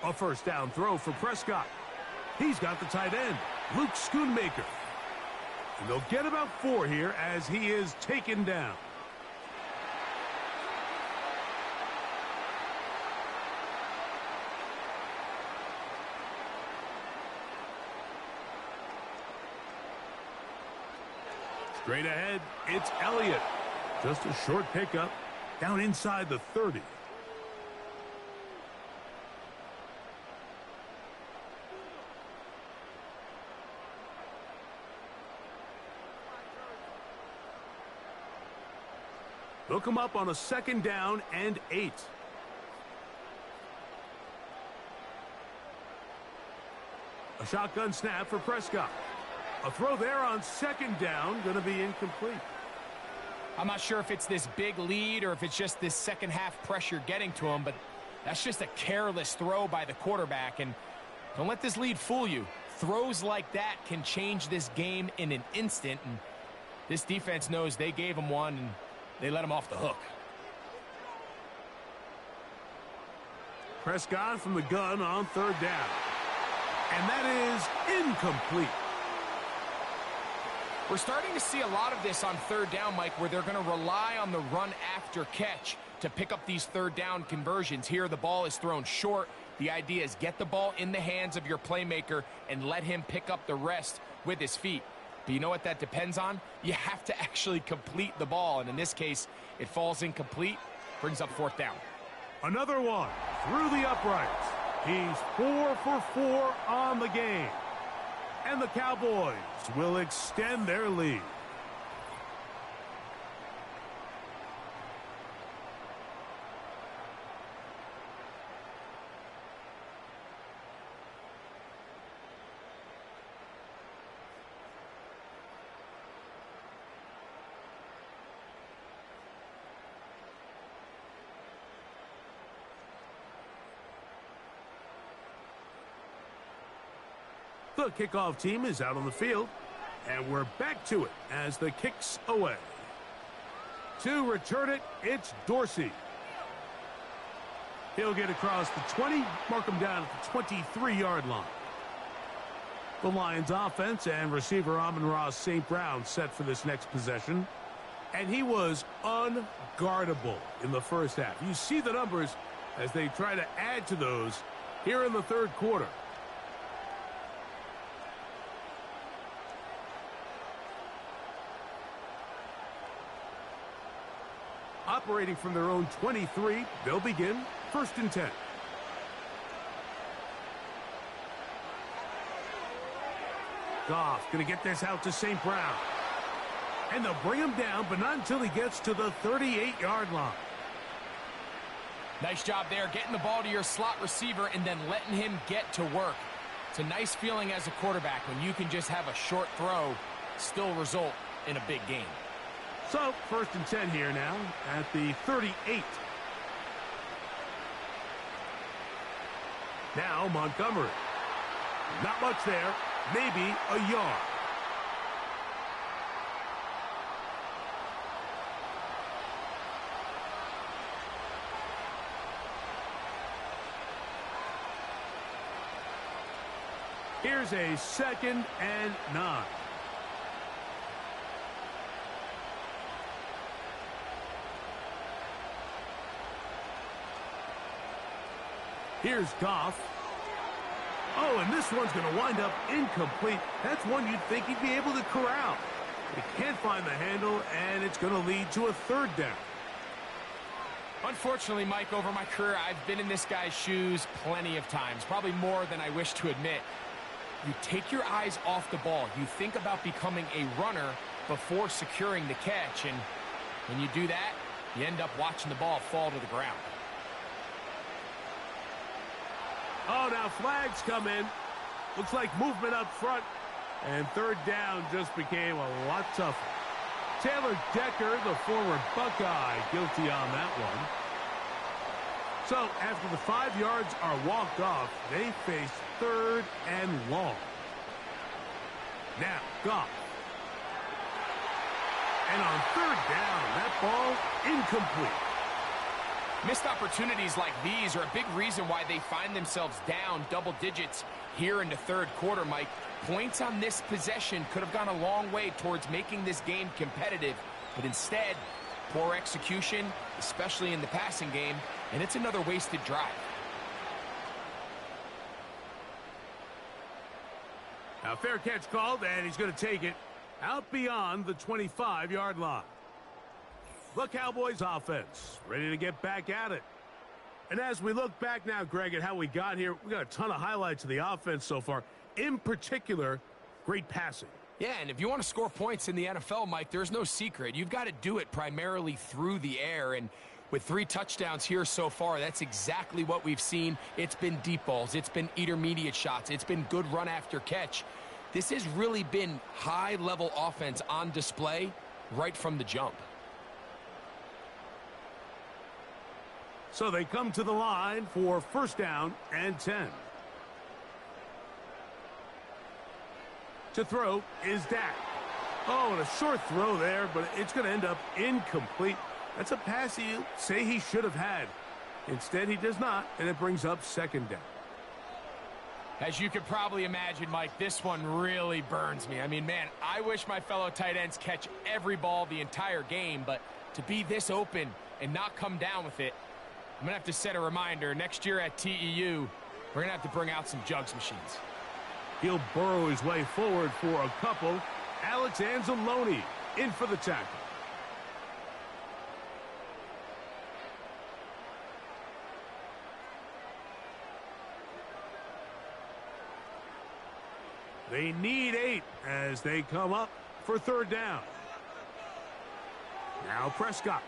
[SPEAKER 1] A first down throw for Prescott. He's got the tight end, Luke Schoonmaker. And they'll get about 4 here as he is taken down. Straight ahead, it's Elliott. Just a short pickup down inside the 30. They'll come up on a 2nd down and 8. A shotgun snap for Prescott. A throw there on 2nd down, going to be incomplete.
[SPEAKER 2] I'm not sure if it's this big lead or if it's just this second half pressure getting to him, but that's just a careless throw by the quarterback. And don't let this lead fool you. Throws like that can change this game in an instant, and this defense knows they gave him one, and they let him off the hook.
[SPEAKER 1] Prescott from the gun on 3rd down. And that is incomplete.
[SPEAKER 2] We're starting to see a lot of this on 3rd down, Mike, where they're going to rely on the run after catch to pick up these 3rd down conversions. Here, the ball is thrown short. The idea is get the ball in the hands of your playmaker and let him pick up the rest with his feet. But you know what that depends on? You have to actually complete the ball, and in this case, it falls incomplete, brings up 4th down.
[SPEAKER 1] Another one through the uprights. He's 4 for 4 on the game. And the Cowboys will extend their lead. The kickoff team is out on the field, and we're back to it as the kick's away. To return it, it's Dorsey. He'll get across the 20, mark him down at the 23-yard line. The Lions offense and receiver Amon-Ra St. Brown set for this next possession, and he was unguardable in the first half. You see the numbers as they try to add to those here in the 3rd quarter. Operating from their own 23, they'll begin 1st and 10. Goff going to get this out to St. Brown. And they'll bring him down, but not until he gets to the 38-yard line.
[SPEAKER 2] Nice job there, getting the ball to your slot receiver and then letting him get to work. It's a nice feeling as a quarterback when you can just have a short throw, still result in a big game.
[SPEAKER 1] So, 1st and 10 here now at the 38. Now Montgomery. Not much there, maybe a yard. Here's a 2nd and 9. Here's Goff. Oh, and this one's going to wind up incomplete. That's one you'd think he'd be able to corral. He can't find the handle, and it's going to lead to a 3rd down.
[SPEAKER 2] Unfortunately, Mike, over my career, I've been in this guy's shoes plenty of times, probably more than I wish to admit. You take your eyes off the ball. You think about becoming a runner before securing the catch, and when you do that, you end up watching the ball fall to the ground.
[SPEAKER 1] Oh, now flags come in. Looks like movement up front. And 3rd down just became a lot tougher. Taylor Decker, the former Buckeye, guilty on that one. So after the 5 yards are walked off, they face 3rd and long. Now, Goff. And on third down, that ball incomplete.
[SPEAKER 2] Missed opportunities like these are a big reason why they find themselves down double digits here in the third quarter, Mike. Points on this possession could have gone a long way towards making this game competitive, but instead, poor execution, especially in the passing game, and it's another wasted drive.
[SPEAKER 1] Now, fair catch called, and he's going to take it out beyond the 25-yard line. The Cowboys offense ready to get back at it. And as we look back now, Greg, at how we got here, we got a ton of highlights of the offense so far. In particular, great passing.
[SPEAKER 2] Yeah, and if you want to score points in the NFL, Mike, there's no secret. You've got to do it primarily through the air, and with 3 touchdowns here so far, that's exactly what we've seen. It's been deep balls. It's been intermediate shots. It's been good run after catch. This has really been high-level offense on display right from the jump.
[SPEAKER 1] So they come to the line for first down and 10. To throw is Dak. Oh, and a short throw there, but it's going to end up incomplete. That's a pass you say he should have had. Instead, he does not, and it brings up second down.
[SPEAKER 2] As you could probably imagine, Mike, this one really burns me. I mean, man, I wish my fellow tight ends catch every ball the entire game, but to be this open and not come down with it, I'm going to have to set a reminder. Next year at TEU, we're going to have to bring out some jugs machines.
[SPEAKER 1] He'll burrow his way forward for a couple. Alex Anzalone in for the tackle. They need 8 as they come up for third down. Now Prescott.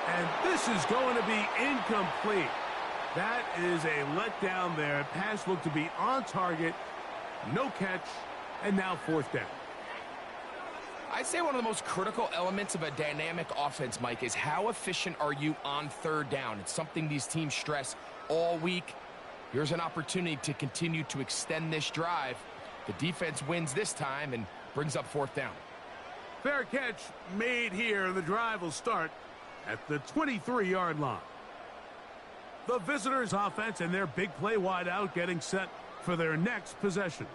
[SPEAKER 1] And this is going to be incomplete. That is a letdown there. Pass looked to be on target. No catch. And now fourth down.
[SPEAKER 2] I'd say one of the most critical elements of a dynamic offense, Mike, is how efficient are you on third down. It's something these teams stress all week. Here's an opportunity to continue to extend this drive. The defense wins this time and brings up fourth down.
[SPEAKER 1] Fair catch made here. The drive will start at the 23-yard line. The visitors' offense and their big play wideout getting set for their next possession.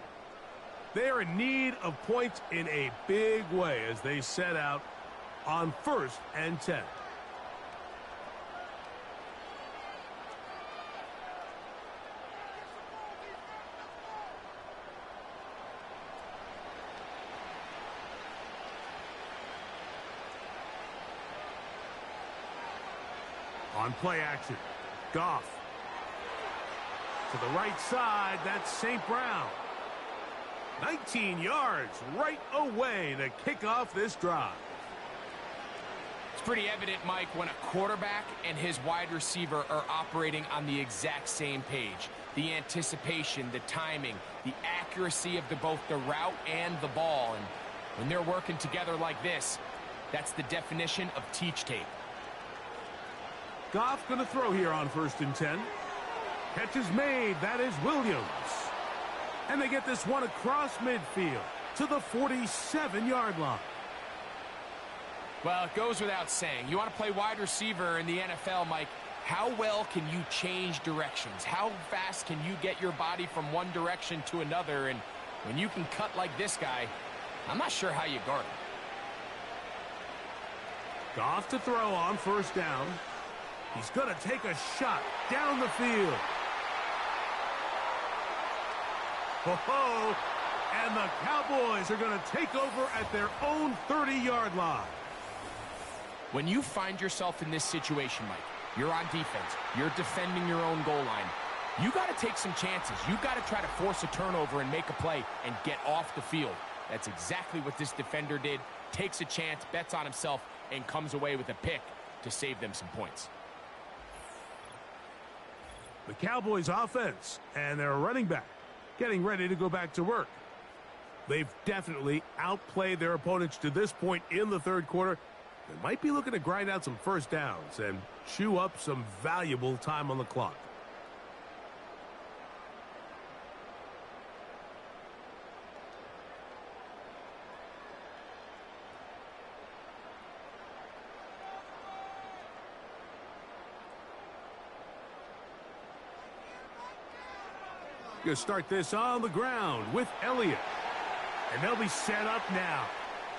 [SPEAKER 1] They are in need of points in a big way as they set out on first and 10. On play action, Goff. To the right side, that's St. Brown. 19 yards right away to kick off this drive.
[SPEAKER 2] It's pretty evident, Mike, when a quarterback and his wide receiver are operating on the exact same page. The anticipation, the timing, the accuracy of both the route and the ball. And when they're working together like this, that's the definition of teach tape.
[SPEAKER 1] Goff going to throw here on first and 10. Catch is made. That is Williams. And they get this one across midfield to the 47-yard line.
[SPEAKER 2] Well, it goes without saying. You want to play wide receiver in the NFL, Mike, how well can you change directions? How fast can you get your body from one direction to another? And when you can cut like this guy, I'm not sure how you guard him.
[SPEAKER 1] Goff to throw on first down. He's going to take a shot down the field. Oh, and the Cowboys are going to take over at their own 30-yard line.
[SPEAKER 2] When you find yourself in this situation, Mike, you're on defense, you're defending your own goal line, you got to take some chances. You got to try to force a turnover and make a play and get off the field. That's exactly what this defender did. Takes a chance, bets on himself, and comes away with a pick to save them some points.
[SPEAKER 1] The Cowboys offense and their running back getting ready to go back to work. They've definitely outplayed their opponents to this point in the third quarter. They might be looking to grind out some first downs and chew up some valuable time on the clock. Gonna start this on the ground with Elliott. And they'll be set up now.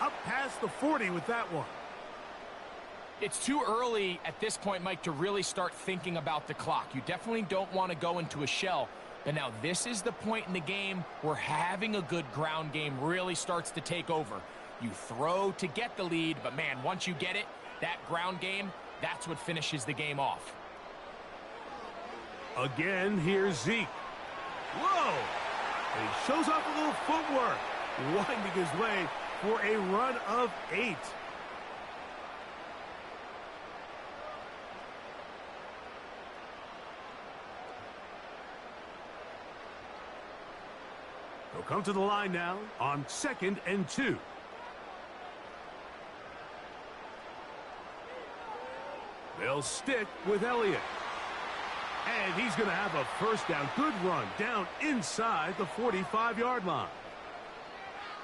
[SPEAKER 1] Up past the 40 with that one.
[SPEAKER 2] It's too early at this point, Mike, to really start thinking about the clock. You definitely don't want to go into a shell. But now this is the point in the game where having a good ground game really starts to take over. You throw to get the lead, but man, once you get it, that ground game, that's what finishes the game off.
[SPEAKER 1] Again, here's Zeke. Whoa! And he shows off a little footwork, winding his way for a run of 8. They'll come to the line now on 2nd and 2. They'll stick with Elliott. And he's going to have a first down. Good run down inside the 45-yard line.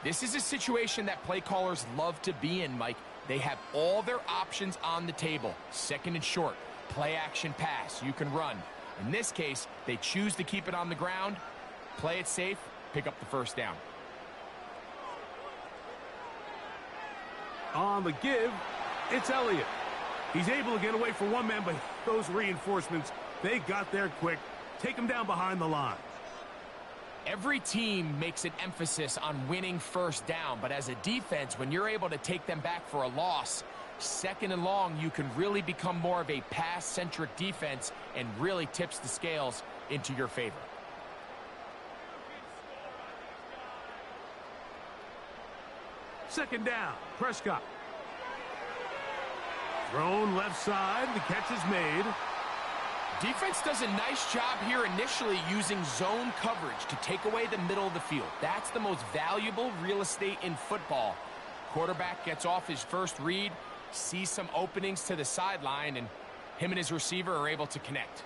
[SPEAKER 2] This is a situation that play callers love to be in, Mike. They have all their options on the table. 2nd and short, play action pass, you can run. In this case, they choose to keep it on the ground, play it safe, pick up the first down.
[SPEAKER 1] On the give, it's Elliott. He's able to get away for one man, but those reinforcements, they got there quick. Take him down behind the line.
[SPEAKER 2] Every team makes an emphasis on winning first down, but as a defense, when you're able to take them back for a loss, 2nd and long, you can really become more of a pass-centric defense and really tips the scales into your favor.
[SPEAKER 1] Second down, Prescott. Thrown left side, the catch is made.
[SPEAKER 2] Defense does a nice job here initially using zone coverage to take away the middle of the field. That's the most valuable real estate in football. Quarterback gets off his first read, sees some openings to the sideline, and him and his receiver are able to connect.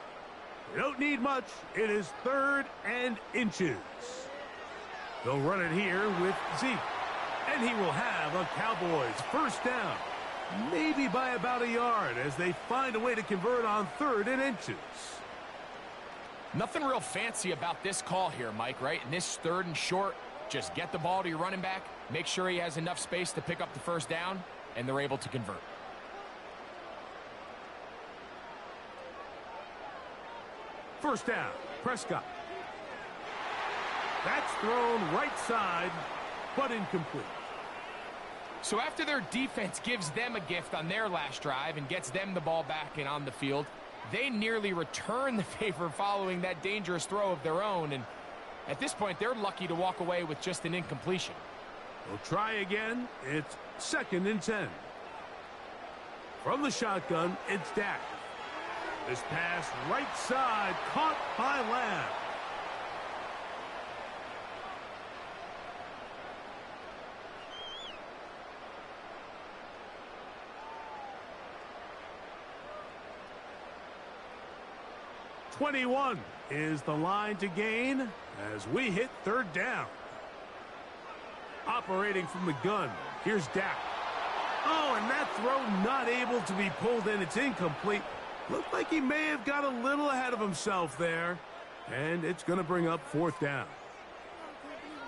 [SPEAKER 1] They don't need much. It is 3rd and inches. They'll run it here with Zeke. And he will have a Cowboys first down. Maybe by about a yard as they find a way to convert on 3rd and inches.
[SPEAKER 2] Nothing real fancy about this call here, Mike, right? In this 3rd and short, just get the ball to your running back, make sure he has enough space to pick up the first down, and they're able to convert.
[SPEAKER 1] First down, Prescott. That's thrown right side, but incomplete.
[SPEAKER 2] So after their defense gives them a gift on their last drive and gets them the ball back and on the field, they nearly return the favor following that dangerous throw of their own. And at this point, they're lucky to walk away with just an incompletion.
[SPEAKER 1] We'll try again. It's 2nd and 10. From the shotgun, it's Dak. This pass right side caught by Lamb. .21 is the line to gain as we hit 3rd down. Operating from the gun, here's Dak. Oh, and that throw not able to be pulled in. It's incomplete. Looked like he may have got a little ahead of himself there. And it's going to bring up 4th down.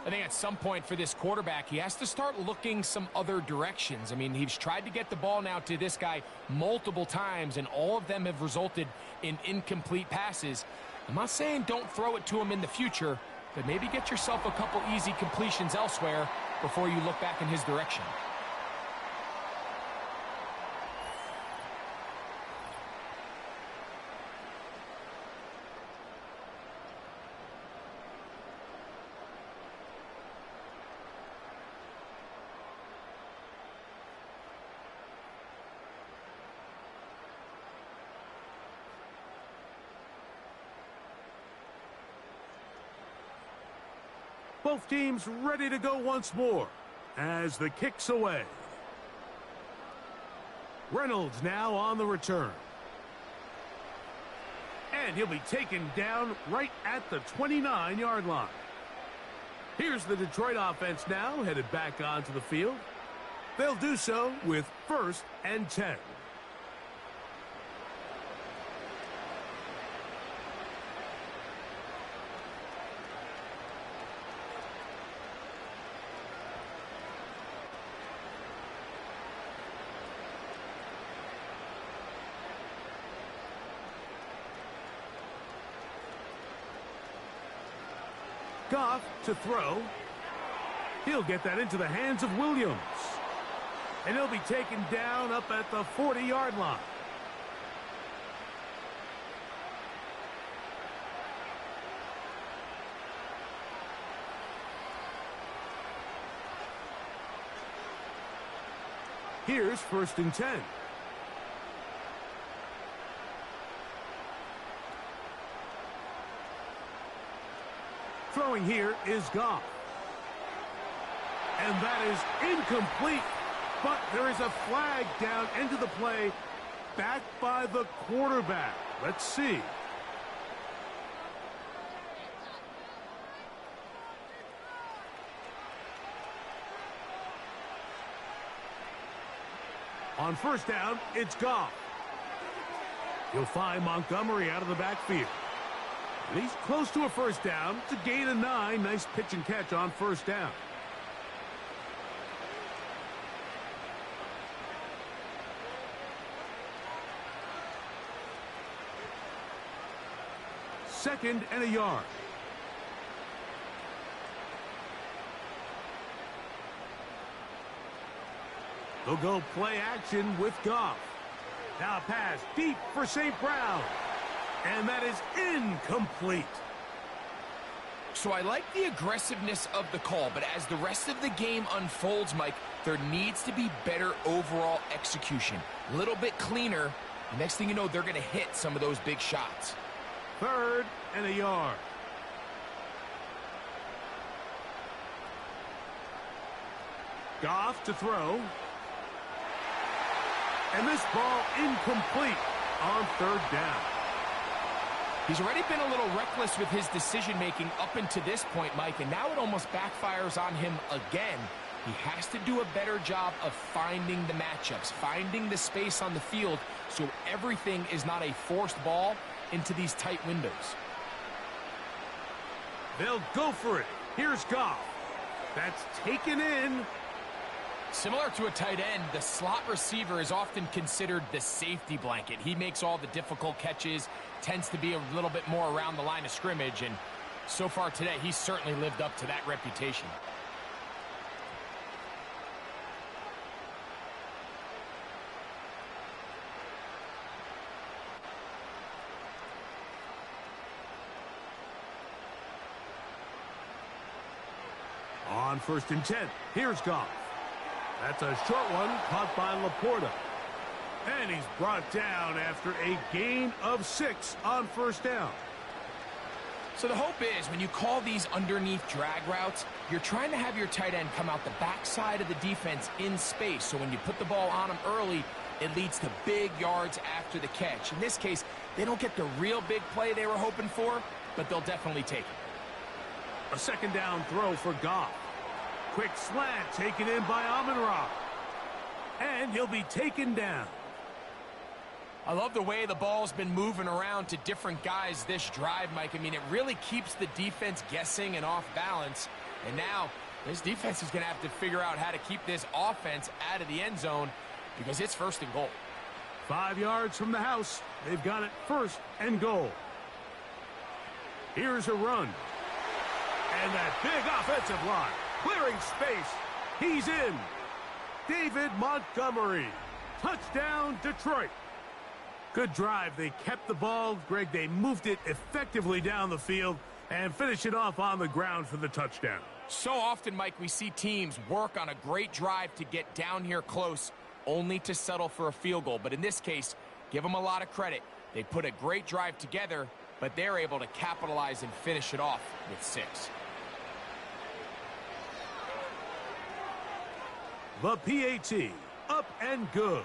[SPEAKER 2] I think at some point for this quarterback, he has to start looking some other directions. I mean, he's tried to get the ball now to this guy multiple times, and all of them have resulted in incomplete passes. I'm not saying don't throw it to him in the future, but maybe get yourself a couple easy completions elsewhere before you look back in his direction.
[SPEAKER 1] Both teams ready to go once more as the kick's away. Reynolds now on the return. And he'll be taken down right at the 29-yard line. Here's the Detroit offense now headed back onto the field. They'll do so with 1st and 10. Goff to throw. He'll get that into the hands of Williams. And he'll be taken down up at the 40-yard line. Here's 1st and 10. Throwing here is Goff. And that is incomplete. But there is a flag down into the play, backed by the quarterback. Let's see. On 1st down, it's Goff. He'll find Montgomery out of the backfield. And he's close to a 1st down. It's a gain of 9. Nice pitch and catch on 1st down. Second and a yard. They'll go play action with Goff. Now pass deep for St. Brown. And that is incomplete.
[SPEAKER 2] So I like the aggressiveness of the call, but as the rest of the game unfolds, Mike, there needs to be better overall execution. A little bit cleaner. The next thing you know, they're going to hit some of those big shots.
[SPEAKER 1] 3rd and a yard. Goff to throw. And this ball incomplete on 3rd down.
[SPEAKER 2] He's already been a little reckless with his decision-making up until this point, Mike, and now it almost backfires on him again. He has to do a better job of finding the matchups, finding the space on the field so everything is not a forced ball into these tight windows.
[SPEAKER 1] They'll go for it. Here's Goff. That's taken in.
[SPEAKER 2] Similar to a tight end, the slot receiver is often considered the safety blanket. He makes all the difficult catches, tends to be a little bit more around the line of scrimmage, and so far today, he's certainly lived up to that reputation.
[SPEAKER 1] On 1st and 10, here's Goff. That's a short one caught by Laporta. And he's brought down after a gain of 6 on 1st down.
[SPEAKER 2] So the hope is when you call these underneath drag routes, you're trying to have your tight end come out the backside of the defense in space. So when you put the ball on him early, it leads to big yards after the catch. In this case, they don't get the real big play they were hoping for, but they'll definitely take it.
[SPEAKER 1] A 2nd down throw for Goff. Quick slant taken in by Amon-Ra. And he'll be taken down.
[SPEAKER 2] I love the way the ball's been moving around to different guys this drive, Mike. I mean, it really keeps the defense guessing and off balance. And now, this defense is going to have to figure out how to keep this offense out of the end zone because it's 1st and goal.
[SPEAKER 1] 5 yards from the house. They've got it 1st and goal. Here's a run. And that big offensive line. Clearing space. He's in. David Montgomery. Touchdown, Detroit. Good drive. They kept the ball. Greg, they moved it effectively down the field and finished it off on the ground for the touchdown.
[SPEAKER 2] So often, Mike, we see teams work on a great drive to get down here close, only to settle for a field goal. But in this case, give them a lot of credit. They put a great drive together, but they're able to capitalize and finish it off with 6.
[SPEAKER 1] The PAT, up and good.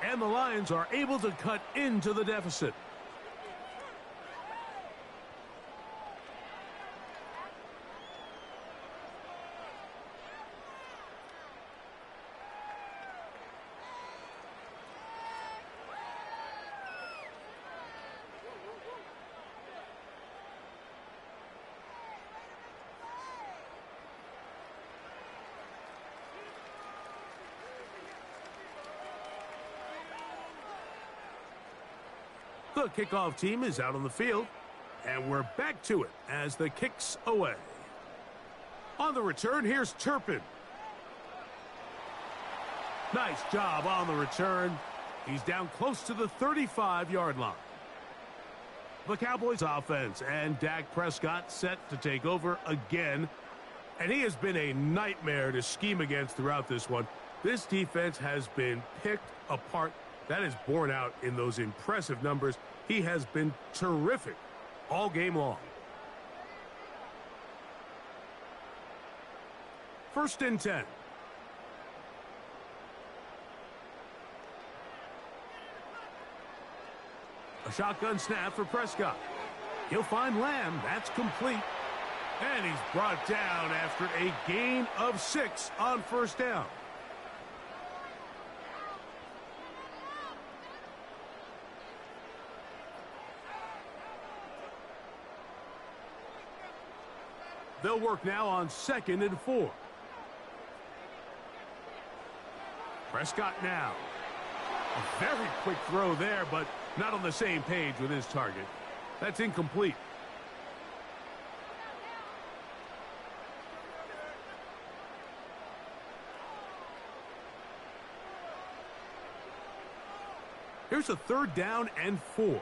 [SPEAKER 1] And the Lions are able to cut into the deficit. The kickoff team is out on the field. And we're back to it as the kick's away. On the return, here's Turpin. Nice job on the return. He's down close to the 35-yard line. The Cowboys offense and Dak Prescott set to take over again. And he has been a nightmare to scheme against throughout this one. This defense has been picked apart. That is borne out in those impressive numbers. He has been terrific all game long. 1st and 10. A shotgun snap for Prescott. He'll find Lamb. That's complete. And he's brought down after a gain of 6 on 1st down. They'll work now on 2nd and 4. Prescott now. A very quick throw there, but not on the same page with his target. That's incomplete. Here's a 3rd down and 4.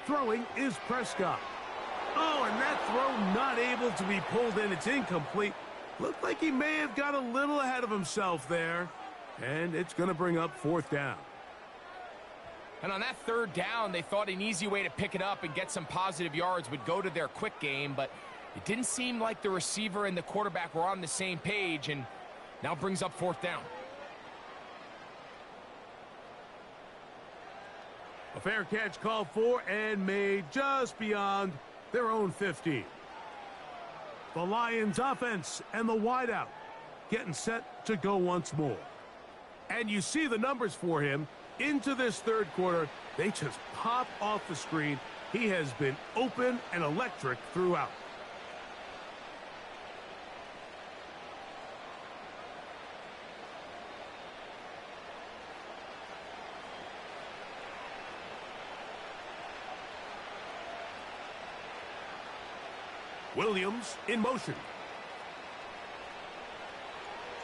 [SPEAKER 1] Throwing is Prescott. Oh, and that throw not able to be pulled in. It's incomplete. Looked like he may have got a little ahead of himself there. And it's going to bring up 4th down.
[SPEAKER 2] And on that 3rd down, they thought an easy way to pick it up and get some positive yards would go to their quick game, but it didn't seem like the receiver and the quarterback were on the same page, and now brings up 4th down.
[SPEAKER 1] A fair catch called for and made just beyond their own 15. The Lions offense and the wideout getting set to go once more. And you see the numbers for him into this 3rd quarter. They just pop off the screen. He has been open and electric throughout. Williams in motion.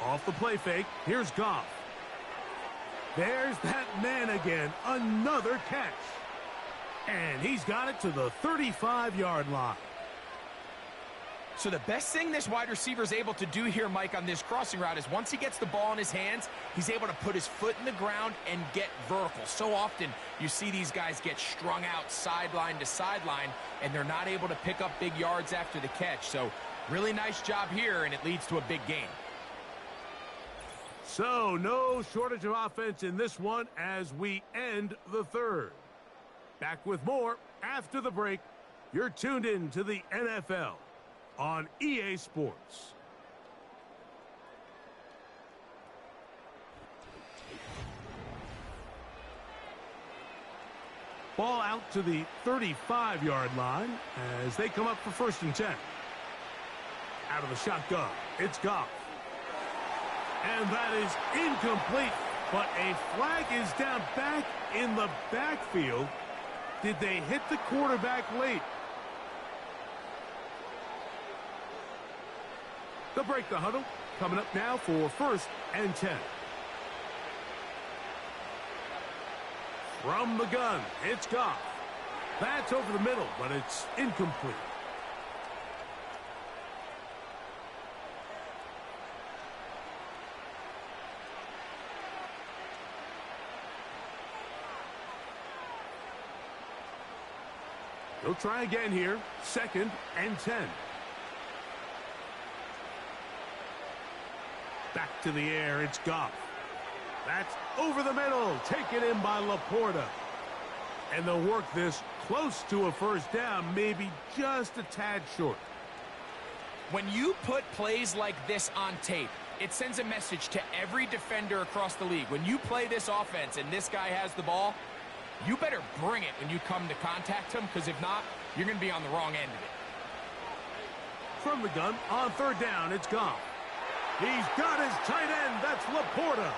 [SPEAKER 1] Off the play fake, here's Goff. There's that man again, another catch. And he's got it to the 35-yard line.
[SPEAKER 2] So the best thing this wide receiver is able to do here, Mike, on this crossing route is once he gets the ball in his hands, he's able to put his foot in the ground and get vertical. So often you see these guys get strung out sideline to sideline, and they're not able to pick up big yards after the catch. So really nice job here, and it leads to a big gain.
[SPEAKER 1] So no shortage of offense in this one as we end the 3rd. Back with more after the break. You're tuned in to the NFL on EA Sports. Ball out to the 35-yard line as they come up for 1st and 10. Out of the shotgun, it's Goff. And that is incomplete, but a flag is down back in the backfield. Did they hit the quarterback late? They'll break the huddle. Coming up now for 1st and 10. From the gun, it's Goff. That's over the middle, but it's incomplete. They'll try again here. 2nd and 10. Back to the air, it's Goff. That's over the middle, taken in by Laporta. And they'll work this close to a 1st down, maybe just a tad short.
[SPEAKER 2] When you put plays like this on tape, it sends a message to every defender across the league. When you play this offense and this guy has the ball, you better bring it when you come to contact him, because if not, you're going to be on the wrong end of it.
[SPEAKER 1] From the gun, on 3rd down, it's Goff. He's got his tight end. That's Laporta.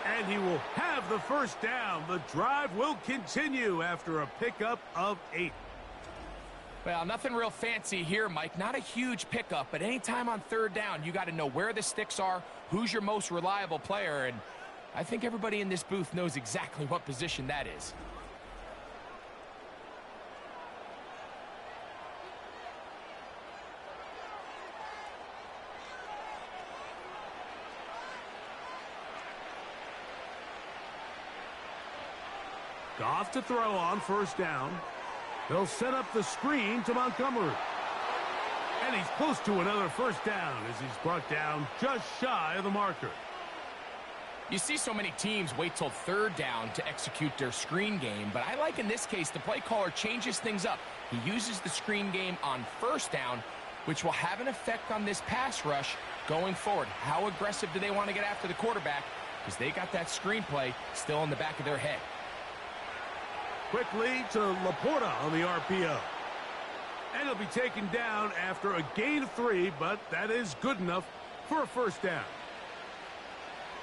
[SPEAKER 1] And he will have the first down. The drive will continue after a pickup of 8.
[SPEAKER 2] Well, nothing real fancy here, Mike. Not a huge pickup, but anytime on third down, you got to know where the sticks are, who's your most reliable player, and I think everybody in this booth knows exactly what position that is.
[SPEAKER 1] Goff to throw on first down. They'll set up the screen to Montgomery. And he's close to another first down as he's brought down just shy of the marker.
[SPEAKER 2] You see so many teams wait till third down to execute their screen game, but I like in this case the play caller changes things up. He uses the screen game on first down, which will have an effect on this pass rush going forward. How aggressive do they want to get after the quarterback? Because they got that screen play still in the back of their head.
[SPEAKER 1] Quickly to Laporta on the RPO. And he'll be taken down after a gain of 3, but that is good enough for a first down.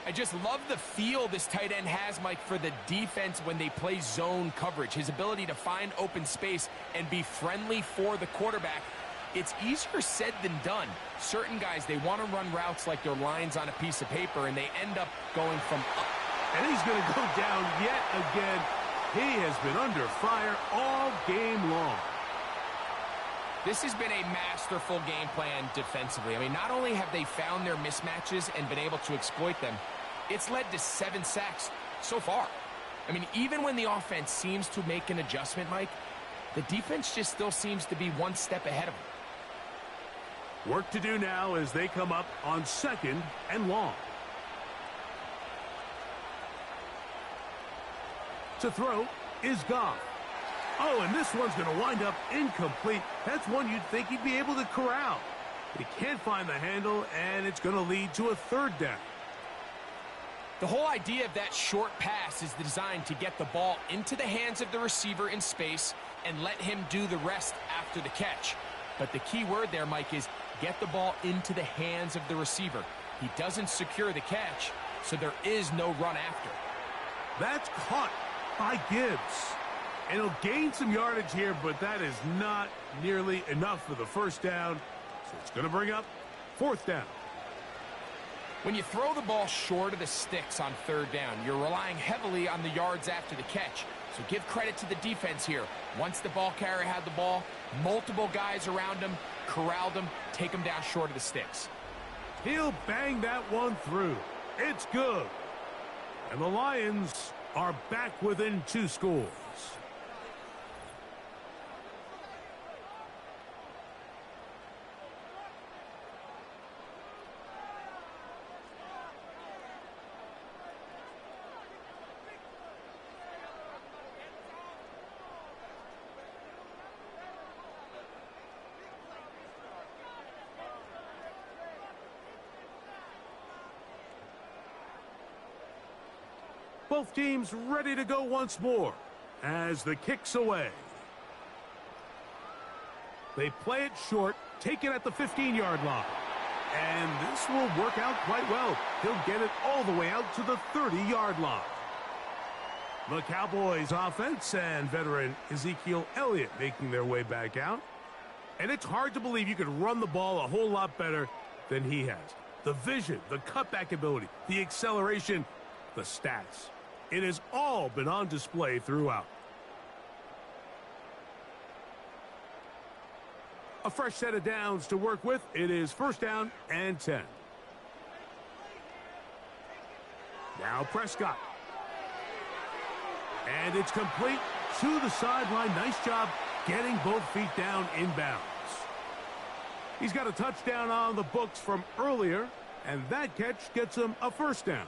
[SPEAKER 2] I just love the feel this tight end has, Mike, for the defense when they play zone coverage. His ability to find open space and be friendly for the quarterback. It's easier said than done. Certain guys, they want to run routes like they're lines on a piece of paper, and they end up going from up.
[SPEAKER 1] And he's going to go down yet again. He has been under fire all game long.
[SPEAKER 2] This has been a masterful game plan defensively. I mean, not only have they found their mismatches and been able to exploit them, it's led to 7 sacks so far. I mean, even when the offense seems to make an adjustment, Mike, the defense just still seems to be one step ahead of them.
[SPEAKER 1] Work to do now as they come up on 2nd and long. To throw is Goff. Oh, and this one's going to wind up incomplete. That's one you'd think he'd be able to corral. He can't find the handle, and it's going to lead to a third down.
[SPEAKER 2] The whole idea of that short pass is designed to get the ball into the hands of the receiver in space and let him do the rest after the catch. But the key word there, Mike, is get the ball into the hands of the receiver. He doesn't secure the catch, so there is no run after.
[SPEAKER 1] That's caught by Gibbs. And he'll gain some yardage here, but that is not nearly enough for the first down. So it's going to bring up 4th down.
[SPEAKER 2] When you throw the ball short of the sticks on third down, you're relying heavily on the yards after the catch. So give credit to the defense here. Once the ball carrier had the ball, multiple guys around him, corralled him, take him down short of the sticks.
[SPEAKER 1] He'll bang that one through. It's good. And the Lions are back within 2 scores. Both teams ready to go once more as the kick's away. They play it short, take it at the 15-yard line. And this will work out quite well. He'll get it all the way out to the 30-yard line. The Cowboys offense and veteran Ezekiel Elliott making their way back out. And it's hard to believe you could run the ball a whole lot better than he has. The vision, the cutback ability, the acceleration, the stats. It has all been on display throughout. A fresh set of downs to work with. It is 1st down and 10. Now Prescott. And it's complete to the sideline. Nice job getting both feet down inbounds. He's got a touchdown on the books from earlier, and that catch gets him a 1st down.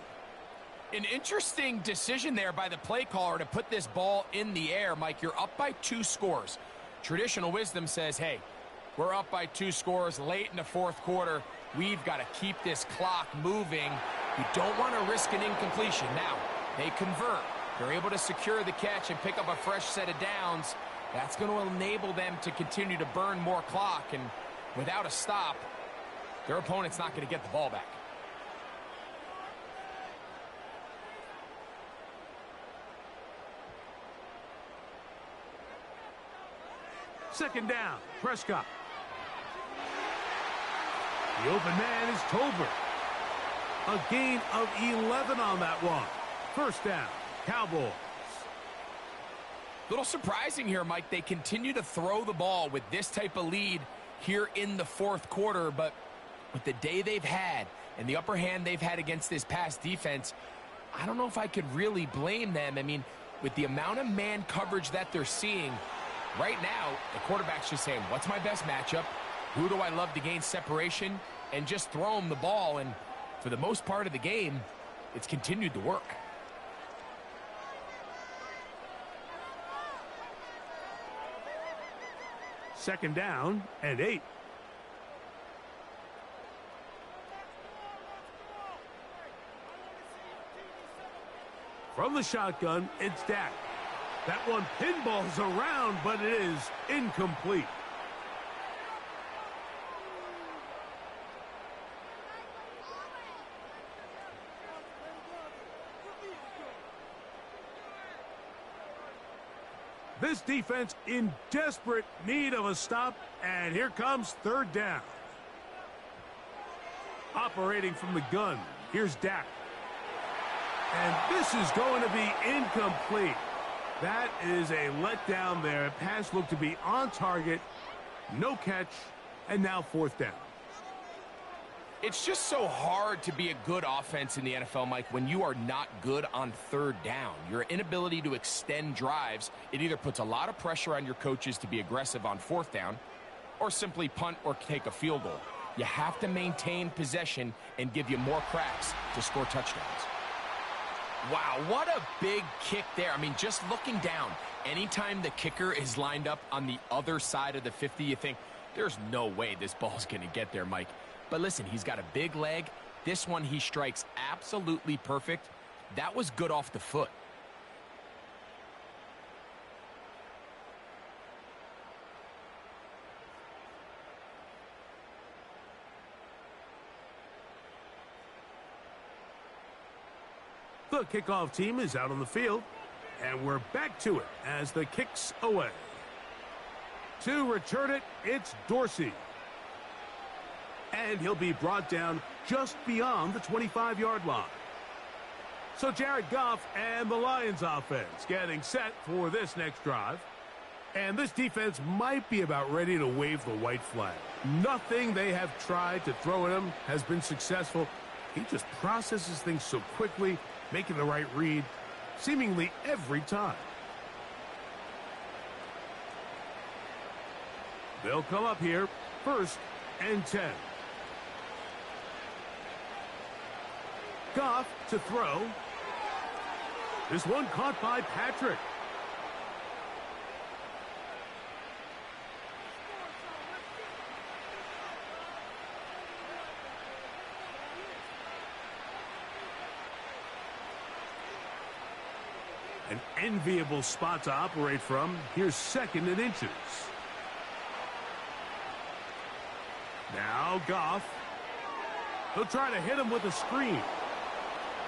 [SPEAKER 2] An interesting decision there by the play caller to put this ball in the air. Mike, you're up by 2 scores. Traditional wisdom says, hey, we're up by 2 scores late in the 4th quarter. We've got to keep this clock moving. You don't want to risk an incompletion. Now, they convert. They're able to secure the catch and pick up a fresh set of downs. That's going to enable them to continue to burn more clock. And without a stop, their opponent's not going to get the ball back.
[SPEAKER 1] Second down, Prescott. The open man is Tolbert. A gain of 11 on that one. First down, Cowboys.
[SPEAKER 2] Little surprising here, Mike. They continue to throw the ball with this type of lead here in the fourth quarter, but with the day they've had and the upper hand they've had against this pass defense, I don't know if I could really blame them. I mean, with the amount of man coverage that they're seeing, right now, the quarterback's just saying, what's my best matchup? Who do I love to gain separation? And just throw them the ball, and for the most part of the game, it's continued to work.
[SPEAKER 1] Second down and 8. From the shotgun, it's Dak. That one pinballs around, but it is incomplete. This defense in desperate need of a stop, and here comes third down. Operating from the gun, here's Dak. And this is going to be incomplete. That is a letdown there. Pass looked to be on target, no catch, and now fourth down.
[SPEAKER 2] It's just so hard to be a good offense in the NFL, Mike, when you are not good on third down. Your inability to extend drives, it either puts a lot of pressure on your coaches to be aggressive on fourth down or simply punt or take a field goal. You have to maintain possession and give you more cracks to score touchdowns. Wow, what a big kick there. I mean, just looking down, anytime the kicker is lined up on the other side of the 50, you think, there's no way this ball's going to get there, Mike. But listen, he's got a big leg. This one he strikes absolutely perfect. That was good off the foot.
[SPEAKER 1] The kickoff team is out on the field, and we're back to it as the kick's away. To return it, it's Dorsey. And he'll be brought down just beyond the 25-yard line. So Jared Goff and the Lions offense getting set for this next drive. And this defense might be about ready to wave the white flag. Nothing they have tried to throw at him has been successful. He just processes things so quickly, making the right read seemingly every time. They'll come up here, first and 10. Goff to throw. This one caught by Patrick. An enviable spot to operate from. Here's second and inches. Now Goff. He'll try to hit him with a screen.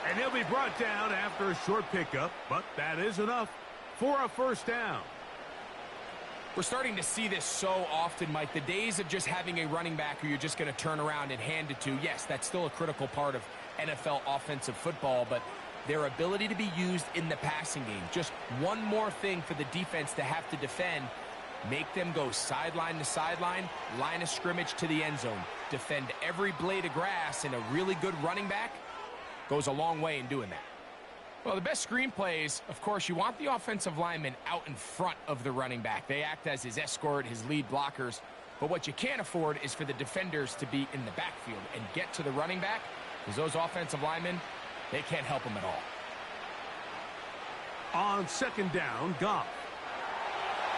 [SPEAKER 1] And he'll be brought down after a short pickup, but that is enough for a first down.
[SPEAKER 2] We're starting to see this so often, Mike. The days of just having a running back who you're just going to turn around and hand it to, yes, that's still a critical part of NFL offensive football, but their ability to be used in the passing game, just one more thing for the defense to have to defend, make them go sideline to sideline, line of scrimmage to the end zone, defend every blade of grass, and a really good running back goes a long way in doing that. Well, the best screen plays, of course, you want the offensive lineman out in front of the running back. They act as his escort, his lead blockers. But what you can't afford is for the defenders to be in the backfield and get to the running back, because those offensive linemen, they can't help him at all.
[SPEAKER 1] On second down, Goff.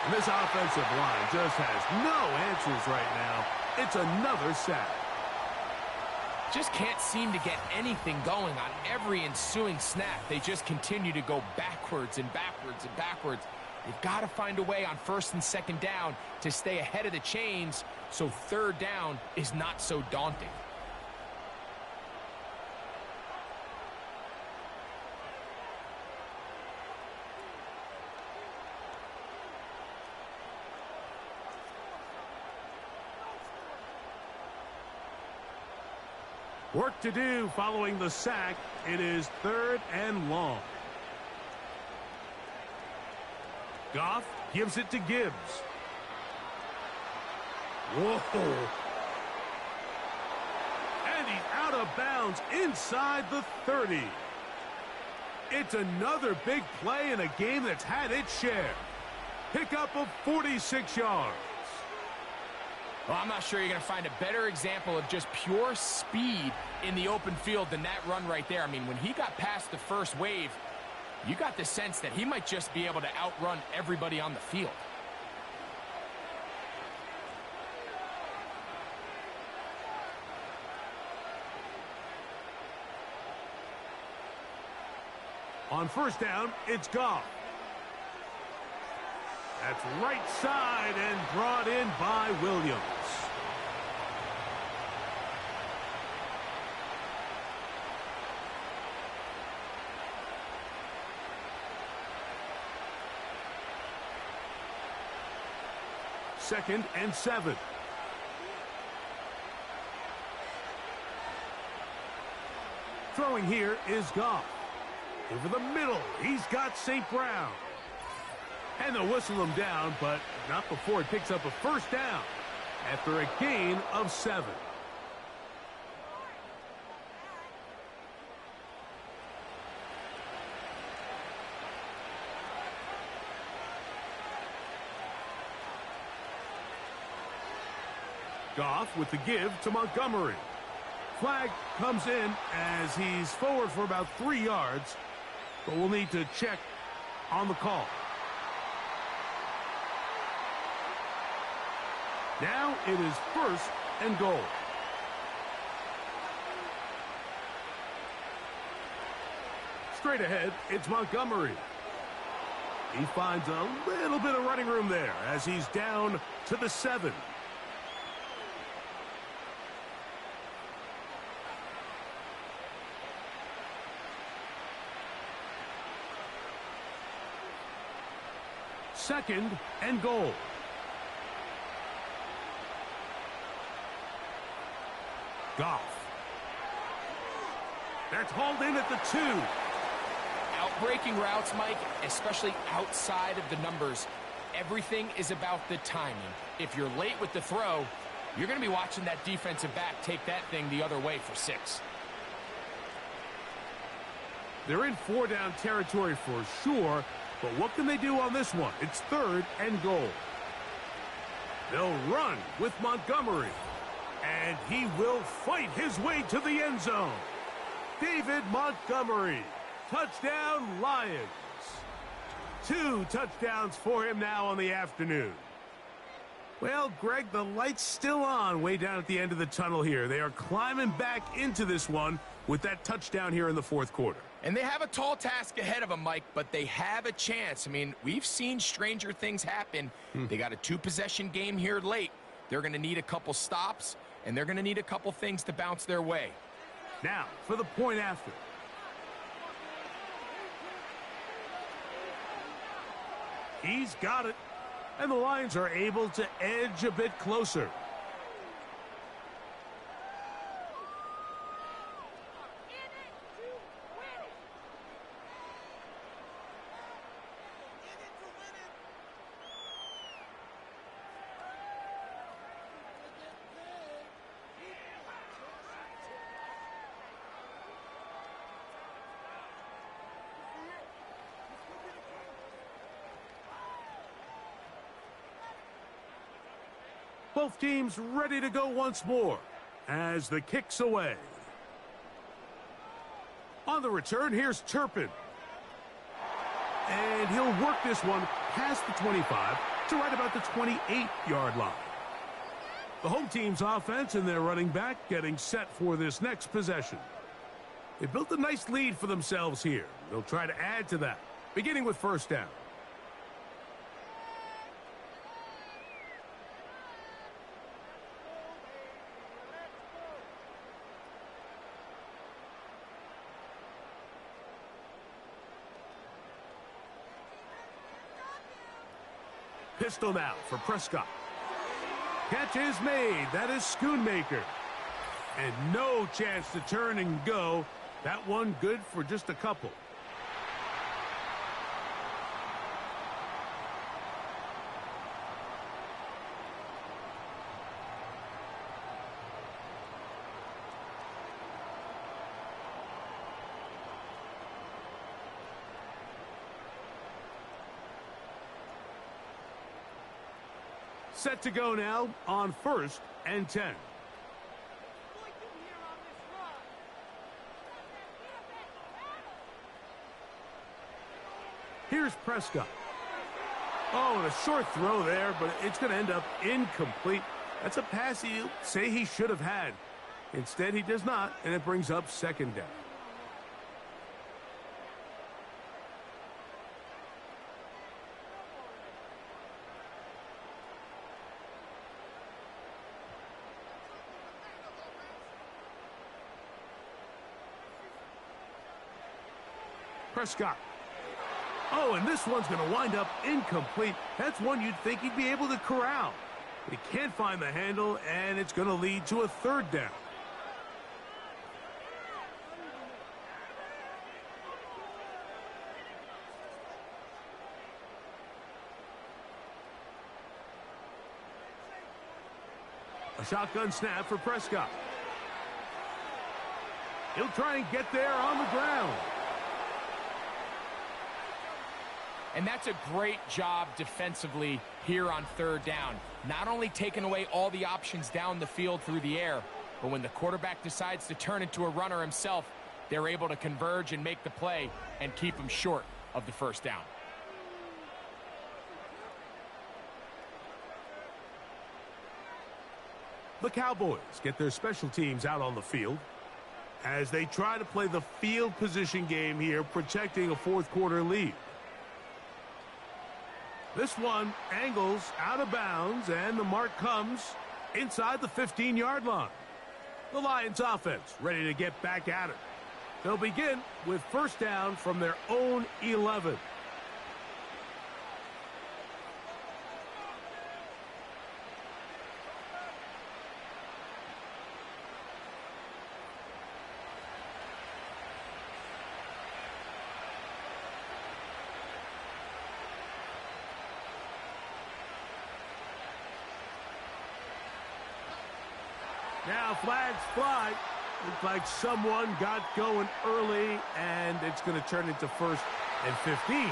[SPEAKER 1] And this offensive line just has no answers right now. It's another sack.
[SPEAKER 2] Just can't seem to get anything going on every ensuing snap. They just continue to go backwards and backwards and backwards. They've got to find a way on first and second down to stay ahead of the chains so third down is not so daunting.
[SPEAKER 1] Work to do following the sack. It is 3rd and long. Goff gives it to Gibbs. Whoa. And he's out of bounds inside the 30. It's another big play in a game that's had its share. Pickup of 46 yards.
[SPEAKER 2] Well, I'm not sure you're going to find a better example of just pure speed in the open field than that run right there. I mean, when he got past the first wave, you got the sense that he might just be able to outrun everybody on the field.
[SPEAKER 1] On 1st down, it's Goff. That's right side and brought in by Williams. Second and 7. Throwing here is Goff. Over the middle, he's got St. Brown. And they'll whistle him down, but not before he picks up a 1st down after a gain of 7. Goff with the give to Montgomery. Flag comes in as he's forward for about 3 yards, but we'll need to check on the call. Now it is 1st and goal. Straight ahead, it's Montgomery. He finds a little bit of running room there as he's down to the 7. Second and goal. Goff. That's hauled in at the 2.
[SPEAKER 2] Outbreaking routes, Mike, especially outside of the numbers, everything is about the timing. If you're late with the throw, you're going to be watching that defensive back take that thing the other way for 6.
[SPEAKER 1] They're in 4-down territory for sure, but what can they do on this one? It's 3rd and goal. They'll run with Montgomery. And he will fight his way to the end zone. David Montgomery. Touchdown, Lions. 2 touchdowns for him now on the afternoon. Well, Greg, the light's still on way down at the end of the tunnel here. They are climbing back into this one with that touchdown here in the 4th quarter.
[SPEAKER 2] And they have a tall task ahead of them, Mike, but they have a chance. I mean, we've seen stranger things happen. They got a 2-possession game here late. They're going to need a couple stops, and they're going to need a couple things to bounce their way.
[SPEAKER 1] Now, for the point after. He's got it, and the Lions are able to edge a bit closer. Both teams ready to go once more as the kick's away. On the return, here's Turpin. And he'll work this one past the 25 to right about the 28-yard line. The home team's offense and their running back getting set for this next possession. They built a nice lead for themselves here. They'll try to add to that, beginning with 1st down. Pistol now for Prescott. Catch is made. That is Schoonmaker. And no chance to turn and go. That one good for just a couple. Set to go now on 1st and 10. Here's Prescott. Oh, and a short throw there, but it's going to end up incomplete. That's a pass he'll say he should have had. Instead, he does not, and it brings up 2nd down. Prescott. Oh, and this one's going to wind up incomplete. That's one you'd think he'd be able to corral. But he can't find the handle, and it's going to lead to a 3rd down. A shotgun snap for Prescott. He'll try and get there on the ground.
[SPEAKER 2] And that's a great job defensively here on 3rd down. Not only taking away all the options down the field through the air, but when the quarterback decides to turn into a runner himself, they're able to converge and make the play and keep him short of the 1st down.
[SPEAKER 1] The Cowboys get their special teams out on the field as they try to play the field position game here, protecting a 4th quarter lead. This one angles out of bounds, and the mark comes inside the 15-yard line. The Lions offense ready to get back at it. They'll begin with 1st down from their own 11. Now flags fly. Looks like someone got going early, and it's going to turn into 1st and 15.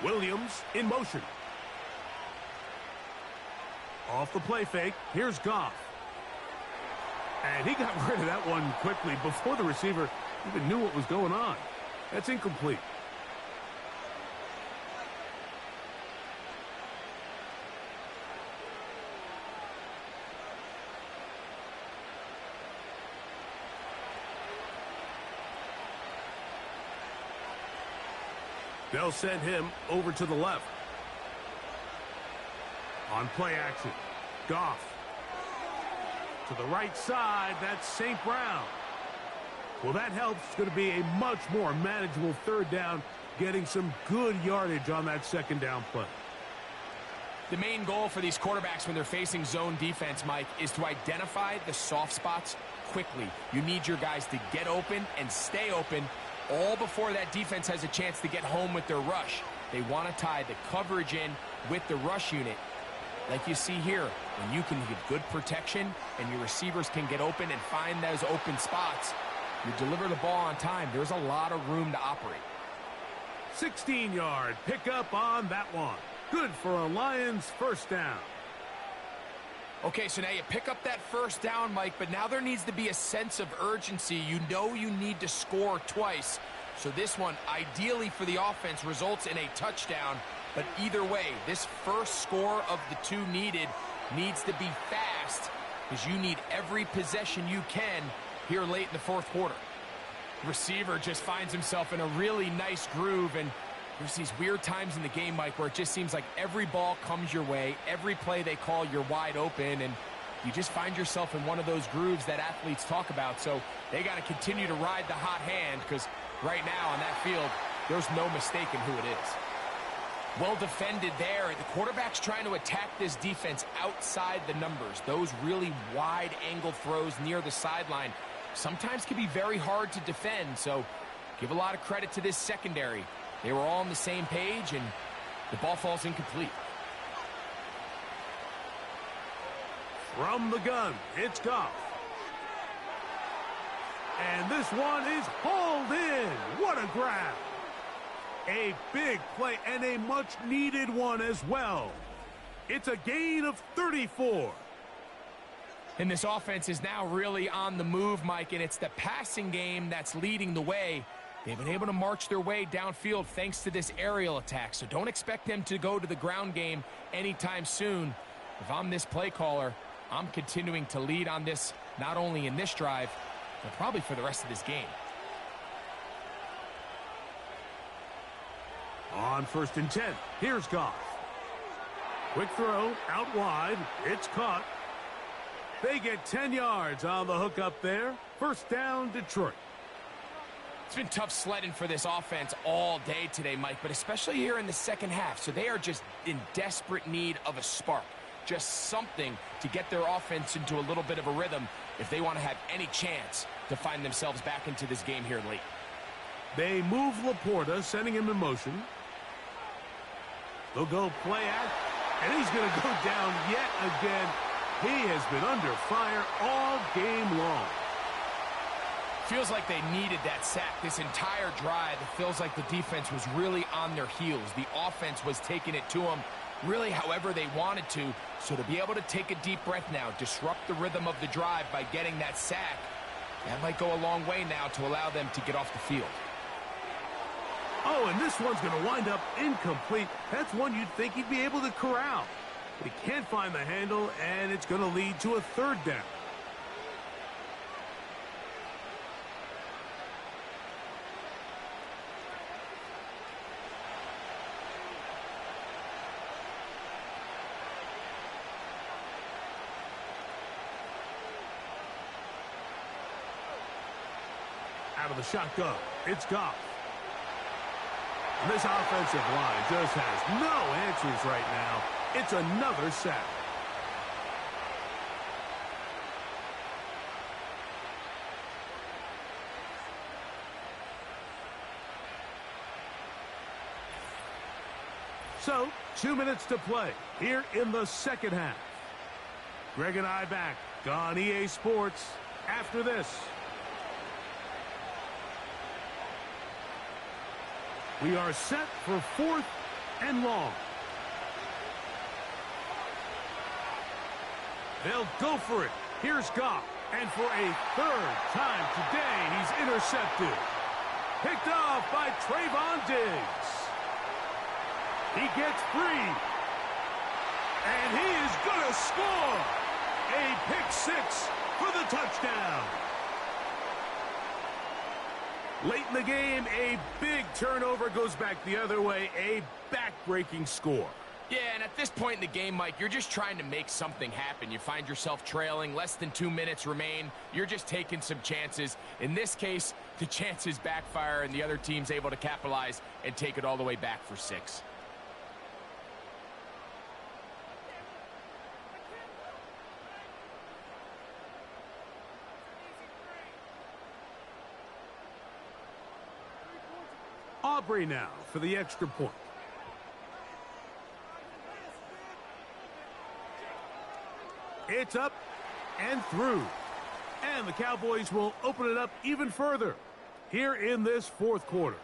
[SPEAKER 1] Williams in motion. Off the play fake, here's Goff. And he got rid of that one quickly before the receiver even knew what was going on. That's incomplete. They'll send him over to the left. On play action, Goff. To the right side, that's St. Brown. Well, that helps. It's going to be a much more manageable 3rd down, getting some good yardage on that 2nd down play.
[SPEAKER 2] The main goal for these quarterbacks when they're facing zone defense, Mike, is to identify the soft spots quickly. You need your guys to get open and stay open all before that defense has a chance to get home with their rush. They want to tie the coverage in with the rush unit. Like you see here, when you can get good protection and your receivers can get open and find those open spots, you deliver the ball on time. There's a lot of room to operate.
[SPEAKER 1] 16-yard pickup on that one. Good for a Lions 1st down.
[SPEAKER 2] Okay, so now you pick up that 1st down, Mike, but now there needs to be a sense of urgency. You know you need to score twice. So this one, ideally for the offense, results in a touchdown. But either way, this first score of the 2 needed needs to be fast because you need every possession you can here late in the 4th quarter. Receiver just finds himself in a really nice groove, and There's these weird times in the game, Mike, where it just seems like every ball comes your way, every play they call, you're wide open, and you just find yourself in one of those grooves that athletes talk about. So they got to continue to ride the hot hand, because right now on that field, there's no mistaking who it is. Well defended there. The quarterback's trying to attack this defense outside the numbers. Those really wide angle throws near the sideline sometimes can be very hard to defend, so give a lot of credit to this secondary. They were all on the same page, and the ball falls incomplete.
[SPEAKER 1] From the gun, it's Goff. And this one is hauled in. What a grab. A big play and a much-needed one as well. It's a gain of 34.
[SPEAKER 2] And this offense is now really on the move, Mike, and it's the passing game that's leading the way. They've been able to march their way downfield thanks to this aerial attack, so don't expect them to go to the ground game anytime soon. If I'm this play caller, I'm continuing to lead on this, not only in this drive, but probably for the rest of this game.
[SPEAKER 1] On 1st and 10, here's Goff. Quick throw, out wide, it's caught. They get 10 yards on the hook up there. First down, Detroit.
[SPEAKER 2] It's been tough sledding for this offense all day today, Mike, but especially here in the second half. So they are just in desperate need of a spark, just something to get their offense into a little bit of a rhythm if they want to have any chance to find themselves back into this game here late.
[SPEAKER 1] They move Laporta, sending him in motion. They'll go play act, and he's going to go down yet again. He has been under fire all game long.
[SPEAKER 2] Feels like they needed that sack this entire drive. It feels like the defense was really on their heels. The offense was taking it to them really however they wanted to. So to be able to take a deep breath now, disrupt the rhythm of the drive by getting that sack, that might go a long way now to allow them to get off the field.
[SPEAKER 1] Oh, and this one's going to wind up incomplete. That's one you'd think he'd be able to corral. But he can't find the handle, and it's going to lead to a 3rd down. Out of the shotgun, it's Goff. And this offensive line just has no answers right now. It's another sack. So, 2 minutes to play here in the second half. Greg and I back on EA Sports after this. We are set for 4th and long. They'll go for it. Here's Goff. And for a 3rd time today, he's intercepted. Picked off by Trayvon Diggs. He gets free. And he is going to score. A pick 6 for the touchdown. Late in the game, a big turnover goes back the other way, a back-breaking score.
[SPEAKER 2] Yeah, and at this point in the game, Mike, you're just trying to make something happen. You find yourself trailing, less than 2 minutes remain. You're just taking some chances. In this case, the chances backfire, and the other team's able to capitalize and take it all the way back for 6.
[SPEAKER 1] Aubrey now for the extra point. It's up and through. And the Cowboys will open it up even further here in this 4th quarter.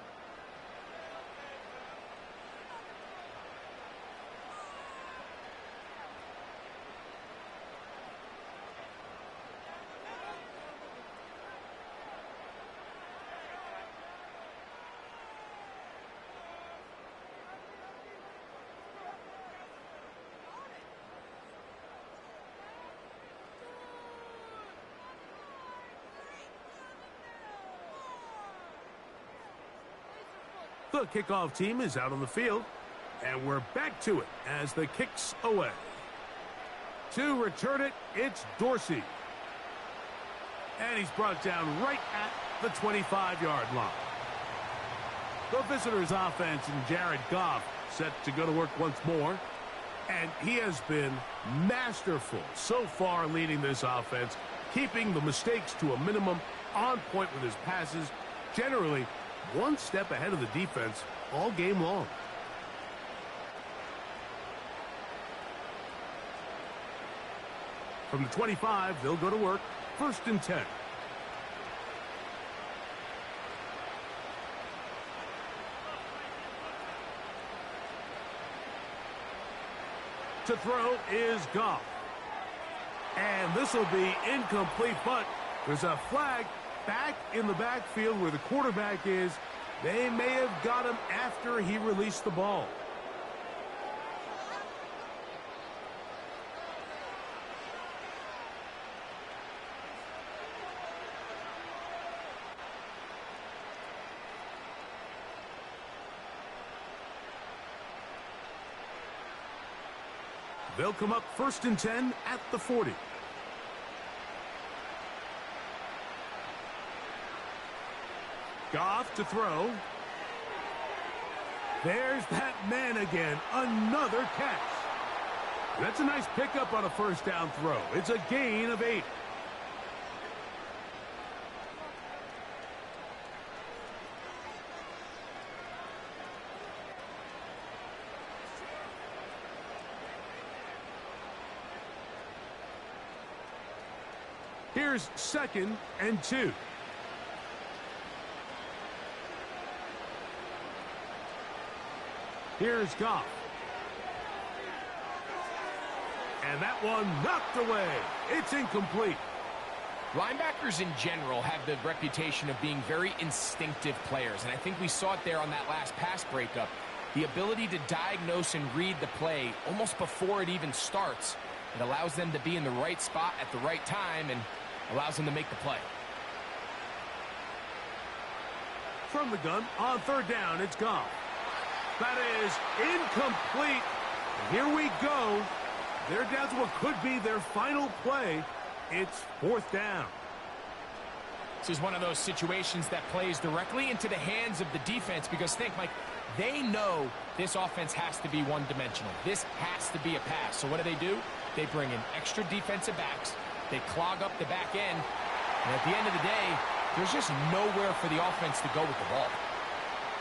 [SPEAKER 1] The kickoff team is out on the field, and we're back to it as the kick's away. To return it, it's Dorsey. And he's brought down right at the 25-yard line. The visitors' offense and Jared Goff set to go to work once more. And he has been masterful so far leading this offense, keeping the mistakes to a minimum, on point with his passes, generally one step ahead of the defense all game long. From the 25, they'll go to work, 1st and 10. To throw is Goff. And this will be incomplete, but there's a flag back in the backfield where the quarterback is. They may have got him after he released the ball. They'll come up 1st and 10 at the 40. Goff to throw. There's that man again. Another catch. That's a nice pickup on a 1st down throw. It's a gain of 8. Here's 2nd and 2. Here's Goff. And that one knocked away. It's incomplete.
[SPEAKER 2] Linebackers in general have the reputation of being very instinctive players, and I think we saw it there on that last pass breakup. The ability to diagnose and read the play almost before it even starts. It allows them to be in the right spot at the right time and allows them to make the play.
[SPEAKER 1] From the gun, on 3rd down, it's Goff. That is incomplete. And here we go. They're down to what could be their final play. It's 4th down.
[SPEAKER 2] This is one of those situations that plays directly into the hands of the defense because think, Mike, they know this offense has to be one-dimensional. This has to be a pass. So what do? They bring in extra defensive backs. They clog up the back end. And at the end of the day, there's just nowhere for the offense to go with the ball.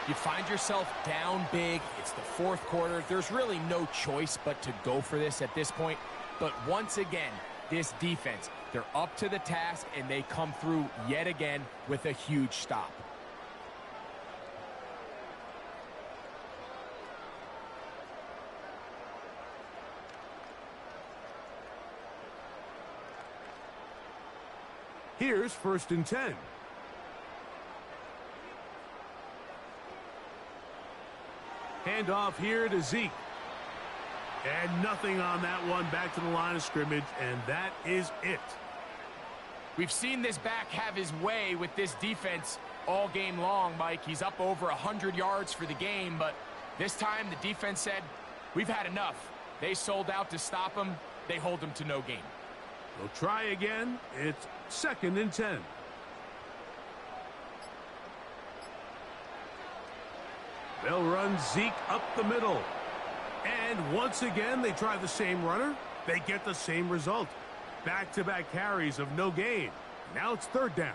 [SPEAKER 2] You find yourself down big. It's the 4th quarter. There's really no choice but to go for this at this point. But once again, this defense, they're up to the task, and they come through yet again with a huge stop.
[SPEAKER 1] Here's 1st and 10. Handoff here to Zeke. And nothing on that one, back to the line of scrimmage, and that is it.
[SPEAKER 2] We've seen this back have his way with this defense all game long, Mike. He's up over 100 yards for the game, but this time the defense said, we've had enough. They sold out to stop him. They hold him to no gain.
[SPEAKER 1] They'll try again. It's 2nd and 10. They'll run Zeke up the middle. And once again, they try the same runner. They get the same result. Back-to-back carries of no gain. Now it's 3rd down.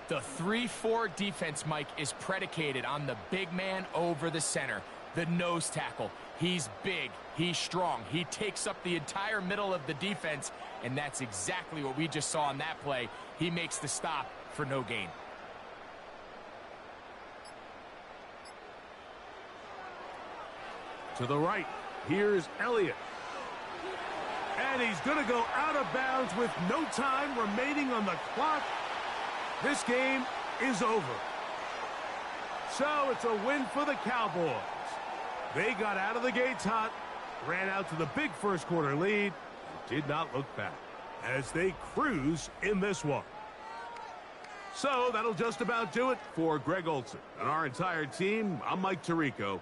[SPEAKER 2] The 3-4 defense, Mike, is predicated on the big man over the center, the nose tackle. He's big. He's strong. He takes up the entire middle of the defense, and that's exactly what we just saw on that play. He makes the stop for no gain.
[SPEAKER 1] To the right, here's Elliott. And he's going to go out of bounds with no time remaining on the clock. This game is over. So it's a win for the Cowboys. They got out of the gates hot, ran out to the big 1st quarter lead, and did not look back as they cruise in this one. So that'll just about do it for Greg Olson and our entire team. I'm Mike Tirico.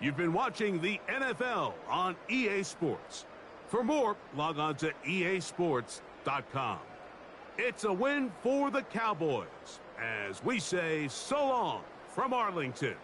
[SPEAKER 1] You've been watching the NFL on EA Sports. For more, log on to easports.com. It's a win for the Cowboys, as we say so long from Arlington.